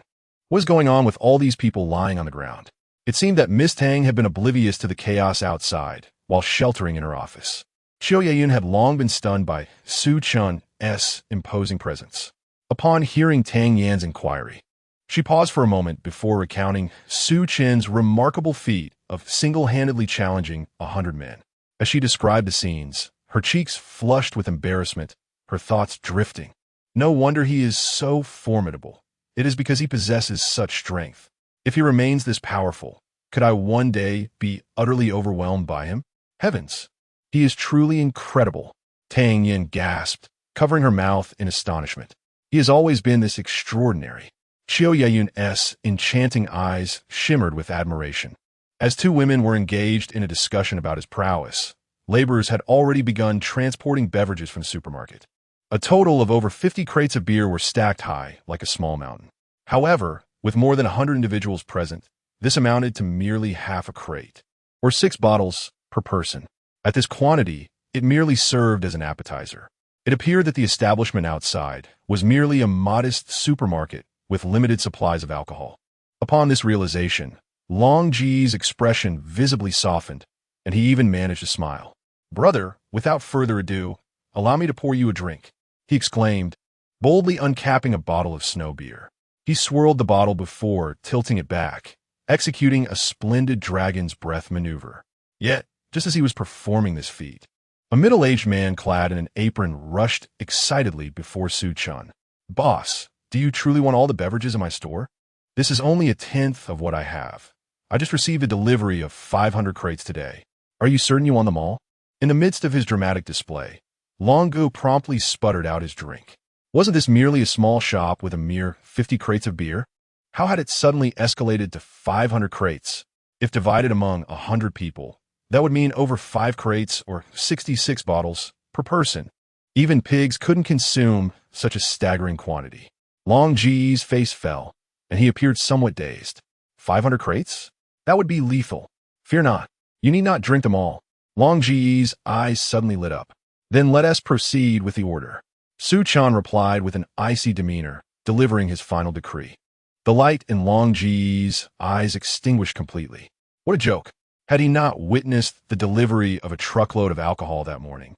[SPEAKER 1] What was going on with all these people lying on the ground? It seemed that Miss Tang had been oblivious to the chaos outside while sheltering in her office. Xiao Yayan had long been stunned by Su Chen's imposing presence. Upon hearing Tang Yan's inquiry, she paused for a moment before recounting Su Chen's remarkable feat of single-handedly challenging 100 men. As she described the scenes, her cheeks flushed with embarrassment, her thoughts drifting. No wonder he is so formidable. It is because he possesses such strength. If he remains this powerful, could I one day be utterly overwhelmed by him? Heavens! He is truly incredible. Tang Yan gasped, covering her mouth in astonishment. He has always been this extraordinary. Xiao Yayun's enchanting eyes shimmered with admiration. As two women were engaged in a discussion about his prowess, laborers had already begun transporting beverages from the supermarket. A total of over 50 crates of beer were stacked high, like a small mountain. However, with more than 100 individuals present, this amounted to merely half a crate, or 6 bottles per person. At this quantity, it merely served as an appetizer. It appeared that the establishment outside was merely a modest supermarket with limited supplies of alcohol. Upon this realization, Long Ji's expression visibly softened, and he even managed to smile. "Brother, without further ado, allow me to pour you a drink," he exclaimed, boldly uncapping a bottle of snow beer. He swirled the bottle before tilting it back, executing a splendid dragon's breath maneuver. Yet, just as he was performing this feat, a middle-aged man clad in an apron rushed excitedly before Su Chen. "Boss, do you truly want all the beverages in my store? This is only a tenth of what I have. I just received a delivery of 500 crates today. Are you certain you want them all?" In the midst of his dramatic display, Long Gu promptly sputtered out his drink. Wasn't this merely a small shop with a mere 50 crates of beer? How had it suddenly escalated to 500 crates? If divided among 100 people, that would mean over 5 crates or 66 bottles per person. Even pigs couldn't consume such a staggering quantity. Long Ji's face fell, and he appeared somewhat dazed. 500 crates? That would be lethal. Fear not. You need not drink them all. Long Ji's eyes suddenly lit up. Then let us proceed with the order. Su Chen replied with an icy demeanor, delivering his final decree. The light in Long Ji's eyes extinguished completely. What a joke. Had he not witnessed the delivery of a truckload of alcohol that morning,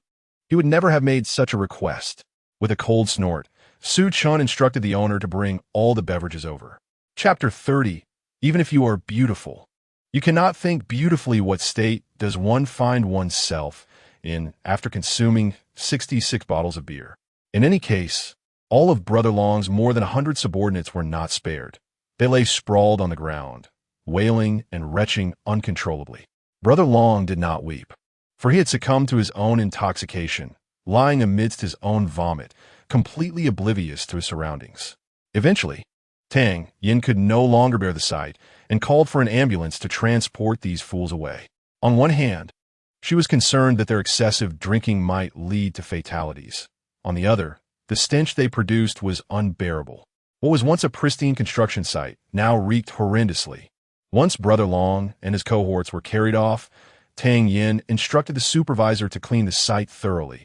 [SPEAKER 1] he would never have made such a request. With a cold snort, Su Chen instructed the owner to bring all the beverages over. Chapter 30. Even if you are beautiful, you cannot think beautifully what state does one find oneself in after consuming 66 bottles of beer. In any case, all of Brother Long's more than 100 subordinates were not spared. They lay sprawled on the ground, wailing and retching uncontrollably. Brother Long did not weep, for he had succumbed to his own intoxication, lying amidst his own vomit, completely oblivious to his surroundings. Eventually, Tang Yan could no longer bear the sight and called for an ambulance to transport these fools away. On one hand, she was concerned that their excessive drinking might lead to fatalities. On the other, the stench they produced was unbearable. What was once a pristine construction site now reeked horrendously. Once Brother Long and his cohorts were carried off, Tang Yan instructed the supervisor to clean the site thoroughly,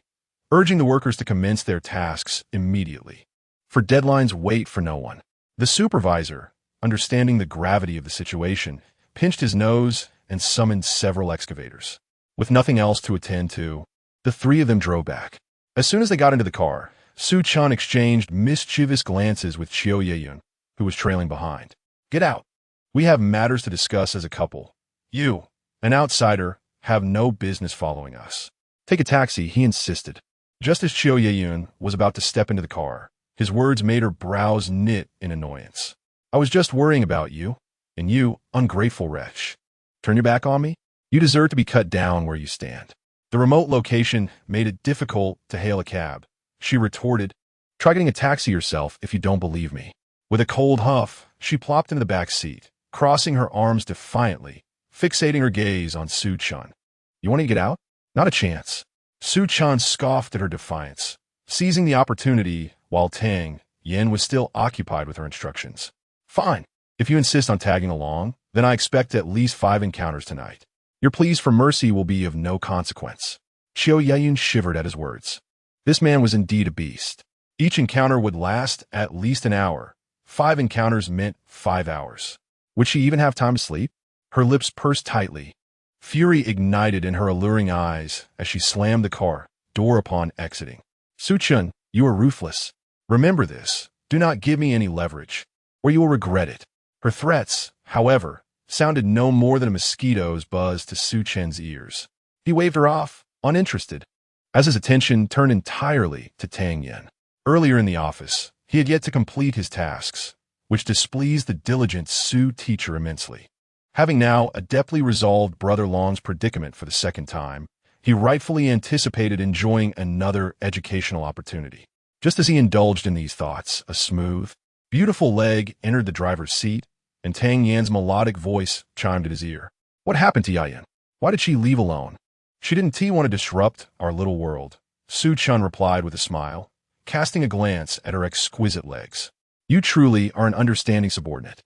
[SPEAKER 1] urging the workers to commence their tasks immediately. For deadlines wait for no one. The supervisor, understanding the gravity of the situation, pinched his nose and summoned several excavators. With nothing else to attend to, the three of them drove back. As soon as they got into the car, Su Chen exchanged mischievous glances with Xiao Yayun, who was trailing behind. "Get out. We have matters to discuss as a couple. You, an outsider, have no business following us." "Take a taxi," he insisted. Just as Xiao Yayun was about to step into the car, his words made her brows knit in annoyance. "I was just worrying about you, and you, ungrateful wretch. Turn your back on me? You deserve to be cut down where you stand." The remote location made it difficult to hail a cab. She retorted, "Try getting a taxi yourself if you don't believe me." With a cold huff, she plopped into the back seat, crossing her arms defiantly, fixating her gaze on Su Chen. "You want to get out? Not a chance." Su Chen scoffed at her defiance, seizing the opportunity while Tang Yan was still occupied with her instructions. "Fine. If you insist on tagging along, then I expect at least 5 encounters tonight. Your pleas for mercy will be of no consequence. Qiu Yeyun shivered at his words. This man was indeed a beast. Each encounter would last at least an hour. 5 encounters meant 5 hours. Would she even have time to sleep? Her lips pursed tightly. Fury ignited in her alluring eyes as she slammed the car door upon exiting. Su Chen, you are ruthless. Remember this. Do not give me any leverage, or you will regret it. Her threats, however, sounded no more than a mosquito's buzz to Su Chen's ears. He waved her off, uninterested, as his attention turned entirely to Tang Yan. Earlier in the office, he had yet to complete his tasks, which displeased the diligent Su teacher immensely. Having now adeptly resolved Brother Long's predicament for the second time, he rightfully anticipated enjoying another educational opportunity. Just as he indulged in these thoughts, a smooth, beautiful leg entered the driver's seat, and Tang Yan's melodic voice chimed at his ear. What happened to Yayan? Why did she leave alone? She didn't want to disrupt our little world, Su Chen replied with a smile, casting a glance at her exquisite legs. You truly are an understanding subordinate.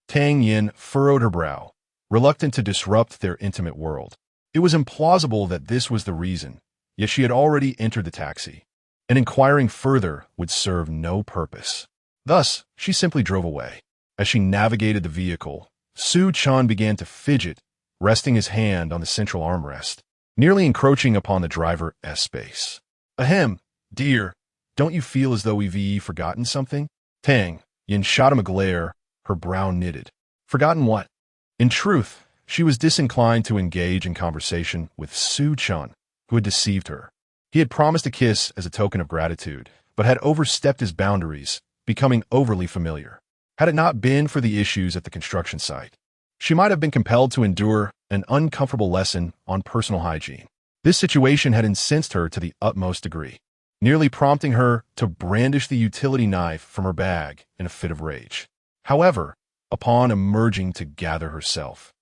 [SPEAKER 1] Tang Yan furrowed her brow, reluctant to disrupt their intimate world. It was implausible that this was the reason, yet she had already entered the taxi, and inquiring further would serve no purpose. Thus, she simply drove away. As she navigated the vehicle, Su Chen began to fidget, resting his hand on the central armrest, nearly encroaching upon the driver's space. Ahem, dear, don't you feel as though we've forgotten something? Tang Yan shot him a glare, her brow knitted. Forgotten what? In truth, she was disinclined to engage in conversation with Su Chen, who had deceived her. He had promised a kiss as a token of gratitude, but had overstepped his boundaries, becoming overly familiar. Had it not been for the issues at the construction site, she might have been compelled to endure an uncomfortable lesson on personal hygiene. This situation had incensed her to the utmost degree, nearly prompting her to brandish the utility knife from her bag in a fit of rage. However, upon emerging to gather herself,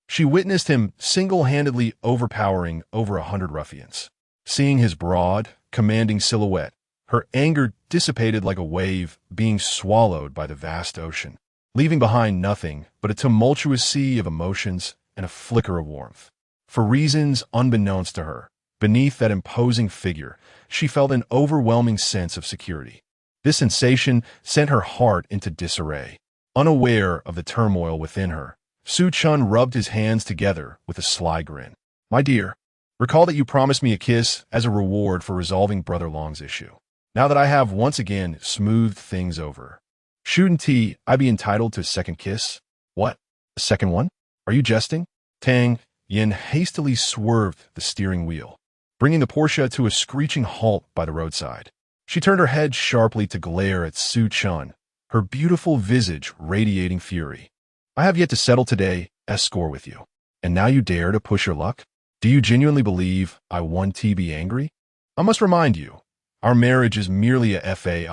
[SPEAKER 1] she witnessed him single-handedly overpowering over 100 ruffians. Seeing his broad, commanding silhouette, her anger dissipated like a wave being swallowed by the vast ocean, leaving behind nothing but a tumultuous sea of emotions and a flicker of warmth. For reasons unbeknownst to her, beneath that imposing figure, she felt an overwhelming sense of security. This sensation sent her heart into disarray. Unaware of the turmoil within her, Su Chen rubbed his hands together with a sly grin. My dear, recall that you promised me a kiss as a reward for resolving Brother Long's issue. Now that I have once again smoothed things over, shouldn't I be entitled to a second kiss? What? A second one? Are you jesting? Tang Yan hastily swerved the steering wheel, bringing the Porsche to a screeching halt by the roadside. She turned her head sharply to glare at Su Chen, her beautiful visage radiating fury. I have yet to settle today score with you, and now you dare to push your luck? Do you genuinely believe I want to be angry? I must remind you, our marriage is merely a fade.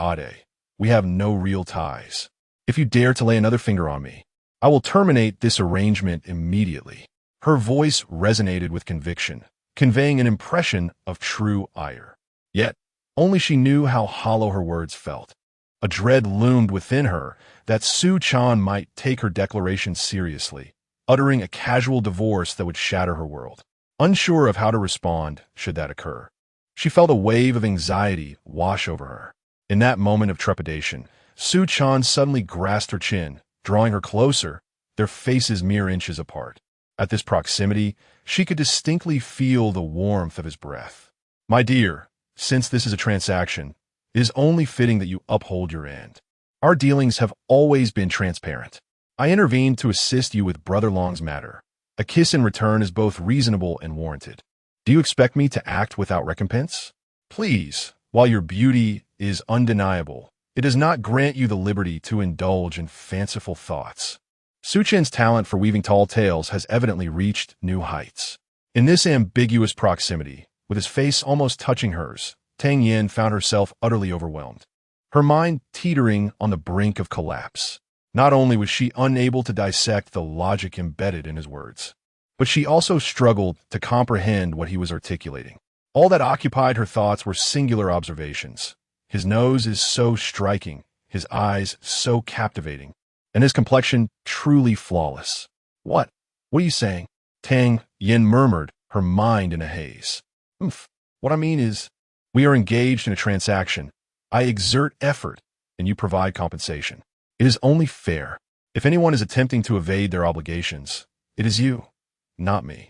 [SPEAKER 1] We have no real ties. If you dare to lay another finger on me, I will terminate this arrangement immediately. Her voice resonated with conviction, conveying an impression of true ire. Yet, only she knew how hollow her words felt. A dread loomed within her that Su Chen might take her declaration seriously, uttering a casual divorce that would shatter her world. Unsure of how to respond should that occur, she felt a wave of anxiety wash over her. In that moment of trepidation, Su Chen suddenly grasped her chin, drawing her closer, their faces mere inches apart. At this proximity, she could distinctly feel the warmth of his breath. My dear, since this is a transaction, it is only fitting that you uphold your end. Our dealings have always been transparent. I intervened to assist you with Brother Long's matter. A kiss in return is both reasonable and warranted. Do you expect me to act without recompense? Please, while your beauty is undeniable, it does not grant you the liberty to indulge in fanciful thoughts. Su Chen's talent for weaving tall tales has evidently reached new heights. In this ambiguous proximity, with his face almost touching hers, Tang Yan found herself utterly overwhelmed, her mind teetering on the brink of collapse. Not only was she unable to dissect the logic embedded in his words, but she also struggled to comprehend what he was articulating. All that occupied her thoughts were singular observations. His nose is so striking, his eyes so captivating, and his complexion truly flawless. What are you saying? Tang Yan murmured, her mind in a haze. What I mean is, we are engaged in a transaction. I exert effort, and you provide compensation. It is only fair. If anyone is attempting to evade their obligations, it is you, not me.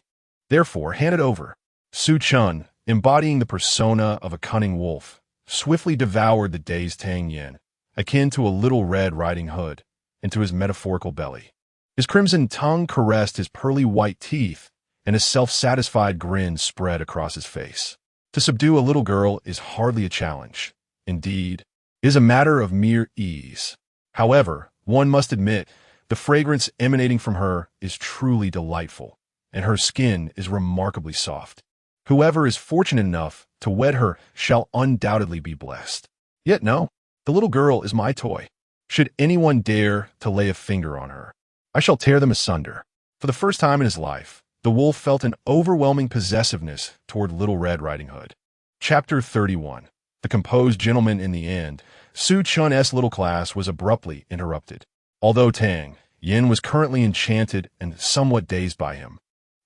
[SPEAKER 1] Therefore, hand it over. Su Chen, embodying the persona of a cunning wolf, swiftly devoured the dazed Tang Yan, akin to a little Red Riding Hood, into his metaphorical belly. His crimson tongue caressed his pearly white teeth, and a self-satisfied grin spread across his face. To subdue a little girl is hardly a challenge. Indeed, it is a matter of mere ease. However, one must admit, the fragrance emanating from her is truly delightful, and her skin is remarkably soft. Whoever is fortunate enough to wed her shall undoubtedly be blessed. Yet no, the little girl is my toy. Should anyone dare to lay a finger on her, I shall tear them asunder. For the first time in his life, the wolf felt an overwhelming possessiveness toward Little Red Riding Hood. Chapter 31. The composed gentleman in the end. Su Chen's little class was abruptly interrupted. Although Tang Yan was currently enchanted and somewhat dazed by him,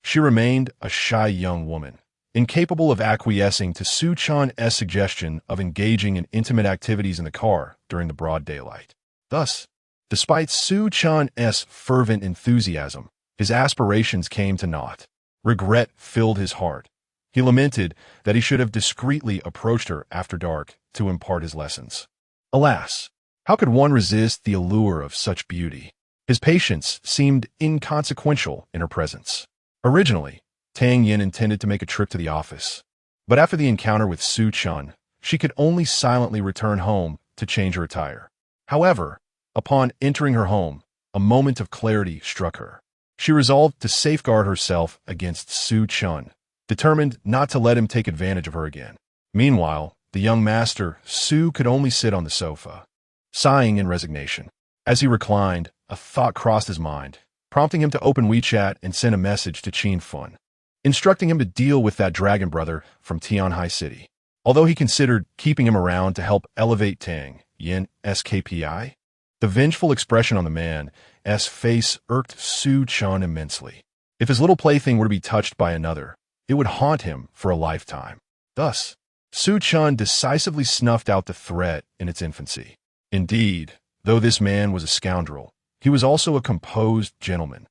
[SPEAKER 1] she remained a shy young woman, incapable of acquiescing to Su Chen's suggestion of engaging in intimate activities in the car during the broad daylight. Thus, despite Su Chen's fervent enthusiasm, his aspirations came to naught. Regret filled his heart. He lamented that he should have discreetly approached her after dark to impart his lessons. Alas, how could one resist the allure of such beauty? His patience seemed inconsequential in her presence. Originally, Tang Yan intended to make a trip to the office, but after the encounter with Su Chen, she could only silently return home to change her attire. However, upon entering her home, a moment of clarity struck her. She resolved to safeguard herself against Su Chen, determined not to let him take advantage of her again. Meanwhile, the young master, Su, could only sit on the sofa, sighing in resignation. As he reclined, a thought crossed his mind, prompting him to open WeChat and send a message to Qin Fun, instructing him to deal with that dragon brother from Tianhai City. Although he considered keeping him around to help elevate Tang Yan's KPI, the vengeful expression on the man's face irked Su Chen immensely. If his little plaything were to be touched by another, it would haunt him for a lifetime. Thus, Su Chen decisively snuffed out the threat in its infancy. Indeed, though this man was a scoundrel, he was also a composed gentleman.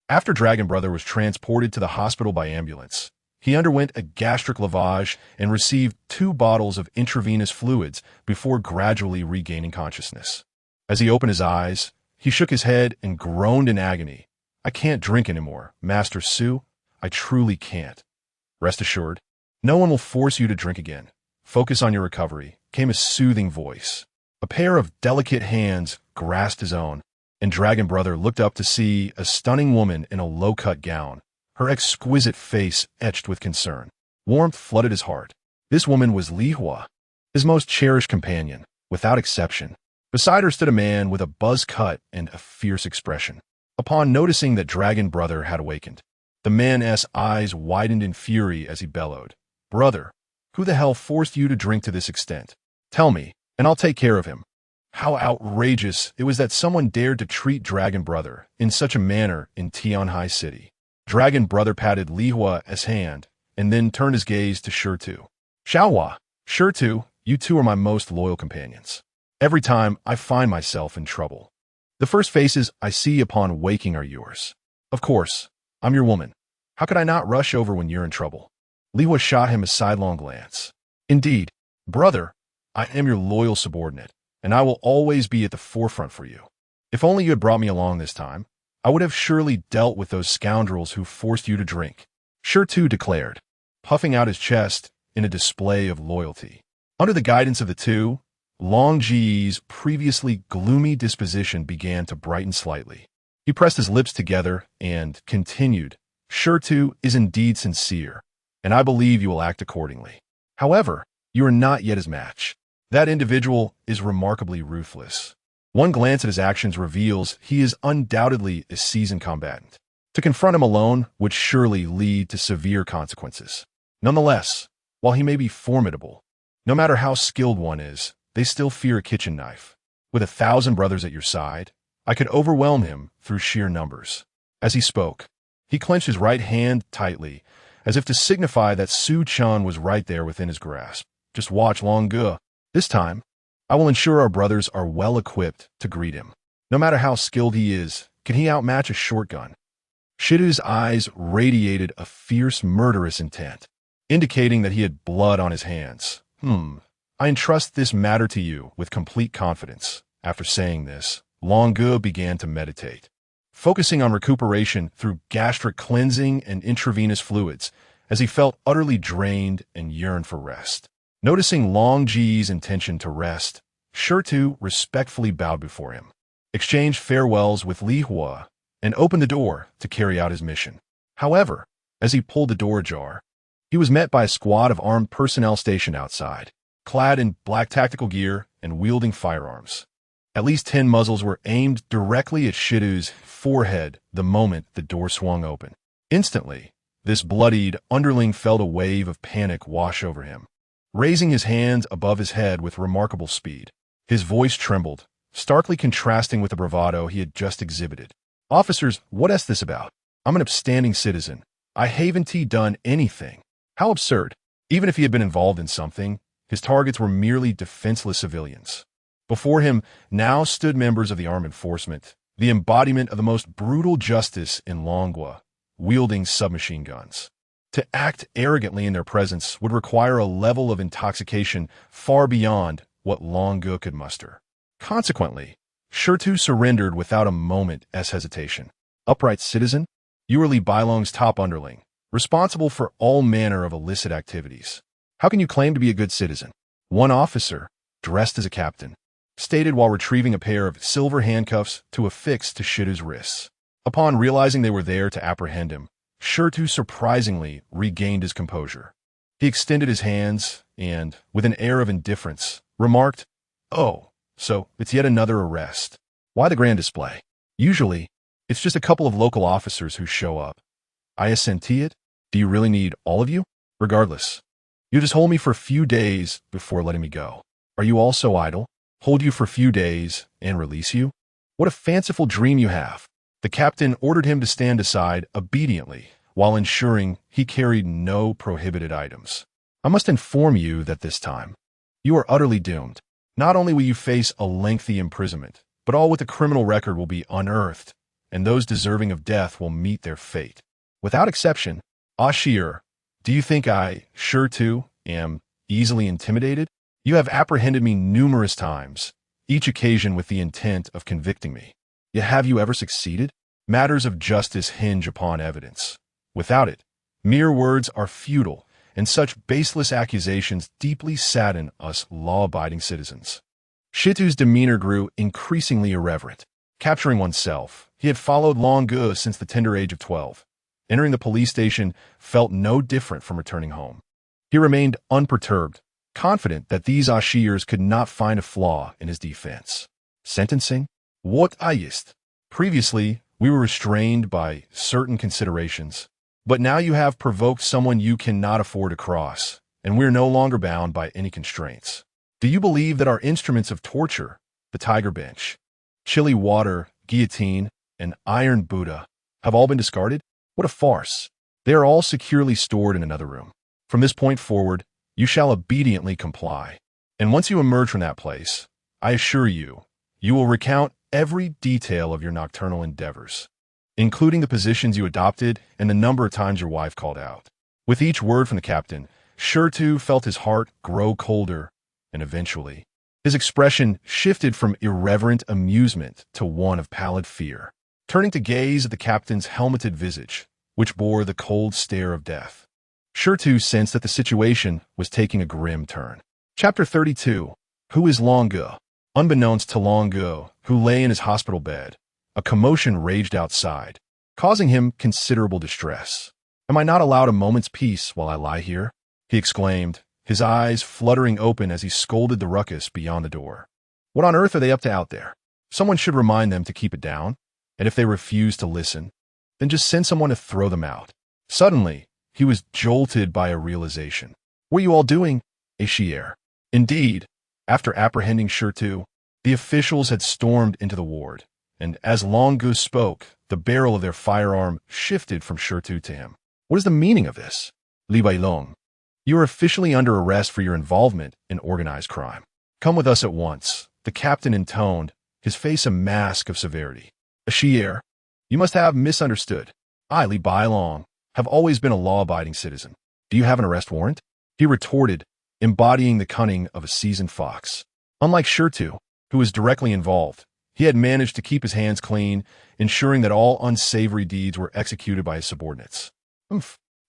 [SPEAKER 1] After Dragon Brother was transported to the hospital by ambulance, he underwent a gastric lavage and received 2 bottles of intravenous fluids before gradually regaining consciousness. As he opened his eyes, he shook his head and groaned in agony. "I can't drink anymore, Master Su. I truly can't." "Rest assured, no one will force you to drink again. Focus on your recovery," came a soothing voice. A pair of delicate hands grasped his own, and Dragon Brother looked up to see a stunning woman in a low-cut gown, her exquisite face etched with concern. Warmth flooded his heart. This woman was Li Hua, his most cherished companion, without exception. Beside her stood a man with a buzz cut and a fierce expression. Upon noticing that Dragon Brother had awakened, the man's eyes widened in fury as he bellowed, "Brother, who the hell forced you to drink to this extent? Tell me, and I'll take care of him." How outrageous it was that someone dared to treat Dragon Brother in such a manner in Tianhai City. Dragon Brother patted Li Hua's hand and then turned his gaze to Shirtu. "Xiaohua, Shirtu, you two are my most loyal companions. Every time I find myself in trouble, the first faces I see upon waking are yours. Of course, I'm your woman. How could I not rush over when you're in trouble?" Li Hua shot him a sidelong glance. "Indeed, brother, I am your loyal subordinate, and I will always be at the forefront for you. If only you had brought me along this time, I would have surely dealt with those scoundrels who forced you to drink," Shirtu declared, puffing out his chest in a display of loyalty. Under the guidance of the two, Long Ji's previously gloomy disposition began to brighten slightly. He pressed his lips together and continued, "Shirtu is indeed sincere, and I believe you will act accordingly. However, you are not yet his match. That individual is remarkably ruthless. One glance at his actions reveals he is undoubtedly a seasoned combatant. To confront him alone would surely lead to severe consequences. Nonetheless, while he may be formidable, no matter how skilled one is, they still fear a kitchen knife. With 1,000 brothers at your side, I could overwhelm him through sheer numbers." As he spoke, He clenched his right hand tightly, as if to signify that Su Chen was right there within his grasp. Just watch Long Ge. This time, I will ensure our brothers are well equipped to greet him. No matter how skilled he is, can he outmatch a shotgun? Shidu's eyes radiated a fierce, murderous intent, indicating that he had blood on his hands. I entrust this matter to you with complete confidence. After saying this, Long Ge began to meditate, focusing on recuperation through gastric cleansing and intravenous fluids, as he felt utterly drained and yearned for rest. Noticing Long Ge's intention to rest, Shirtu respectfully bowed before him, exchanged farewells with Li Hua, and opened the door to carry out his mission. However, as he pulled the door ajar, he was met by a squad of armed personnel stationed outside, clad in black tactical gear and wielding firearms. At least 10 muzzles were aimed directly at Shidu's forehead the moment the door swung open. Instantly, this bloodied underling felt a wave of panic wash over him, raising his hands above his head with remarkable speed. His voice trembled, starkly contrasting with the bravado he had just exhibited. "Officers, what is this about? I'm an upstanding citizen. I haven't done anything." How absurd. Even if he had been involved in something, his targets were merely defenseless civilians. Before him now stood members of the armed enforcement, the embodiment of the most brutal justice in Longwa, wielding submachine guns. To act arrogantly in their presence would require a level of intoxication far beyond what Long Ge could muster. Consequently, Shirtu surrendered without a moment's hesitation. "Upright citizen, you are Li Bailong's top underling, responsible for all manner of illicit activities. How can you claim to be a good citizen?" One officer, dressed as a captain, stated while retrieving a pair of silver handcuffs to affix to Shidu's wrists. Upon realizing they were there to apprehend him, Shirtu surprisingly regained his composure. He extended his hands and, with an air of indifference, remarked, "Oh, so it's yet another arrest. Why the grand display? Usually, it's just a couple of local officers who show up. I assenti it? Do you really need all of you? Regardless, you just hold me for a few days before letting me go. Are you all so idle? Hold you for a few days and release you? What a fanciful dream you have." The captain ordered him to stand aside obediently, while ensuring he carried no prohibited items. "I must inform you that this time, you are utterly doomed. Not only will you face a lengthy imprisonment, but all with a criminal record will be unearthed, and those deserving of death will meet their fate. Without exception, Ashir, do you think I, Shirtu, am easily intimidated? You have apprehended me numerous times, each occasion with the intent of convicting me. Yet have you ever succeeded? Matters of justice hinge upon evidence. Without it, mere words are futile, and such baseless accusations deeply sadden us law-abiding citizens." Shitu's demeanor grew increasingly irreverent. Capturing oneself, he had followed Long Ge since the tender age of 12. Entering the police station felt no different from returning home. He remained unperturbed, confident that these Ashirs could not find a flaw in his defense. Sentencing? What ist? Previously, we were restrained by certain considerations, but now you have provoked someone you cannot afford to cross, and we are no longer bound by any constraints. Do you believe that our instruments of torture, the tiger bench, chilly water, guillotine, and iron Buddha, have all been discarded? What a farce. They are all securely stored in another room. From this point forward, you shall obediently comply. And once you emerge from that place, I assure you, you will recount every detail of your nocturnal endeavors, including the positions you adopted and the number of times your wife called out." With each word from the captain, Shirtu felt his heart grow colder, and eventually, his expression shifted from irreverent amusement to one of pallid fear. Turning to gaze at the captain's helmeted visage, which bore the cold stare of death, Shirtu sensed that the situation was taking a grim turn. Chapter 32. Who is Long Ge? Unbeknownst to Long Ge, who lay in his hospital bed, a commotion raged outside, causing him considerable distress. "Am I not allowed a moment's peace while I lie here?" he exclaimed, his eyes fluttering open as he scolded the ruckus beyond the door. "What on earth are they up to out there? Someone should remind them to keep it down, and if they refuse to listen, then just send someone to throw them out." Suddenly, he was jolted by a realization. "What are you all doing, Ashier?" Indeed, after apprehending Shirtu, the officials had stormed into the ward, and as Long Gu spoke, the barrel of their firearm shifted from Shirtu to him. What is the meaning of this? Li Bailong, you are officially under arrest for your involvement in organized crime. Come with us at once, the captain intoned, his face a mask of severity. Heir, you must have misunderstood. I, Li Bailong, have always been a law-abiding citizen. Do you have an arrest warrant? He retorted, embodying the cunning of a seasoned fox. Unlike Shirtu, who was directly involved, he had managed to keep his hands clean, ensuring that all unsavory deeds were executed by his subordinates.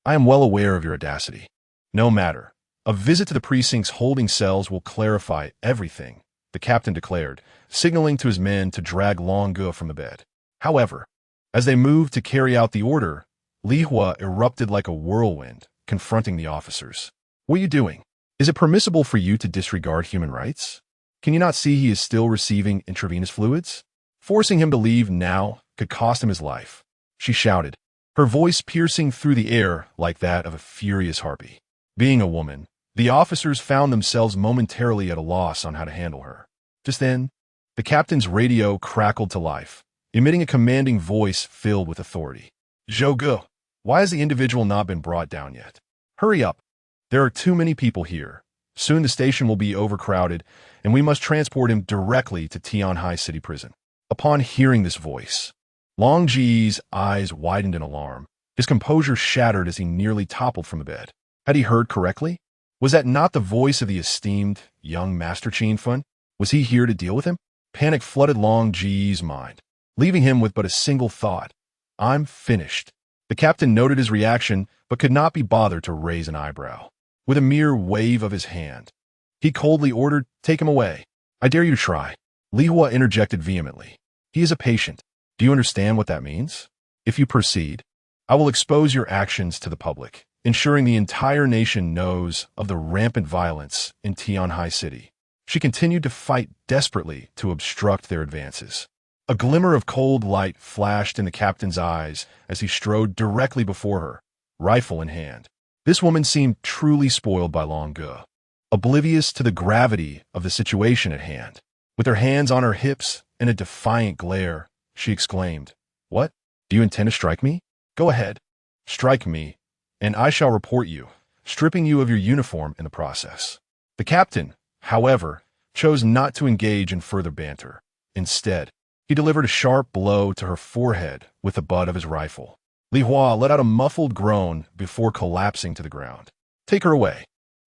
[SPEAKER 1] I am well aware of your audacity. No matter. A visit to the precinct's holding cells will clarify everything, the captain declared, signaling to his men to drag Long Gu from the bed. However, as they moved to carry out the order, Li Hua erupted like a whirlwind, confronting the officers. What are you doing? Is it permissible for you to disregard human rights? Can you not see he is still receiving intravenous fluids? Forcing him to leave now could cost him his life, she shouted, her voice piercing through the air like that of a furious harpy. Being a woman, the officers found themselves momentarily at a loss on how to handle her. Just then, the captain's radio crackled to life, emitting a commanding voice filled with authority. Zhou Gu, why has the individual not been brought down yet? Hurry up. There are too many people here. Soon the station will be overcrowded, and we must transport him directly to Tianhai City Prison. Upon hearing this voice, Long Ji's eyes widened in alarm. His composure shattered as he nearly toppled from the bed. Had he heard correctly? Was that not the voice of the esteemed young Master Qin Fun? Was he here to deal with him? Panic flooded Long Ji's mind, leaving him with but a single thought. I'm finished. The captain noted his reaction, but could not be bothered to raise an eyebrow. With a mere wave of his hand, he coldly ordered, take him away. I dare you to try. Li Hua interjected vehemently. He is a patient. Do you understand what that means? If you proceed, I will expose your actions to the public, ensuring the entire nation knows of the rampant violence in Tianhai City. She continued to fight desperately to obstruct their advances. A glimmer of cold light flashed in the captain's eyes as he strode directly before her, rifle in hand. This woman seemed truly spoiled by Long Gu, oblivious to the gravity of the situation at hand. With her hands on her hips and a defiant glare, she exclaimed, What? Do you intend to strike me? Go ahead. Strike me, and I shall report you, stripping you of your uniform in the process. The captain, however, chose not to engage in further banter. Instead, he delivered a sharp blow to her forehead with the butt of his rifle. Li Hua let out a muffled groan before collapsing to the ground. Take her away.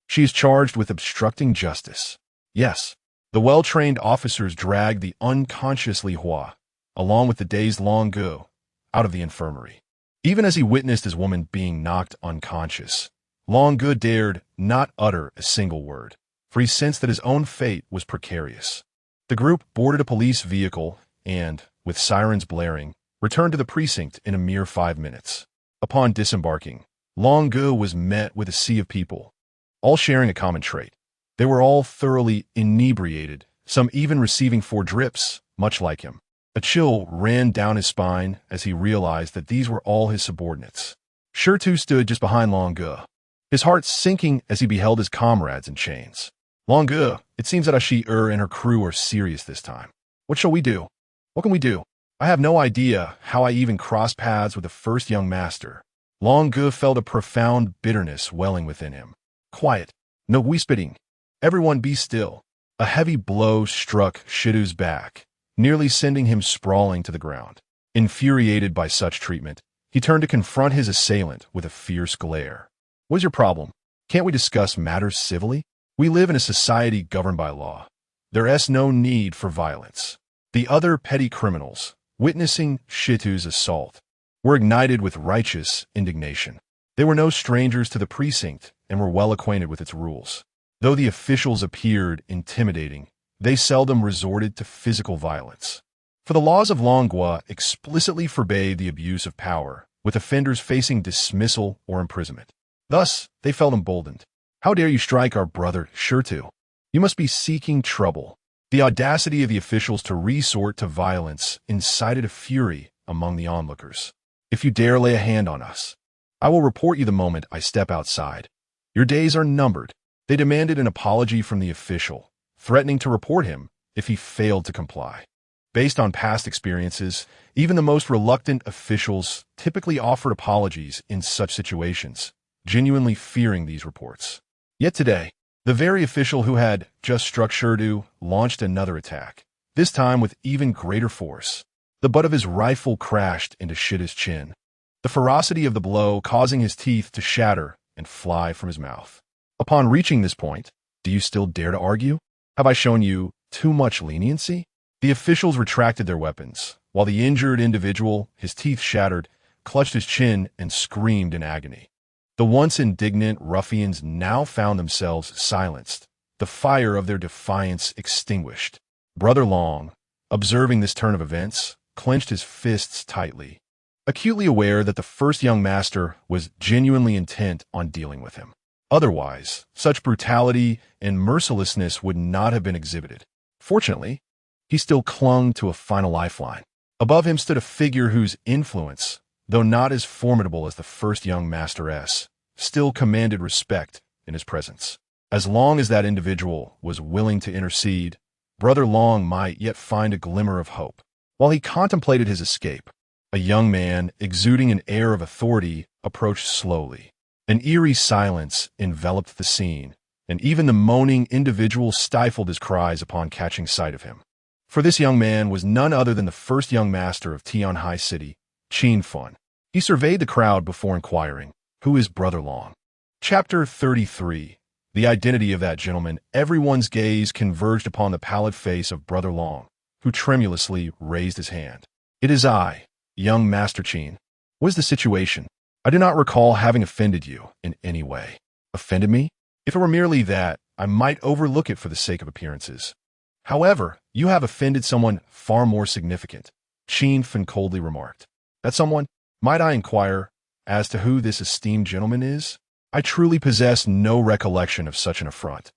[SPEAKER 1] She is charged with obstructing justice. Yes, the well-trained officers dragged the unconscious Li Hua, along with the dazed Long Gu, out of the infirmary. Even as he witnessed his woman being knocked unconscious, Long Gu dared not utter a single word, for he sensed that his own fate was precarious. The group boarded a police vehicle and, with sirens blaring, returned to the precinct in a mere 5 minutes. Upon disembarking, Long Gu was met with a sea of people, all sharing a common trait. They were all thoroughly inebriated, some even receiving 4 drips, much like him. A chill ran down his spine as he realized that these were all his subordinates. Shirtu stood just behind Long Gu, his heart sinking as he beheld his comrades in chains. Long Gu, it seems that Heir and her crew are serious this time. What shall we do? What can we do? I have no idea how I even crossed paths with the first young master. Long Gu felt a profound bitterness welling within him. Quiet. No whispering. Everyone be still. A heavy blow struck Shitu's back, nearly sending him sprawling to the ground. Infuriated by such treatment, he turned to confront his assailant with a fierce glare. What's your problem? Can't we discuss matters civilly? We live in a society governed by law. There is no need for violence. The other petty criminals, witnessing Shitu's assault, were ignited with righteous indignation. They were no strangers to the precinct and were well acquainted with its rules. Though the officials appeared intimidating, they seldom resorted to physical violence. For the laws of Longhua explicitly forbade the abuse of power, with offenders facing dismissal or imprisonment. Thus, they felt emboldened. How dare you strike our brother, Shirtu? You must be seeking trouble. The audacity of the officials to resort to violence incited a fury among the onlookers. If you dare lay a hand on us, I will report you the moment I step outside. Your days are numbered. They demanded an apology from the official, threatening to report him if he failed to comply. Based on past experiences, even the most reluctant officials typically offered apologies in such situations, genuinely fearing these reports. Yet today, the very official who had just struck Shirdu launched another attack, this time with even greater force. The butt of his rifle crashed into Shida's chin, the ferocity of the blow causing his teeth to shatter and fly from his mouth. Upon reaching this point, do you still dare to argue? Have I shown you too much leniency? The officials retracted their weapons, while the injured individual, his teeth shattered, clutched his chin and screamed in agony. The once indignant ruffians now found themselves silenced, the fire of their defiance extinguished. Brother Long, observing this turn of events, clenched his fists tightly, acutely aware that the first young master was genuinely intent on dealing with him. Otherwise, such brutality and mercilessness would not have been exhibited. Fortunately, he still clung to a final lifeline. Above him stood a figure whose influence, though not as formidable as the first young masteress, still commanded respect in his presence. As long as that individual was willing to intercede, Brother Long might yet find a glimmer of hope. While he contemplated his escape, a young man, exuding an air of authority, approached slowly. An eerie silence enveloped the scene, and even the moaning individual stifled his cries upon catching sight of him. For this young man was none other than the first young master of Tianhai City, Qin Fun. He surveyed the crowd before inquiring, "Who is Brother Long?" Chapter 33. The identity of that gentleman. Everyone's gaze converged upon the pallid face of Brother Long, who tremulously raised his hand. "It is I, young Master Qin. What is the situation? I do not recall having offended you in any way." "Offended me? If it were merely that, I might overlook it for the sake of appearances. However, you have offended someone far more significant," Qin Fen coldly remarked. "That someone? Might I inquire as to who this esteemed gentleman is? I truly possess no recollection of such an affront.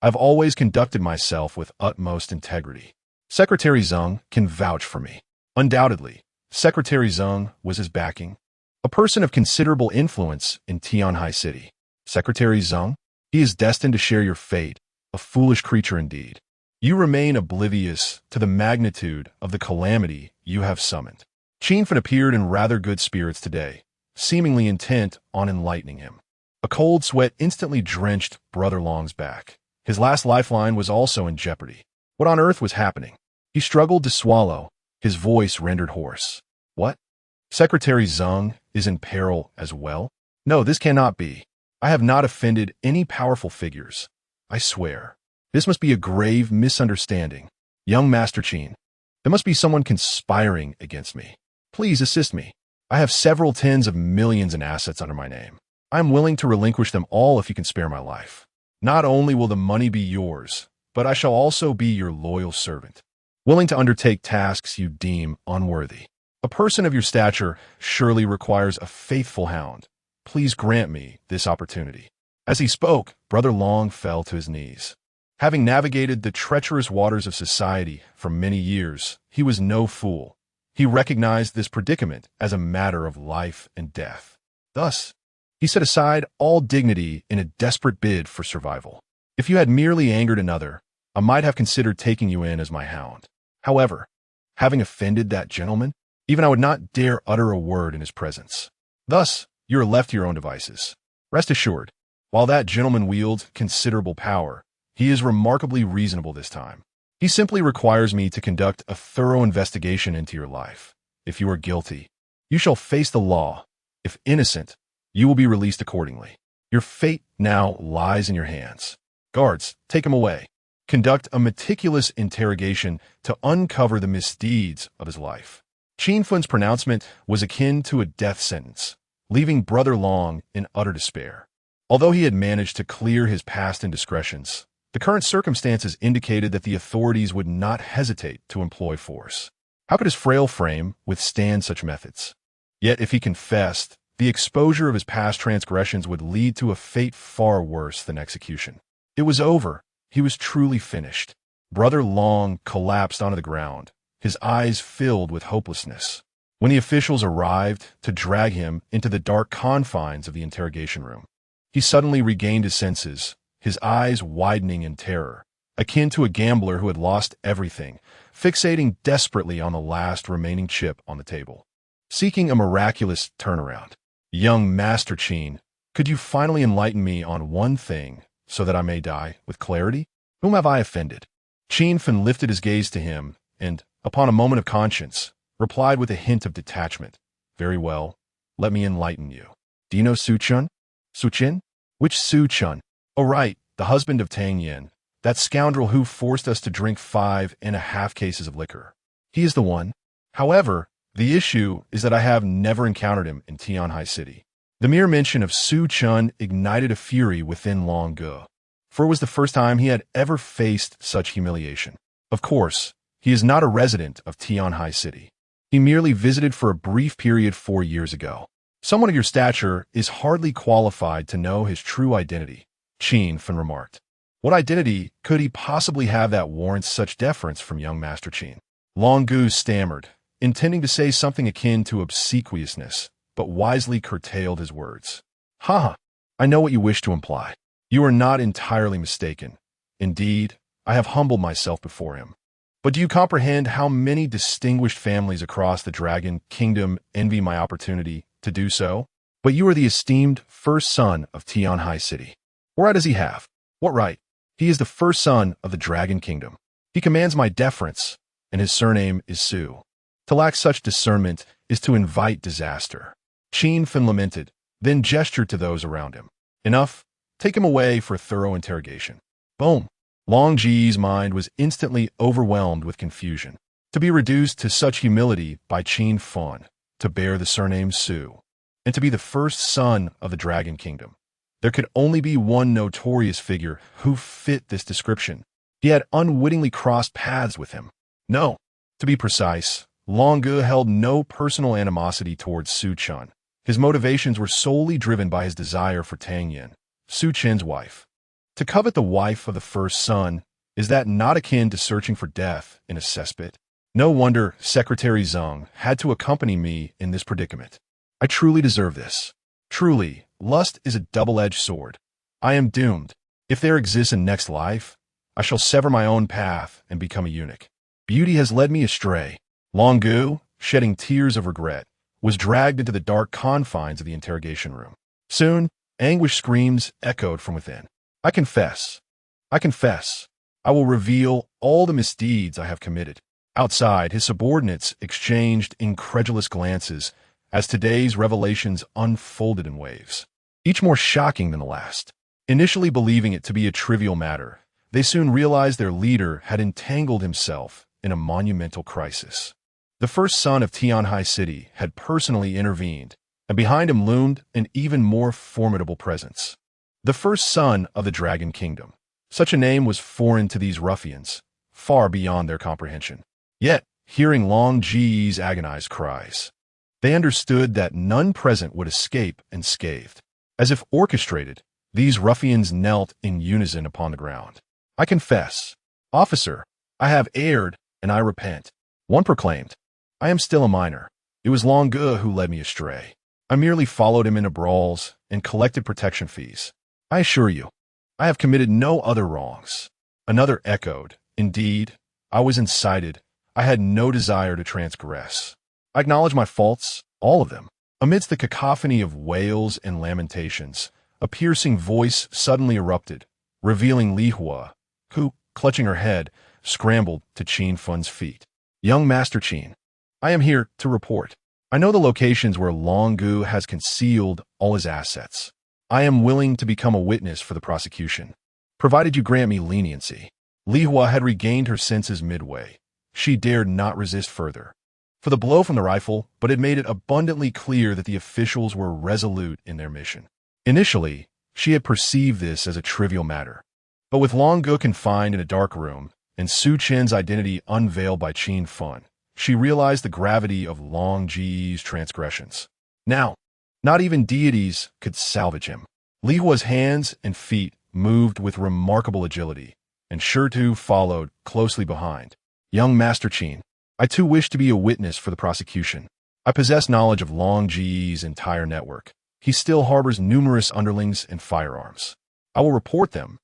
[SPEAKER 1] I've always conducted myself with utmost integrity. Secretary Zeng can vouch for me." Undoubtedly, Secretary Zeng was his backing, a person of considerable influence in Tianhai City. Secretary Zeng? He is destined to share your fate, a foolish creature indeed. You remain oblivious to the magnitude of the calamity you have summoned. Qin Fen appeared in rather good spirits today, seemingly intent on enlightening him. A cold sweat instantly drenched Brother Long's back. His last lifeline was also in jeopardy. What on earth was happening? He struggled to swallow, his voice rendered hoarse. What? Secretary Zeng is in peril as well? No, this cannot be. I have not offended any powerful figures. I swear. This must be a grave misunderstanding. Young Master Qin, there must be someone conspiring against me. Please assist me. I have several tens of millions in assets under my name. I am willing to relinquish them all if you can spare my life. Not only will the money be yours, but I shall also be your loyal servant, willing to undertake tasks you deem unworthy. A person of your stature surely requires a faithful hound. Please grant me this opportunity." As he spoke, Brother Long fell to his knees. Having navigated the treacherous waters of society for many years, he was no fool. He recognized this predicament as a matter of life and death. Thus, he set aside all dignity in a desperate bid for survival. If you had merely angered another, I might have considered taking you in as my hound. However, having offended that gentleman, even I would not dare utter a word in his presence. Thus, you are left to your own devices. Rest assured, while that gentleman wields considerable power, he is remarkably reasonable this time. He simply requires me to conduct a thorough investigation into your life. If you are guilty, you shall face the law. If innocent, you will be released accordingly. Your fate now lies in your hands. Guards, take him away. Conduct a meticulous interrogation to uncover the misdeeds of his life. Qin Fen's pronouncement was akin to a death sentence, leaving Brother Long in utter despair. Although he had managed to clear his past indiscretions, the current circumstances indicated that the authorities would not hesitate to employ force. How could his frail frame withstand such methods? Yet if he confessed, the exposure of his past transgressions would lead to a fate far worse than execution. It was over. He was truly finished. Brother Long collapsed onto the ground, his eyes filled with hopelessness. When the officials arrived to drag him into the dark confines of the interrogation room, he suddenly regained his senses, his eyes widening in terror, akin to a gambler who had lost everything, fixating desperately on the last remaining chip on the table, seeking a miraculous turnaround. Young Master Chen, could you finally enlighten me on one thing so that I may die with clarity? Whom have I offended? Chen Fen lifted his gaze to him and, upon a moment of conscience, replied with a hint of detachment. Very well, let me enlighten you. Do you know Su Chen? Su Chen? Which Su Chen? Oh right, the husband of Tang Yan, that scoundrel who forced us to drink 5.5 cases of liquor. He is the one. However, the issue is that I have never encountered him in Tianhai City. The mere mention of Su Chen ignited a fury within Long Ge, for it was the first time he had ever faced such humiliation. Of course, he is not a resident of Tianhai City. He merely visited for a brief period 4 years ago. Someone of your stature is hardly qualified to know his true identity, Chen Fen remarked. What identity could he possibly have that warrants such deference from young Master Chen? Long Ge stammered, intending to say something akin to obsequiousness, but wisely curtailed his words. Ha! I know what you wish to imply. You are not entirely mistaken. Indeed, I have humbled myself before him. But do you comprehend how many distinguished families across the Dragon Kingdom envy my opportunity to do so? But you are the esteemed first son of Tianhai City. What right does he have? What right? He is the first son of the Dragon Kingdom. He commands my deference, and his surname is Su. To lack such discernment is to invite disaster. Chen Fen lamented, then gestured to those around him. Enough, take him away for a thorough interrogation. Boom. Long Ji's mind was instantly overwhelmed with confusion. To be reduced to such humility by Chen Fen, to bear the surname Su, and to be the first son of the Dragon Kingdom. There could only be one notorious figure who fit this description. He had unwittingly crossed paths with him. No, to be precise, Long Ge held no personal animosity towards Su Chen. His motivations were solely driven by his desire for Tang Yan, Su Chen's wife. To covet the wife of the first son, is that not akin to searching for death in a cesspit? No wonder Secretary Zheng had to accompany me in this predicament. I truly deserve this. Truly, lust is a double-edged sword. I am doomed. If there exists a next life, I shall sever my own path and become a eunuch. Beauty has led me astray. Long Ge, shedding tears of regret, was dragged into the dark confines of the interrogation room. Soon, anguished screams echoed from within. I confess. I will reveal all the misdeeds I have committed. Outside, his subordinates exchanged incredulous glances as today's revelations unfolded in waves, each more shocking than the last. Initially believing it to be a trivial matter, they soon realized their leader had entangled himself in a monumental crisis. The first son of Tianhai City had personally intervened, and behind him loomed an even more formidable presence. The first son of the Dragon Kingdom. Such a name was foreign to these ruffians, far beyond their comprehension. Yet, hearing Long Ji's agonized cries, they understood that none present would escape unscathed. As if orchestrated, these ruffians knelt in unison upon the ground. I confess. Officer, I have erred, and I repent. One proclaimed, I am still a minor. It was Long Ge who led me astray. I merely followed him into brawls and collected protection fees. I assure you, I have committed no other wrongs. Another echoed, indeed, I was incited. I had no desire to transgress. I acknowledge my faults, all of them. Amidst the cacophony of wails and lamentations, a piercing voice suddenly erupted, revealing Li Hua, who, clutching her head, scrambled to Chen Fen's feet. Young Master Chen, I am here to report. I know the locations where Long Ge has concealed all his assets. I am willing to become a witness for the prosecution, provided you grant me leniency. Li Hua had regained her senses midway. She dared not resist further. For the blow from the rifle, but it made it abundantly clear that the officials were resolute in their mission. Initially, she had perceived this as a trivial matter. But with Long Ge confined in a dark room, and Su Chen's identity unveiled by Chen Fen, she realized the gravity of Long Ji's transgressions. Now, not even deities could salvage him. Li Hua's hands and feet moved with remarkable agility, and Shirtu followed closely behind. Young Master Chen, I too wish to be a witness for the prosecution. I possess knowledge of Long Ji's entire network. He still harbors numerous underlings and firearms. I will report them.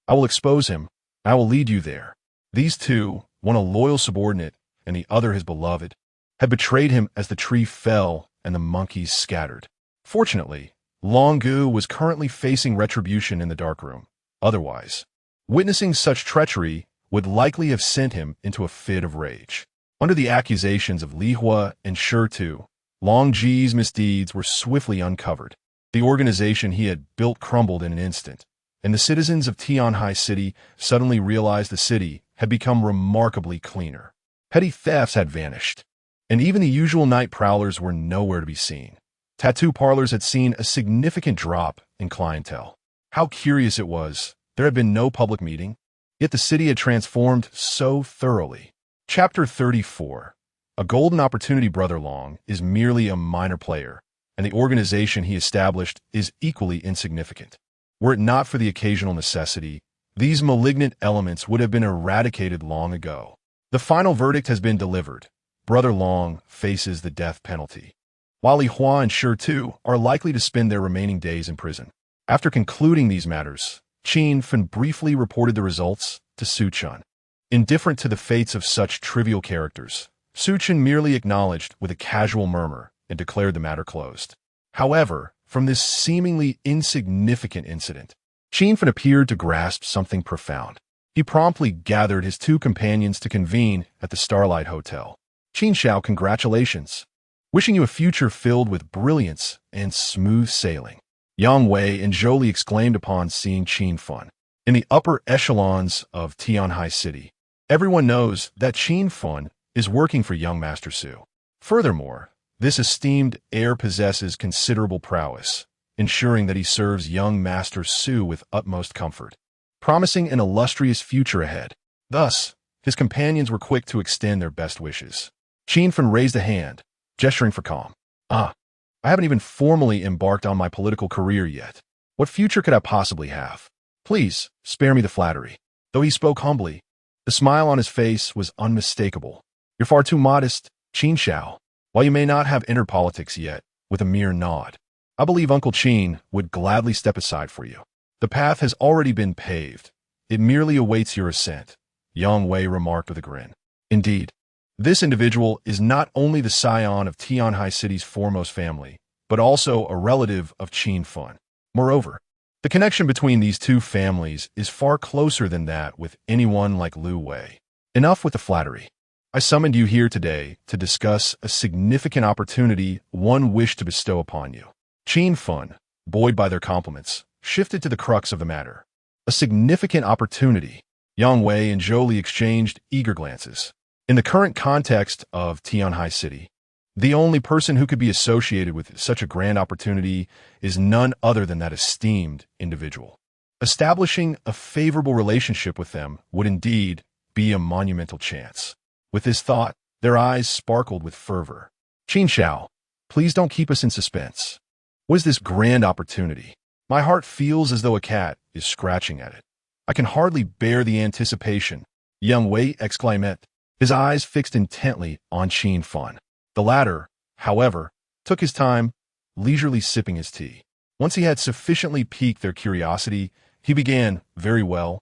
[SPEAKER 1] I will expose him. I will lead you there. These two, one a loyal subordinate and the other his beloved, had betrayed him as the tree fell and the monkeys scattered. Fortunately, Long Gu was currently facing retribution in the darkroom. Otherwise, witnessing such treachery would likely have sent him into a fit of rage. Under the accusations of Li Hua and Shi Tu, Long Ji's misdeeds were swiftly uncovered. The organization he had built crumbled in an instant, and the citizens of Tianhai City suddenly realized the city had become remarkably cleaner. Petty thefts had vanished, and even the usual night prowlers were nowhere to be seen. Tattoo parlors had seen a significant drop in clientele. How curious it was, there had been no public meeting, yet the city had transformed so thoroughly. Chapter 34. A golden opportunity. Brother Long is merely a minor player, and the organization he established is equally insignificant. Were it not for the occasional necessity, these malignant elements would have been eradicated long ago. The final verdict has been delivered. Brother Long faces the death penalty, while Li Hua and Shi Tu are likely to spend their remaining days in prison. After concluding these matters, Qin Fen briefly reported the results to Su Chen. Indifferent to the fates of such trivial characters, Su Chen merely acknowledged with a casual murmur and declared the matter closed. However, from this seemingly insignificant incident, Qin Fen appeared to grasp something profound. He promptly gathered his two companions to convene at the Starlight Hotel. Qin Xiao, congratulations. Wishing you a future filled with brilliance and smooth sailing. Yang Wei and Zhou exclaimed upon seeing Qin Fen. In the upper echelons of Tianhai City, everyone knows that Qin Fen is working for young Master Su. Furthermore, this esteemed heir possesses considerable prowess, ensuring that he serves young Master Su with utmost comfort, promising an illustrious future ahead. Thus, his companions were quick to extend their best wishes. Qin Fen raised a hand, gesturing for calm. I haven't even formally embarked on my political career yet. What future could I possibly have? Please, spare me the flattery. Though he spoke humbly, the smile on his face was unmistakable. You're far too modest, Qin Xiao. While you may not have entered politics yet, with a mere nod, I believe Uncle Qin would gladly step aside for you. The path has already been paved. It merely awaits your ascent, Yang Wei remarked with a grin. Indeed, this individual is not only the scion of Tianhai City's foremost family, but also a relative of Qin Fen. Moreover, the connection between these two families is far closer than that with anyone like Lu Wei. Enough with the flattery. I summoned you here today to discuss a significant opportunity one wished to bestow upon you. Qin Fen, buoyed by their compliments, shifted to the crux of the matter. A significant opportunity. Yang Wei and Zhou exchanged eager glances. In the current context of Tianhai City, the only person who could be associated with such a grand opportunity is none other than that esteemed individual. Establishing a favorable relationship with them would indeed be a monumental chance. With this thought, their eyes sparkled with fervor. Qin Xiao, please don't keep us in suspense. What is this grand opportunity? My heart feels as though a cat is scratching at it. I can hardly bear the anticipation. Yang Wei exclaimed, his eyes fixed intently on Qin Fen. The latter, however, took his time, leisurely sipping his tea. Once he had sufficiently piqued their curiosity, he began, very well.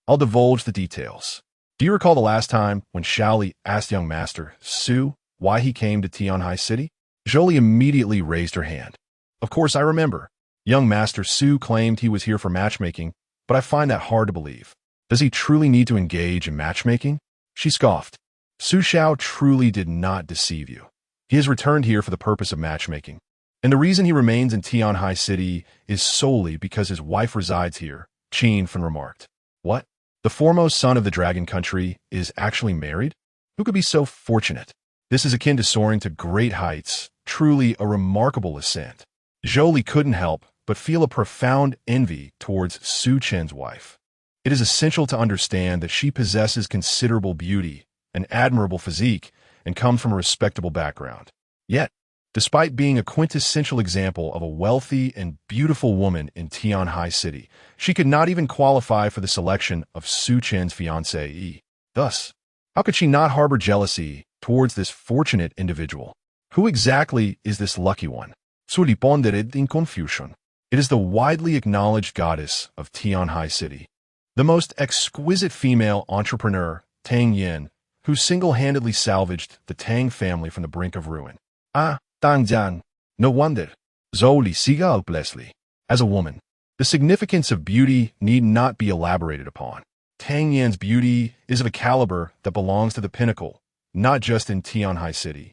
[SPEAKER 1] I'll divulge the details. Do you recall the last time when Shaoli asked young Master Su why he came to Tianhai City? Zhou immediately raised her hand. Of course I remember. Young Master Su claimed he was here for matchmaking, but I find that hard to believe. Does he truly need to engage in matchmaking? She scoffed. Su Xiao truly did not deceive you. He has returned here for the purpose of matchmaking. And the reason he remains in Tianhai City is solely because his wife resides here, Qin Fen remarked. What? The foremost son of the Dragon Country is actually married? Who could be so fortunate? This is akin to soaring to great heights, truly a remarkable ascent. Zhou couldn't help but feel a profound envy towards Su Chen's wife. It is essential to understand that she possesses considerable beauty, an admirable physique, and comes from a respectable background. Yet, despite being a quintessential example of a wealthy and beautiful woman in Tianhai City, she could not even qualify for the selection of Su Chen's fiancé. Thus, how could she not harbor jealousy towards this fortunate individual? Who exactly is this lucky one? Su responded in confusion. It is the widely acknowledged goddess of Tianhai City. The most exquisite female entrepreneur, Tang Yan, who single-handedly salvaged the Tang family from the brink of ruin. Ah, Tang Yan. No wonder. Zoli siga Leslie. As a woman, the significance of beauty need not be elaborated upon. Tang Yan's beauty is of a caliber that belongs to the pinnacle, not just in Tianhai City,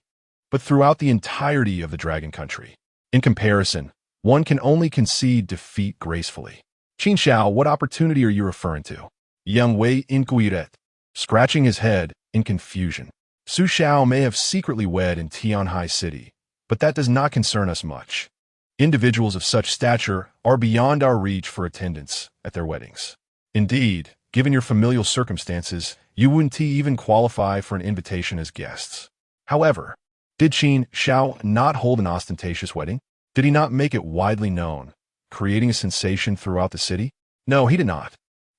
[SPEAKER 1] but throughout the entirety of the Dragon Country. In comparison, one can only concede defeat gracefully. Qin Xiao, what opportunity are you referring to? Yang Wei inquired, scratching his head in confusion. Su Xiao may have secretly wed in Tianhai City, but that does not concern us much. Individuals of such stature are beyond our reach for attendance at their weddings. Indeed, given your familial circumstances, you wouldn't even qualify for an invitation as guests. However, did Qin Xiao not hold an ostentatious wedding? Did he not make it widely known, creating a sensation throughout the city? No, he did not.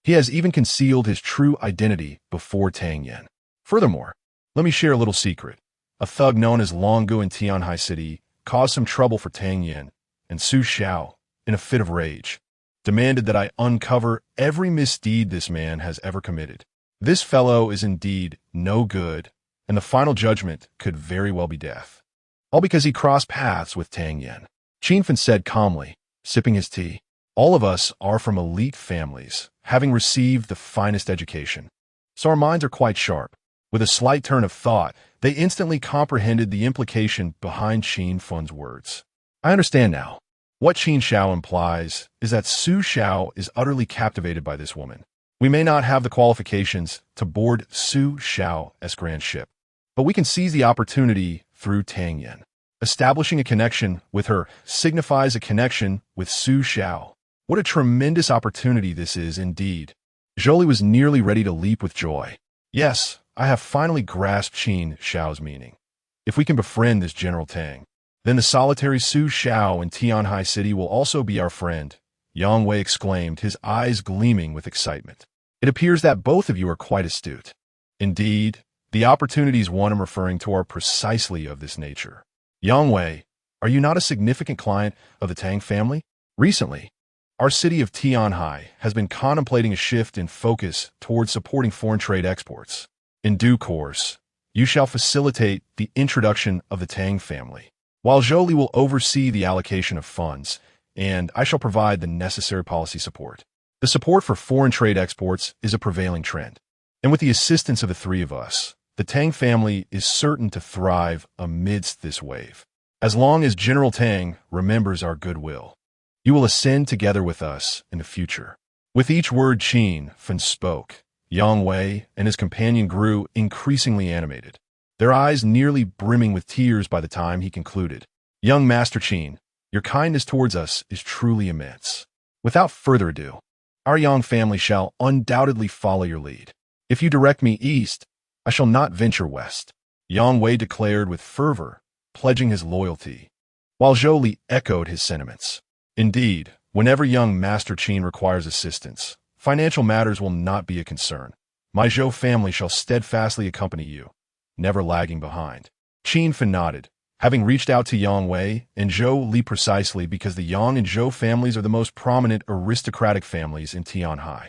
[SPEAKER 1] He has even concealed his true identity before Tang Yan. Furthermore, let me share a little secret. A thug known as Longgu in Tianhai City caused some trouble for Tang Yan, and Su Xiao, in a fit of rage, demanded that I uncover every misdeed this man has ever committed. This fellow is indeed no good, and the final judgment could very well be death. All because he crossed paths with Tang Yan. Qin Fan said calmly, sipping his tea. All of us are from elite families, having received the finest education. So our minds are quite sharp. With a slight turn of thought, they instantly comprehended the implication behind Qin Fan's words. I understand now. What Qin Xiao implies is that Su Xiao is utterly captivated by this woman. We may not have the qualifications to board Su Xiao grand ship, but we can seize the opportunity through Tang Yan. Establishing a connection with her signifies a connection with Su Xiao. What a tremendous opportunity this is indeed. Jolie was nearly ready to leap with joy. Yes, I have finally grasped Qin Xiao's meaning. If we can befriend this General Tang, then the solitary Su Xiao in Tianhai City will also be our friend, Yang Wei exclaimed, his eyes gleaming with excitement. It appears that both of you are quite astute. Indeed, the opportunities one I'm referring to are precisely of this nature. Yang Wei, are you not a significant client of the Tang family? Recently, our city of Tianhai has been contemplating a shift in focus towards supporting foreign trade exports. In due course, you shall facilitate the introduction of the Tang family, while Jolie will oversee the allocation of funds, and I shall provide the necessary policy support. The support for foreign trade exports is a prevailing trend, and with the assistance of the three of us, the Tang family is certain to thrive amidst this wave. As long as General Tang remembers our goodwill, you will ascend together with us in the future. With each word Qin Fan spoke, Yang Wei and his companion grew increasingly animated, their eyes nearly brimming with tears by the time he concluded. Young Master Qin, your kindness towards us is truly immense. Without further ado, our Yang family shall undoubtedly follow your lead. If you direct me east, I shall not venture west, Yang Wei declared with fervor, pledging his loyalty, while Jolie echoed his sentiments. Indeed, whenever young Master Qin requires assistance, financial matters will not be a concern. My Zhou family shall steadfastly accompany you, never lagging behind. Qin Fan nodded, having reached out to Yang Wei and Zhou Li precisely because the Yang and Zhou families are the most prominent aristocratic families in Tianhai.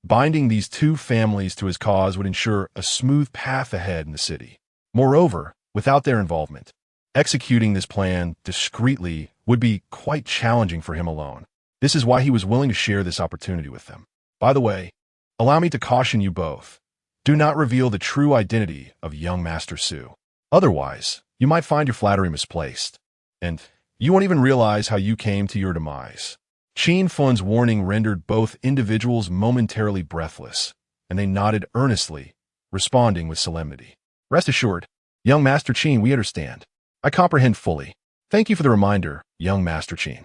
[SPEAKER 1] Binding these two families to his cause would ensure a smooth path ahead in the city. Moreover, without their involvement, executing this plan discreetly would be quite challenging for him alone. This is why he was willing to share this opportunity with them. By the way, allow me to caution you both. Do not reveal the true identity of young Master Su. Otherwise, you might find your flattery misplaced, and you won't even realize how you came to your demise. Qin Fan's warning rendered both individuals momentarily breathless, and they nodded earnestly, responding with solemnity. Rest assured, young Master Qin, we understand. I comprehend fully. Thank you for the reminder, young Master Qin.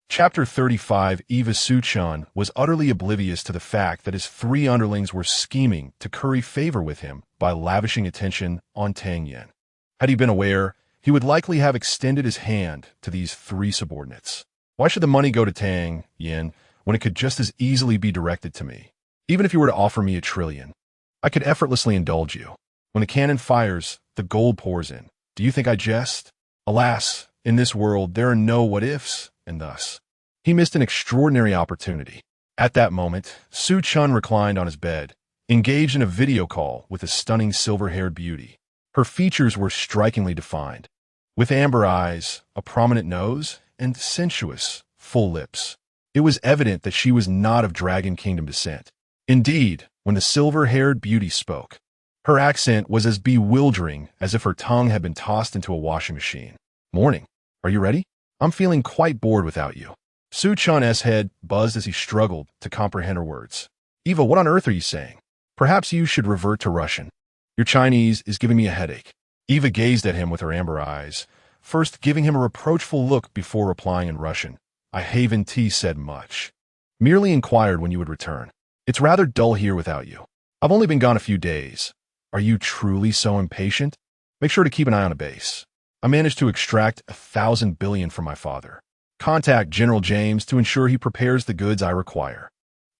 [SPEAKER 1] Chapter 35. Heir Su Chen was utterly oblivious to the fact that his three underlings were scheming to curry favor with him by lavishing attention on Tang Yan. Had he been aware, he would likely have extended his hand to these three subordinates. Why should the money go to Tang Yan when it could just as easily be directed to me? Even if you were to offer me $1 trillion, I could effortlessly indulge you. When the cannon fires, the gold pours in. Do you think I jest? Alas, in this world there are no what-ifs, and thus, he missed an extraordinary opportunity. At that moment, Su Chen reclined on his bed, engaged in a video call with a stunning silver-haired beauty. Her features were strikingly defined, with amber eyes, a prominent nose, and sensuous, full lips. It was evident that she was not of Dragon Kingdom descent. Indeed, when the silver-haired beauty spoke, her accent was as bewildering as if her tongue had been tossed into a washing machine. "Morning. Are you ready? I'm feeling quite bored without you." Su Chen's head buzzed as he struggled to comprehend her words. "Eva, what on earth are you saying? Perhaps you should revert to Russian. Your Chinese is giving me a headache." Eva gazed at him with her amber eyes, first giving him a reproachful look before replying in Russian. "I haven't said much. Merely inquired when you would return. It's rather dull here without you. I've only been gone a few days. Are you truly so impatient? Make sure to keep an eye on a base. I managed to extract 1,000 billion from my father. Contact General James to ensure he prepares the goods I require.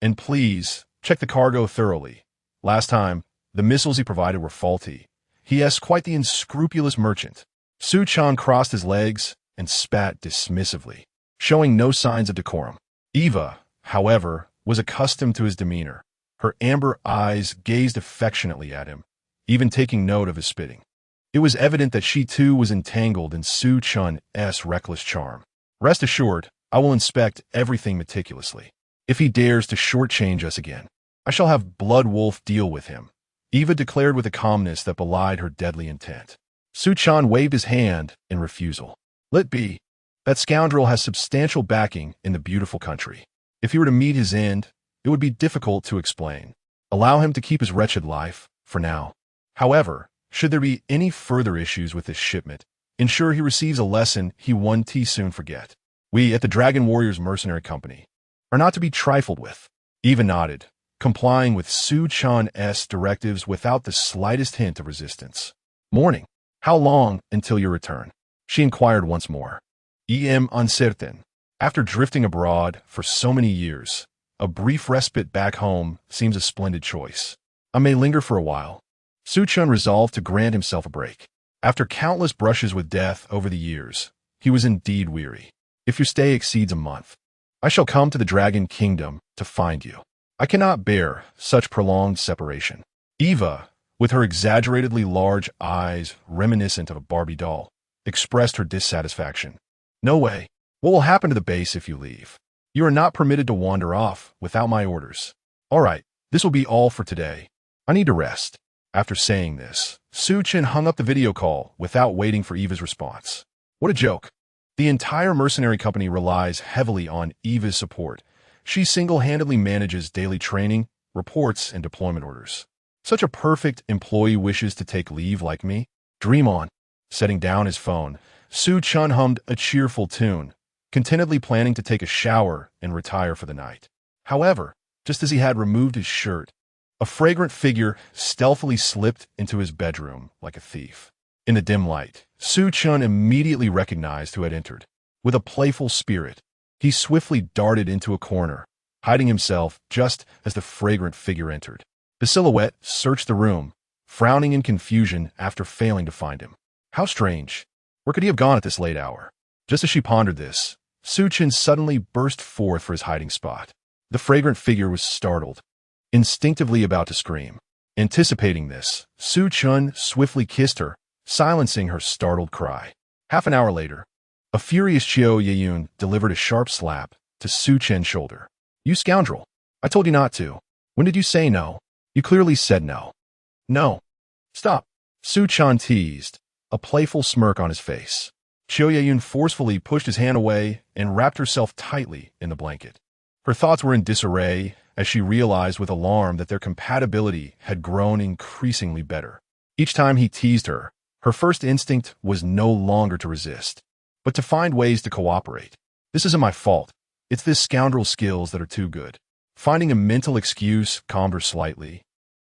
[SPEAKER 1] And please, check the cargo thoroughly. Last time, the missiles he provided were faulty. He is quite the unscrupulous merchant." Su Chen crossed his legs and spat dismissively, showing no signs of decorum. Eva, however, was accustomed to his demeanor. Her amber eyes gazed affectionately at him, even taking note of his spitting. It was evident that she too was entangled in Su Chen's reckless charm. "Rest assured, I will inspect everything meticulously. If he dares to shortchange us again, I shall have Blood Wolf deal with him," Eva declared with a calmness that belied her deadly intent. Su Chen waved his hand in refusal. "Let be. That scoundrel has substantial backing in the beautiful country. If he were to meet his end, it would be difficult to explain. Allow him to keep his wretched life, for now. However, should there be any further issues with this shipment, ensure he receives a lesson he won't soon forget. We at the Dragon Warriors Mercenary Company are not to be trifled with." Eva nodded, complying with Su Chen's directives without the slightest hint of resistance. "Morning. How long until your return?" she inquired once more. "Em uncertain. After drifting abroad for so many years, a brief respite back home seems a splendid choice. I may linger for a while." Su Chen resolved to grant himself a break. After countless brushes with death over the years, he was indeed weary. "If your stay exceeds a month, I shall come to the Dragon Kingdom to find you. I cannot bear such prolonged separation." Eva, with her exaggeratedly large eyes reminiscent of a Barbie doll, expressed her dissatisfaction. "No way. What will happen to the base if you leave? You are not permitted to wander off without my orders." "All right, this will be all for today. I need to rest." After saying this, Su Chen hung up the video call without waiting for Eva's response. What a joke. The entire mercenary company relies heavily on Eva's support. She single-handedly manages daily training, reports, and deployment orders. Such a perfect employee wishes to take leave like me? Dream on. Setting down his phone, Su Chen hummed a cheerful tune, contentedly planning to take a shower and retire for the night. However, just as he had removed his shirt, a fragrant figure stealthily slipped into his bedroom like a thief. In the dim light, Su Chen immediately recognized who had entered. With a playful spirit, he swiftly darted into a corner, hiding himself just as the fragrant figure entered. The silhouette searched the room, frowning in confusion after failing to find him. How strange. Where could he have gone at this late hour? Just as she pondered this, Su Chen suddenly burst forth for his hiding spot. The fragrant figure was startled, instinctively about to scream. Anticipating this, Su Chen swiftly kissed her, silencing her startled cry. Half an hour later, a furious Qiao Yeyun delivered a sharp slap to Su Chen's shoulder. "You scoundrel! I told you not to. When did you say no? You clearly said no." "No. Stop." Su Chen teased, a playful smirk on his face. Qiao Yeyun forcefully pushed his hand away and wrapped herself tightly in the blanket. Her thoughts were in disarray as she realized with alarm that their compatibility had grown increasingly better. Each time he teased her, her first instinct was no longer to resist, but to find ways to cooperate. "This isn't my fault. It's this scoundrel's skills that are too good." Finding a mental excuse calmed her slightly,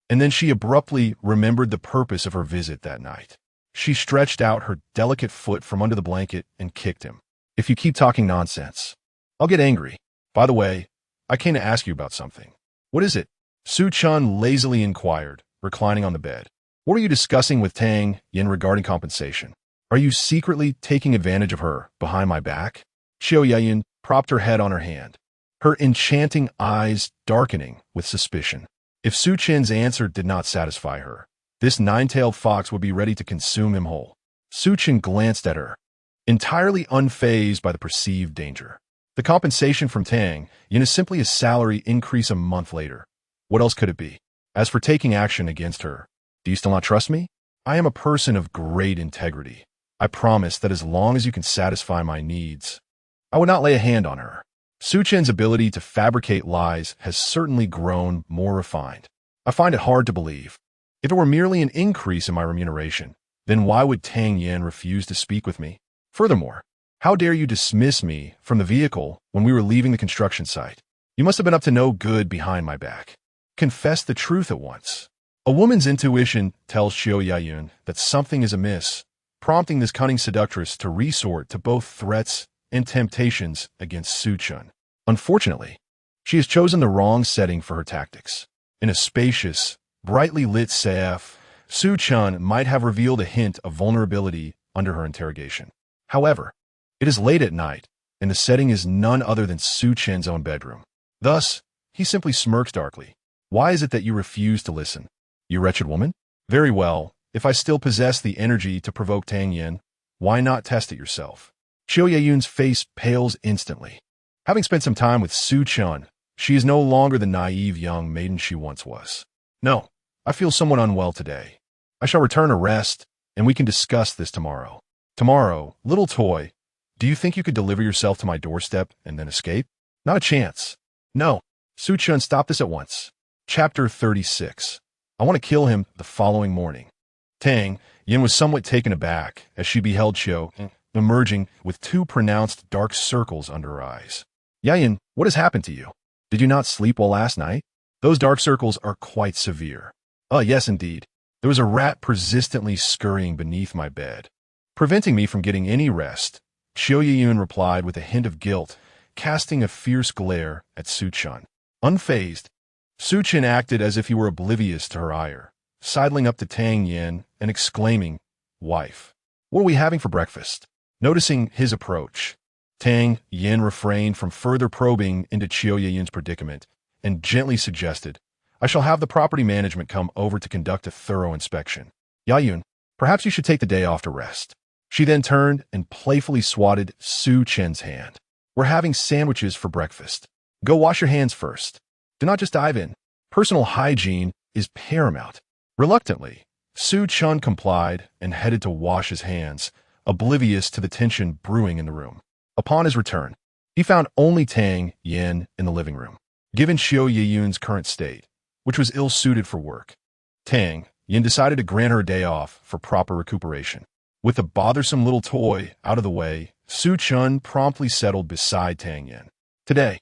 [SPEAKER 1] and then she abruptly remembered the purpose of her visit that night. She stretched out her delicate foot from under the blanket and kicked him. "If you keep talking nonsense, I'll get angry. By the way, I came to ask you about something." "What is it?" Su Chen lazily inquired, reclining on the bed. "What are you discussing with Tang Yan regarding compensation? Are you secretly taking advantage of her behind my back?" Qiao Yeyun propped her head on her hand. her enchanting eyes darkening with suspicion. If Su Chen's answer did not satisfy her, this nine-tailed fox would be ready to consume him whole. Su Chen glanced at her, entirely unfazed by the perceived danger. The compensation from Tang Yan is simply a salary increase a month later. What else could it be? As for taking action against her, do you still not trust me? I am a person of great integrity. I promise that as long as you can satisfy my needs, I would not lay a hand on her. Su Chen's ability to fabricate lies has certainly grown more refined. I find it hard to believe. If it were merely an increase in my remuneration, then why would Tang Yan refuse to speak with me? Furthermore, how dare you dismiss me from the vehicle when we were leaving the construction site? You must have been up to no good behind my back. Confess the truth at once. A woman's intuition tells Xiao Yayun that something is amiss, prompting this cunning seductress to resort to both threats and temptations against Su Chen. Unfortunately, she has chosen the wrong setting for her tactics. In a spacious, brightly lit CF, Su Chen might have revealed a hint of vulnerability under her interrogation. However, it is late at night, and the setting is none other than Su Chen's own bedroom. Thus, he simply smirks darkly. Why is it that you refuse to listen? You wretched woman? Very well, if I still possess the energy to provoke Tang Yan, why not test it yourself? Xiao Yayun's face pales instantly. Having spent some time with Su Chen, she is no longer the naive young maiden she once was. No, I feel somewhat unwell today. I shall return to rest, and we can discuss this tomorrow. Tomorrow, little toy, do you think you could deliver yourself to my doorstep and then escape? Not a chance. No. Su Chen, stop this at once. Chapter 36. I want to kill him the following morning. Tang Yan was somewhat taken aback as she beheld Xiao emerging with two pronounced dark circles under her eyes. Yayan, what has happened to you? Did you not sleep well last night? Those dark circles are quite severe. Yes, indeed. There was a rat persistently scurrying beneath my bed, preventing me from getting any rest. Xiao Yayun replied with a hint of guilt, casting a fierce glare at Su Chen. Unfazed, Su Chen acted as if he were oblivious to her ire, sidling up to Tang Yan and exclaiming, "Wife, what are we having for breakfast?" Noticing his approach, Tang Yan refrained from further probing into Xiao Yayun's predicament and gently suggested, "I shall have the property management come over to conduct a thorough inspection. Yayun, perhaps you should take the day off to rest." She then turned and playfully swatted Su Chen's hand. "We're having sandwiches for breakfast. Go wash your hands first. Do not just dive in. Personal hygiene is paramount." Reluctantly, Su Chen complied and headed to wash his hands, oblivious to the tension brewing in the room. Upon his return, he found only Tang Yan in the living room. Given Xiao Yayun's current state, which was ill-suited for work, Tang Yan decided to grant her a day off for proper recuperation. With the bothersome little toy out of the way, Su Chen promptly settled beside Tang Yan. Today,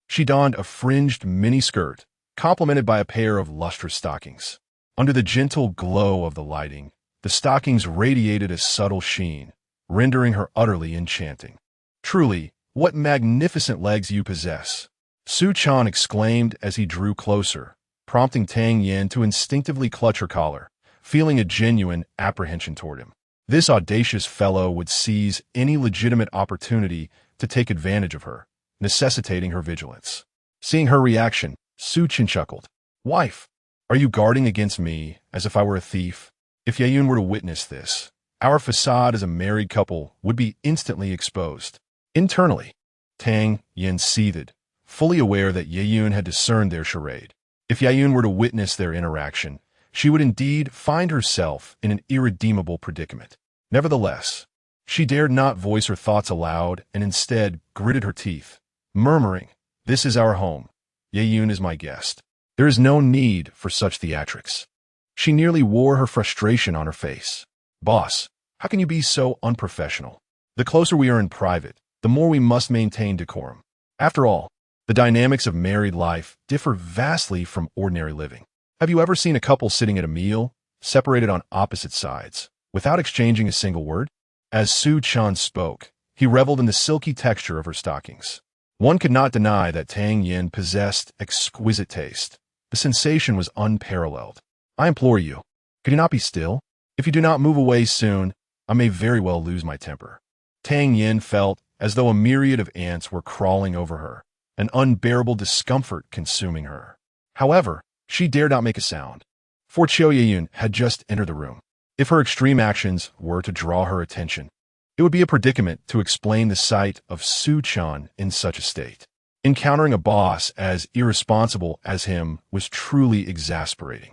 [SPEAKER 1] she donned a fringed mini-skirt, complemented by a pair of lustrous stockings. Under the gentle glow of the lighting, the stockings radiated a subtle sheen, rendering her utterly enchanting. "Truly, what magnificent legs you possess!" Su Chen exclaimed as he drew closer, prompting Tang Yan to instinctively clutch her collar, feeling a genuine apprehension toward him. This audacious fellow would seize any legitimate opportunity to take advantage of her, necessitating her vigilance. Seeing her reaction, Su Chen chuckled. "Wife, are you guarding against me as if I were a thief? If Yayun were to witness this, our facade as a married couple would be instantly exposed." Internally, Tang Yan seethed, fully aware that Yayun had discerned their charade. If Yayun were to witness their interaction, she would indeed find herself in an irredeemable predicament. Nevertheless, she dared not voice her thoughts aloud and instead gritted her teeth, murmuring, "This is our home. Yayun is my guest. There is no need for such theatrics." She nearly wore her frustration on her face. "Boss, how can you be so unprofessional? The closer we are in private, the more we must maintain decorum. After all, the dynamics of married life differ vastly from ordinary living. Have you ever seen a couple sitting at a meal, separated on opposite sides, without exchanging a single word?" As Su Chen spoke, he reveled in the silky texture of her stockings. One could not deny that Tang Yan possessed exquisite taste. The sensation was unparalleled. "I implore you, could you not be still? If you do not move away soon, I may very well lose my temper." Tang Yan felt as though a myriad of ants were crawling over her, an unbearable discomfort consuming her. However, she dared not make a sound, for Qiu Yeyun had just entered the room. If her extreme actions were to draw her attention, it would be a predicament to explain the sight of Su Chen in such a state. Encountering a boss as irresponsible as him was truly exasperating.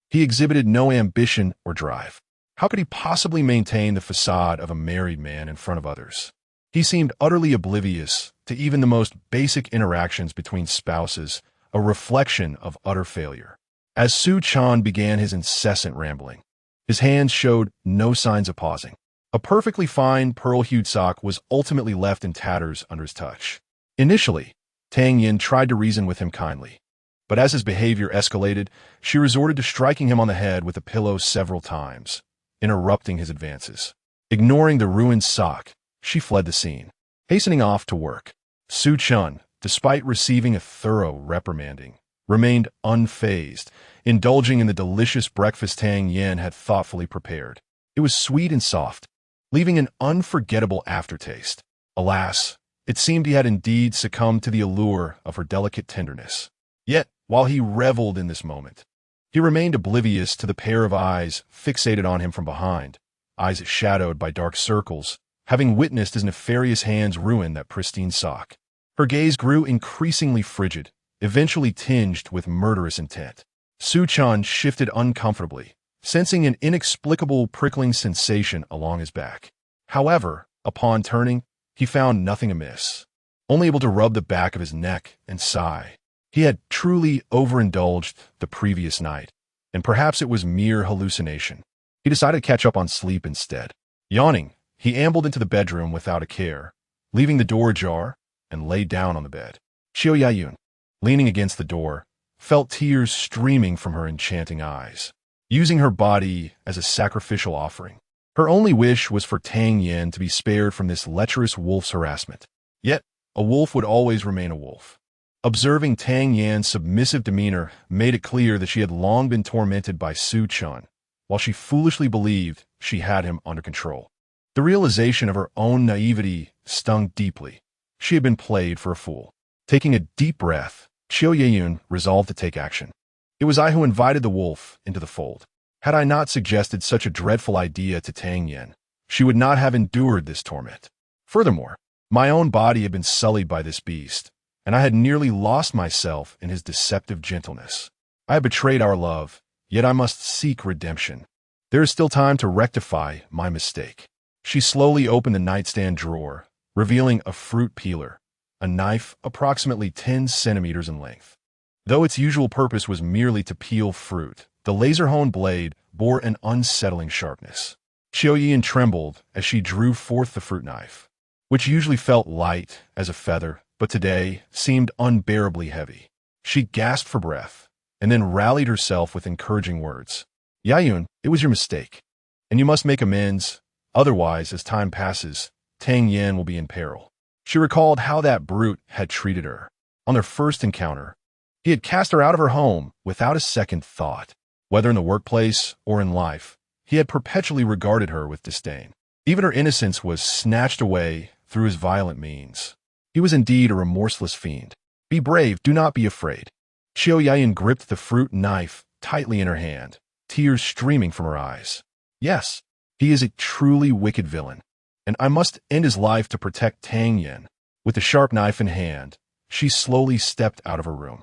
[SPEAKER 1] He exhibited no ambition or drive. How could he possibly maintain the facade of a married man in front of others? He seemed utterly oblivious to even the most basic interactions between spouses, a reflection of utter failure. As Su Chen began his incessant rambling, his hands showed no signs of pausing. A perfectly fine pearl-hued sock was ultimately left in tatters under his touch. Initially, Tang Yan tried to reason with him kindly, but as his behavior escalated, she resorted to striking him on the head with a pillow several times, interrupting his advances. Ignoring the ruined sock, she fled the scene, hastening off to work. Su Chen, despite receiving a thorough reprimanding, remained unfazed, indulging in the delicious breakfast Tang Yan had thoughtfully prepared. It was sweet and soft, leaving an unforgettable aftertaste. Alas, it seemed he had indeed succumbed to the allure of her delicate tenderness. Yet, while he reveled in this moment, he remained oblivious to the pair of eyes fixated on him from behind, eyes shadowed by dark circles, having witnessed his nefarious hands ruin that pristine sock. Her gaze grew increasingly frigid, eventually tinged with murderous intent. Su Chen shifted uncomfortably, sensing an inexplicable prickling sensation along his back. However, upon turning, he found nothing amiss, only able to rub the back of his neck and sigh. He had truly overindulged the previous night, and perhaps it was mere hallucination. He decided to catch up on sleep instead. Yawning, he ambled into the bedroom without a care, leaving the door ajar, and lay down on the bed. Qiu Yeyun, leaning against the door, felt tears streaming from her enchanting eyes, using her body as a sacrificial offering. Her only wish was for Tang Yan to be spared from this lecherous wolf's harassment. Yet, a wolf would always remain a wolf. Observing Tang Yan's submissive demeanor made it clear that she had long been tormented by Su Chen, while she foolishly believed she had him under control. The realization of her own naivety stung deeply. She had been played for a fool. Taking a deep breath, Qiu Yeyun resolved to take action. It was I who invited the wolf into the fold. Had I not suggested such a dreadful idea to Tang Yan, she would not have endured this torment. Furthermore, my own body had been sullied by this beast, and I had nearly lost myself in his deceptive gentleness. I had betrayed our love, yet I must seek redemption. There is still time to rectify my mistake. She slowly opened the nightstand drawer, revealing a fruit peeler, a knife approximately 10 centimeters in length. Though its usual purpose was merely to peel fruit, the laser-honed blade bore an unsettling sharpness. Qiu Yeyun trembled as she drew forth the fruit knife, which usually felt light as a feather, but today seemed unbearably heavy. She gasped for breath, and then rallied herself with encouraging words. Yeyun, it was your mistake, and you must make amends. Otherwise, as time passes, Tang Yan will be in peril. She recalled how that brute had treated her. On their first encounter, he had cast her out of her home without a second thought. Whether in the workplace or in life, he had perpetually regarded her with disdain. Even her innocence was snatched away through his violent means. He was indeed a remorseless fiend. Be brave, do not be afraid. Qiu Yeyun gripped the fruit knife tightly in her hand, tears streaming from her eyes. Yes, he is a truly wicked villain, and I must end his life to protect Tang Yan. With the sharp knife in hand, she slowly stepped out of her room.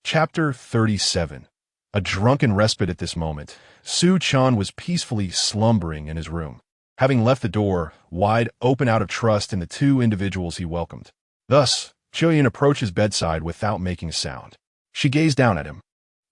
[SPEAKER 1] Chapter 37. A drunken respite at this moment, Su Chen was peacefully slumbering in his room, having left the door wide open out of trust in the two individuals he welcomed. Thus, Qiu Yeyun approached his bedside without making a sound. She gazed down at him,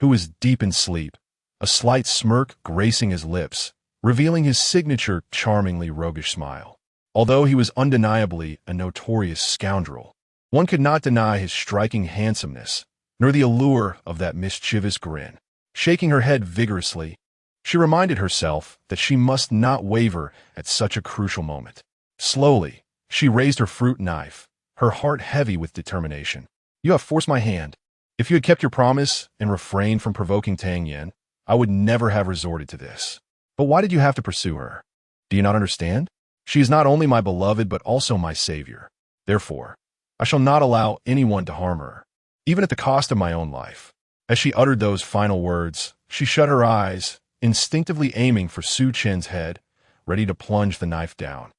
[SPEAKER 1] who was deep in sleep, a slight smirk gracing his lips, revealing his signature charmingly roguish smile. Although he was undeniably a notorious scoundrel, one could not deny his striking handsomeness, nor the allure of that mischievous grin. Shaking her head vigorously, she reminded herself that she must not waver at such a crucial moment. Slowly, she raised her fruit knife, her heart heavy with determination. You have forced my hand. If you had kept your promise and refrained from provoking Tang Yan, I would never have resorted to this. But why did you have to pursue her? Do you not understand? She is not only my beloved but also my savior. Therefore, I shall not allow anyone to harm her, even at the cost of my own life. As she uttered those final words, she shut her eyes, instinctively aiming for Su Chen's head, ready to plunge the knife down.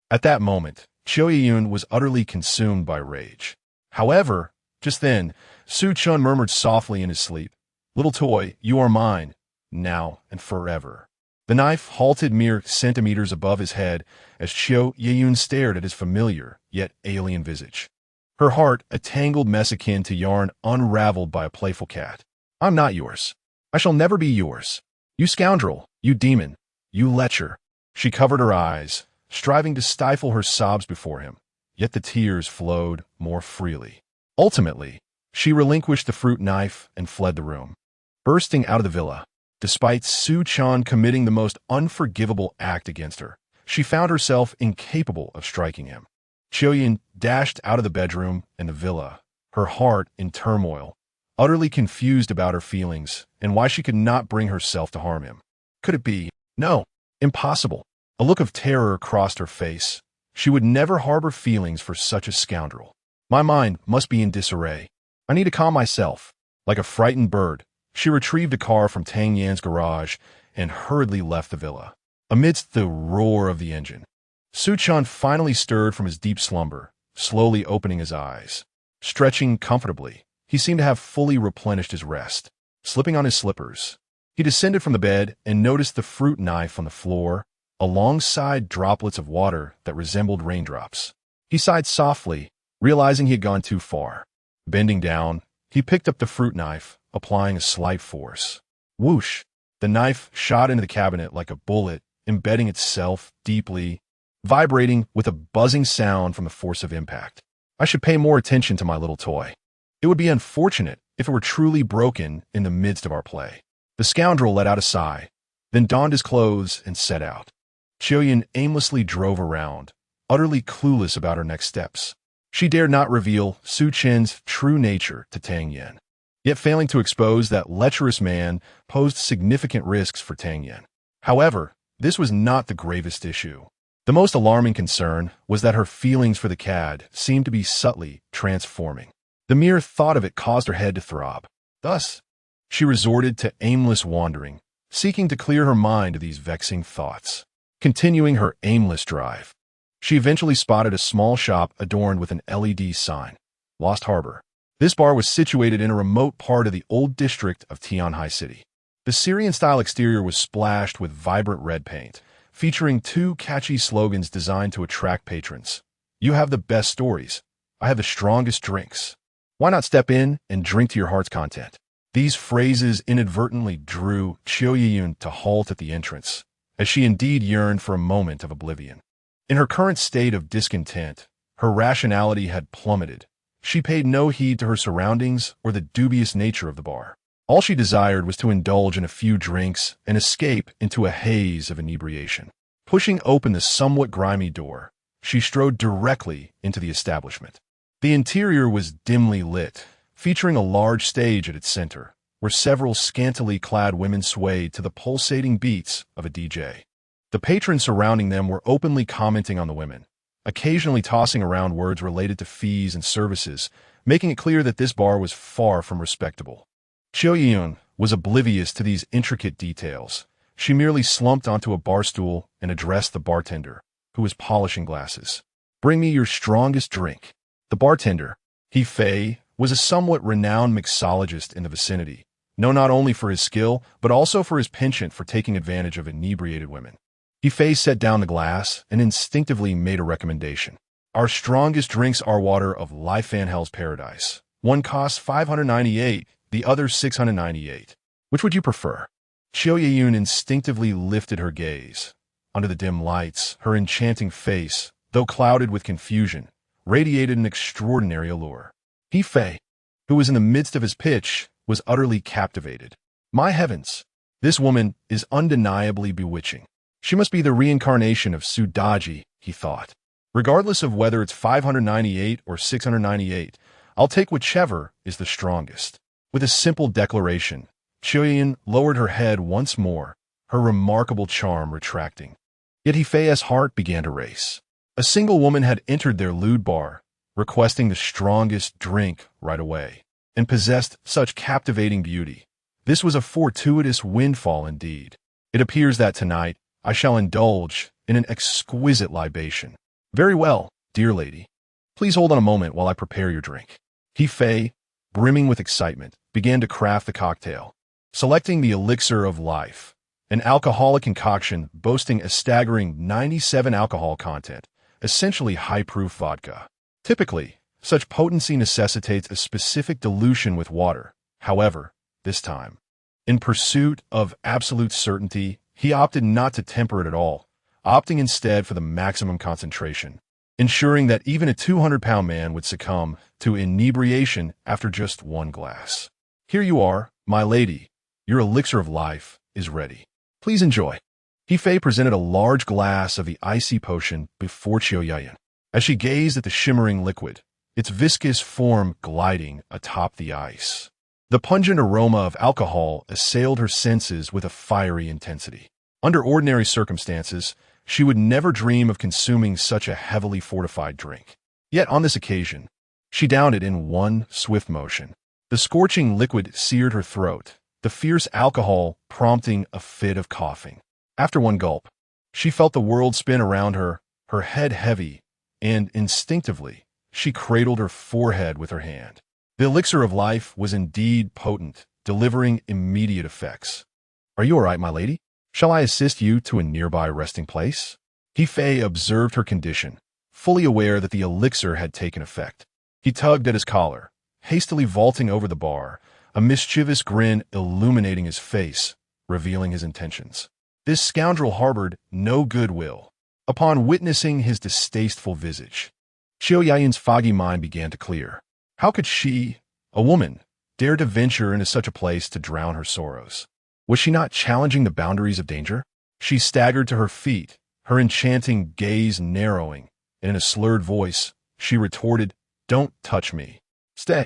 [SPEAKER 1] At that moment, Qiu Yiyun was utterly consumed by rage. However, just then, Su Chen murmured softly in his sleep, "Little toy, you are mine, now and forever." The knife halted mere centimeters above his head as Qiu Yiyun stared at his familiar, yet alien visage. Her heart, a tangled mess akin to yarn unraveled by a playful cat. "I'm not yours. I shall never be yours. You scoundrel, you demon, you lecher." She covered her eyes, striving to stifle her sobs before him, yet the tears flowed more freely. Ultimately, she relinquished the fruit knife and fled the room. Bursting out of the villa, despite Su Chen committing the most unforgivable act against her, she found herself incapable of striking him. Qiu Yin dashed out of the bedroom and the villa, her heart in turmoil, utterly confused about her feelings and why she could not bring herself to harm him. Could it be? No. Impossible. A look of terror crossed her face. She would never harbor feelings for such a scoundrel. My mind must be in disarray. I need to calm myself. Like a frightened bird, she retrieved a car from Tang Yan's garage and hurriedly left the villa. Amidst the roar of the engine, Su Chen finally stirred from his deep slumber, slowly opening his eyes. Stretching comfortably, he seemed to have fully replenished his rest. Slipping on his slippers, he descended from the bed and noticed the fruit knife on the floor, alongside droplets of water that resembled raindrops. He sighed softly, realizing he had gone too far. Bending down, he picked up the fruit knife, applying a slight force. Whoosh! The knife shot into the cabinet like a bullet, embedding itself deeply, vibrating with a buzzing sound from the force of impact. I should pay more attention to my little toy. It would be unfortunate if it were truly broken in the midst of our play. The scoundrel let out a sigh, then donned his clothes and set out. Qiu Yin aimlessly drove around, utterly clueless about her next steps. She dared not reveal Su Chen's true nature to Tang Yan, yet failing to expose that lecherous man posed significant risks for Tang Yan. However, this was not the gravest issue. The most alarming concern was that her feelings for the cad seemed to be subtly transforming. The mere thought of it caused her head to throb. Thus, she resorted to aimless wandering, seeking to clear her mind of these vexing thoughts. Continuing her aimless drive, she eventually spotted a small shop adorned with an LED sign, Lost Harbor. This bar was situated in a remote part of the old district of Tianhai City. The Syrian-style exterior was splashed with vibrant red paint, featuring two catchy slogans designed to attract patrons. "You have the best stories. I have the strongest drinks. Why not step in and drink to your heart's content?" These phrases inadvertently drew Qiu Yiyun to halt at the entrance, as she indeed yearned for a moment of oblivion. In her current state of discontent, her rationality had plummeted. She paid no heed to her surroundings or the dubious nature of the bar. All she desired was to indulge in a few drinks and escape into a haze of inebriation. Pushing open the somewhat grimy door, she strode directly into the establishment. The interior was dimly lit, featuring a large stage at its center, where several scantily clad women swayed to the pulsating beats of a DJ. The patrons surrounding them were openly commenting on the women, occasionally tossing around words related to fees and services, making it clear that this bar was far from respectable. Qiu Yiyun was oblivious to these intricate details. She merely slumped onto a bar stool and addressed the bartender, who was polishing glasses. "Bring me your strongest drink." The bartender, He Fei, was a somewhat renowned mixologist in the vicinity, known not only for his skill, but also for his penchant for taking advantage of inebriated women. He Fei set down the glass and instinctively made a recommendation. "Our strongest drinks are water of Life Fan Hell's Paradise. One costs 598, the other 698. Which would you prefer?" Qiu Yiyun instinctively lifted her gaze. Under the dim lights, her enchanting face, though clouded with confusion, radiated an extraordinary allure. He Fei, who was in the midst of his pitch, was utterly captivated. My heavens, this woman is undeniably bewitching. She must be the reincarnation of Su Daji, he thought. Regardless of whether it's 598 or 698, I'll take whichever is the strongest. With a simple declaration, Qiu Yiyun lowered her head once more, her remarkable charm retracting. Yet He Fei's heart began to race. A single woman had entered their lewd bar, requesting the strongest drink right away, and possessed such captivating beauty. This was a fortuitous windfall indeed. It appears that tonight I shall indulge in an exquisite libation. Very well, dear lady. Please hold on a moment while I prepare your drink. He Fei, brimming with excitement, began to craft the cocktail. Selecting the elixir of life, an alcoholic concoction boasting a staggering 97 alcohol content, essentially high-proof vodka. Typically, such potency necessitates a specific dilution with water. However, this time, in pursuit of absolute certainty, he opted not to temper it at all, opting instead for the maximum concentration, ensuring that even a 200-pound man would succumb to inebriation after just one glass. Here you are, my lady. Your elixir of life is ready. Please enjoy. He Fei presented a large glass of the icy potion before Qiu Yayan. As she gazed at the shimmering liquid, its viscous form gliding atop the ice, the pungent aroma of alcohol assailed her senses with a fiery intensity. Under ordinary circumstances, she would never dream of consuming such a heavily fortified drink. Yet on this occasion, she downed it in one swift motion. The scorching liquid seared her throat, the fierce alcohol prompting a fit of coughing. After one gulp, she felt the world spin around her, her head heavy, and instinctively, she cradled her forehead with her hand. The elixir of life was indeed potent, delivering immediate effects. Are you all right, my lady? Shall I assist you to a nearby resting place? He Fei observed her condition, fully aware that the elixir had taken effect. He tugged at his collar, hastily vaulting over the bar, a mischievous grin illuminating his face, revealing his intentions. This scoundrel harbored no goodwill. Upon witnessing his distasteful visage, Qiu Yayan's foggy mind began to clear. How could she, a woman, dare to venture into such a place to drown her sorrows? Was she not challenging the boundaries of danger? She staggered to her feet, her enchanting gaze narrowing, and in a slurred voice, she retorted, "Don't touch me. Stay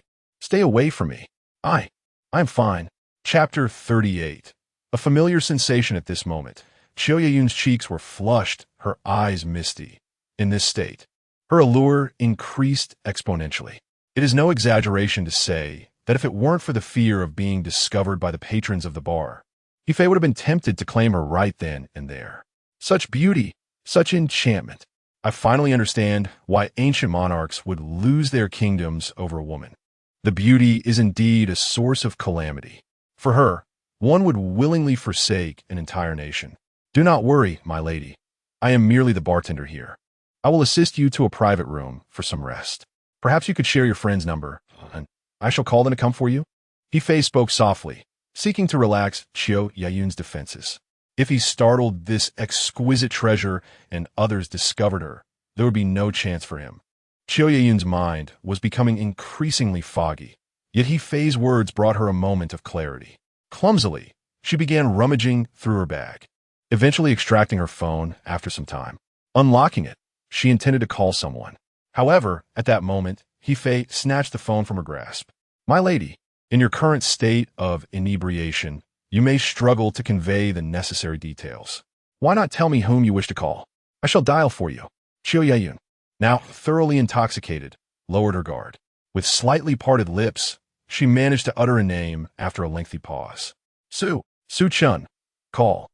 [SPEAKER 1] away from me. I'm fine." Chapter 38. A familiar sensation at this moment. Qiu Yayun's cheeks were flushed, her eyes misty. In this state, her allure increased exponentially. It is no exaggeration to say that if it weren't for the fear of being discovered by the patrons of the bar, He Fei would have been tempted to claim her right then and there. Such beauty, such enchantment. I finally understand why ancient monarchs would lose their kingdoms over a woman. The beauty is indeed a source of calamity. For her, one would willingly forsake an entire nation. Do not worry, my lady. I am merely the bartender here. I will assist you to a private room for some rest. Perhaps you could share your friend's number, and I shall call them to come for you. He Fei spoke softly, seeking to relax Qiu Yayun's defenses. If he startled this exquisite treasure and others discovered her, there would be no chance for him. Qiu Yayun's mind was becoming increasingly foggy, yet He Fei's words brought her a moment of clarity. Clumsily, she began rummaging through her bag, eventually extracting her phone after some time. Unlocking it, she intended to call someone. However, at that moment, He Fei snatched the phone from her grasp. My lady, in your current state of inebriation, you may struggle to convey the necessary details. Why not tell me whom you wish to call? I shall dial for you. Qiu Yayun, now thoroughly intoxicated, lowered her guard. With slightly parted lips, she managed to utter a name after a lengthy pause. Su Chen. Call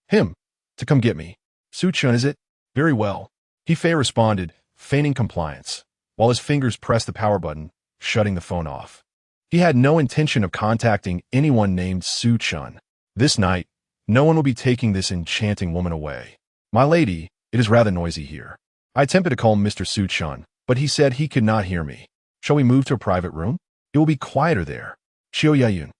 [SPEAKER 1] him to come get me. Su Chen, is it? Very well. He Fei responded, feigning compliance, while his fingers pressed the power button, shutting the phone off. He had no intention of contacting anyone named Su Chen. This night, no one will be taking this enchanting woman away. My lady, it is rather noisy here. I attempted to call Mr. Su Chen, but he said he could not hear me. Shall we move to a private room? It will be quieter there. Qiu Yayun,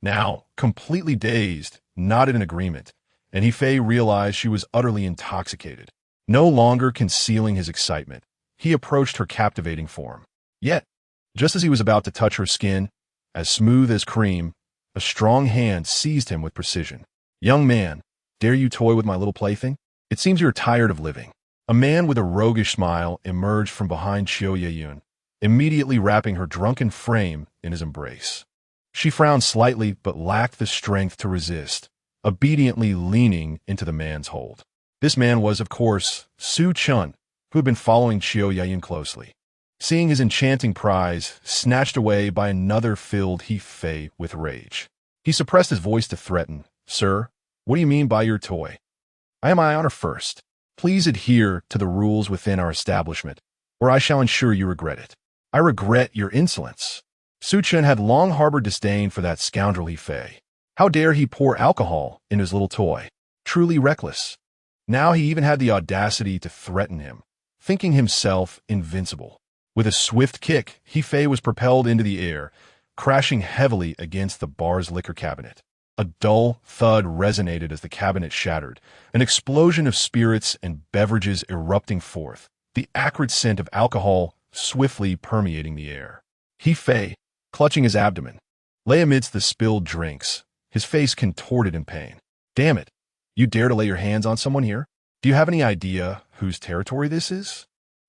[SPEAKER 1] now completely dazed, nodded in agreement, and He Fei realized she was utterly intoxicated. No longer concealing his excitement, he approached her captivating form. Yet, just as he was about to touch her skin, as smooth as cream, a strong hand seized him with precision. Young man, dare you toy with my little plaything? It seems you're tired of living. A man with a roguish smile emerged from behind Qiu Yayun, immediately wrapping her drunken frame in his embrace. She frowned slightly but lacked the strength to resist, obediently leaning into the man's hold. This man was, of course, Su Chen, who had been following Qiu Yayun closely. seeing his enchanting prize snatched away by another filled He Fei with rage. He suppressed his voice to threaten, "Sir, what do you mean by your toy? I am my honor first. Please adhere to the rules within our establishment, or I shall ensure you regret it." "I regret your insolence." Su Chen had long harbored disdain for that scoundrel He Fei. How dare he pour alcohol in his little toy? Truly reckless. Now he even had the audacity to threaten him, thinking himself invincible. With a swift kick, He Fei was propelled into the air, crashing heavily against the bar's liquor cabinet. A dull thud resonated as the cabinet shattered, an explosion of spirits and beverages erupting forth, the acrid scent of alcohol swiftly permeating the air. He Fei, clutching his abdomen, lay amidst the spilled drinks, his face contorted in pain. "Damn it! You dare to lay your hands on someone here? Do you have any idea whose territory this is?"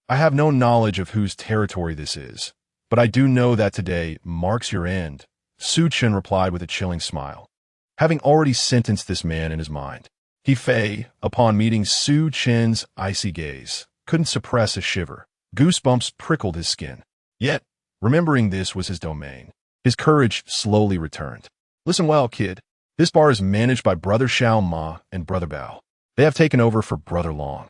[SPEAKER 1] "I have no knowledge of whose territory this is, but I do know that today marks your end," Su Chen replied with a chilling smile, having already sentenced this man in his mind. He Fei, upon meeting Su Chen's icy gaze, couldn't suppress a shiver. Goosebumps prickled his skin. Yet, remembering this was his domain, his courage slowly returned. "Listen well, kid. This bar is managed by Brother Xiao Ma and Brother Bao. They have taken over for Brother Long.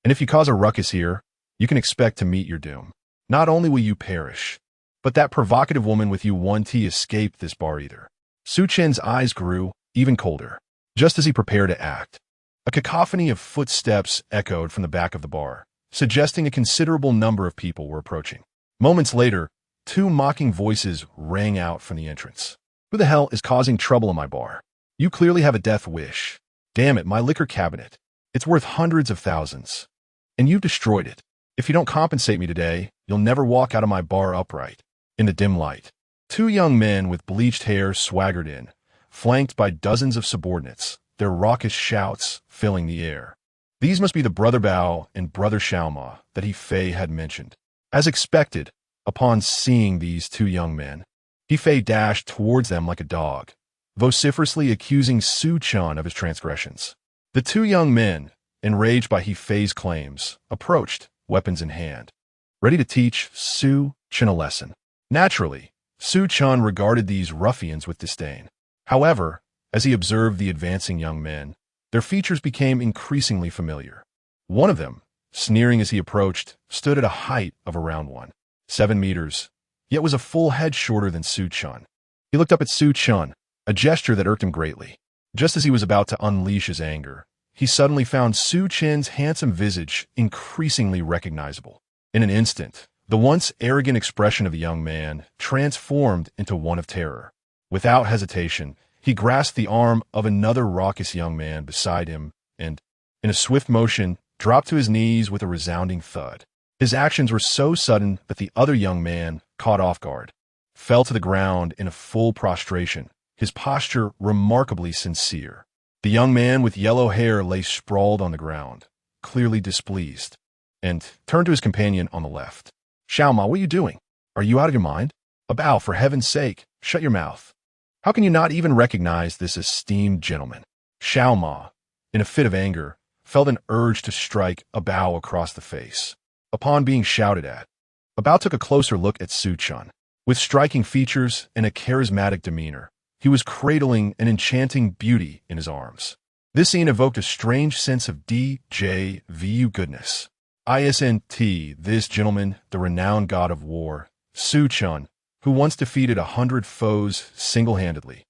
[SPEAKER 1] And if you cause a ruckus here, you can expect to meet your doom. Not only will you perish, but that provocative woman with you won't escape this bar either." Su Chen's eyes grew even colder, just as he prepared to act. A cacophony of footsteps echoed from the back of the bar, suggesting a considerable number of people were approaching. Moments later, two mocking voices rang out from the entrance. "Who the hell is causing trouble in my bar? You clearly have a death wish. Damn it, my liquor cabinet. It's worth hundreds of thousands. And you've destroyed it. If you don't compensate me today, you'll never walk out of my bar upright." In the dim light, two young men with bleached hair swaggered in, flanked by dozens of subordinates, their raucous shouts filling the air. These must be the Brother Bao and Brother Xiaoma that He Fei had mentioned. As expected, upon seeing these two young men, He Fei dashed towards them like a dog, vociferously accusing Su Chen of his transgressions. The two young men, enraged by He Fei's claims, approached, weapons in hand, ready to teach Su Chen a lesson. Naturally, Su Chen regarded these ruffians with disdain. However, as he observed the advancing young men, their features became increasingly familiar. One of them, sneering as he approached, stood at a height of around 7 meters, yet was a full head shorter than Su Chen. He looked up at Su Chen, a gesture that irked him greatly. Just as he was about to unleash his anger, he suddenly found Su Chen's handsome visage increasingly recognizable. In an instant, the once arrogant expression of the young man transformed into one of terror. Without hesitation, he grasped the arm of another raucous young man beside him and, in a swift motion, dropped to his knees with a resounding thud. His actions were so sudden that the other young man, caught off guard, fell to the ground in a full prostration, his posture remarkably sincere. The young man with yellow hair lay sprawled on the ground, clearly displeased, and turned to his companion on the left. "Xiao Ma, what are you doing? Are you out of your mind? Bao, for heaven's sake, shut your mouth. How can you not even recognize this esteemed gentleman?" Xiao Ma, in a fit of anger, felt an urge to strike Bao across the face. Upon being shouted at, Bao took a closer look at Su Chen. With striking features and a charismatic demeanor, he was cradling an enchanting beauty in his arms. This scene evoked a strange sense of DJVU goodness. ISNT, this gentleman, the renowned god of war, Su Chen, who once defeated 100 foes single-handedly.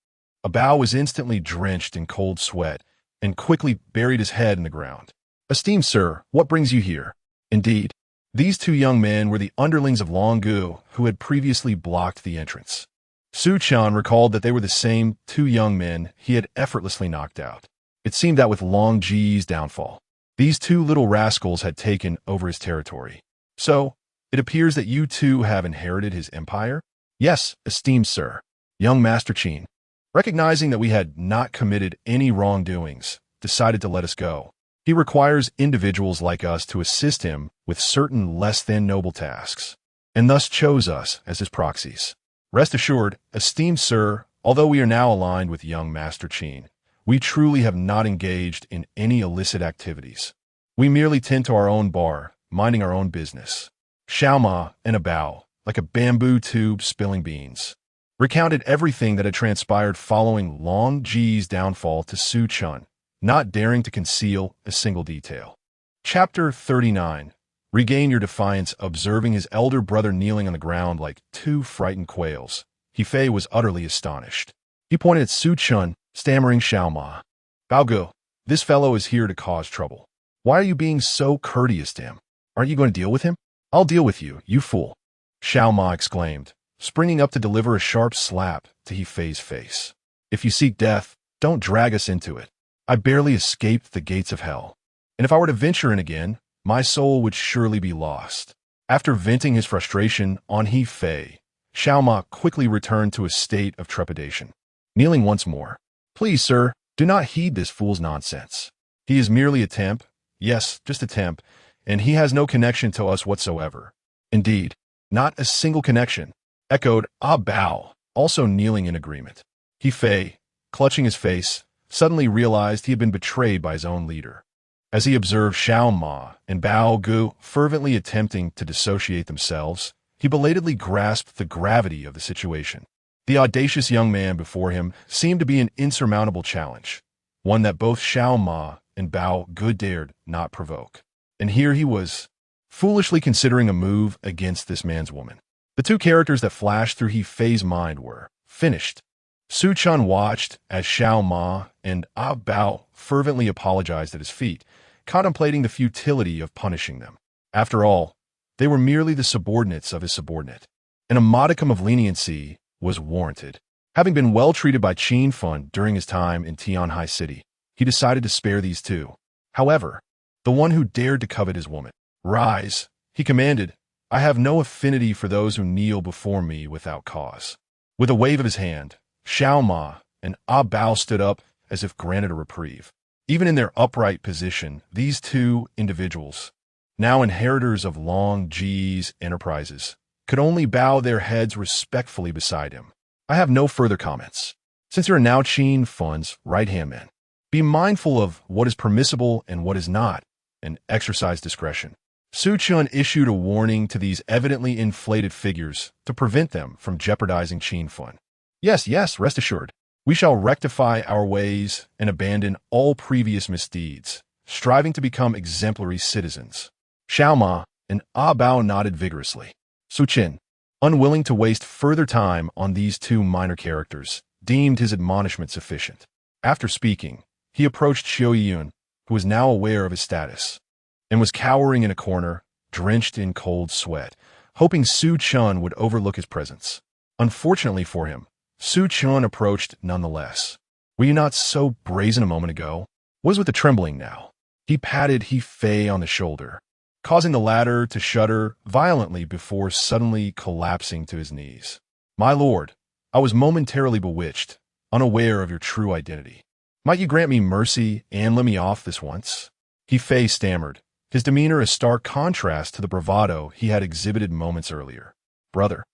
[SPEAKER 1] Bao was instantly drenched in cold sweat and quickly buried his head in the ground. "Esteemed sir, what brings you here?" Indeed, these two young men were the underlings of Long Gu who had previously blocked the entrance. Su Chen recalled that they were the same two young men he had effortlessly knocked out. It seemed that with Long Ji's downfall, these two little rascals had taken over his territory. "So, it appears that you too have inherited his empire?" "Yes, esteemed sir." Young Master Qin, recognizing that we had not committed any wrongdoings, decided to let us go. He requires individuals like us to assist him with certain less than noble tasks, and thus chose us as his proxies. Rest assured, esteemed sir, although we are now aligned with young Master Qin, we truly have not engaged in any illicit activities. We merely tend to our own bar, minding our own business. Xiao Ma, in a bow, like a bamboo tube spilling beans, recounted everything that had transpired following Long Ji's downfall to Su Chen, not daring to conceal a single detail. Chapter 39. Regain your defiance. Observing his elder brother kneeling on the ground like two frightened quails, He Fei was utterly astonished. He pointed at Su Chen, stammering Xiao Ma. Baogu, this fellow is here to cause trouble. Why are you being so courteous to him? Aren't you going to deal with him? I'll deal with you, you fool, Xiao Ma exclaimed, springing up to deliver a sharp slap to He Fei's face. If you seek death, don't drag us into it. I barely escaped the gates of hell. And if I were to venture in again, my soul would surely be lost. After venting his frustration on He Fei, Xiao Ma quickly returned to a state of trepidation. Kneeling once more. Please, sir, do not heed this fool's nonsense. He is merely a temp. Yes, just a temp, and he has no connection to us whatsoever. Indeed, not a single connection, echoed Ah Bao, also kneeling in agreement. He Fei, clutching his face, suddenly realized he had been betrayed by his own leader. As he observed Xiao Ma and Bao Gu fervently attempting to dissociate themselves, he belatedly grasped the gravity of the situation. The audacious young man before him seemed to be an insurmountable challenge, one that both Xiao Ma and Bao Gu dared not provoke. And here he was, foolishly considering a move against this man's woman. The two characters that flashed through He Fei's mind were finished. Su Chen watched as Xiao Ma and Ah Bao fervently apologized at his feet, contemplating the futility of punishing them. After all, they were merely the subordinates of his subordinate, and a modicum of leniency was warranted. Having been well treated by Qin Fun during his time in Tianhai City, he decided to spare these two. However, the one who dared to covet his woman. Rise, he commanded. I have no affinity for those who kneel before me without cause. With a wave of his hand, Xiao Ma and Ah Bao stood up as if granted a reprieve. Even in their upright position, these two individuals, now inheritors of Long Ji's enterprises, could only bow their heads respectfully beside him. I have no further comments. Since you are now Qin Fun's right-hand man, be mindful of what is permissible and what is not, and exercise discretion. Su Chen issued a warning to these evidently inflated figures to prevent them from jeopardizing Qin Fun. Yes, rest assured. We shall rectify our ways and abandon all previous misdeeds, striving to become exemplary citizens. Xiao Ma and Ah Bao nodded vigorously. Su Chen, unwilling to waste further time on these two minor characters, deemed his admonishment sufficient. After speaking, he approached Xiao Yun, who was now aware of his status, and was cowering in a corner, drenched in cold sweat, hoping Su Chen would overlook his presence. Unfortunately for him, Su Chen approached nonetheless. Were you not so brazen a moment ago? What is with the trembling now? He patted He Fei on the shoulder, causing the latter to shudder violently before suddenly collapsing to his knees. My lord, I was momentarily bewitched, unaware of your true identity. Might you grant me mercy and let me off this once? He Fei stammered, his demeanor a stark contrast to the bravado he had exhibited moments earlier. Brother,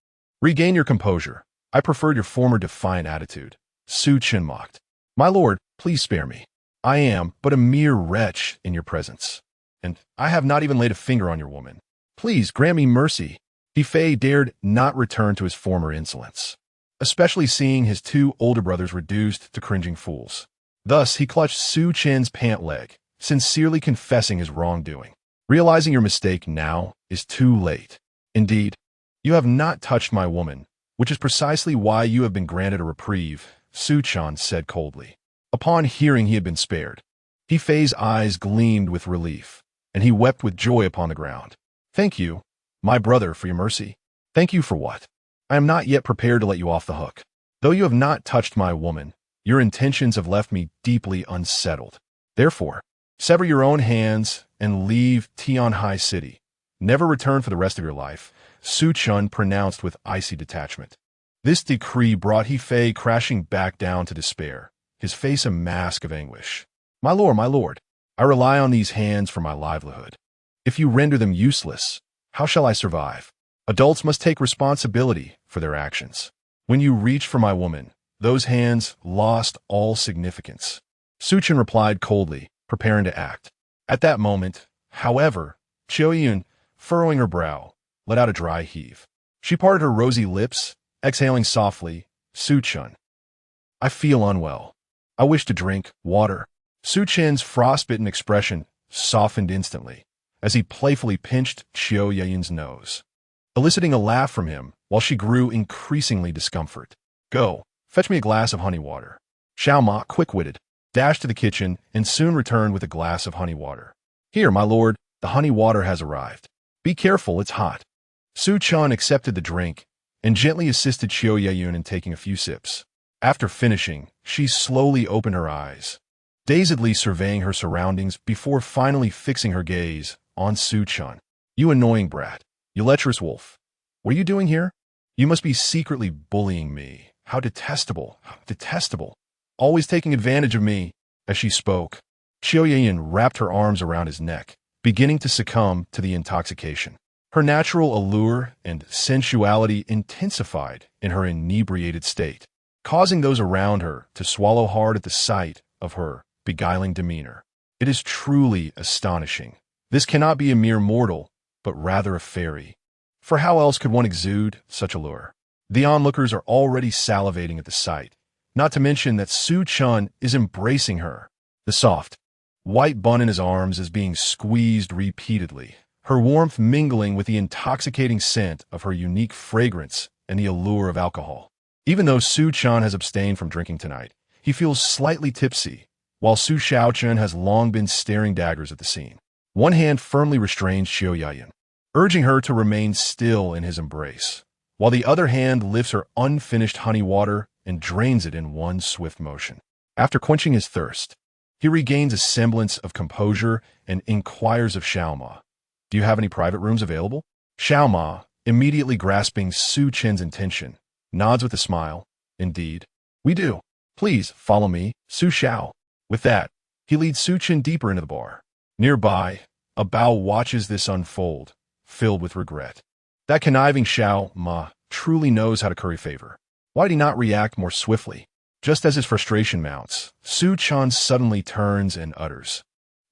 [SPEAKER 1] regain your composure. I preferred your former defiant attitude. Su Chen mocked. My lord, please spare me. I am but a mere wretch in your presence, and I have not even laid a finger on your woman. Please grant me mercy. He Fei dared not return to his former insolence, especially seeing his two older brothers reduced to cringing fools. Thus, he clutched Su Chen's pant leg, sincerely confessing his wrongdoing. Realizing your mistake now is too late. Indeed, you have not touched my woman, which is precisely why you have been granted a reprieve, Su Chen said coldly. Upon hearing he had been spared, He Fei's eyes gleamed with relief, and he wept with joy upon the ground. Thank you, my brother, for your mercy. Thank you for what? I am not yet prepared to let you off the hook. Though you have not touched my woman, your intentions have left me deeply unsettled. Therefore, sever your own hands and leave Tianhai City. Never return for the rest of your life, Su Chen pronounced with icy detachment. This decree brought He Fei crashing back down to despair, his face a mask of anguish. My lord, I rely on these hands for my livelihood. If you render them useless, how shall I survive? Adults must take responsibility for their actions. When you reached for my woman, those hands lost all significance. Su Chen replied coldly, preparing to act. At that moment, however, Xiao Yun, furrowing her brow, let out a dry heave. She parted her rosy lips, exhaling softly, Su Chen. I feel unwell. I wish to drink water. Su Chen's frostbitten expression softened instantly as he playfully pinched Qiu Yeyun's nose, eliciting a laugh from him while she grew increasingly discomfort. Go, fetch me a glass of honey water. Xiao Ma, quick-witted, dashed to the kitchen and soon returned with a glass of honey water. Here, my lord, the honey water has arrived. Be careful, it's hot. Su Chen accepted the drink and gently assisted Qiu Yeyun in taking a few sips. After finishing, she slowly opened her eyes, dazedly surveying her surroundings before finally fixing her gaze on Su Chen. You annoying brat. You lecherous wolf. What are you doing here? You must be secretly bullying me. How detestable. How detestable. Always taking advantage of me. As she spoke, Qiu Yeyun wrapped her arms around his neck, beginning to succumb to the intoxication. Her natural allure and sensuality intensified in her inebriated state, causing those around her to swallow hard at the sight of her beguiling demeanor. It is truly astonishing. This cannot be a mere mortal, but rather a fairy. For how else could one exude such allure? The onlookers are already salivating at the sight, not to mention that Su Chen is embracing her. The soft, white bun in his arms is being squeezed repeatedly, her warmth mingling with the intoxicating scent of her unique fragrance and the allure of alcohol. Even though Su Chen has abstained from drinking tonight, he feels slightly tipsy, while Su Xiaochen has long been staring daggers at the scene. One hand firmly restrains Qiu Yeyun, urging her to remain still in his embrace, while the other hand lifts her unfinished honey water and drains it in one swift motion. After quenching his thirst, he regains a semblance of composure and inquires of Xiao Ma. Do you have any private rooms available? Xiao Ma, immediately grasping Su Chen's intention, nods with a smile. Indeed, we do. Please follow me, Su Xiao. With that, he leads Su Chen deeper into the bar. Nearby, a Bao watches this unfold, filled with regret. That conniving Xiao Ma truly knows how to curry favor. Why did he not react more swiftly? Just as his frustration mounts, Su Chen suddenly turns and utters,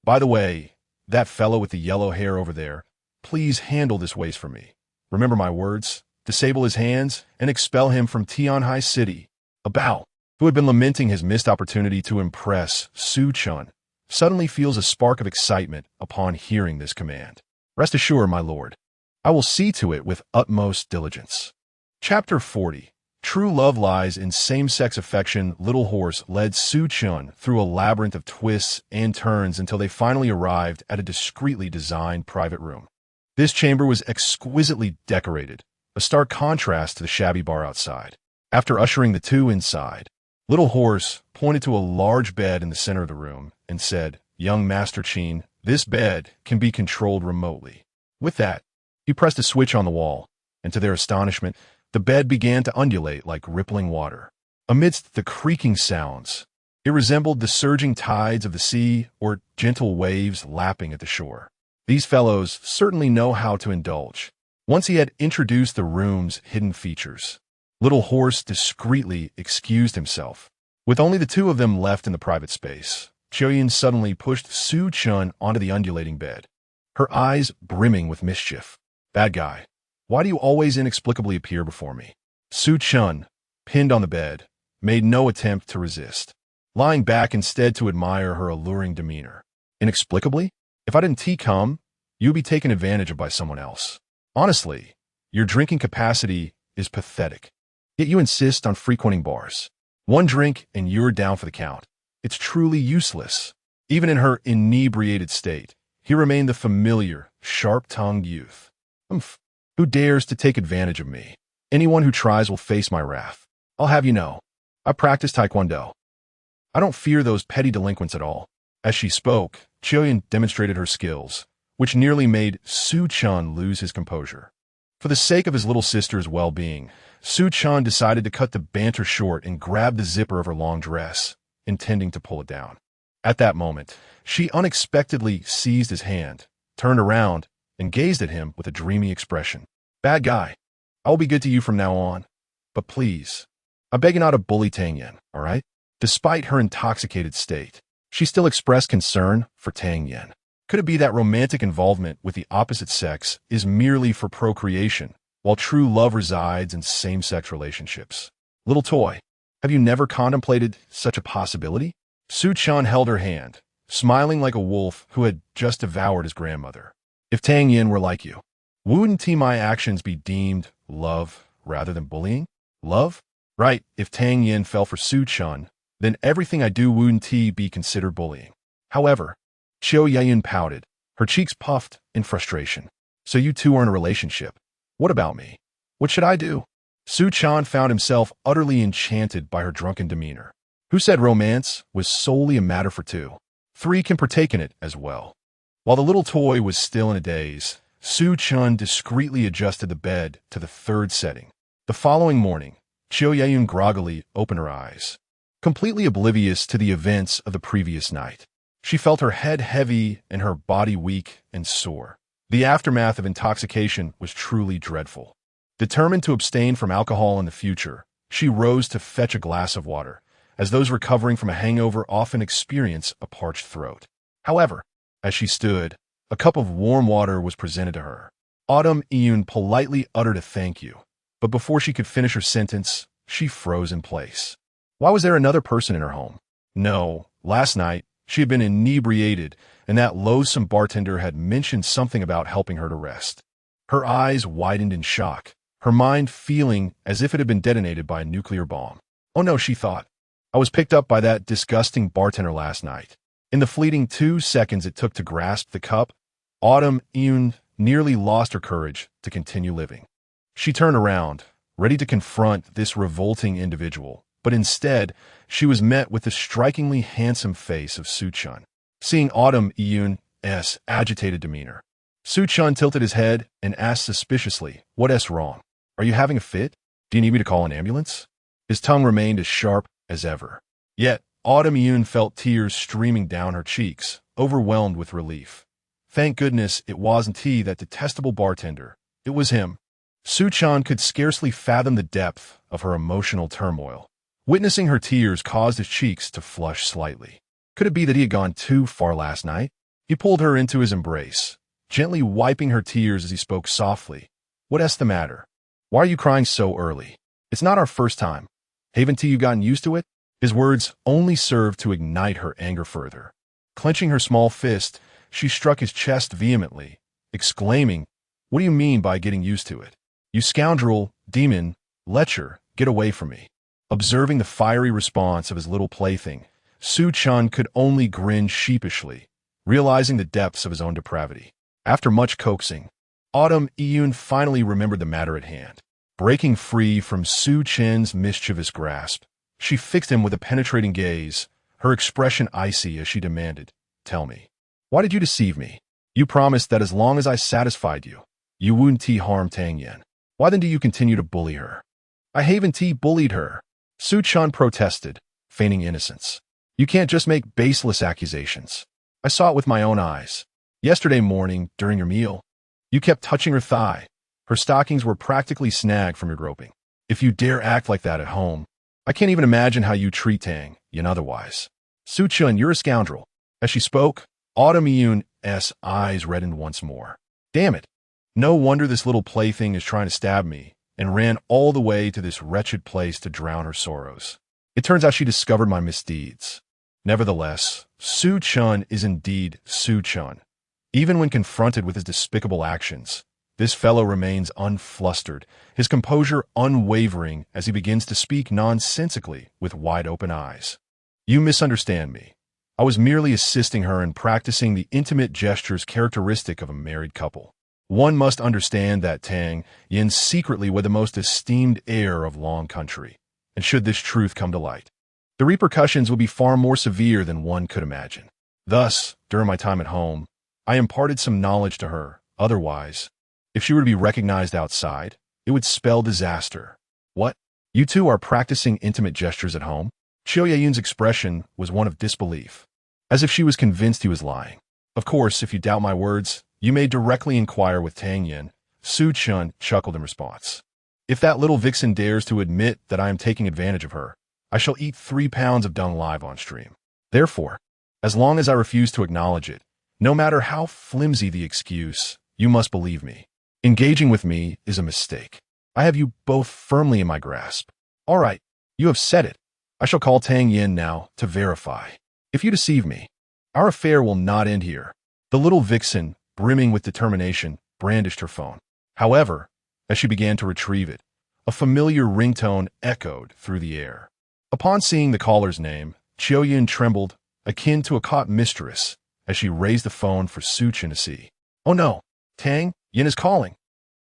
[SPEAKER 1] By the way, that fellow with the yellow hair over there, please handle this waste for me. Remember my words, disable his hands, and expel him from Tianhai City. A Bao, who had been lamenting his missed opportunity to impress Su Chen, suddenly feels a spark of excitement upon hearing this command. Rest assured, my lord, I will see to it with utmost diligence. Chapter 40. True love lies in same-sex affection. Little Horse led Su Chen through a labyrinth of twists and turns until they finally arrived at a discreetly designed private room. This chamber was exquisitely decorated, a stark contrast to the shabby bar outside. After ushering the two inside, Little Horse pointed to a large bed in the center of the room and said, Young Master Qin, this bed can be controlled remotely. With that, he pressed a switch on the wall, and to their astonishment, the bed began to undulate like rippling water. Amidst the creaking sounds, it resembled the surging tides of the sea or gentle waves lapping at the shore. These fellows certainly know how to indulge. Once he had introduced the room's hidden features, Little Horse discreetly excused himself. With only the two of them left in the private space, Qiu suddenly pushed Su Chen onto the undulating bed, her eyes brimming with mischief. Bad guy, why do you always inexplicably appear before me? Su Chen, pinned on the bed, made no attempt to resist, lying back instead to admire her alluring demeanor. Inexplicably? If I didn't come, you'd be taken advantage of by someone else. Honestly, your drinking capacity is pathetic. Yet you insist on frequenting bars. One drink and you're down for the count. It's truly useless. Even in her inebriated state, he remained the familiar, sharp-tongued youth. Who dares to take advantage of me? Anyone who tries will face my wrath. I'll have you know, I practice Taekwondo. I don't fear those petty delinquents at all. As she spoke, Qiu demonstrated her skills, which nearly made Su Chen lose his composure. For the sake of his little sister's well-being, Su Chen decided to cut the banter short and grab the zipper of her long dress, intending to pull it down. At that moment, she unexpectedly seized his hand, turned around, and gazed at him with a dreamy expression. Bad guy, I will be good to you from now on. But please, I beg you not to bully Tang Yan, all right? Despite her intoxicated state, she still expressed concern for Tang Yan. Could it be that romantic involvement with the opposite sex is merely for procreation, while true love resides in same-sex relationships? Little toy, have you never contemplated such a possibility? Su Chen held her hand, smiling like a wolf who had just devoured his grandmother. If Tang Yan were like you, wouldn't my actions be deemed love rather than bullying? Love? Right, if Tang Yan fell for Su Chen, then everything I do wouldn't be considered bullying. However, Qiu Yayun pouted, her cheeks puffed in frustration. So you two are in a relationship. What about me? What should I do? Su Chen found himself utterly enchanted by her drunken demeanor. Who said romance was solely a matter for two? Three can partake in it as well. While the little toy was still in a daze, Su Chen discreetly adjusted the bed to the third setting. The following morning, Qiu Yayun groggily opened her eyes. Completely oblivious to the events of the previous night, she felt her head heavy and her body weak and sore. The aftermath of intoxication was truly dreadful. Determined to abstain from alcohol in the future, she rose to fetch a glass of water, as those recovering from a hangover often experience a parched throat. However, as she stood, a cup of warm water was presented to her. Autumn Iyun politely uttered a thank you, but before she could finish her sentence, she froze in place. Why was there another person in her home? No, last night, she had been inebriated, and that loathsome bartender had mentioned something about helping her to rest. Her eyes widened in shock, her mind feeling as if it had been detonated by a nuclear bomb. Oh no, she thought. I was picked up by that disgusting bartender last night. In the fleeting 2 seconds it took to grasp the cup, Autumn Iyun nearly lost her courage to continue living. She turned around, ready to confront this revolting individual, but instead, she was met with the strikingly handsome face of Su Chen. Seeing Autumn Iyun's agitated demeanor, Su Chen tilted his head and asked suspiciously, "What's wrong? Are you having a fit? Do you need me to call an ambulance?" His tongue remained as sharp as ever. Yet, Autumn Iyun felt tears streaming down her cheeks, overwhelmed with relief. Thank goodness it wasn't he, that detestable bartender. It was him. Su Chen could scarcely fathom the depth of her emotional turmoil. Witnessing her tears caused his cheeks to flush slightly. Could it be that he had gone too far last night? He pulled her into his embrace, gently wiping her tears as he spoke softly. "What's the matter? Why are you crying so early? It's not our first time. Haven't you gotten used to it?" His words only served to ignite her anger further. Clenching her small fist, she struck his chest vehemently, exclaiming, "What do you mean by getting used to it? You scoundrel, demon, lecher, get away from me." Observing the fiery response of his little plaything, Su Chen could only grin sheepishly, realizing the depths of his own depravity. After much coaxing, Autumn Iyun finally remembered the matter at hand. Breaking free from Su Chen's mischievous grasp, she fixed him with a penetrating gaze, her expression icy as she demanded, "Tell me, why did you deceive me? You promised that as long as I satisfied you, you wouldn't harm Tang Yan. Why then do you continue to bully her?" "I haven't bullied her," Su Chen protested, feigning innocence. "You can't just make baseless accusations. I saw it with my own eyes. Yesterday morning, during your meal, you kept touching her thigh. Her stockings were practically snagged from your groping. If you dare act like that at home, I can't even imagine how you treat Tang Yan otherwise. Su Chen, you're a scoundrel." As she spoke, Autumn Iyun's eyes reddened once more. "Damn it. No wonder this little plaything is trying to stab me," and ran all the way to this wretched place to drown her sorrows. It turns out she discovered my misdeeds. Nevertheless, Su Chen is indeed Su Chen. Even when confronted with his despicable actions, this fellow remains unflustered, his composure unwavering as he begins to speak nonsensically with wide-open eyes. "You misunderstand me. I was merely assisting her in practicing the intimate gestures characteristic of a married couple. One must understand that Tang Yan secretly was the most esteemed heir of Long Country, and should this truth come to light, the repercussions will be far more severe than one could imagine. Thus, during my time at home, I imparted some knowledge to her. Otherwise, if she were to be recognized outside, it would spell disaster." "What? You two are practicing intimate gestures at home?" Qiu Yayun's expression was one of disbelief, as if she was convinced he was lying. "Of course, if you doubt my words, you may directly inquire with Tang Yan," Su Chen chuckled in response. "If that little vixen dares to admit that I am taking advantage of her, I shall eat 3 pounds of dung live on stream. Therefore, as long as I refuse to acknowledge it, No matter how flimsy the excuse, you must believe me. Engaging with me is a mistake. I have you both firmly in my grasp. All right, you have said it. I shall call Tang Yan now to verify. If you deceive me, our affair will not end here. The little vixen, brimming with determination, brandished her phone. However, as she began to retrieve it, a familiar ringtone echoed through the air. Upon seeing the caller's name, Chiao Yun trembled, akin to a caught mistress, as she raised the phone for Su Chen to see. Oh no, Tang Yan is calling.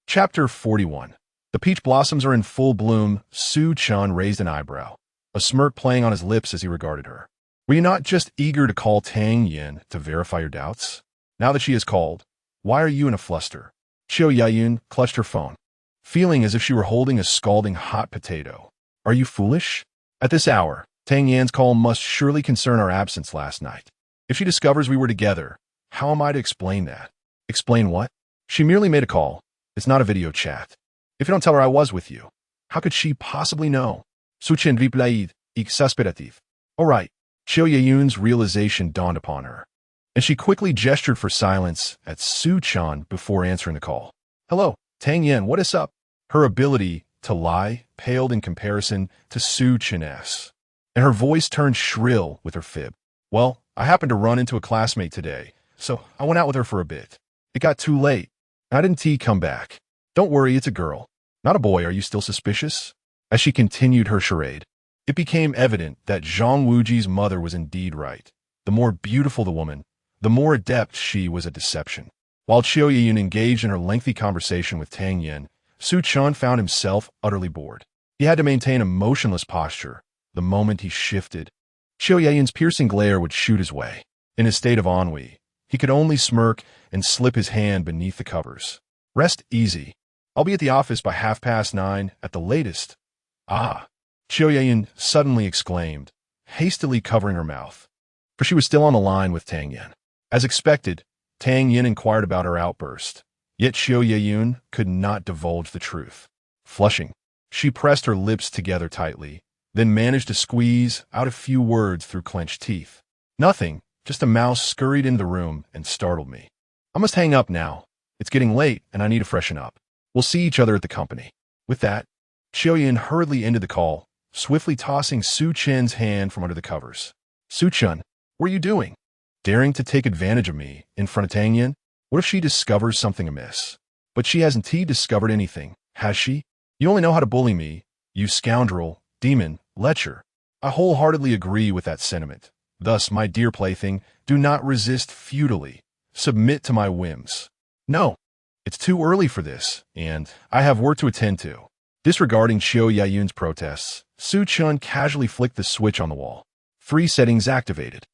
[SPEAKER 1] Chapter 41. The peach blossoms are in full bloom. Su Chen raised an eyebrow, a smirk playing on his lips as he regarded her. Were you not just eager to call Tang Yan to verify your doubts? Now that she has called, why are you in a fluster? Chiao Yun clutched her phone, feeling as if she were holding a scalding hot potato. Are you foolish? At this hour, Tang Yan's call must surely concern our absence last night. If she discovers we were together, how am I to explain that? Explain what? She merely made a call. It's not a video chat. If you don't tell her I was with you, how could she possibly know? Su Chen viplaid, exasperative. All right. Chiao Yun's realization dawned upon her, and she quickly gestured for silence at Su Chen before answering the call. Hello, Tang Yan, what is up? Her ability to lie paled in comparison to Su Chen's, and her voice turned shrill with her fib. Well, I happened to run into a classmate today, so I went out with her for a bit. It got too late. How didn't he come back? Don't worry, it's a girl, not a boy. Are you still suspicious? As she continued her charade, it became evident that Zhang Wuji's mother was indeed right. The more beautiful the woman, the more adept she was at deception. While Chiao Yun engaged in her lengthy conversation with Tang Yan, Su Chen found himself utterly bored. He had to maintain a motionless posture. The moment he shifted, Chiao Yun's piercing glare would shoot his way. In his state of ennui, he could only smirk and slip his hand beneath the covers. Rest easy. I'll be at the office by 9:30 at the latest. Ah! Chiao Yun suddenly exclaimed, hastily covering her mouth, for she was still on the line with Tang Yan. As expected, Tang Yan inquired about her outburst, yet Chiao Yun could not divulge the truth. Flushing, she pressed her lips together tightly, then managed to squeeze out a few words through clenched teeth. Nothing, just a mouse scurried into the room and startled me. I must hang up now. It's getting late and I need to freshen up. We'll see each other at the company. With that, Chiao Yun hurriedly ended the call, swiftly tossing Su Chen's hand from under the covers. Su Chen, what are you doing? Daring to take advantage of me in front of Tang Yan? What if she discovers something amiss? But she hasn't discovered anything, has she? You only know how to bully me, you scoundrel, demon, lecher. I wholeheartedly agree with that sentiment. Thus, my dear plaything, do not resist futilely. Submit to my whims. No, it's too early for this, and I have work to attend to. Disregarding Chiao Yun's protests, Su Chen casually flicked the switch on the wall. 3 settings activated.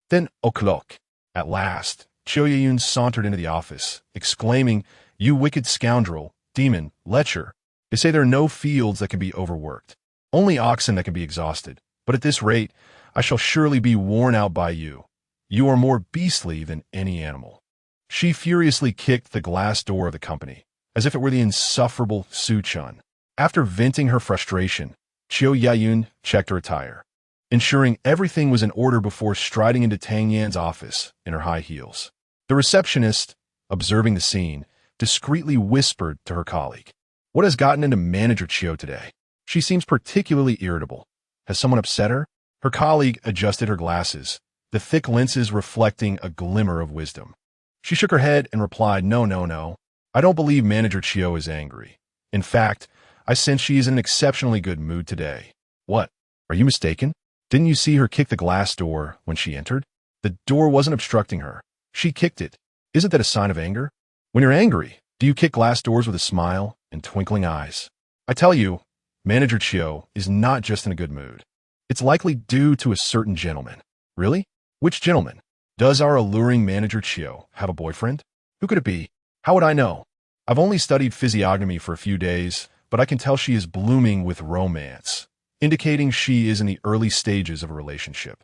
[SPEAKER 1] Then, o'clock. At last, Chiao Yun sauntered into the office, exclaiming, You wicked scoundrel, demon, lecher. They say there are no fields that can be overworked. Only oxen that can be exhausted. But at this rate, I shall surely be worn out by you. You are more beastly than any animal. She furiously kicked the glass door of the company, as if it were the insufferable Su Chen. After venting her frustration, Chiao Yun checked her attire, ensuring everything was in order before striding into Tang Yan's office in her high heels. The receptionist, observing the scene, discreetly whispered to her colleague, What has gotten into Manager Chiao today? She seems particularly irritable. Has someone upset her? Her colleague adjusted her glasses, the thick lenses reflecting a glimmer of wisdom. She shook her head and replied, No. I don't believe Manager Chiao is angry. In fact, I sense she is in an exceptionally good mood today. What? Are you mistaken? Didn't you see her kick the glass door when she entered? The door wasn't obstructing her. She kicked it. Isn't that a sign of anger? When you're angry, do you kick glass doors with a smile and twinkling eyes? I tell you, Manager Chiao is not just in a good mood. It's likely due to a certain gentleman. Really? Which gentleman? Does our alluring Manager Chiao have a boyfriend? Who could it be? How would I know? I've only studied physiognomy for a few days, but I can tell she is blooming with romance, indicating she is in the early stages of a relationship.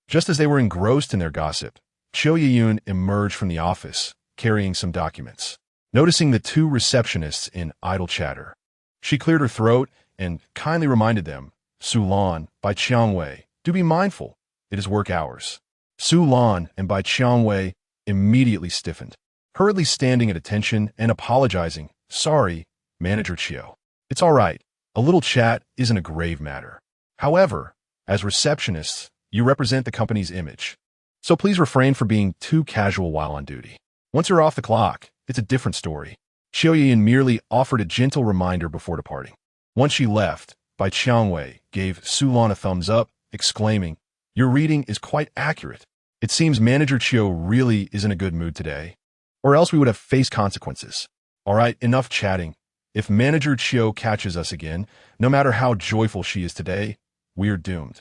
[SPEAKER 1] Just as they were engrossed in their gossip, Chiao Yun emerged from the office, carrying some documents. Noticing the 2 receptionists in idle chatter, she cleared her throat and kindly reminded them, Su Lan, by Qiang Wei, do be mindful. It is work hours. Su Lan and by Qiang Wei immediately stiffened, hurriedly standing at attention and apologizing. "Sorry, Manager Chiu. It's all right. A little chat isn't a grave matter. However, as receptionists, you represent the company's image. So please refrain from being too casual while on duty. Once you're off the clock, it's a different story." Xiao Yan merely offered a gentle reminder before departing. Once she left, Bai Qiangwei gave Su Lan a thumbs up, exclaiming, "Your reading is quite accurate. It seems Manager Chiu really is in a good mood today, or else we would have faced consequences. All right, enough chatting. If Manager Chiu catches us again, no matter how joyful she is today, we're doomed.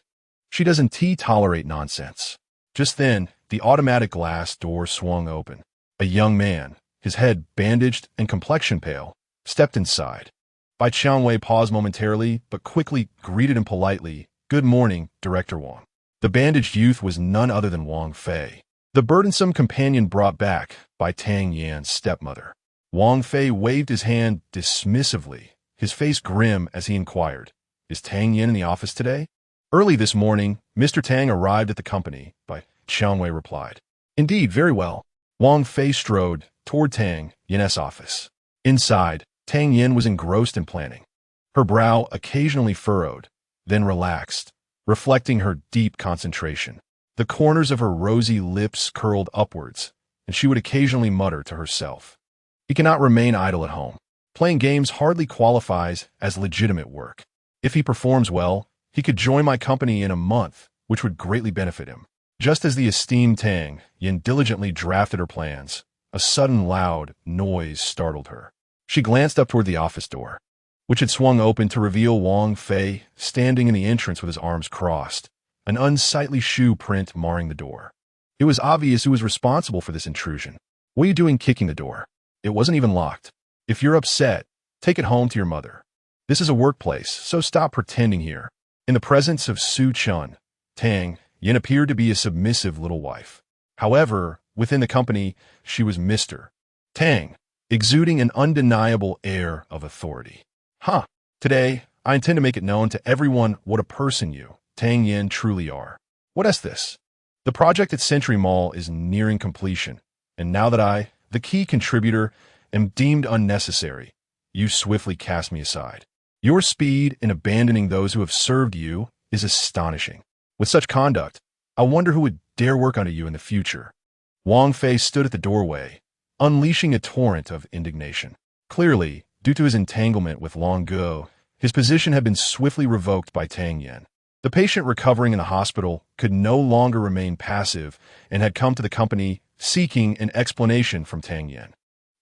[SPEAKER 1] She doesn't tolerate nonsense." Just then, the automatic glass door swung open. A young man, his head bandaged and complexion pale, stepped inside. Bai Qiangwei paused momentarily, but quickly greeted him politely. "Good morning, Director Wang." The bandaged youth was none other than Wang Fei, the burdensome companion brought back by Tang Yan's stepmother. Wang Fei waved his hand dismissively, his face grim as he inquired, "Is Tang Yan in the office today?" "Early this morning, Mr. Tang arrived at the company," Bai Qiangwei replied. "Indeed, very well." Wang Fei strode toward Tang Yan's office. Inside, Tang Yan was engrossed in planning. Her brow occasionally furrowed, then relaxed, reflecting her deep concentration. The corners of her rosy lips curled upwards, and she would occasionally mutter to herself, "He cannot remain idle at home. Playing games hardly qualifies as legitimate work. If he performs well, he could join my company in a month, which would greatly benefit him." Just as the esteemed Tang Yan diligently drafted her plans, a sudden loud noise startled her. She glanced up toward the office door, which had swung open to reveal Wang Fei standing in the entrance with his arms crossed, an unsightly shoe print marring the door. It was obvious who was responsible for this intrusion. "What are you doing kicking the door? It wasn't even locked. If you're upset, take it home to your mother. This is a workplace, so stop pretending here." In the presence of Su Chen, Tang Yan appeared to be a submissive little wife. However, within the company, she was Mr. Tang, exuding an undeniable air of authority. Today, I intend to make it known to everyone what a person you, Tang Yan, truly are. What is this? The project at Century Mall is nearing completion, and now that I, the key contributor, am deemed unnecessary, you swiftly cast me aside. Your speed in abandoning those who have served you is astonishing. With such conduct, I wonder who would dare work under you in the future. Wang Fei stood at the doorway, unleashing a torrent of indignation. Clearly, due to his entanglement with Long Guo, his position had been swiftly revoked by Tang Yan. The patient recovering in the hospital could no longer remain passive and had come to the company seeking an explanation from Tang Yan.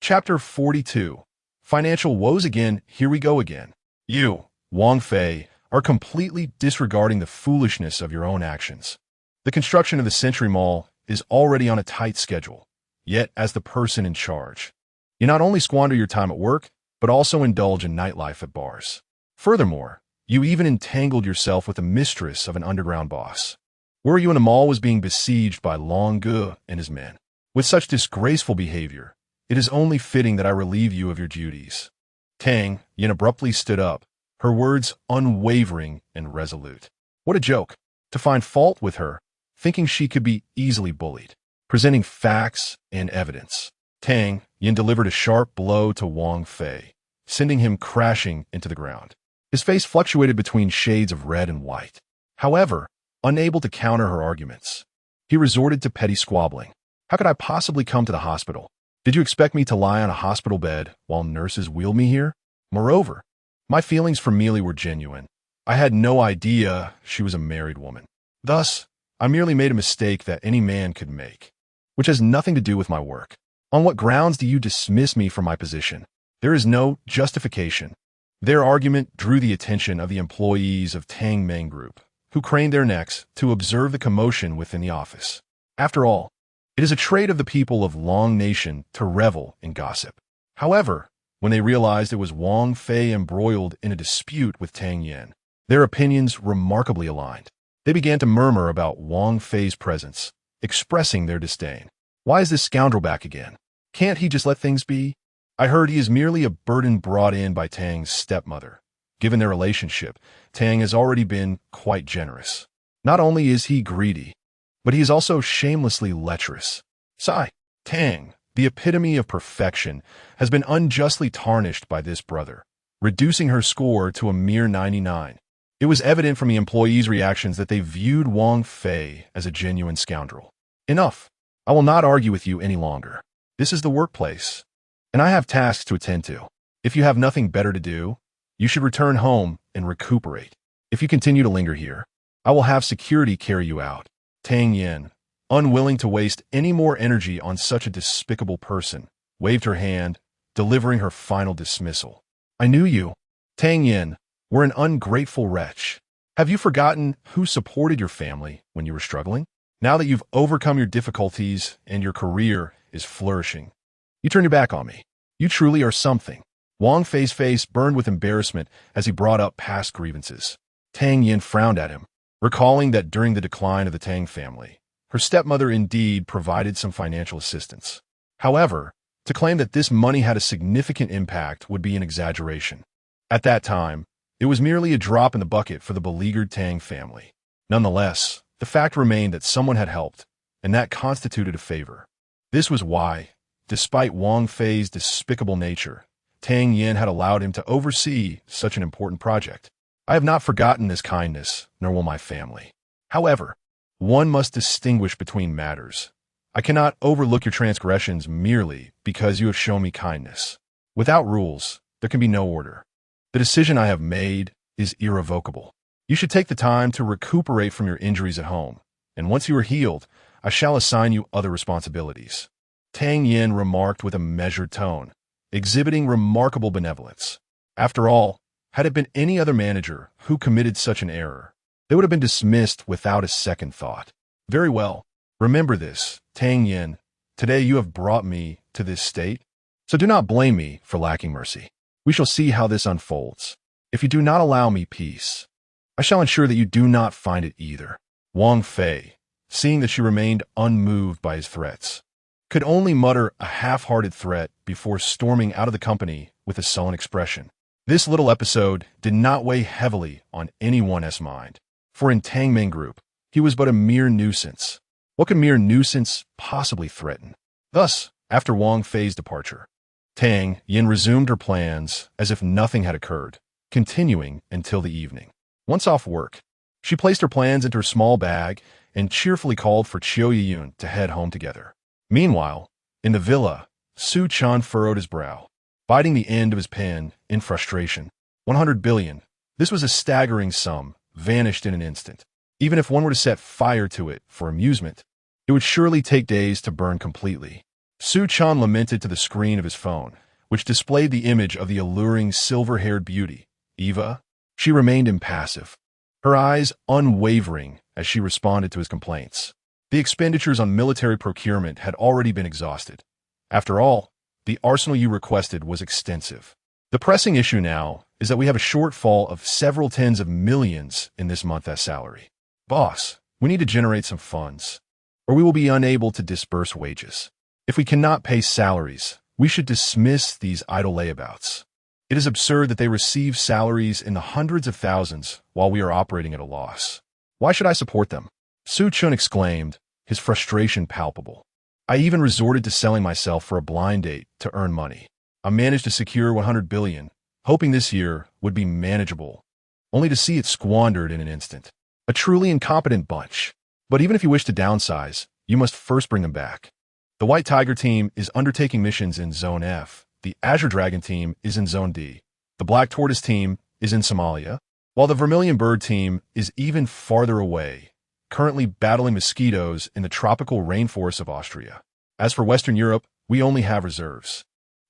[SPEAKER 1] Chapter 42. Financial woes again. Here we go again. You, Wang Fei, are completely disregarding the foolishness of your own actions. The construction of the Century Mall is already on a tight schedule, yet as the person in charge, you not only squander your time at work, but also indulge in nightlife at bars. Furthermore, you even entangled yourself with the mistress of an underground boss. Were you in a mall was being besieged by Long Guo and his men. With such disgraceful behavior, it is only fitting that I relieve you of your duties. Tang Yan abruptly stood up, her words unwavering and resolute. What a joke, to find fault with her, thinking she could be easily bullied. Presenting facts and evidence, Tang Yan delivered a sharp blow to Wang Fei, sending him crashing into the ground. His face fluctuated between shades of red and white. However, unable to counter her arguments, he resorted to petty squabbling. How could I possibly come to the hospital? Did you expect me to lie on a hospital bed while nurses wheeled me here? Moreover, my feelings for Mealy were genuine. I had no idea she was a married woman. Thus, I merely made a mistake that any man could make, which has nothing to do with my work. On what grounds do you dismiss me from my position? There is no justification. Their argument drew the attention of the employees of Tang Meng Group, who craned their necks to observe the commotion within the office. After all, it is a trait of the people of Long Nation to revel in gossip. However, when they realized it was Wang Fei embroiled in a dispute with Tang Yan, their opinions remarkably aligned. They began to murmur about Wang Fei's presence, expressing their disdain. Why is this scoundrel back again? Can't he just let things be? I heard he is merely a burden brought in by Tang's stepmother. Given their relationship, Tang has already been quite generous. Not only is he greedy, but he is also shamelessly lecherous. Sigh. Tang, the epitome of perfection, has been unjustly tarnished by this brother, reducing her score to a mere 99. It was evident from the employees' reactions that they viewed Wang Fei as a genuine scoundrel. Enough. I will not argue with you any longer. This is the workplace, and I have tasks to attend to. If you have nothing better to do, you should return home and recuperate. If you continue to linger here, I will have security carry you out. Tang Yan, unwilling to waste any more energy on such a despicable person, waved her hand, delivering her final dismissal. I knew you. Tang Yan, were an ungrateful wretch. Have you forgotten who supported your family when you were struggling? Now that you've overcome your difficulties and your career is flourishing, you turn your back on me. You truly are something. Wang Fei's face burned with embarrassment as he brought up past grievances. Tang Yan frowned at him, recalling that during the decline of the Tang family, her stepmother indeed provided some financial assistance. However, to claim that this money had a significant impact would be an exaggeration. At that time, it was merely a drop in the bucket for the beleaguered Tang family. Nonetheless, the fact remained that someone had helped, and that constituted a favor. This was why, despite Wang Fei's despicable nature, Tang Yan had allowed him to oversee such an important project. I have not forgotten this kindness, nor will my family. However, one must distinguish between matters. I cannot overlook your transgressions merely because you have shown me kindness. Without rules, there can be no order. The decision I have made is irrevocable. You should take the time to recuperate from your injuries at home, and once you are healed, I shall assign you other responsibilities. Tang Yan remarked with a measured tone, exhibiting remarkable benevolence. After all, had it been any other manager who committed such an error, they would have been dismissed without a second thought. Very well. Remember this, Tang Yan. Today you have brought me to this state, so do not blame me for lacking mercy. We shall see how this unfolds. If you do not allow me peace, I shall ensure that you do not find it either. Wang Fei, seeing that she remained unmoved by his threats, could only mutter a half-hearted threat before storming out of the company with a sullen expression. This little episode did not weigh heavily on anyone's mind, for in Tang Meng Group, he was but a mere nuisance. What could mere nuisance possibly threaten? Thus, after Wang Fei's departure, Tang Yan resumed her plans as if nothing had occurred, continuing until the evening. Once off work, she placed her plans into her small bag and cheerfully called for Chiu Yiyun to head home together. Meanwhile, in the villa, Su Chen furrowed his brow, biting the end of his pen in frustration. 100 billion. This was a staggering sum, vanished in an instant. Even if one were to set fire to it for amusement, it would surely take days to burn completely. Su Chen lamented to the screen of his phone, which displayed the image of the alluring silver-haired beauty, Eva. She remained impassive, her eyes unwavering as she responded to his complaints. The expenditures on military procurement had already been exhausted. After all, the arsenal you requested was extensive. The pressing issue now is that we have a shortfall of several tens of millions in this month as salary. Boss, we need to generate some funds, or we will be unable to disburse wages. If we cannot pay salaries, we should dismiss these idle layabouts. It is absurd that they receive salaries in the hundreds of thousands while we are operating at a loss. Why should I support them? Su Chen exclaimed, his frustration palpable. I even resorted to selling myself for a blind date to earn money. I managed to secure 100 billion, hoping this year would be manageable, only to see it squandered in an instant. A truly incompetent bunch. But even if you wish to downsize, you must first bring them back. The White Tiger team is undertaking missions in Zone F. The Azure Dragon team is in Zone D. The Black Tortoise team is in Somalia, while the Vermilion Bird team is even farther away, currently battling mosquitoes in the tropical rainforests of Austria. As for Western Europe, we only have reserves.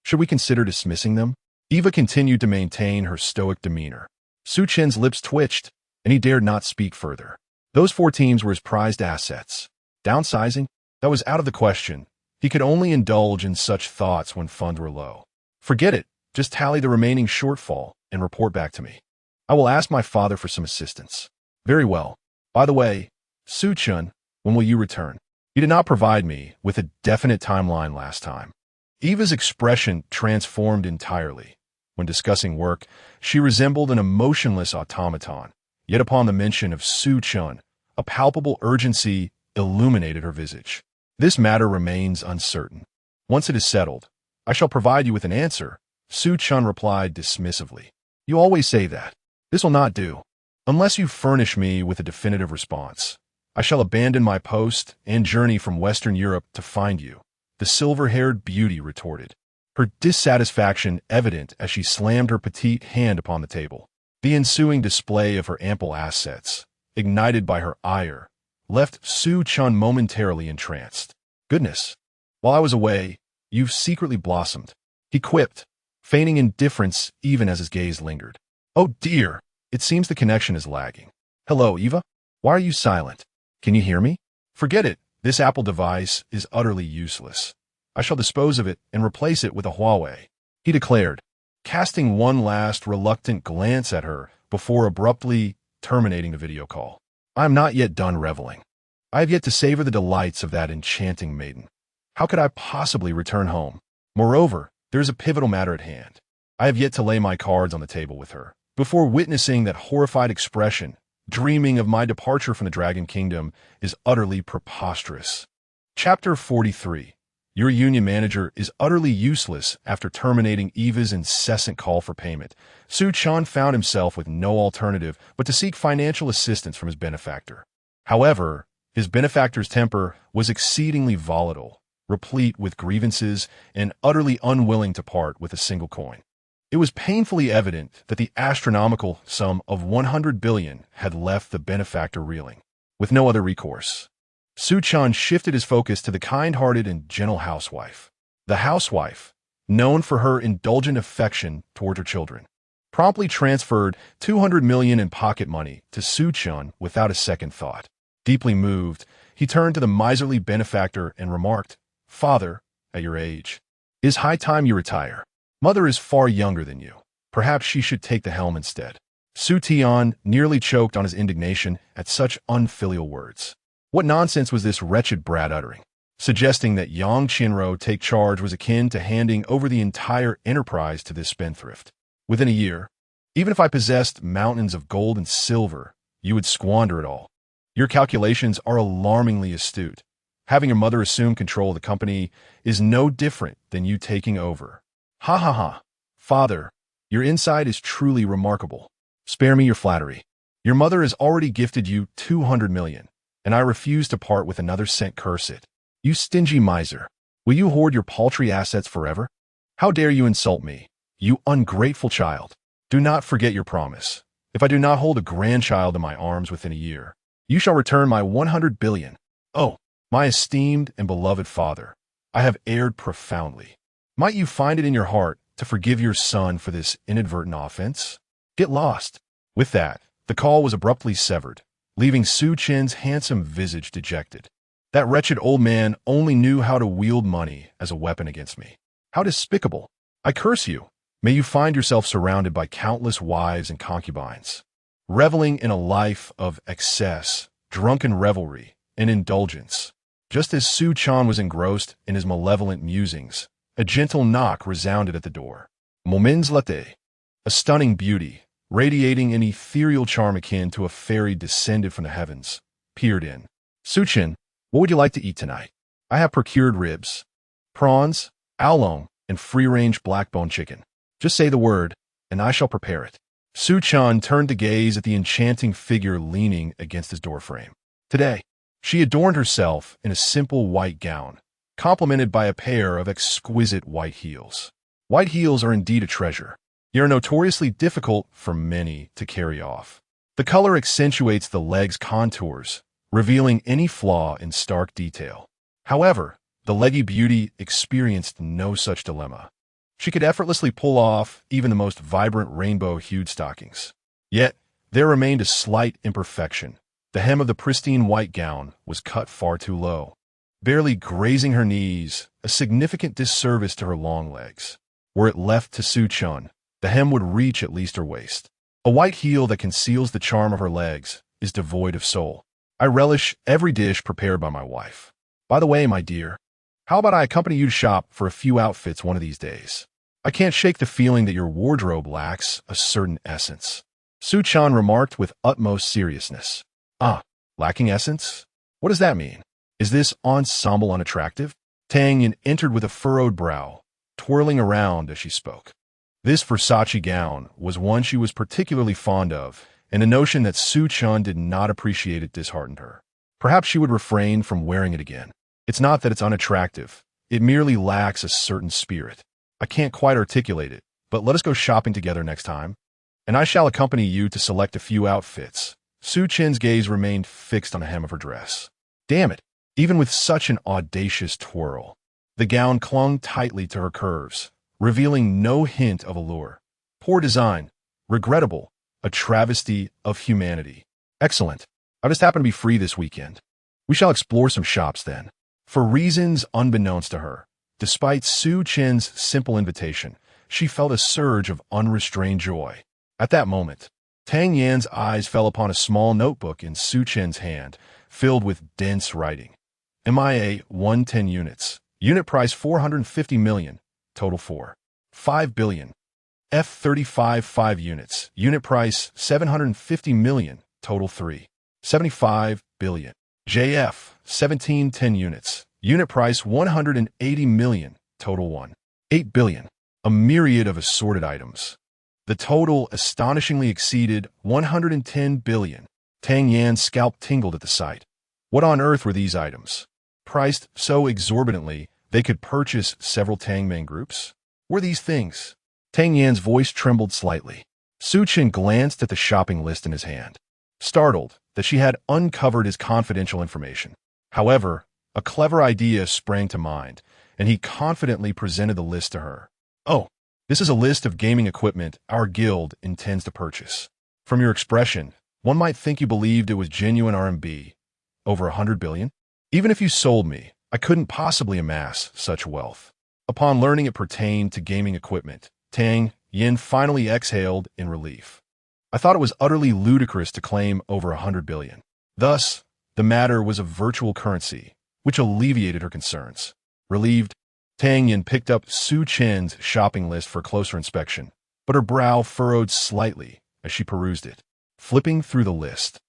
[SPEAKER 1] Should we consider dismissing them? Eva continued to maintain her stoic demeanor. Su Chen's lips twitched, and he dared not speak further. Those 4 teams were his prized assets. Downsizing? That was out of the question. He could only indulge in such thoughts when funds were low. Forget it. Just tally the remaining shortfall and report back to me. I will ask my father for some assistance. Very well. By the way, Su Chen, when will you return? You did not provide me with a definite timeline last time. Eva's expression transformed entirely. When discussing work, she resembled an emotionless automaton. Yet upon the mention of Su Chen, a palpable urgency illuminated her visage. This matter remains uncertain. Once it is settled, I shall provide you with an answer, Su Chen replied dismissively. You always say that. This will not do. Unless you furnish me with a definitive response, I shall abandon my post and journey from Western Europe to find you, the silver-haired beauty retorted, her dissatisfaction evident as she slammed her petite hand upon the table. The ensuing display of her ample assets, ignited by her ire, left Su Chen momentarily entranced. Goodness, while I was away, you've secretly blossomed, he quipped, feigning indifference even as his gaze lingered. Oh dear, it seems the connection is lagging. Hello, Eva? Why are you silent? Can you hear me? Forget it, this Apple device is utterly useless. I shall dispose of it and replace it with a Huawei, he declared, casting one last reluctant glance at her before abruptly terminating the video call. I am not yet done reveling. I have yet to savor the delights of that enchanting maiden. How could I possibly return home? Moreover, there is a pivotal matter at hand. I have yet to lay my cards on the table with her. Before witnessing that horrified expression, dreaming of my departure from the Dragon Kingdom is utterly preposterous. Chapter 43. Your union manager is utterly useless after terminating Eva's incessant call for payment. Su Chen found himself with no alternative but to seek financial assistance from his benefactor. However, his benefactor's temper was exceedingly volatile, replete with grievances, and utterly unwilling to part with a single coin. It was painfully evident that the astronomical sum of 100 billion had left the benefactor reeling. With no other recourse, Su Chen shifted his focus to the kind-hearted and gentle housewife. The housewife, known for her indulgent affection toward her children, promptly transferred 200 million in pocket money to Su Chen without a second thought. Deeply moved, he turned to the miserly benefactor and remarked, Father, at your age, it is high time you retire. Mother is far younger than you. Perhaps she should take the helm instead. Su Tian nearly choked on his indignation at such unfilial words. What nonsense was this wretched brat uttering? Suggesting that Yang Qinro take charge was akin to handing over the entire enterprise to this spendthrift. Within a year, even if I possessed mountains of gold and silver, you would squander it all. Your calculations are alarmingly astute. Having your mother assume control of the company is no different than you taking over. Ha ha ha. Father, your insight is truly remarkable. Spare me your flattery. Your mother has already gifted you 200 million. And I refuse to part with another cent, curse it. You stingy miser. Will you hoard your paltry assets forever? How dare you insult me, you ungrateful child? Do not forget your promise. If I do not hold a grandchild in my arms within a year, you shall return my 100 billion. Oh, my esteemed and beloved father, I have erred profoundly. Might you find it in your heart to forgive your son for this inadvertent offense? Get lost. With that, the call was abruptly severed, leaving Su Chen's handsome visage dejected. That wretched old man only knew how to wield money as a weapon against me. How despicable! I curse you. May you find yourself surrounded by countless wives and concubines, reveling in a life of excess, drunken revelry, and indulgence. Just as Su Chen was engrossed in his malevolent musings, a gentle knock resounded at the door. Moments latte, a stunning beauty, radiating an ethereal charm akin to a fairy descended from the heavens, peered in. Su Chen, what would you like to eat tonight? I have procured ribs, prawns, oolong, and free-range black-bone chicken. Just say the word, and I shall prepare it. Su Chen turned to gaze at the enchanting figure leaning against his doorframe. Today, she adorned herself in a simple white gown, complemented by a pair of exquisite white heels. White heels are indeed a treasure. They are notoriously difficult for many to carry off. The color accentuates the leg's contours, revealing any flaw in stark detail. However, the leggy beauty experienced no such dilemma. She could effortlessly pull off even the most vibrant rainbow-hued stockings. Yet, there remained a slight imperfection. The hem of the pristine white gown was cut far too low, barely grazing her knees, a significant disservice to her long legs. Were it left to Su Chen, the hem would reach at least her waist. A white heel that conceals the charm of her legs is devoid of soul. I relish every dish prepared by my wife. By the way, my dear, how about I accompany you to shop for a few outfits one of these days? I can't shake the feeling that your wardrobe lacks a certain essence. Su Chen remarked with utmost seriousness. Ah, lacking essence? What does that mean? Is this ensemble unattractive? Tang Yan entered with a furrowed brow, twirling around as she spoke. This Versace gown was one she was particularly fond of, and the notion that Su Chen did not appreciate it disheartened her. Perhaps she would refrain from wearing it again. It's not that it's unattractive. It merely lacks a certain spirit. I can't quite articulate it, but let us go shopping together next time, and I shall accompany you to select a few outfits. Su Chen's gaze remained fixed on the hem of her dress. Damn it! Even with such an audacious twirl, the gown clung tightly to her curves, revealing no hint of allure. Poor design. Regrettable. A travesty of humanity. Excellent. I just happen to be free this weekend. We shall explore some shops then. For reasons unbeknownst to her, despite Su Chen's simple invitation, she felt a surge of unrestrained joy. At that moment, Tang Yan's eyes fell upon a small notebook in Su Chen's hand, filled with dense writing. MIA 110 units. Unit price 450 million. Total 5 billion. F-35 5 units. Unit price 750 million. Total 75 billion. JF 1710 units. Unit price 180 million. Total 8 billion. A myriad of assorted items. The total astonishingly exceeded 110 billion. Tang Yan's scalp tingled at the sight. What on earth were these items? Priced so exorbitantly they could purchase several Tangming groups? Were these things? Tang Yan's voice trembled slightly. Su Chen glanced at the shopping list in his hand, startled that she had uncovered his confidential information. However, a clever idea sprang to mind, and he confidently presented the list to her. Oh, this is a list of gaming equipment our guild intends to purchase. From your expression, one might think you believed it was genuine RMB. Over 100 billion? Even if you sold me, I couldn't possibly amass such wealth. Upon learning it pertained to gaming equipment, Tang Yan finally exhaled in relief. I thought it was utterly ludicrous to claim over 100 billion. Thus, the matter was a virtual currency, which alleviated her concerns. Relieved, Tang Yan picked up Su Chen's shopping list for closer inspection, but her brow furrowed slightly as she perused it. Flipping through the list,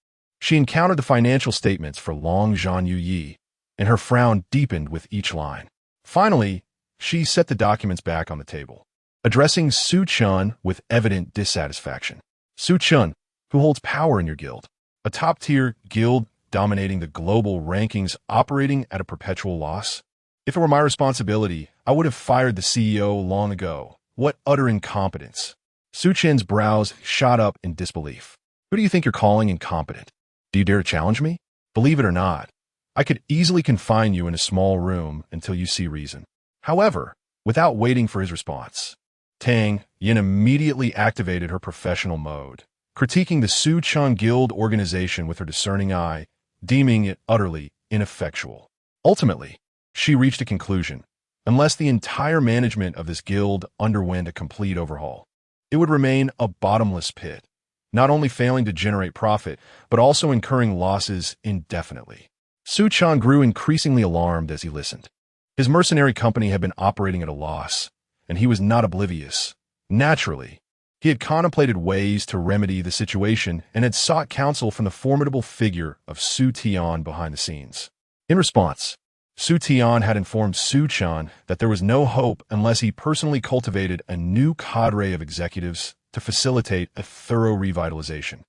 [SPEAKER 1] she encountered the financial statements for Long Zhan Yi, and her frown deepened with each line. Finally, she set the documents back on the table, addressing Su Chen with evident dissatisfaction. Su Chen, who holds power in your guild, a top-tier guild dominating the global rankings operating at a perpetual loss? If it were my responsibility, I would have fired the CEO long ago. What utter incompetence. Su Chen's brows shot up in disbelief. Who do you think you're calling incompetent? Do you dare to challenge me? Believe it or not, I could easily confine you in a small room until you see reason. However, without waiting for his response, Tang Yan immediately activated her professional mode, critiquing the Su Chen Guild organization with her discerning eye, deeming it utterly ineffectual. Ultimately, she reached a conclusion. Unless the entire management of this guild underwent a complete overhaul, it would remain a bottomless pit, not only failing to generate profit, but also incurring losses indefinitely. Su Chen grew increasingly alarmed as he listened. His mercenary company had been operating at a loss, and he was not oblivious. Naturally, he had contemplated ways to remedy the situation and had sought counsel from the formidable figure of Su Tian behind the scenes. In response, Su Tian had informed Su Chen that there was no hope unless he personally cultivated a new cadre of executives to facilitate a thorough revitalization,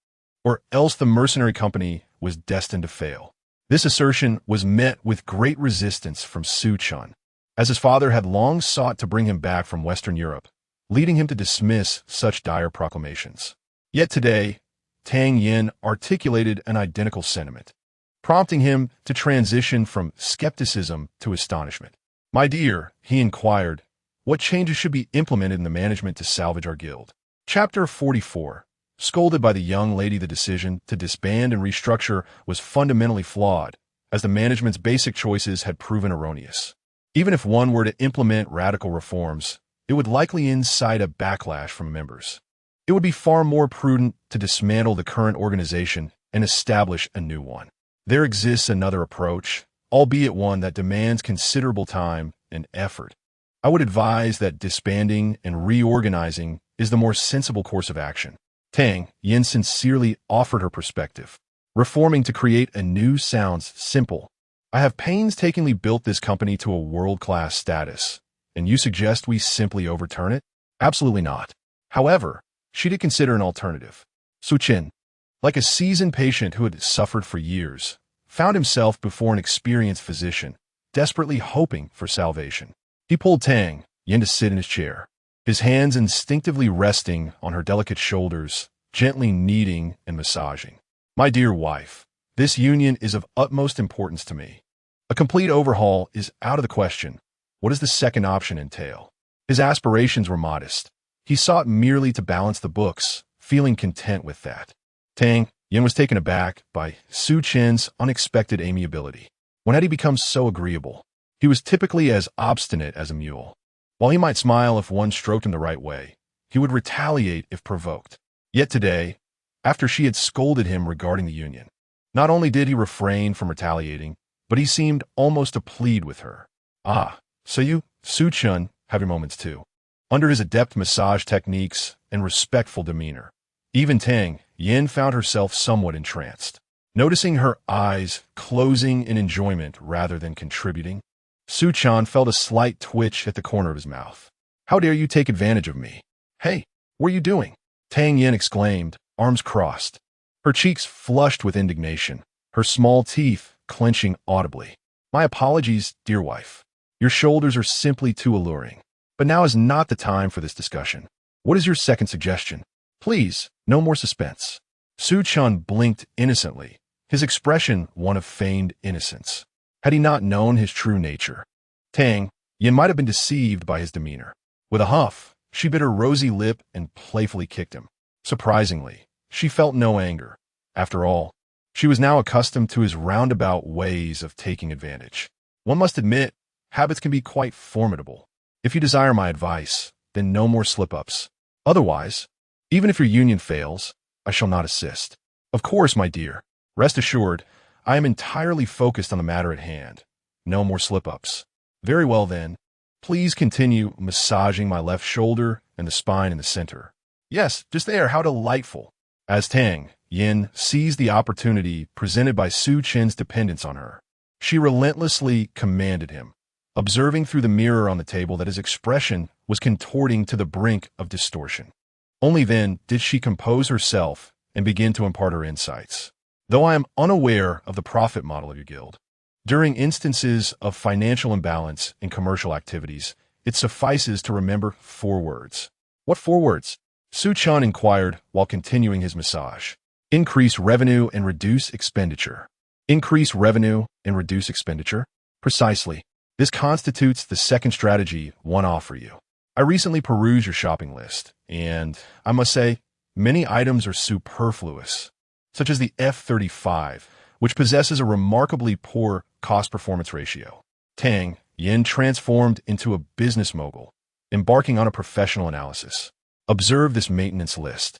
[SPEAKER 1] or else the mercenary company was destined to fail. This assertion was met with great resistance from Su Chen, as his father had long sought to bring him back from Western Europe, leading him to dismiss such dire proclamations. Yet today, Tang Yan articulated an identical sentiment, prompting him to transition from skepticism to astonishment. "My dear," he inquired, "what changes should be implemented in the management to salvage our guild?" Chapter 44. Scolded by the young lady, the decision to disband and restructure was fundamentally flawed, as the management's basic choices had proven erroneous. Even if one were to implement radical reforms, it would likely incite a backlash from members. It would be far more prudent to dismantle the current organization and establish a new one. There exists another approach, albeit one that demands considerable time and effort. I would advise that disbanding and reorganizing is the more sensible course of action. Tang Yan sincerely offered her perspective. Reforming to create a new sounds simple. I have painstakingly built this company to a world-class status, and you suggest we simply overturn it? Absolutely not. However, she did consider an alternative. Su Chen, like a seasoned patient who had suffered for years, found himself before an experienced physician, desperately hoping for salvation. He pulled Tang Yan to sit in his chair, his hands instinctively resting on her delicate shoulders, gently kneading and massaging. My dear wife, this union is of utmost importance to me. A complete overhaul is out of the question. What does the second option entail? His aspirations were modest. He sought merely to balance the books, feeling content with that. Tang Yan was taken aback by Su Chen's unexpected amiability. When had he become so agreeable? He was typically as obstinate as a mule. While he might smile if one stroked him the right way, he would retaliate if provoked. Yet today, after she had scolded him regarding the union, not only did he refrain from retaliating, but he seemed almost to plead with her. Ah, so you, Su Chen, have your moments too. Under his adept massage techniques and respectful demeanor, even Tang Yan found herself somewhat entranced. Noticing her eyes closing in enjoyment rather than contributing, Su Chen felt a slight twitch at the corner of his mouth. How dare you take advantage of me? Hey, what are you doing? Tang Yan exclaimed, arms crossed. Her cheeks flushed with indignation, her small teeth clenching audibly. My apologies, dear wife. Your shoulders are simply too alluring. But now is not the time for this discussion. What is your second suggestion? Please, no more suspense. Su Chen blinked innocently, his expression one of feigned innocence. Had he not known his true nature? Tang Yan might have been deceived by his demeanor. With a huff, she bit her rosy lip and playfully kicked him. Surprisingly, she felt no anger. After all, she was now accustomed to his roundabout ways of taking advantage. One must admit, habits can be quite formidable. If you desire my advice, then no more slip-ups. Otherwise, even if your union fails, I shall not assist. Of course, my dear. Rest assured, I am entirely focused on the matter at hand. No more slip-ups. Very well then. Please continue massaging my left shoulder and the spine in the center. Yes, just there, how delightful. As Tang Yan seized the opportunity presented by Su Chen's dependence on her, she relentlessly commanded him, observing through the mirror on the table that his expression was contorting to the brink of distortion. Only then did she compose herself and begin to impart her insights. Though I am unaware of the profit model of your guild, during instances of financial imbalance in commercial activities, it suffices to remember 4 words. What 4 words? Su Chen inquired while continuing his massage. Increase revenue and reduce expenditure. Increase revenue and reduce expenditure? Precisely. This constitutes the second strategy one offer you. I recently perused your shopping list, and I must say, many items are superfluous, such as the F-35, which possesses a remarkably poor cost-performance ratio. Tang Yan transformed into a business mogul, embarking on a professional analysis. Observe this maintenance list.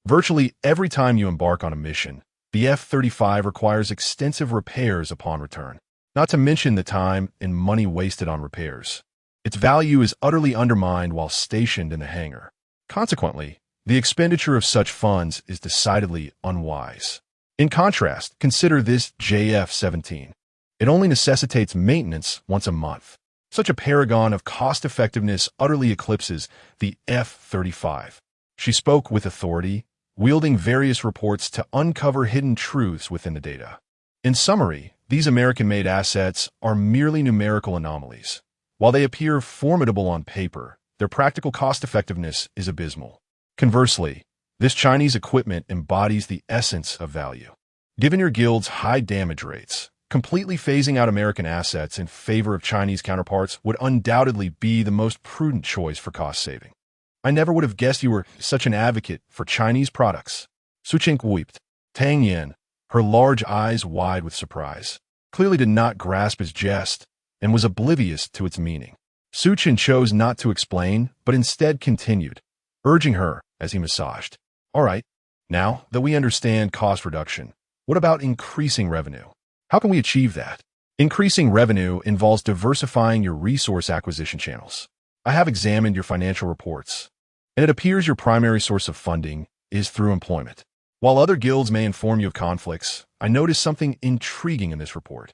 [SPEAKER 1] Virtually every time you embark on a mission, the F-35 requires extensive repairs upon return, not to mention the time and money wasted on repairs. Its value is utterly undermined while stationed in the hangar. Consequently, the expenditure of such funds is decidedly unwise. In contrast, consider this JF-17. It only necessitates maintenance once a month. Such a paragon of cost-effectiveness utterly eclipses the F-35. She spoke with authority, wielding various reports to uncover hidden truths within the data. In summary, these American-made assets are merely numerical anomalies. While they appear formidable on paper, their practical cost-effectiveness is abysmal. Conversely, this Chinese equipment embodies the essence of value. Given your guild's high damage rates, completely phasing out American assets in favor of Chinese counterparts would undoubtedly be the most prudent choice for cost saving. I never would have guessed you were such an advocate for Chinese products. Su Chen wept. Tang Yan, her large eyes wide with surprise, clearly did not grasp his jest and was oblivious to its meaning. Su Chen chose not to explain, but instead continued, urging her as he massaged. All right, now that we understand cost reduction, what about increasing revenue? How can we achieve that? Increasing revenue involves diversifying your resource acquisition channels. I have examined your financial reports, and it appears your primary source of funding is through employment. While other guilds may inform you of conflicts, I noticed something intriguing in this report.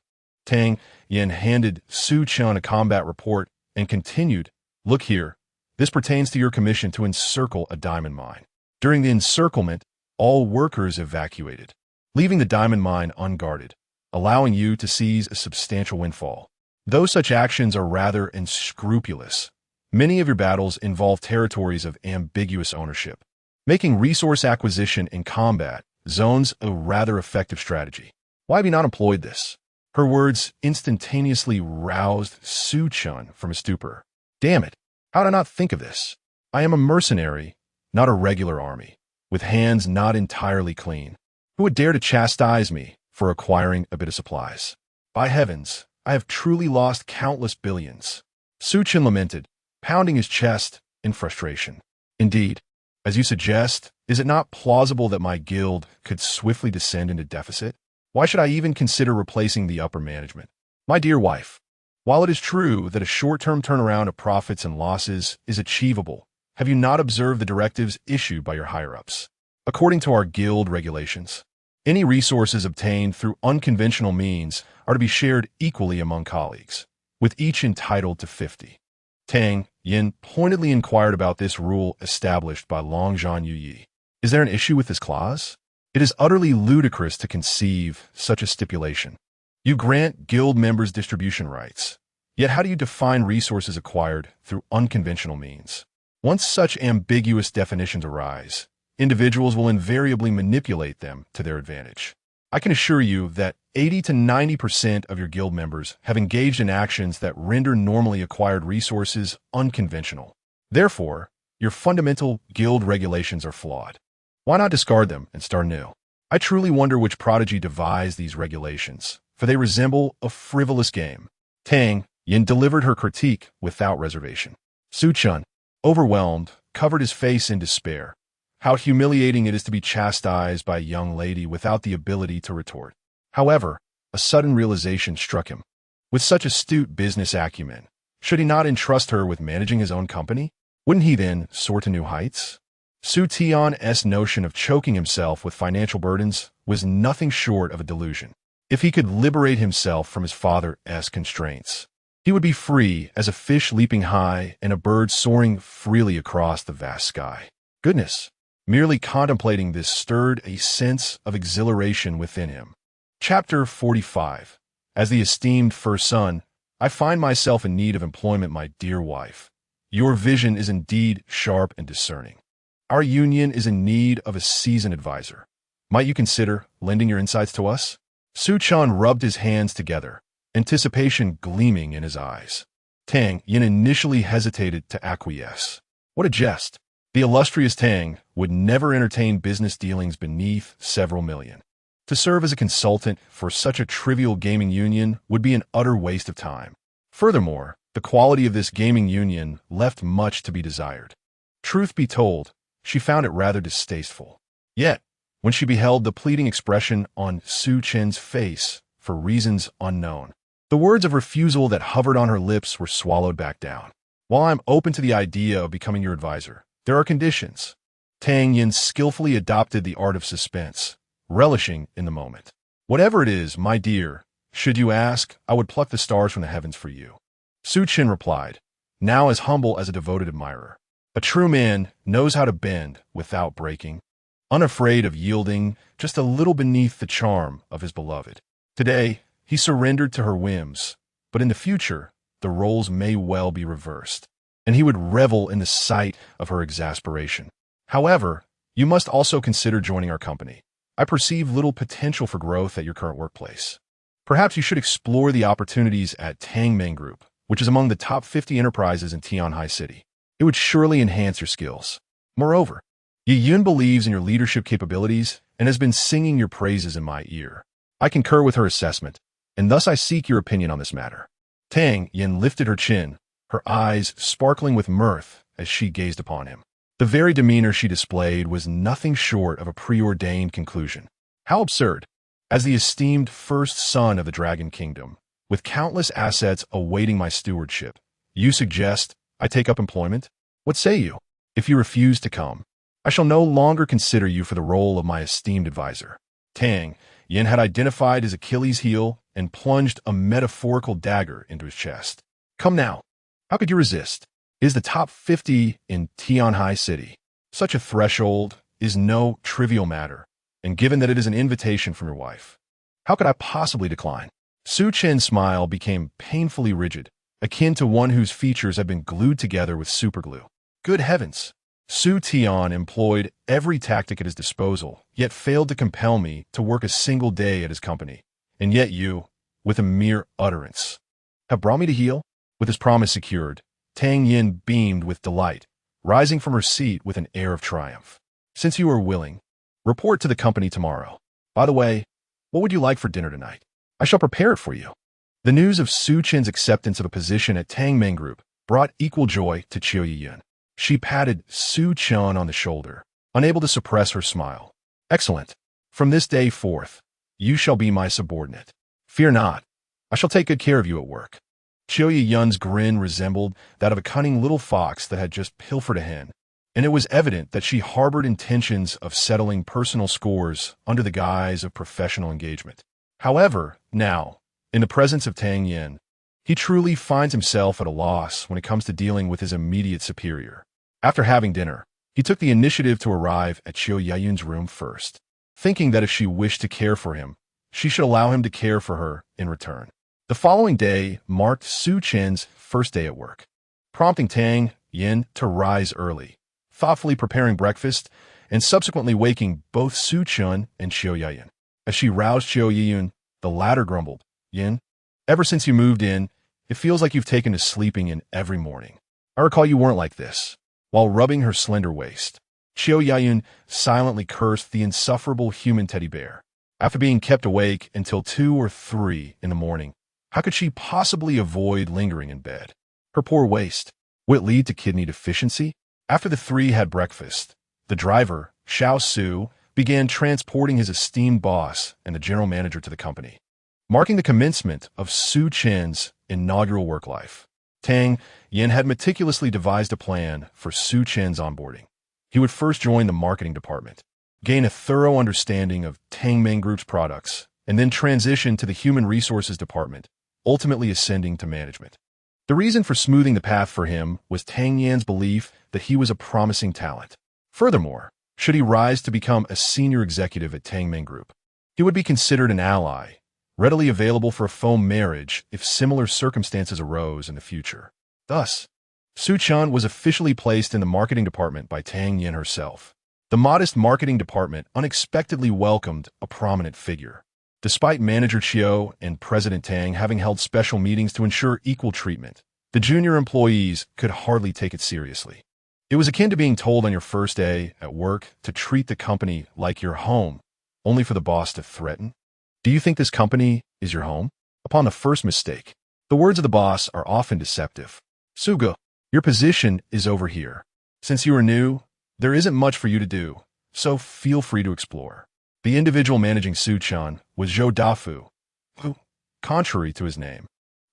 [SPEAKER 1] Tang Yan handed Su Chen a combat report and continued, "Look here, this pertains to your commission to encircle a diamond mine. During the encirclement, all workers evacuated, leaving the diamond mine unguarded, allowing you to seize a substantial windfall. Though such actions are rather unscrupulous, many of your battles involve territories of ambiguous ownership, making resource acquisition in combat zones a rather effective strategy. Why have you not employed this?" Her words instantaneously roused Su Chen from his stupor. "Damn it, how did I not think of this? I am a mercenary, not a regular army, with hands not entirely clean. Who would dare to chastise me for acquiring a bit of supplies? By heavens, I have truly lost countless billions." Su Chen lamented, pounding his chest in frustration. "Indeed, as you suggest, is it not plausible that my guild could swiftly descend into deficit? Why should I even consider replacing the upper management? My dear wife, while it is true that a short-term turnaround of profits and losses is achievable, have you not observed the directives issued by your higher-ups? According to our guild regulations, any resources obtained through unconventional means are to be shared equally among colleagues, with each entitled to 50. Tang Yan pointedly inquired about this rule established by Longzhan Yuyi. "Is there an issue with this clause? It is utterly ludicrous to conceive such a stipulation. You grant guild members distribution rights, yet how do you define resources acquired through unconventional means? Once such ambiguous definitions arise, individuals will invariably manipulate them to their advantage. I can assure you that 80 to 90% of your guild members have engaged in actions that render normally acquired resources unconventional. Therefore, your fundamental guild regulations are flawed. Why not discard them and start anew? I truly wonder which prodigy devised these regulations, for they resemble a frivolous game." Tang Yan delivered her critique without reservation. Su Chen, overwhelmed, covered his face in despair. How humiliating it is to be chastised by a young lady without the ability to retort. However, a sudden realization struck him. With such astute business acumen, should he not entrust her with managing his own company? Wouldn't he then soar to new heights? Su Tian's notion of choking himself with financial burdens was nothing short of a delusion. If he could liberate himself from his father's constraints, he would be free as a fish leaping high and a bird soaring freely across the vast sky. Goodness! Merely contemplating this stirred a sense of exhilaration within him. Chapter 45. As the esteemed first son, I find myself in need of employment, my dear wife. Your vision is indeed sharp and discerning. Our union is in need of a seasoned advisor. Might you consider lending your insights to us?" Su Chen rubbed his hands together, anticipation gleaming in his eyes. Tang Yan initially hesitated to acquiesce. What a jest! The illustrious Tang would never entertain business dealings beneath several million. To serve as a consultant for such a trivial gaming union would be an utter waste of time. Furthermore, the quality of this gaming union left much to be desired. Truth be told, she found it rather distasteful. Yet, when she beheld the pleading expression on Su Chen's face for reasons unknown, the words of refusal that hovered on her lips were swallowed back down. "While I'm open to the idea of becoming your advisor, there are conditions." Tang Yan skillfully adopted the art of suspense, relishing in the moment. "Whatever it is, my dear, should you ask, I would pluck the stars from the heavens for you." Su Chen replied, now as humble as a devoted admirer. "A true man knows how to bend without breaking, unafraid of yielding just a little beneath the charm of his beloved. Today, he surrendered to her whims, but in the future, the roles may well be reversed, and he would revel in the sight of her exasperation. However, you must also consider joining our company. I perceive little potential for growth at your current workplace. Perhaps you should explore the opportunities at Tangmeng Group, which is among the top 50 enterprises in Tianhai City. It would surely enhance your skills. Moreover, Yi Yun believes in your leadership capabilities and has been singing your praises in my ear. I concur with her assessment, and thus I seek your opinion on this matter." Tang Yan lifted her chin, her eyes sparkling with mirth as she gazed upon him. The very demeanor she displayed was nothing short of a preordained conclusion. How absurd! As the esteemed first son of the Dragon Kingdom, with countless assets awaiting my stewardship, you suggest I take up employment? What say you? If you refuse to come, I shall no longer consider you for the role of my esteemed advisor." Tang Yan had identified his Achilles heel and plunged a metaphorical dagger into his chest. Come now. How could you resist? It is the top 50 in Tianhai City. Such a threshold is no trivial matter, and given that it is an invitation from your wife, how could I possibly decline? Su Chen's smile became painfully rigid, akin to one whose features had been glued together with superglue. Good heavens! Su Tian employed every tactic at his disposal, yet failed to compel me to work a single day at his company. And yet you, with a mere utterance, have brought me to heel? With his promise secured, Tang Yan beamed with delight, rising from her seat with an air of triumph. Since you are willing, report to the company tomorrow. By the way, what would you like for dinner tonight? I shall prepare it for you. The news of Su Chen's acceptance of a position at Tang Meng Group brought equal joy to Qiu Yiyun. She patted Su Chen on the shoulder, unable to suppress her smile. Excellent. From this day forth, you shall be my subordinate. Fear not. I shall take good care of you at work. Qiu Yiyun's grin resembled that of a cunning little fox that had just pilfered a hen, and it was evident that she harbored intentions of settling personal scores under the guise of professional engagement. However, now, in the presence of Tang Yan, he truly finds himself at a loss when it comes to dealing with his immediate superior. After having dinner, he took the initiative to arrive at Qiu Yiyun's room first, thinking that if she wished to care for him, she should allow him to care for her in return. The following day marked Su Chen's first day at work, prompting Tang Yan to rise early, thoughtfully preparing breakfast, and subsequently waking both Su Chen and Qiu Yiyun. As she roused Qiu Yiyun, the latter grumbled, Yin, ever since you moved in, it feels like you've taken to sleeping in every morning. I recall you weren't like this. While rubbing her slender waist, Qiu Yiyun silently cursed the insufferable human teddy bear. After being kept awake until 2 or 3 in the morning, how could she possibly avoid lingering in bed? Her poor waist. Would it lead to kidney deficiency? After the three had breakfast, the driver, Xiao Su, began transporting his esteemed boss and the general manager to the company, marking the commencement of Su Chen's inaugural work life. Tang Yan had meticulously devised a plan for Su Chen's onboarding. He would first join the marketing department, gain a thorough understanding of Tang Meng Group's products, and then transition to the human resources department, ultimately ascending to management. The reason for smoothing the path for him was Tang Yan's belief that he was a promising talent. Furthermore, should he rise to become a senior executive at Tang Meng Group, he would be considered an ally, readily available for a faux marriage if similar circumstances arose in the future. Thus, Su Chen was officially placed in the marketing department by Tang Yan herself. The modest marketing department unexpectedly welcomed a prominent figure. Despite Manager Qiu and President Tang having held special meetings to ensure equal treatment, the junior employees could hardly take it seriously. It was akin to being told on your first day at work to treat the company like your home, only for the boss to threaten. Do you think this company is your home? Upon the first mistake, the words of the boss are often deceptive. Suga, your position is over here. Since you are new, there isn't much for you to do, so feel free to explore. The individual managing Su Chen was Zhou Dafu, who, contrary to his name,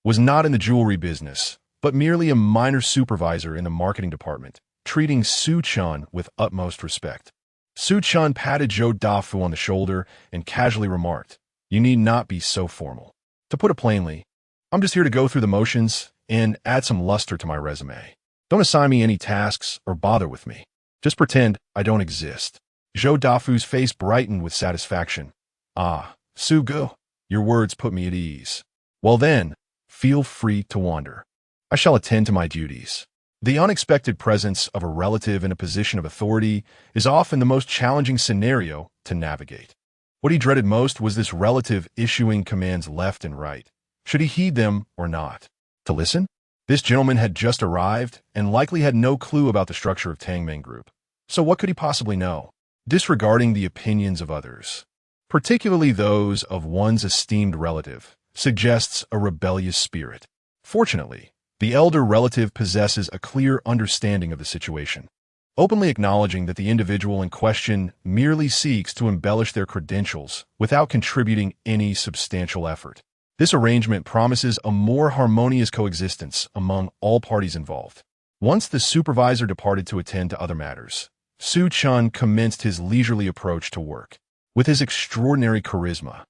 [SPEAKER 1] was not in the jewelry business, but merely a minor supervisor in the marketing department, treating Su Chen with utmost respect. Su Chen patted Zhou Dafu on the shoulder and casually remarked, "You need not be so formal. To put it plainly, I'm just here to go through the motions and add some luster to my resume. Don't assign me any tasks or bother with me. Just pretend I don't exist." Zhou Dafu's face brightened with satisfaction. "Ah, Su Gu, your words put me at ease. Well then, feel free to wander. I shall attend to my duties." The unexpected presence of a relative in a position of authority is often the most challenging scenario to navigate. What he dreaded most was this relative issuing commands left and right. Should he heed them or not? To listen? This gentleman had just arrived and likely had no clue about the structure of Tang Meng Group. So what could he possibly know? Disregarding the opinions of others, particularly those of one's esteemed relative, suggests a rebellious spirit. Fortunately, the elder relative possesses a clear understanding of the situation, openly acknowledging that the individual in question merely seeks to embellish their credentials without contributing any substantial effort. This arrangement promises a more harmonious coexistence among all parties involved. Once the supervisor departed to attend to other matters, Su Chen commenced his leisurely approach to work. With his extraordinary charisma,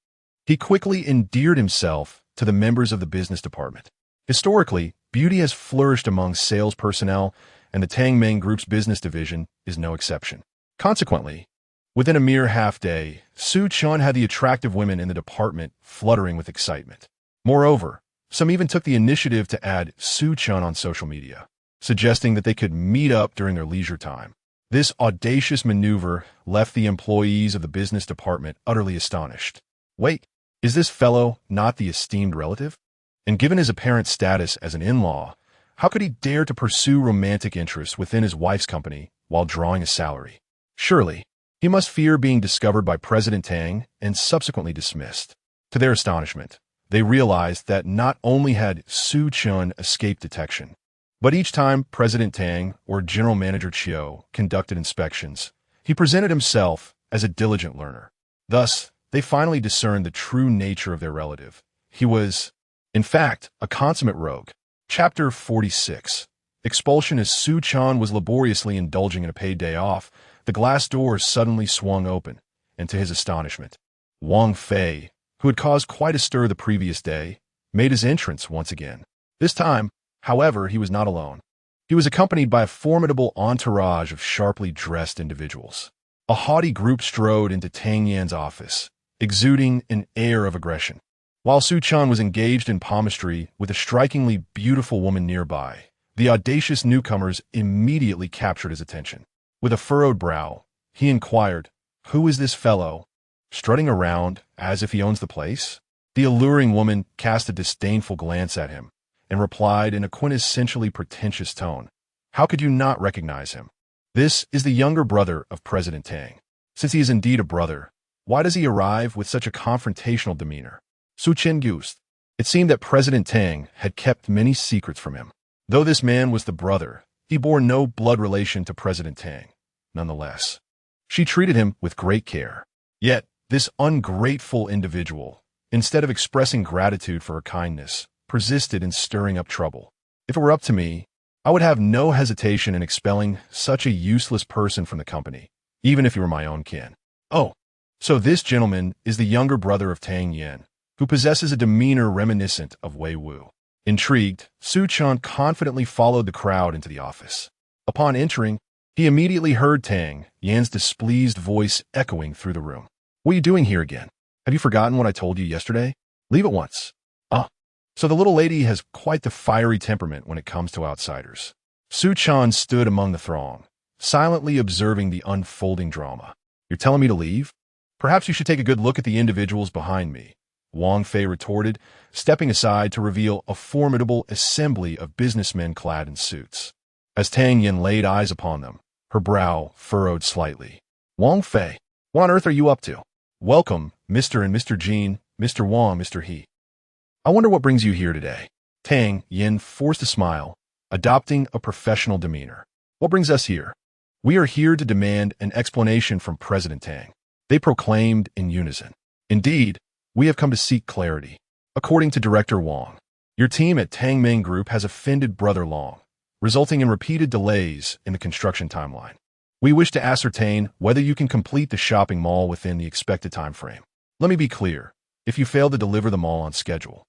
[SPEAKER 1] He quickly endeared himself to the members of the business department. Historically, beauty has flourished among sales personnel, and the Tang Meng Group's business division is no exception. Consequently, within a mere half-day, Su Chen had the attractive women in the department fluttering with excitement. Moreover, some even took the initiative to add Su Chen on social media, suggesting that they could meet up during their leisure time. This audacious maneuver left the employees of the business department utterly astonished. Wait, is this fellow not the esteemed relative? And given his apparent status as an in-law, how could he dare to pursue romantic interests within his wife's company while drawing a salary? Surely, he must fear being discovered by President Tang and subsequently dismissed. To their astonishment, they realized that not only had Su Chen escaped detection, but each time President Tang or General Manager Chiu conducted inspections, he presented himself as a diligent learner. Thus, they finally discerned the true nature of their relative. He was, in fact, a consummate rogue. Chapter 46. Expulsion. As Su Chen was laboriously indulging in a paid day off, the glass door suddenly swung open, and to his astonishment, Wang Fei, who had caused quite a stir the previous day, made his entrance once again. This time, however, he was not alone. He was accompanied by a formidable entourage of sharply dressed individuals. A haughty group strode into Tang Yan's office, exuding an air of aggression. While Su Chen was engaged in palmistry with a strikingly beautiful woman nearby, the audacious newcomers immediately captured his attention. With a furrowed brow, he inquired, "Who is this fellow, strutting around as if he owns the place?" The alluring woman cast a disdainful glance at him and replied in a quintessentially pretentious tone, "How could you not recognize him? This is the younger brother of President Tang. Since he is indeed a brother, why does he arrive with such a confrontational demeanor?" Su Chen gused. It seemed that President Tang had kept many secrets from him. Though this man was the brother, he bore no blood relation to President Tang. Nonetheless, she treated him with great care. Yet, this ungrateful individual, instead of expressing gratitude for her kindness, persisted in stirring up trouble. If it were up to me, I would have no hesitation in expelling such a useless person from the company, even if he were my own kin. Oh, so this gentleman is the younger brother of Tang Yan, who possesses a demeanor reminiscent of Wei Wu. Intrigued, Su Chen confidently followed the crowd into the office. Upon entering, he immediately heard Tang Yan's displeased voice echoing through the room. "What are you doing here again? Have you forgotten what I told you yesterday? Leave at once." So the little lady has quite the fiery temperament when it comes to outsiders. Su Chen stood among the throng, silently observing the unfolding drama. "You're telling me to leave? Perhaps you should take a good look at the individuals behind me," Wang Fei retorted, stepping aside to reveal a formidable assembly of businessmen clad in suits. As Tang Yan laid eyes upon them, her brow furrowed slightly. "Wang Fei, what on earth are you up to? Welcome, Mr. and Mr. Jean, Mr. Wang, Mr. He. I wonder what brings you here today." Tang Yan forced a smile, adopting a professional demeanor. "What brings us here? We are here to demand an explanation from President Tang," they proclaimed in unison. "Indeed, we have come to seek clarity. According to Director Wang, your team at Tang Meng Group has offended Brother Long, resulting in repeated delays in the construction timeline. We wish to ascertain whether you can complete the shopping mall within the expected time frame. Let me be clear, if you fail to deliver the mall on schedule,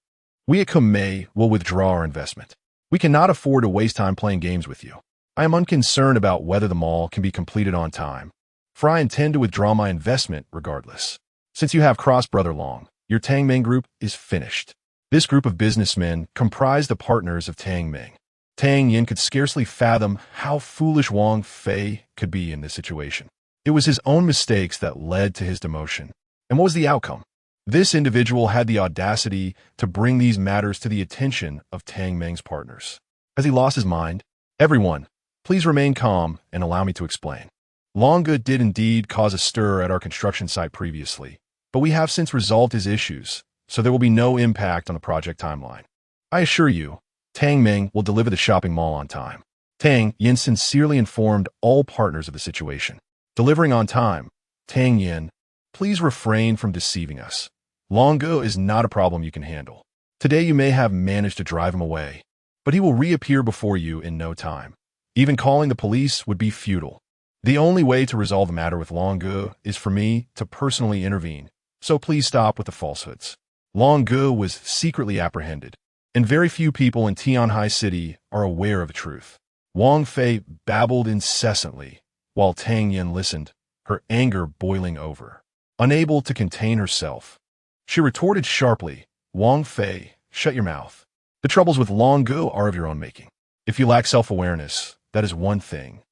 [SPEAKER 1] we at Kumei will withdraw our investment. We cannot afford to waste time playing games with you. I am unconcerned about whether the mall can be completed on time, for I intend to withdraw my investment regardless. Since you have crossed Brother Long, your Tang Meng Group is finished." This group of businessmen comprised the partners of Tang Meng. Tang Yan could scarcely fathom how foolish Wang Fei could be in this situation. It was his own mistakes that led to his demotion. And what was the outcome? This individual had the audacity to bring these matters to the attention of Tang Meng's partners. Has he lost his mind? "Everyone, please remain calm and allow me to explain. Longgood did indeed cause a stir at our construction site previously, but we have since resolved his issues, so there will be no impact on the project timeline. I assure you, Tang Meng will deliver the shopping mall on time." Tang Yan sincerely informed all partners of the situation. "Delivering on time? Tang Yan, please refrain from deceiving us. Longo is not a problem you can handle. Today you may have managed to drive him away, but he will reappear before you in no time. Even calling the police would be futile. The only way to resolve the matter with Longo is for me to personally intervene, So please stop with the falsehoods. Long Ge was secretly apprehended, and very few people in Tianhai City are aware of the truth. Wang Fei babbled incessantly, while Tang Yan listened, her anger boiling over. Unable to contain herself, she retorted sharply, Wang Fei, shut your mouth. The troubles with Long Ge are of your own making. If you lack self-awareness, that is one thing.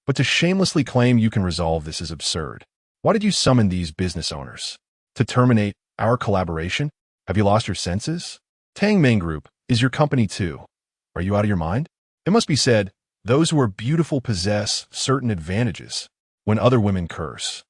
[SPEAKER 1] But to shamelessly claim you can resolve this is absurd. Why did you summon these business owners? To terminate our collaboration? Have you lost your senses? Tang Ming Group is your company too. Are you out of your mind? It must be said, those who are beautiful possess certain advantages when other women curse.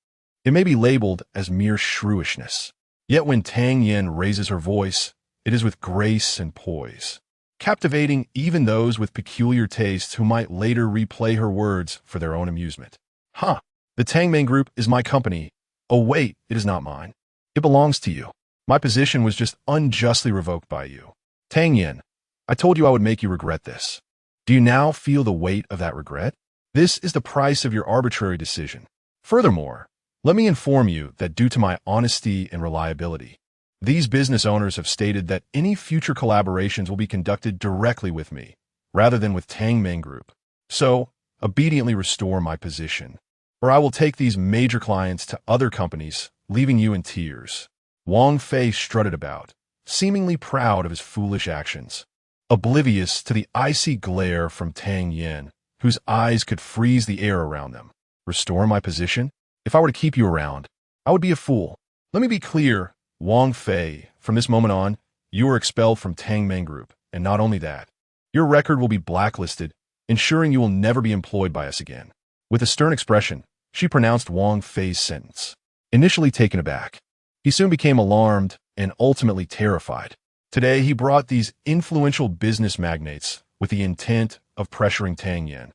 [SPEAKER 1] It may be labeled as mere shrewishness. Yet when Tang Yan raises her voice, it is with grace and poise, captivating even those with peculiar tastes who might later replay her words for their own amusement. Huh, the Tang Ming Group is my company. Oh wait, it is not mine. It belongs to you. My position was just unjustly revoked by you. Tang Yan, I told you I would make you regret this. Do you now feel the weight of that regret? This is the price of your arbitrary decision. Furthermore, let me inform you that due to my honesty and reliability, these business owners have stated that any future collaborations will be conducted directly with me, rather than with Tang Ming Group. So, obediently restore my position, or I will take these major clients to other companies, leaving you in tears. Wang Fei strutted about, seemingly proud of his foolish actions, oblivious to the icy glare from Tang Yan, whose eyes could freeze the air around them. Restore my position? If I were to keep you around, I would be a fool. Let me be clear, Wang Fei, from this moment on, you are expelled from Tang Ming Group, and not only that, your record will be blacklisted, ensuring you will never be employed by us again. With a stern expression, she pronounced Wang Fei's sentence. Initially taken aback, he soon became alarmed and ultimately terrified. Today, he brought these influential business magnates with the intent of pressuring Tang Yan,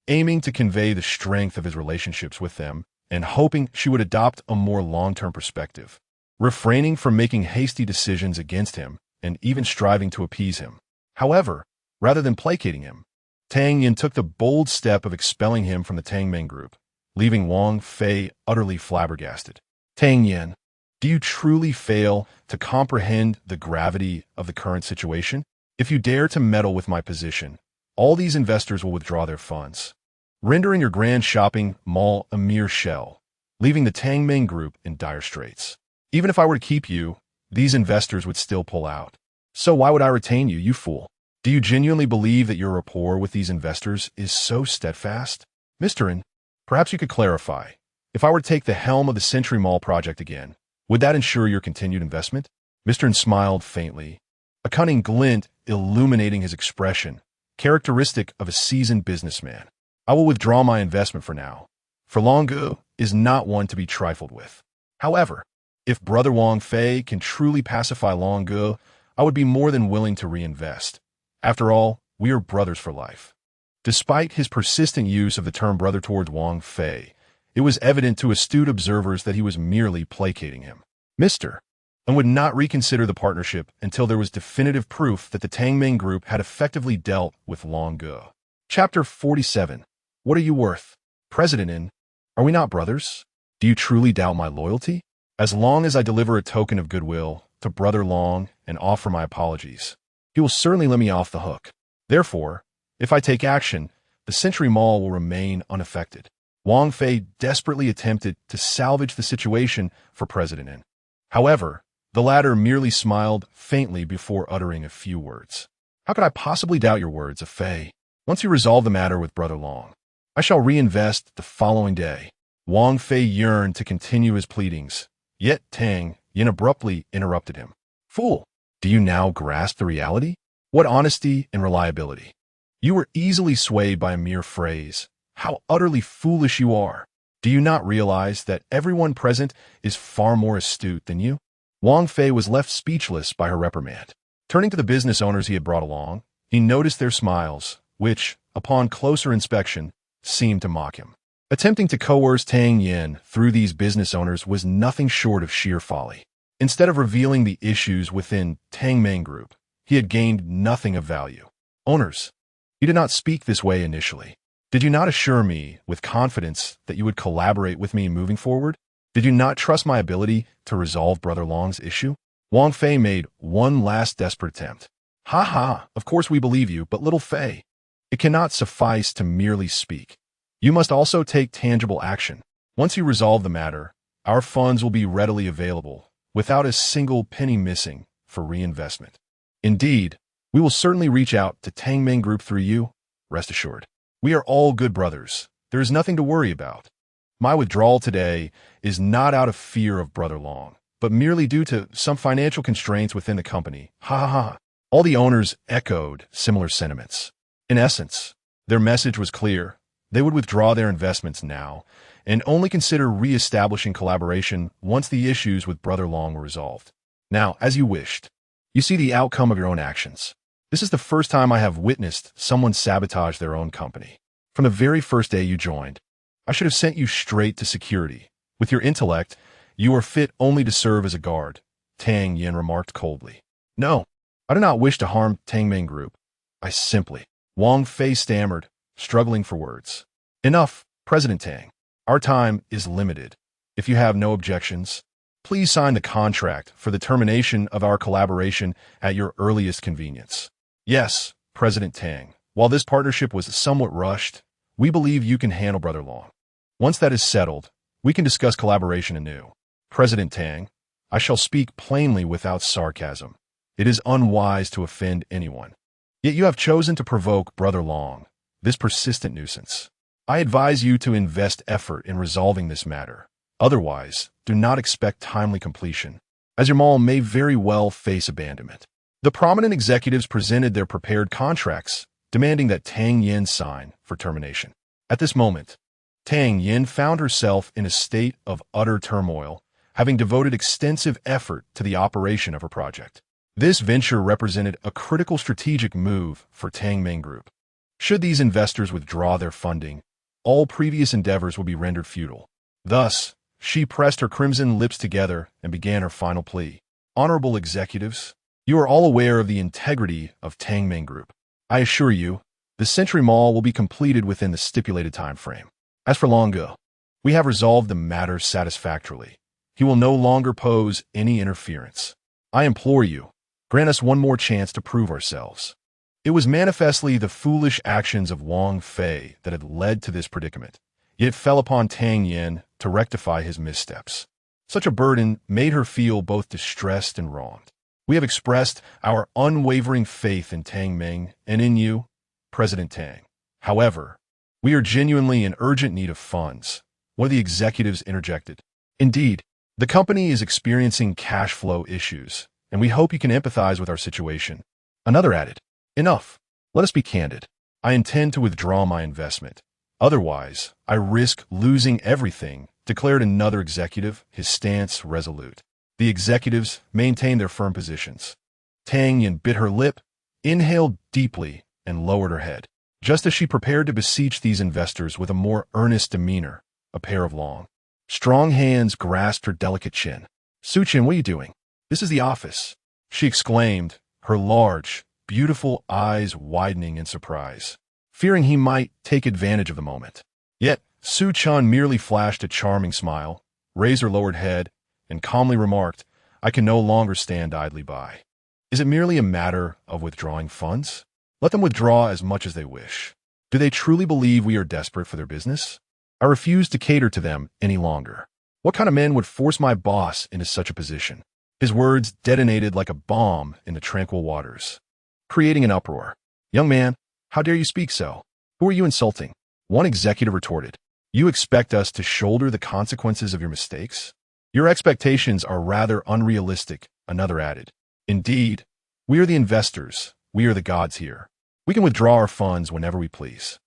[SPEAKER 1] aiming to convey the strength of his relationships with them and hoping she would adopt a more long-term perspective, refraining from making hasty decisions against him and even striving to appease him. However, rather than placating him, Tang Yan took the bold step of expelling him from the Tang Ming Group, leaving Wang Fei utterly flabbergasted. Tang Yan, do you truly fail to comprehend the gravity of the current situation? If you dare to meddle with my position, all these investors will withdraw their funds, rendering your grand shopping mall a mere shell, leaving the Tang Ming Group in dire straits. Even if I were to keep you, these investors would still pull out. So why would I retain you, you fool? Do you genuinely believe that your rapport with these investors is so steadfast? Mr. N, perhaps you could clarify. If I were to take the helm of the Century Mall project again, would that ensure your continued investment? Mr. N smiled faintly, a cunning glint illuminating his expression, characteristic of a seasoned businessman. I will withdraw my investment for now, for Long Ge is not one to be trifled with. However, if Brother Wang Fei can truly pacify Long Ge, I would be more than willing to reinvest. After all, we are brothers for life. Despite his persistent use of the term brother towards Wang Fei, it was evident to astute observers that he was merely placating him. Mr. and would not reconsider the partnership until there was definitive proof that the Tang Ming Group had effectively dealt with Long Ge. Chapter 47. What are you worth? President N, are we not brothers? Do you truly doubt my loyalty? As long as I deliver a token of goodwill to Brother Long and offer my apologies, he will certainly let me off the hook. Therefore, if I take action, the Century Mall will remain unaffected. Wang Fei desperately attempted to salvage the situation for President N. However, the latter merely smiled faintly before uttering a few words. How could I possibly doubt your words, Fei? Once you resolve the matter with Brother Long, I shall reinvest the following day. Wang Fei yearned to continue his pleadings, yet Tang Yan abruptly interrupted him. Fool, do you now grasp the reality? What honesty and reliability! You were easily swayed by a mere phrase. How utterly foolish you are! Do you not realize that everyone present is far more astute than you? Wang Fei was left speechless by her reprimand. Turning to the business owners he had brought along, he noticed their smiles, which, upon closer inspection, seemed to mock him. Attempting to coerce Tang Yan through these business owners was nothing short of sheer folly. Instead of revealing the issues within Tang Ming Group, he had gained nothing of value. Owners, you did not speak this way initially. Did you not assure me with confidence that you would collaborate with me moving forward? Did you not trust my ability to resolve Brother Long's issue? Wang Fei made one last desperate attempt. Ha ha, of course we believe you, but little Fei, it cannot suffice to merely speak. You must also take tangible action. Once you resolve the matter, our funds will be readily available, without a single penny missing, for reinvestment. Indeed, we will certainly reach out to Tang Yan Group through you, rest assured. We are all good brothers. There is nothing to worry about. My withdrawal today is not out of fear of Brother Long, but merely due to some financial constraints within the company. Ha ha ha. All the owners echoed similar sentiments. In essence, their message was clear. They would withdraw their investments now and only consider re-establishing collaboration once the issues with Brother Long were resolved. Now, as you wished, you see the outcome of your own actions. This is the first time I have witnessed someone sabotage their own company. From the very first day you joined, I should have sent you straight to security. With your intellect, you are fit only to serve as a guard, Tang Yan remarked coldly. No, I do not wish to harm Tang Yan Group. I simply... Wang Fei stammered, struggling for words. Enough, President Tang. Our time is limited. If you have no objections, please sign the contract for the termination of our collaboration at your earliest convenience. Yes, President Tang. While this partnership was somewhat rushed, we believe you can handle Brother Long. Once that is settled, we can discuss collaboration anew. President Tang, I shall speak plainly without sarcasm. It is unwise to offend anyone. Yet you have chosen to provoke Brother Long, this persistent nuisance. I advise you to invest effort in resolving this matter. Otherwise, do not expect timely completion, as your mall may very well face abandonment. The prominent executives presented their prepared contracts, demanding that Tang Yan sign for termination. At this moment, Tang Yan found herself in a state of utter turmoil, having devoted extensive effort to the operation of her project. This venture represented a critical strategic move for Tang Yan Group. Should these investors withdraw their funding, all previous endeavors would be rendered futile. Thus, she pressed her crimson lips together and began her final plea. Honorable executives, you are all aware of the integrity of Tang Yan Group. I assure you, the Century Mall will be completed within the stipulated time frame. As for Longo, we have resolved the matter satisfactorily. He will no longer pose any interference. I implore you, grant us one more chance to prove ourselves. It was manifestly the foolish actions of Wang Fei that had led to this predicament. It fell upon Tang Yan to rectify his missteps. Such a burden made her feel both distressed and wronged. We have expressed our unwavering faith in Tang Yan and in you, President Tang. However, we are genuinely in urgent need of funds, one of the executives interjected. Indeed, the company is experiencing cash flow issues, and we hope you can empathize with our situation. Another added, enough. Let us be candid. I intend to withdraw my investment. Otherwise, I risk losing everything, declared another executive, his stance resolute. The executives maintained their firm positions. Tang Yan bit her lip, inhaled deeply, and lowered her head. Just as she prepared to beseech these investors with a more earnest demeanor, a pair of long, strong hands grasped her delicate chin. Su Chen, what are you doing? This is the office, she exclaimed, her large, beautiful eyes widening in surprise, fearing he might take advantage of the moment. Yet, Su Chen merely flashed a charming smile, raised her lowered head, and calmly remarked, I can no longer stand idly by. Is it merely a matter of withdrawing funds? Let them withdraw as much as they wish. Do they truly believe we are desperate for their business? I refuse to cater to them any longer. What kind of man would force my boss into such a position? His words detonated like a bomb in the tranquil waters, creating an uproar. Young man, how dare you speak so? Who are you insulting? One executive retorted. You expect us to shoulder the consequences of your mistakes? Your expectations are rather unrealistic, another added. Indeed, we are the investors. We are the gods here. We can withdraw our funds whenever we please.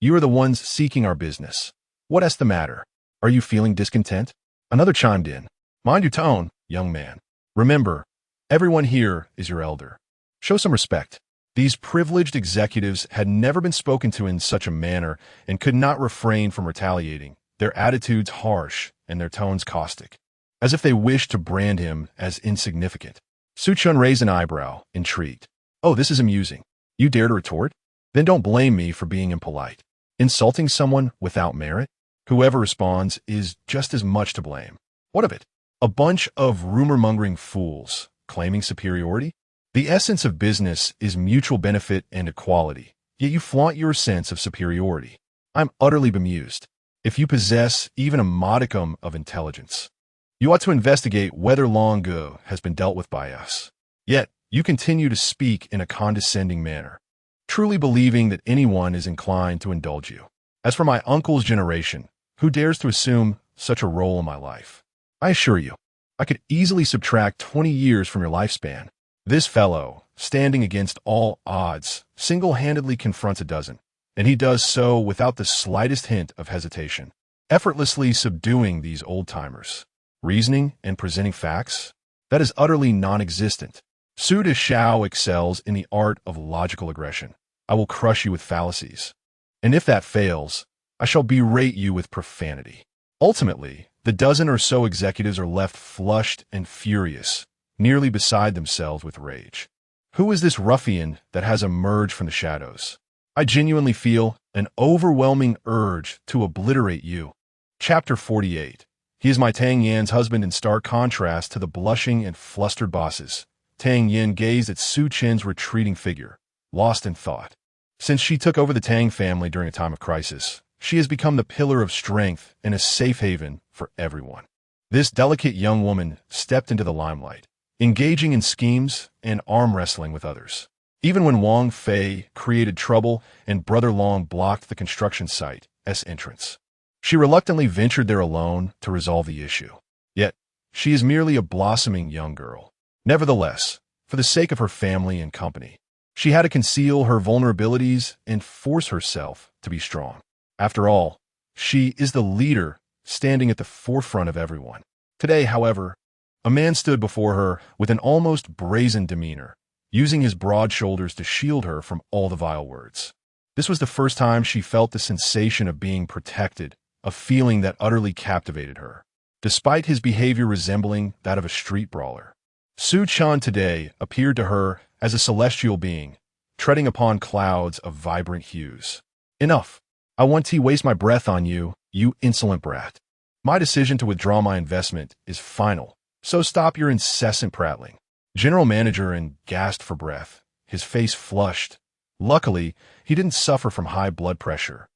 [SPEAKER 1] You are the ones seeking our business. What is the matter? Are you feeling discontent? Another chimed in. Mind your tone, young man. Remember, everyone here is your elder. Show some respect. These privileged executives had never been spoken to in such a manner and could not refrain from retaliating, their attitudes harsh and their tones caustic, as if they wished to brand him as insignificant. Su Chen raised an eyebrow, intrigued. Oh, this is amusing. You dare to retort? Then don't blame me for being impolite. Insulting someone without merit? Whoever responds is just as much to blame. What of it? A bunch of rumor-mongering fools claiming superiority? The essence of business is mutual benefit and equality, yet you flaunt your sense of superiority. I'm utterly bemused. If you possess even a modicum of intelligence, you ought to investigate whether long ago has been dealt with by us. Yet, you continue to speak in a condescending manner, truly believing that anyone is inclined to indulge you. As for my uncle's generation, who dares to assume such a role in my life? I assure you, I could easily subtract 20 years from your lifespan. This fellow, standing against all odds, single-handedly confronts a dozen, and he does so without the slightest hint of hesitation, effortlessly subduing these old-timers. Reasoning and presenting facts? That is utterly non-existent. Su Chen excels in the art of logical aggression. I will crush you with fallacies. And if that fails, I shall berate you with profanity. Ultimately, the dozen or so executives are left flushed and furious, nearly beside themselves with rage. Who is this ruffian that has emerged from the shadows? I genuinely feel an overwhelming urge to obliterate you. Chapter 48. He is my Tang Yan's husband in stark contrast to the blushing and flustered bosses. Tang Yan gazed at Su Chen's retreating figure, lost in thought. Since she took over the Tang family during a time of crisis, she has become the pillar of strength and a safe haven for everyone. This delicate young woman stepped into the limelight, engaging in schemes and arm wrestling with others. Even when Wang Fei created trouble and Brother Long blocked the construction site's entrance, she reluctantly ventured there alone to resolve the issue. Yet, she is merely a blossoming young girl. Nevertheless, for the sake of her family and company, she had to conceal her vulnerabilities and force herself to be strong. After all, she is the leader standing at the forefront of everyone. Today, however, a man stood before her with an almost brazen demeanor, using his broad shoulders to shield her from all the vile words. This was the first time she felt the sensation of being protected, a feeling that utterly captivated her, despite his behavior resembling that of a street brawler. Su Chen today appeared to her as a celestial being, treading upon clouds of vibrant hues. Enough! I won't waste my breath on you, you insolent brat. My decision to withdraw my investment is final, so stop your incessant prattling. General Manager gasped for breath, his face flushed. Luckily, he didn't suffer from high blood pressure,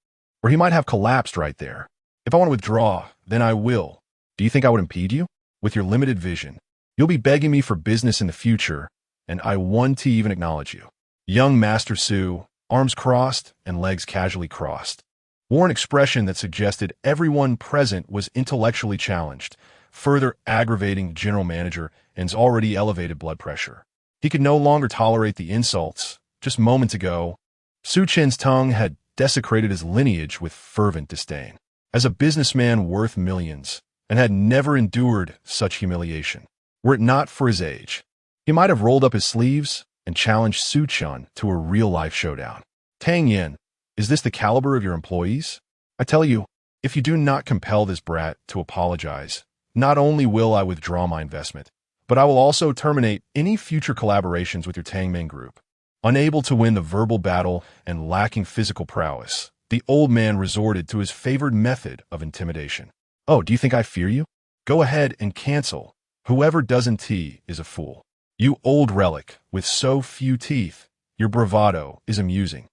[SPEAKER 1] or he might have collapsed right there. If I want to withdraw, then I will. Do you think I would impede you? With your limited vision, you'll be begging me for business in the future, and I want to even acknowledge you. Young Master Su, arms crossed and legs casually crossed, wore an expression that suggested everyone present was intellectually challenged, further aggravating General Manager and's already elevated blood pressure. He could no longer tolerate the insults. Just moments ago, Su Chen's tongue had desecrated his lineage with fervent disdain. As a businessman worth millions, and had never endured such humiliation. Were it not for his age, he might have rolled up his sleeves and challenged Su Chen to a real-life showdown. Tang Yan, is this the caliber of your employees? I tell you, if you do not compel this brat to apologize, not only will I withdraw my investment, but I will also terminate any future collaborations with your Tangmen group. Unable to win the verbal battle and lacking physical prowess, the old man resorted to his favored method of intimidation. Oh, do you think I fear you? Go ahead and cancel. Whoever doesn't tea is a fool. You old relic with so few teeth, your bravado is amusing.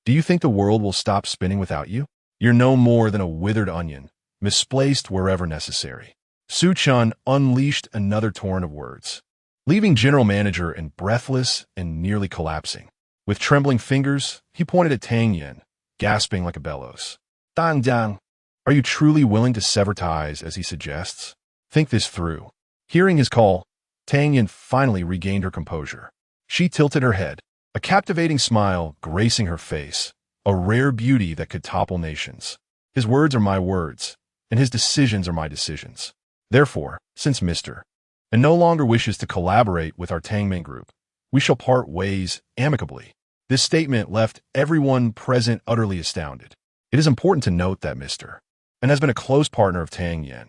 [SPEAKER 1] Do you think the world will stop spinning without you? You're no more than a withered onion, misplaced wherever necessary. Su Chen unleashed another torrent of words, leaving General Manager breathless and nearly collapsing. With trembling fingers, he pointed at Tang Yan, gasping like a bellows. Tang Yan, are you truly willing to sever ties as he suggests? Think this through. Hearing his call, Tang Yan finally regained her composure. She tilted her head, a captivating smile gracing her face, a rare beauty that could topple nations. His words are my words, and his decisions are my decisions. Therefore, since Mr. and no longer wishes to collaborate with our Tangmen group, we shall part ways amicably. This statement left everyone present utterly astounded. It is important to note that Mr. and has been a close partner of Tang Yan.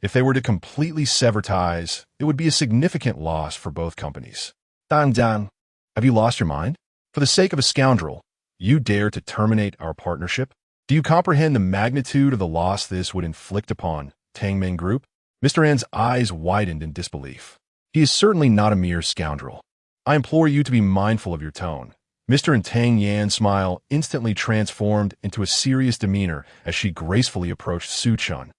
[SPEAKER 1] If they were to completely sever ties, it would be a significant loss for both companies. Tang Yan, have you lost your mind? For the sake of a scoundrel, you dare to terminate our partnership? Do you comprehend the magnitude of the loss this would inflict upon Tangmen Group? Mr. An's eyes widened in disbelief. He is certainly not a mere scoundrel. I implore you to be mindful of your tone. Mr. and Tang Yan's smile instantly transformed into a serious demeanor as she gracefully approached Su Chen,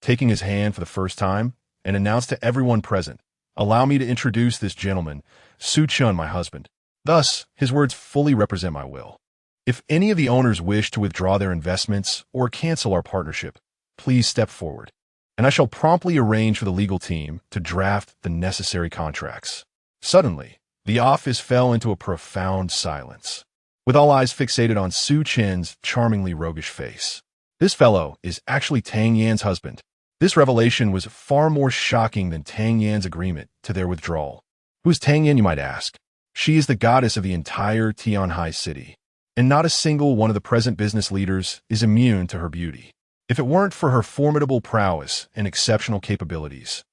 [SPEAKER 1] taking his hand for the first time, and announced to everyone present, "Allow me to introduce this gentleman, Su Chen, my husband." Thus, his words fully represent my will. If any of the owners wish to withdraw their investments or cancel our partnership, please step forward, and I shall promptly arrange for the legal team to draft the necessary contracts. Suddenly, the office fell into a profound silence, with all eyes fixated on Su Chen's charmingly roguish face. This fellow is actually Tang Yan's husband. This revelation was far more shocking than Tang Yan's agreement to their withdrawal. Who is Tang Yan, you might ask? She is the goddess of the entire Tianhai city, and not a single one of the present business leaders is immune to her beauty. If it weren't for her formidable prowess and exceptional capabilities,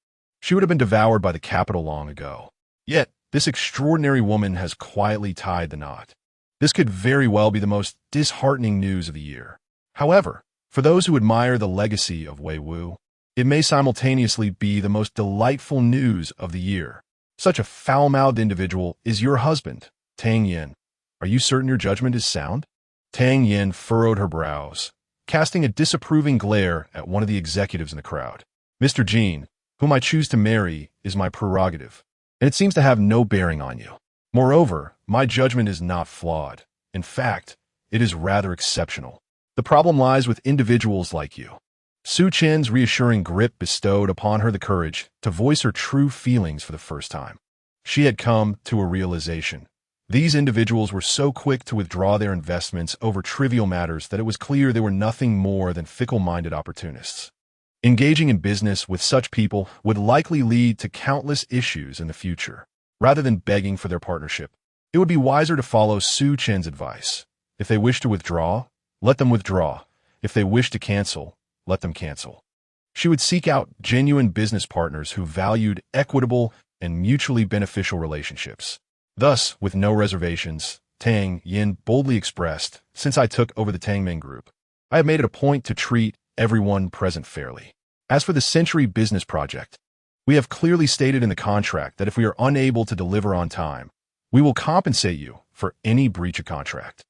[SPEAKER 1] she would have been devoured by the capital long ago. Yet, this extraordinary woman has quietly tied the knot. This could very well be the most disheartening news of the year. However, for those who admire the legacy of Wei Wu, it may simultaneously be the most delightful news of the year. Such a foul-mouthed individual is your husband, Tang Yan. Are you certain your judgment is sound? Tang Yan furrowed her brows, casting a disapproving glare at one of the executives in the crowd. Mr. Jean, whom I choose to marry, is my prerogative, and it seems to have no bearing on you. Moreover, my judgment is not flawed. In fact, it is rather exceptional. The problem lies with individuals like you. Su Chen's reassuring grip bestowed upon her the courage to voice her true feelings for the first time. She had come to a realization. These individuals were so quick to withdraw their investments over trivial matters that it was clear they were nothing more than fickle-minded opportunists. Engaging in business with such people would likely lead to countless issues in the future. Rather than begging for their partnership, it would be wiser to follow Su Chen's advice. If they wish to withdraw, let them withdraw. If they wish to cancel, let them cancel. She would seek out genuine business partners who valued equitable and mutually beneficial relationships. Thus, with no reservations, Tang Yan boldly expressed, "Since I took over the Tangming Group, I have made it a point to treat everyone present fairly. As for the Century Business Project, we have clearly stated in the contract that if we are unable to deliver on time, we will compensate you for any breach of contract.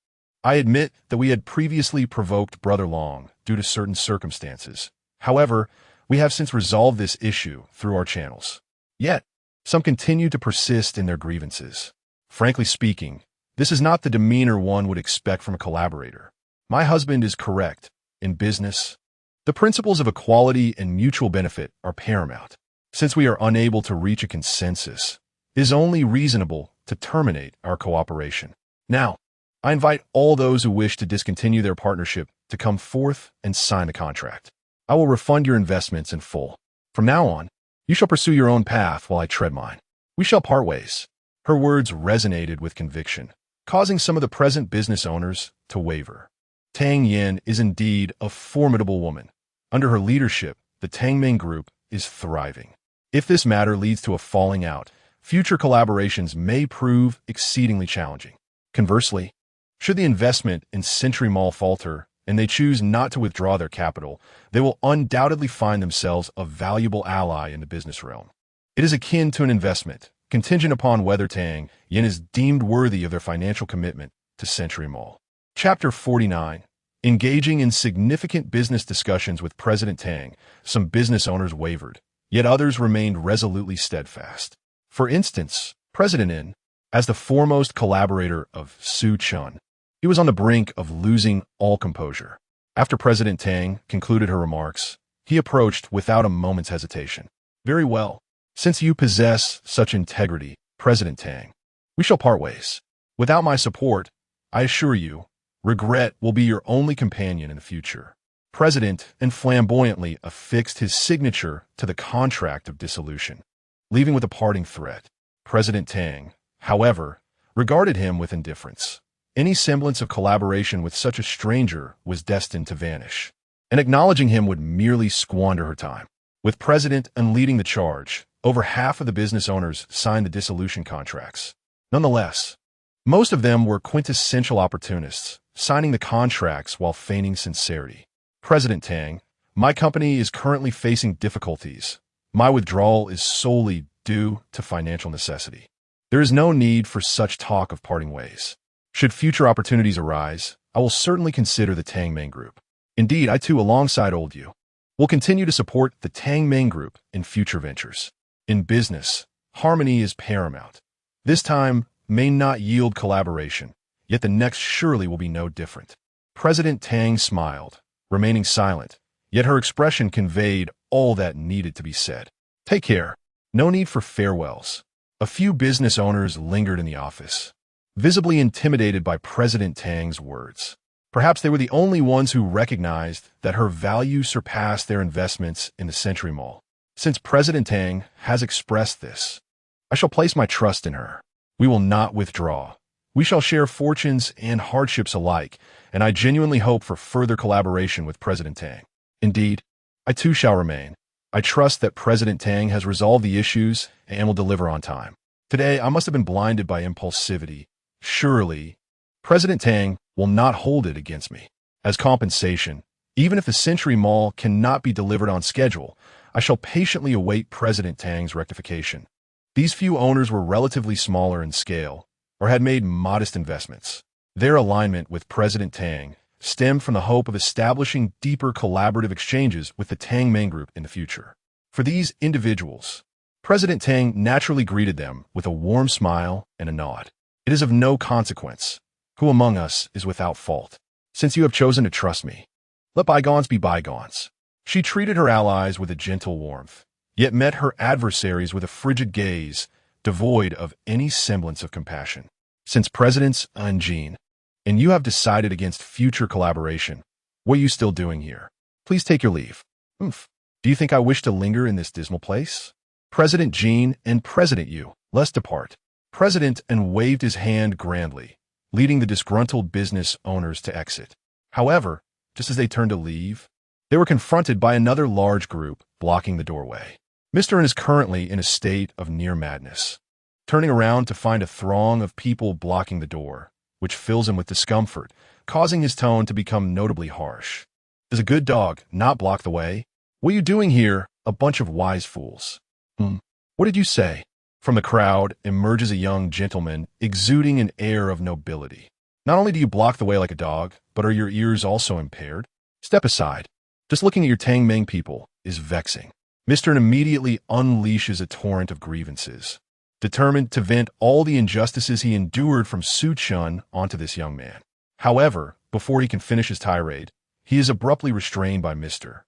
[SPEAKER 1] I admit that we had previously provoked Brother Long due to certain circumstances. However, we have since resolved this issue through our channels. Yet, some continue to persist in their grievances. Frankly speaking, this is not the demeanor one would expect from a collaborator. My husband is correct. In business, the principles of equality and mutual benefit are paramount. Since we are unable to reach a consensus, it is only reasonable to terminate our cooperation. Now, I invite all those who wish to discontinue their partnership to come forth and sign the contract. I will refund your investments in full. From now on, you shall pursue your own path while I tread mine. We shall part ways." Her words resonated with conviction, causing some of the present business owners to waver. Tang Yan is indeed a formidable woman. Under her leadership, the Tangming Group is thriving. If this matter leads to a falling out, future collaborations may prove exceedingly challenging. Conversely, should the investment in Century Mall falter and they choose not to withdraw their capital, they will undoubtedly find themselves a valuable ally in the business realm. It is akin to an investment, contingent upon whether Tang Yan is deemed worthy of their financial commitment to Century Mall. Chapter 49. Engaging in significant business discussions with President Tang, some business owners wavered, yet others remained resolutely steadfast. For instance, President In, as the foremost collaborator of Su Chen, he was on the brink of losing all composure. After President Tang concluded her remarks, he approached without a moment's hesitation. "Very well. Since you possess such integrity, President Tang, we shall part ways. Without my support, I assure you, regret will be your only companion in the future." President and flamboyantly affixed his signature to the contract of dissolution, leaving with a parting threat. President Tang, however, regarded him with indifference. Any semblance of collaboration with such a stranger was destined to vanish, and acknowledging him would merely squander her time. With President Un leading the charge, over half of the business owners signed the dissolution contracts. Nonetheless, most of them were quintessential opportunists, signing the contracts while feigning sincerity. "President Tang, my company is currently facing difficulties. My withdrawal is solely due to financial necessity. There is no need for such talk of parting ways. Should future opportunities arise, I will certainly consider the Tang Meng Group. Indeed, I too, alongside old you, will continue to support the Tang Meng Group in future ventures. In business, harmony is paramount. This time may not yield collaboration, yet the next surely will be no different. President Tang smiled, remaining silent, yet her expression conveyed all that needed to be said. Take care. No need for farewells. A few business owners lingered in the office, visibly intimidated by President Tang's words. Perhaps they were the only ones who recognized that her value surpassed their investments in the Century Mall. Since President Tang has expressed this, I shall place my trust in her. We will not withdraw. We shall share fortunes and hardships alike, and I genuinely hope for further collaboration with President Tang. Indeed, I too shall remain. I trust that President Tang has resolved the issues and will deliver on time. Today, I must have been blinded by impulsivity. Surely, President Tang will not hold it against me. As compensation, even if the Century Mall cannot be delivered on schedule, I shall patiently await President Tang's rectification. These few owners were relatively smaller in scale, or had made modest investments. Their alignment with President Tang stemmed from the hope of establishing deeper collaborative exchanges with the Tang Meng Group in the future. For these individuals, President Tang naturally greeted them with a warm smile and a nod. It is of no consequence. Who among us is without fault? Since you have chosen to trust me, let bygones be bygones. She treated her allies with a gentle warmth, yet met her adversaries with a frigid gaze, devoid of any semblance of compassion. Since Presidents Jean and you have decided against future collaboration, what are you still doing here? Please take your leave. Do you think I wish to linger in this dismal place? President Jean and President Yu, let's depart. President and waved his hand grandly, leading the disgruntled business owners to exit. However, just as they turned to leave, they were confronted by another large group blocking the doorway. Mr. N is currently in a state of near madness, turning around to find a throng of people blocking the door, which fills him with discomfort, causing his tone to become notably harsh. Does a good dog not block the way? What are you doing here, a bunch of wise fools? What did you say? From the crowd emerges a young gentleman exuding an air of nobility. Not only do you block the way like a dog, but are your ears also impaired? Step aside. Just looking at your Tang Meng people is vexing. Mr. N immediately unleashes a torrent of grievances, determined to vent all the injustices he endured from Su Chen onto this young man. However, before he can finish his tirade, he is abruptly restrained by Mr.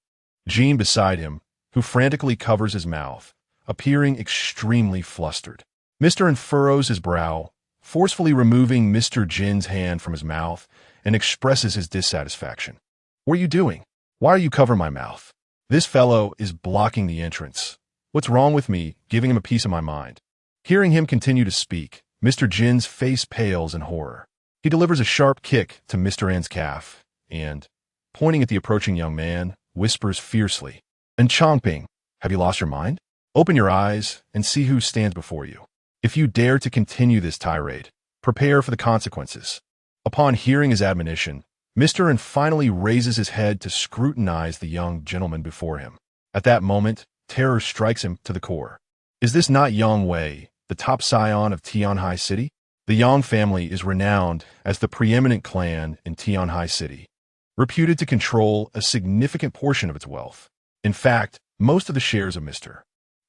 [SPEAKER 1] Jean beside him, who frantically covers his mouth, appearing extremely flustered. Mr. N furrows his brow, forcefully removing Mr. Jin's hand from his mouth, and expresses his dissatisfaction. What are you doing? Why are you covering my mouth? This fellow is blocking the entrance. What's wrong with me, giving him a piece of my mind? Hearing him continue to speak, Mr. Jin's face pales in horror. He delivers a sharp kick to Mr. N's calf, and, pointing at the approaching young man, whispers fiercely, "And Chongping, have you lost your mind? Open your eyes and see who stands before you. If you dare to continue this tirade, prepare for the consequences." Upon hearing his admonition, Mr. N finally raises his head to scrutinize the young gentleman before him. At that moment, terror strikes him to the core. Is this not Yang Wei, the top scion of Tianhai City? The Yang family is renowned as the preeminent clan in Tianhai City, reputed to control a significant portion of its wealth. In fact, most of the shares of Mr.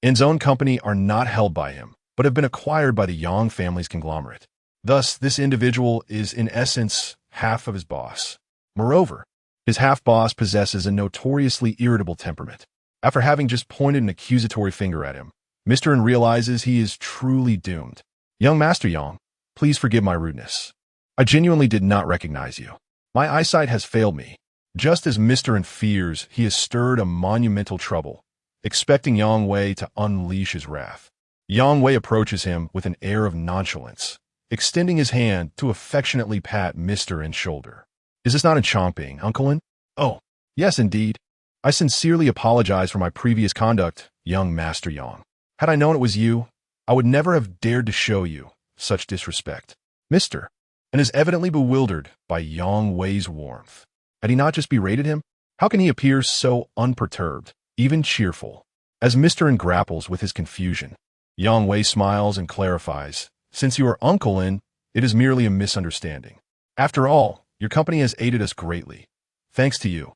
[SPEAKER 1] N's own company are not held by him, but have been acquired by the Yang family's conglomerate. Thus, this individual is in essence half of his boss. Moreover, his half-boss possesses a notoriously irritable temperament. After having just pointed an accusatory finger at him, Mr. N realizes he is truly doomed. Young Master Yang, please forgive my rudeness. I genuinely did not recognize you. My eyesight has failed me. Just as Mr. N fears, he has stirred a monumental trouble, expecting Yang Wei to unleash his wrath. Yang Wei approaches him with an air of nonchalance, extending his hand to affectionately pat Mr. N's shoulder. Is this not in Chongping, Uncle N? Oh, yes, indeed. I sincerely apologize for my previous conduct, young Master Yang. Had I known it was you, I would never have dared to show you such disrespect. Mr. N is evidently bewildered by Yang Wei's warmth. Had he not just berated him? How can he appear so unperturbed, even cheerful? As Mr. N grapples with his confusion, Yang Wei smiles and clarifies, "Since you are Uncle N, it is merely a misunderstanding. After all, your company has aided us greatly. Thanks to you,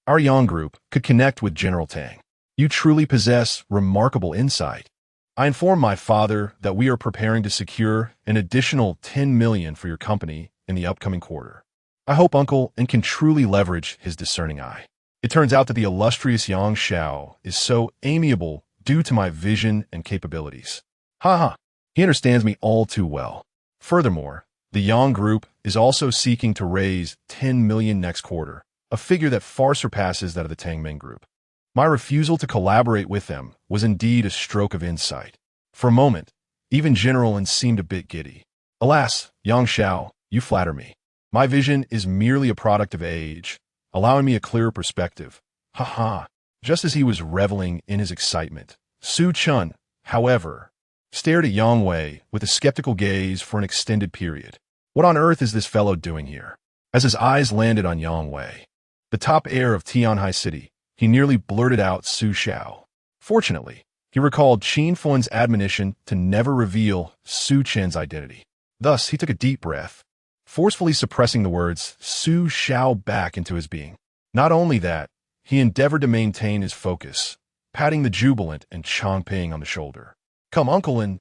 [SPEAKER 1] our Yang group could connect with General Tang. You truly possess remarkable insight. I informed my father that we are preparing to secure an additional 10 million for your company in the upcoming quarter. I hope Uncle N can truly leverage his discerning eye. It turns out that the illustrious Yang Xiao is so amiable due to my vision and capabilities. Haha, he understands me all too well. Furthermore, the Yang Group is also seeking to raise 10 million next quarter, a figure that far surpasses that of the Tang Ming Group. My refusal to collaborate with them was indeed a stroke of insight. For a moment, even General N seemed a bit giddy. Alas, Yang Xiao, you flatter me. My vision is merely a product of age, allowing me a clearer perspective. Haha. Just as he was reveling in his excitement, Su Chen, however, stared at Yang Wei with a skeptical gaze for an extended period. What on earth is this fellow doing here? As his eyes landed on Yang Wei, the top heir of Tianhai City, he nearly blurted out Su Xiao. Fortunately, he recalled Qin Fuan's admonition to never reveal Su Chen's identity. Thus, he took a deep breath, forcefully suppressing the words Su Xiao back into his being. Not only that, he endeavored to maintain his focus, patting the jubilant and Changping on the shoulder. Come, Uncle N,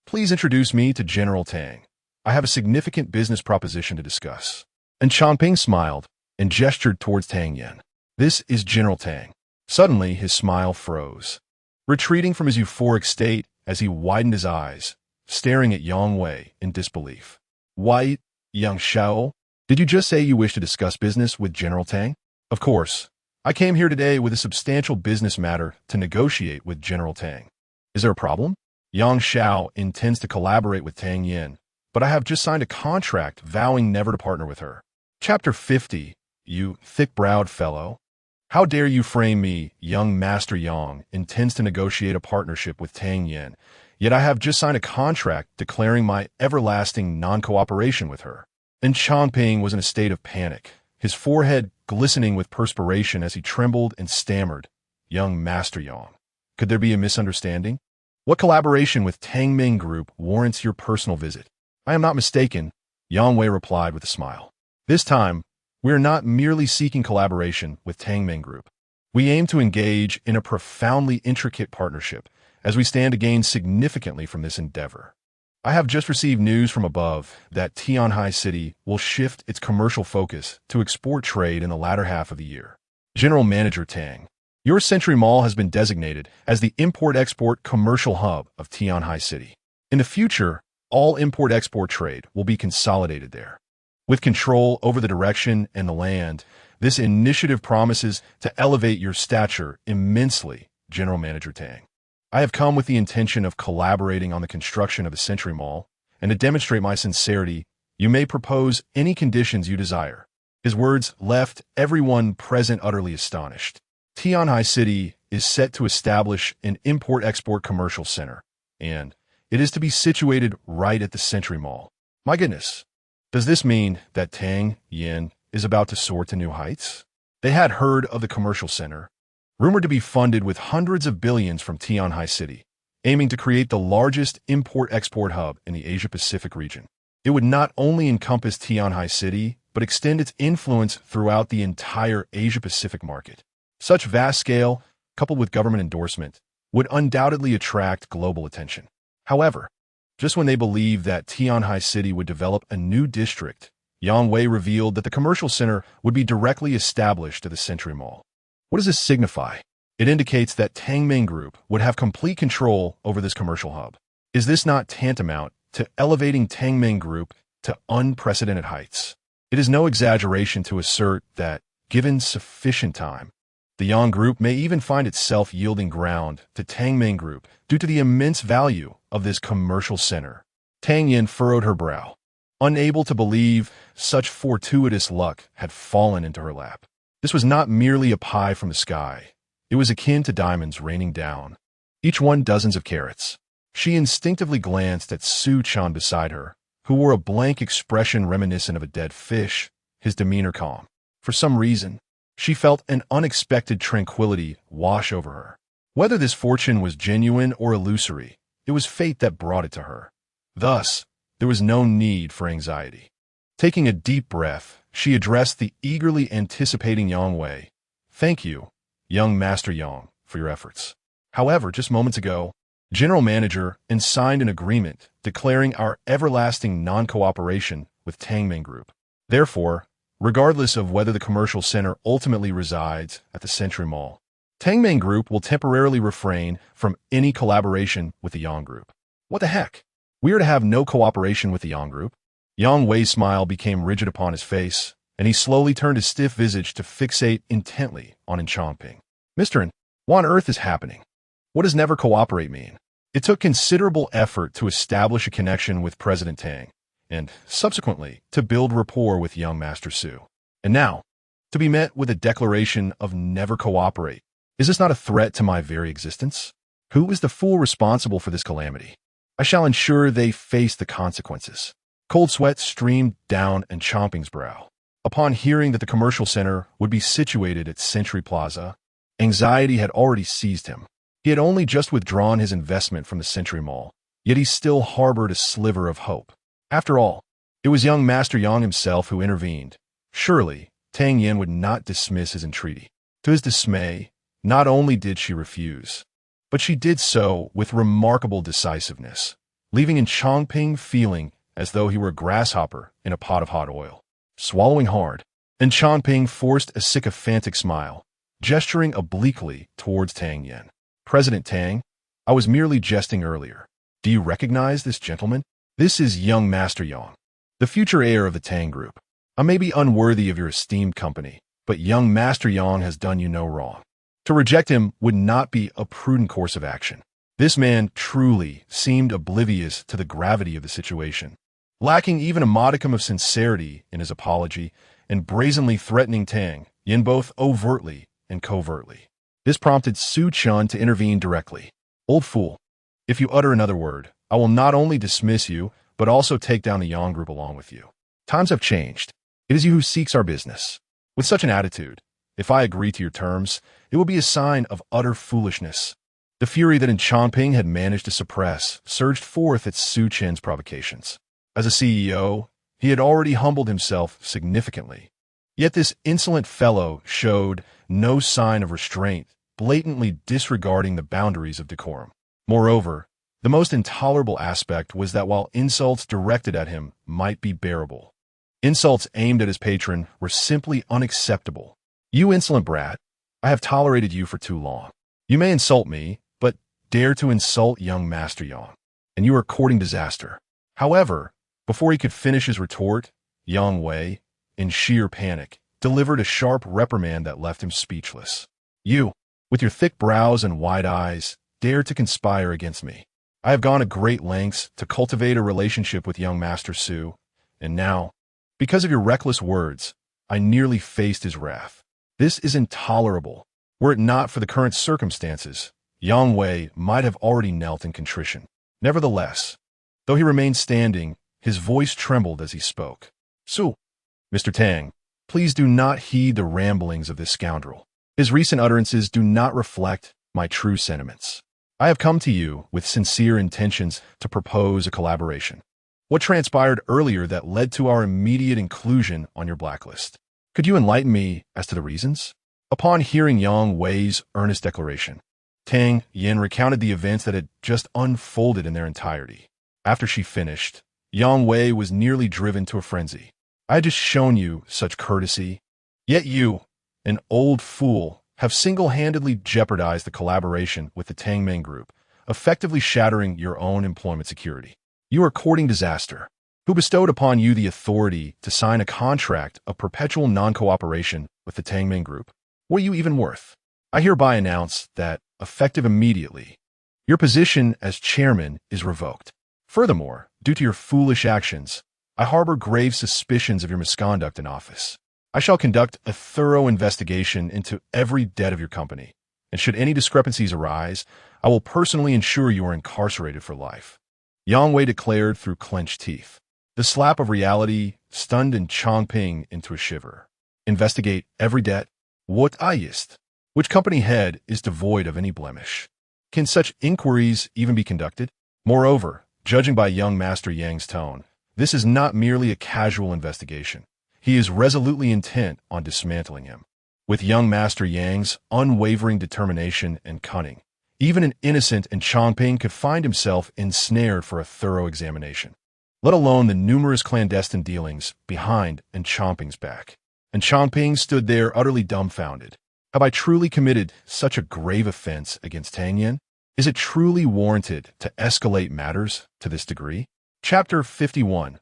[SPEAKER 1] please introduce me to General Tang. I have a significant business proposition to discuss. And Changping smiled and gestured towards Tang Yan. This is General Tang. Suddenly, his smile froze, retreating from his euphoric state as he widened his eyes, staring at Yang Wei in disbelief. Why, Yang Xiao, did you just say you wish to discuss business with General Tang? Of course. I came here today with a substantial business matter to negotiate with General Tang. Is there a problem? Yang Xiao intends to collaborate with Tang Yan, but I have just signed a contract vowing never to partner with her. Chapter 50. You thick-browed fellow. How dare you frame me, young Master Yang, intends to negotiate a partnership with Tang Yan, yet I have just signed a contract declaring my everlasting non-cooperation with her. And Changping was in a state of panic, his forehead glistening with perspiration as he trembled and stammered. Young Master Yang, could there be a misunderstanding? What collaboration with Tang Ming Group warrants your personal visit? I am not mistaken, Yang Wei replied with a smile. This time, we are not merely seeking collaboration with Tang Ming Group. We aim to engage in a profoundly intricate partnership as we stand to gain significantly from this endeavor. I have just received news from above that Tianhai City will shift its commercial focus to export trade in the latter half of the year. General Manager Tang, your Century Mall has been designated as the import-export commercial hub of Tianhai City. In the future, all import-export trade will be consolidated there. With control over the direction and the land, this initiative promises to elevate your stature immensely, General Manager Tang. I have come with the intention of collaborating on the construction of the Century Mall, and to demonstrate my sincerity, you may propose any conditions you desire. His words left everyone present utterly astonished. Tianhai City is set to establish an import-export commercial center, and it is to be situated right at the Century Mall. My goodness, does this mean that Tang Yan is about to soar to new heights? They had heard of the commercial center, rumored to be funded with hundreds of billions from Tianhai City, aiming to create the largest import-export hub in the Asia-Pacific region. It would not only encompass Tianhai City, but extend its influence throughout the entire Asia-Pacific market. Such vast scale, coupled with government endorsement, would undoubtedly attract global attention. However, just when they believed that Tianhai City would develop a new district, Yang Wei revealed that the commercial center would be directly established at the Century Mall. What does this signify? It indicates that Tang Ming Group would have complete control over this commercial hub. Is this not tantamount to elevating Tang Ming Group to unprecedented heights? It is no exaggeration to assert that, given sufficient time, the Yang Group may even find itself yielding ground to Tang Ming Group due to the immense value of this commercial center. Tang Yan furrowed her brow, unable to believe such fortuitous luck had fallen into her lap. This was not merely a pie from the sky. It was akin to diamonds raining down, each one dozens of carats. She instinctively glanced at Su Chen beside her, who wore a blank expression reminiscent of a dead fish, his demeanor calm. For some reason, she felt an unexpected tranquility wash over her. Whether this fortune was genuine or illusory, it was fate that brought it to her. Thus, there was no need for anxiety. Taking a deep breath, she addressed the eagerly anticipating Yang Wei. "Thank you, young Master Yang, for your efforts. However, just moments ago, General Manager and signed an agreement declaring our everlasting non-cooperation with Tang Yan Group. Therefore, regardless of whether the commercial center ultimately resides at the Century Mall, Tang Yan Group will temporarily refrain from any collaboration with the Yang Group." What the heck? We are to have no cooperation with the Yang Group? Yang Wei's smile became rigid upon his face, and he slowly turned his stiff visage to fixate intently on Chongping. "Mr. N, what on earth is happening? What does never cooperate mean?" It took considerable effort to establish a connection with President Tang, and, subsequently, to build rapport with young Master Su. And now, to be met with a declaration of never cooperate. Is this not a threat to my very existence? Who is the fool responsible for this calamity? I shall ensure they face the consequences. Cold sweat streamed down Chongping's brow. Upon hearing that the commercial center would be situated at Century Plaza, anxiety had already seized him. He had only just withdrawn his investment from the Century Mall, yet he still harbored a sliver of hope. After all, it was young Master Yang himself who intervened. Surely, Tang Yan would not dismiss his entreaty. To his dismay, not only did she refuse, but she did so with remarkable decisiveness, leaving Chongping feeling as though he were a grasshopper in a pot of hot oil. Swallowing hard, Chongping forced a sycophantic smile, gesturing obliquely towards Tang Yan. "President Tang, I was merely jesting earlier. Do you recognize this gentleman? This is young Master Yang, the future heir of the Tang Group. I may be unworthy of your esteemed company, but young Master Yang has done you no wrong. To reject him would not be a prudent course of action." This man truly seemed oblivious to the gravity of the situation, lacking even a modicum of sincerity in his apology and brazenly threatening Tang Yan both overtly and covertly. This prompted Su Chen to intervene directly. "Old fool, if you utter another word, I will not only dismiss you, but also take down the Yang Group along with you. Times have changed. It is you who seeks our business. With such an attitude, if I agree to your terms, it will be a sign of utter foolishness." The fury that Chongping had managed to suppress surged forth at Su Chen's provocations. As a CEO, he had already humbled himself significantly. Yet this insolent fellow showed no sign of restraint, blatantly disregarding the boundaries of decorum. Moreover, the most intolerable aspect was that while insults directed at him might be bearable, insults aimed at his patron were simply unacceptable. "You insolent brat, I have tolerated you for too long. You may insult me, but dare to insult young Master Yang, and you are courting disaster." However, before he could finish his retort, Yang Wei, in sheer panic, delivered a sharp reprimand that left him speechless. "You, with your thick brows and wide eyes, dare to conspire against me. I have gone to great lengths to cultivate a relationship with young Master Su, and now, because of your reckless words, I nearly faced his wrath. This is intolerable. Were it not for the current circumstances, Yang Wei might have already knelt in contrition. Nevertheless, though he remained standing, his voice trembled as he spoke. "Su, Mr. Tang, please do not heed the ramblings of this scoundrel. His recent utterances do not reflect my true sentiments. I have come to you with sincere intentions to propose a collaboration. What transpired earlier that led to our immediate inclusion on your blacklist? Could you enlighten me as to the reasons?" Upon hearing Yang Wei's earnest declaration, Tang Yan recounted the events that had just unfolded in their entirety. After she finished, Yang Wei was nearly driven to a frenzy. "I had just shown you such courtesy, yet you, an old fool, have single-handedly jeopardized the collaboration with the Tang Yan Group, effectively shattering your own employment security. You are courting disaster. Who bestowed upon you the authority to sign a contract of perpetual non-cooperation with the Tang Yan Group? What are you even worth? I hereby announce that, effective immediately, your position as chairman is revoked. Furthermore, due to your foolish actions, I harbor grave suspicions of your misconduct in office. I shall conduct a thorough investigation into every debt of your company, and should any discrepancies arise, I will personally ensure you are incarcerated for life." Yang Wei declared through clenched teeth. The slap of reality stunned Chongping into a shiver. "Investigate every debt? What ist? Which company head is devoid of any blemish? Can such inquiries even be conducted? Moreover, judging by young Master Yang's tone, this is not merely a casual investigation. He is resolutely intent on dismantling him. With young Master Yang's unwavering determination and cunning, even an innocent and Chongping could find himself ensnared for a thorough examination, let alone the numerous clandestine dealings behind and Chongping's back. And Chongping stood there utterly dumbfounded. Have I truly committed such a grave offense against Tang Yan? Is it truly warranted to escalate matters to this degree? Chapter 51.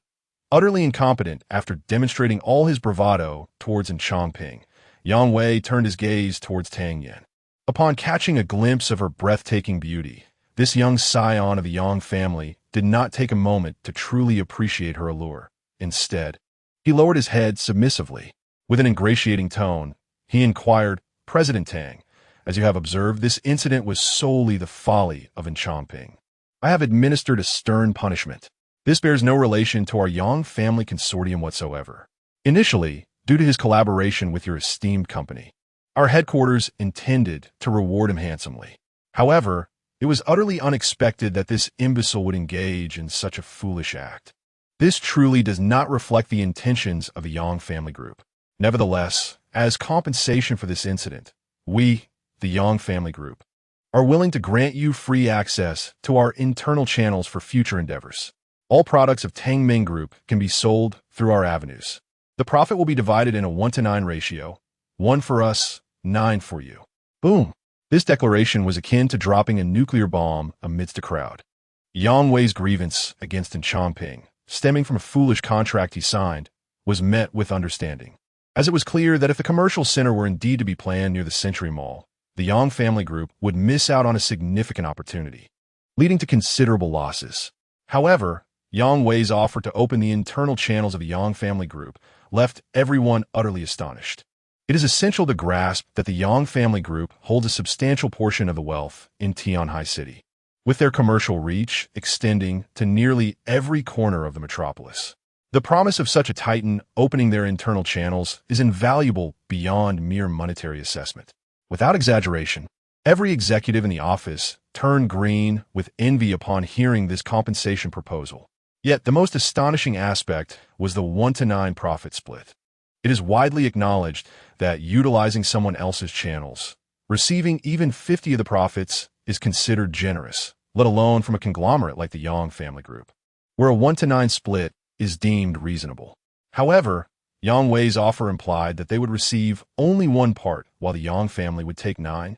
[SPEAKER 1] Utterly incompetent after demonstrating all his bravado towards Chongping, Yang Wei turned his gaze towards Tang Yan. Upon catching a glimpse of her breathtaking beauty, this young scion of the Yang family did not take a moment to truly appreciate her allure. Instead, he lowered his head submissively. With an ingratiating tone, he inquired, "President Tang, as you have observed, this incident was solely the folly of Chongping. I have administered a stern punishment. This bears no relation to our Yang family consortium whatsoever. Initially, due to his collaboration with your esteemed company, our headquarters intended to reward him handsomely. However, it was utterly unexpected that this imbecile would engage in such a foolish act. This truly does not reflect the intentions of the Yang family group. Nevertheless, as compensation for this incident, we, the Yang family group, are willing to grant you free access to our internal channels for future endeavors. All products of Tang Ming Group can be sold through our avenues. The profit will be divided in a 1-to-9 ratio, 1 for us, 9 for you." Boom! This declaration was akin to dropping a nuclear bomb amidst a crowd. Yang Wei's grievance against Chongping, stemming from a foolish contract he signed, was met with understanding, as it was clear that if the commercial center were indeed to be planned near the Century Mall, the Yang family group would miss out on a significant opportunity, leading to considerable losses. However, Yang Wei's offer to open the internal channels of the Yang family group left everyone utterly astonished. It is essential to grasp that the Yang family group holds a substantial portion of the wealth in Tianhai City, with their commercial reach extending to nearly every corner of the metropolis. The promise of such a titan opening their internal channels is invaluable beyond mere monetary assessment. Without exaggeration, every executive in the office turned green with envy upon hearing this compensation proposal. Yet the most astonishing aspect was the 1-to-9 profit split. It is widely acknowledged that utilizing someone else's channels, receiving even 50 of the profits, is considered generous, let alone from a conglomerate like the Yang family group, where a 1-to-9 split is deemed reasonable. However, Yang Wei's offer implied that they would receive only one part while the Yang family would take 9.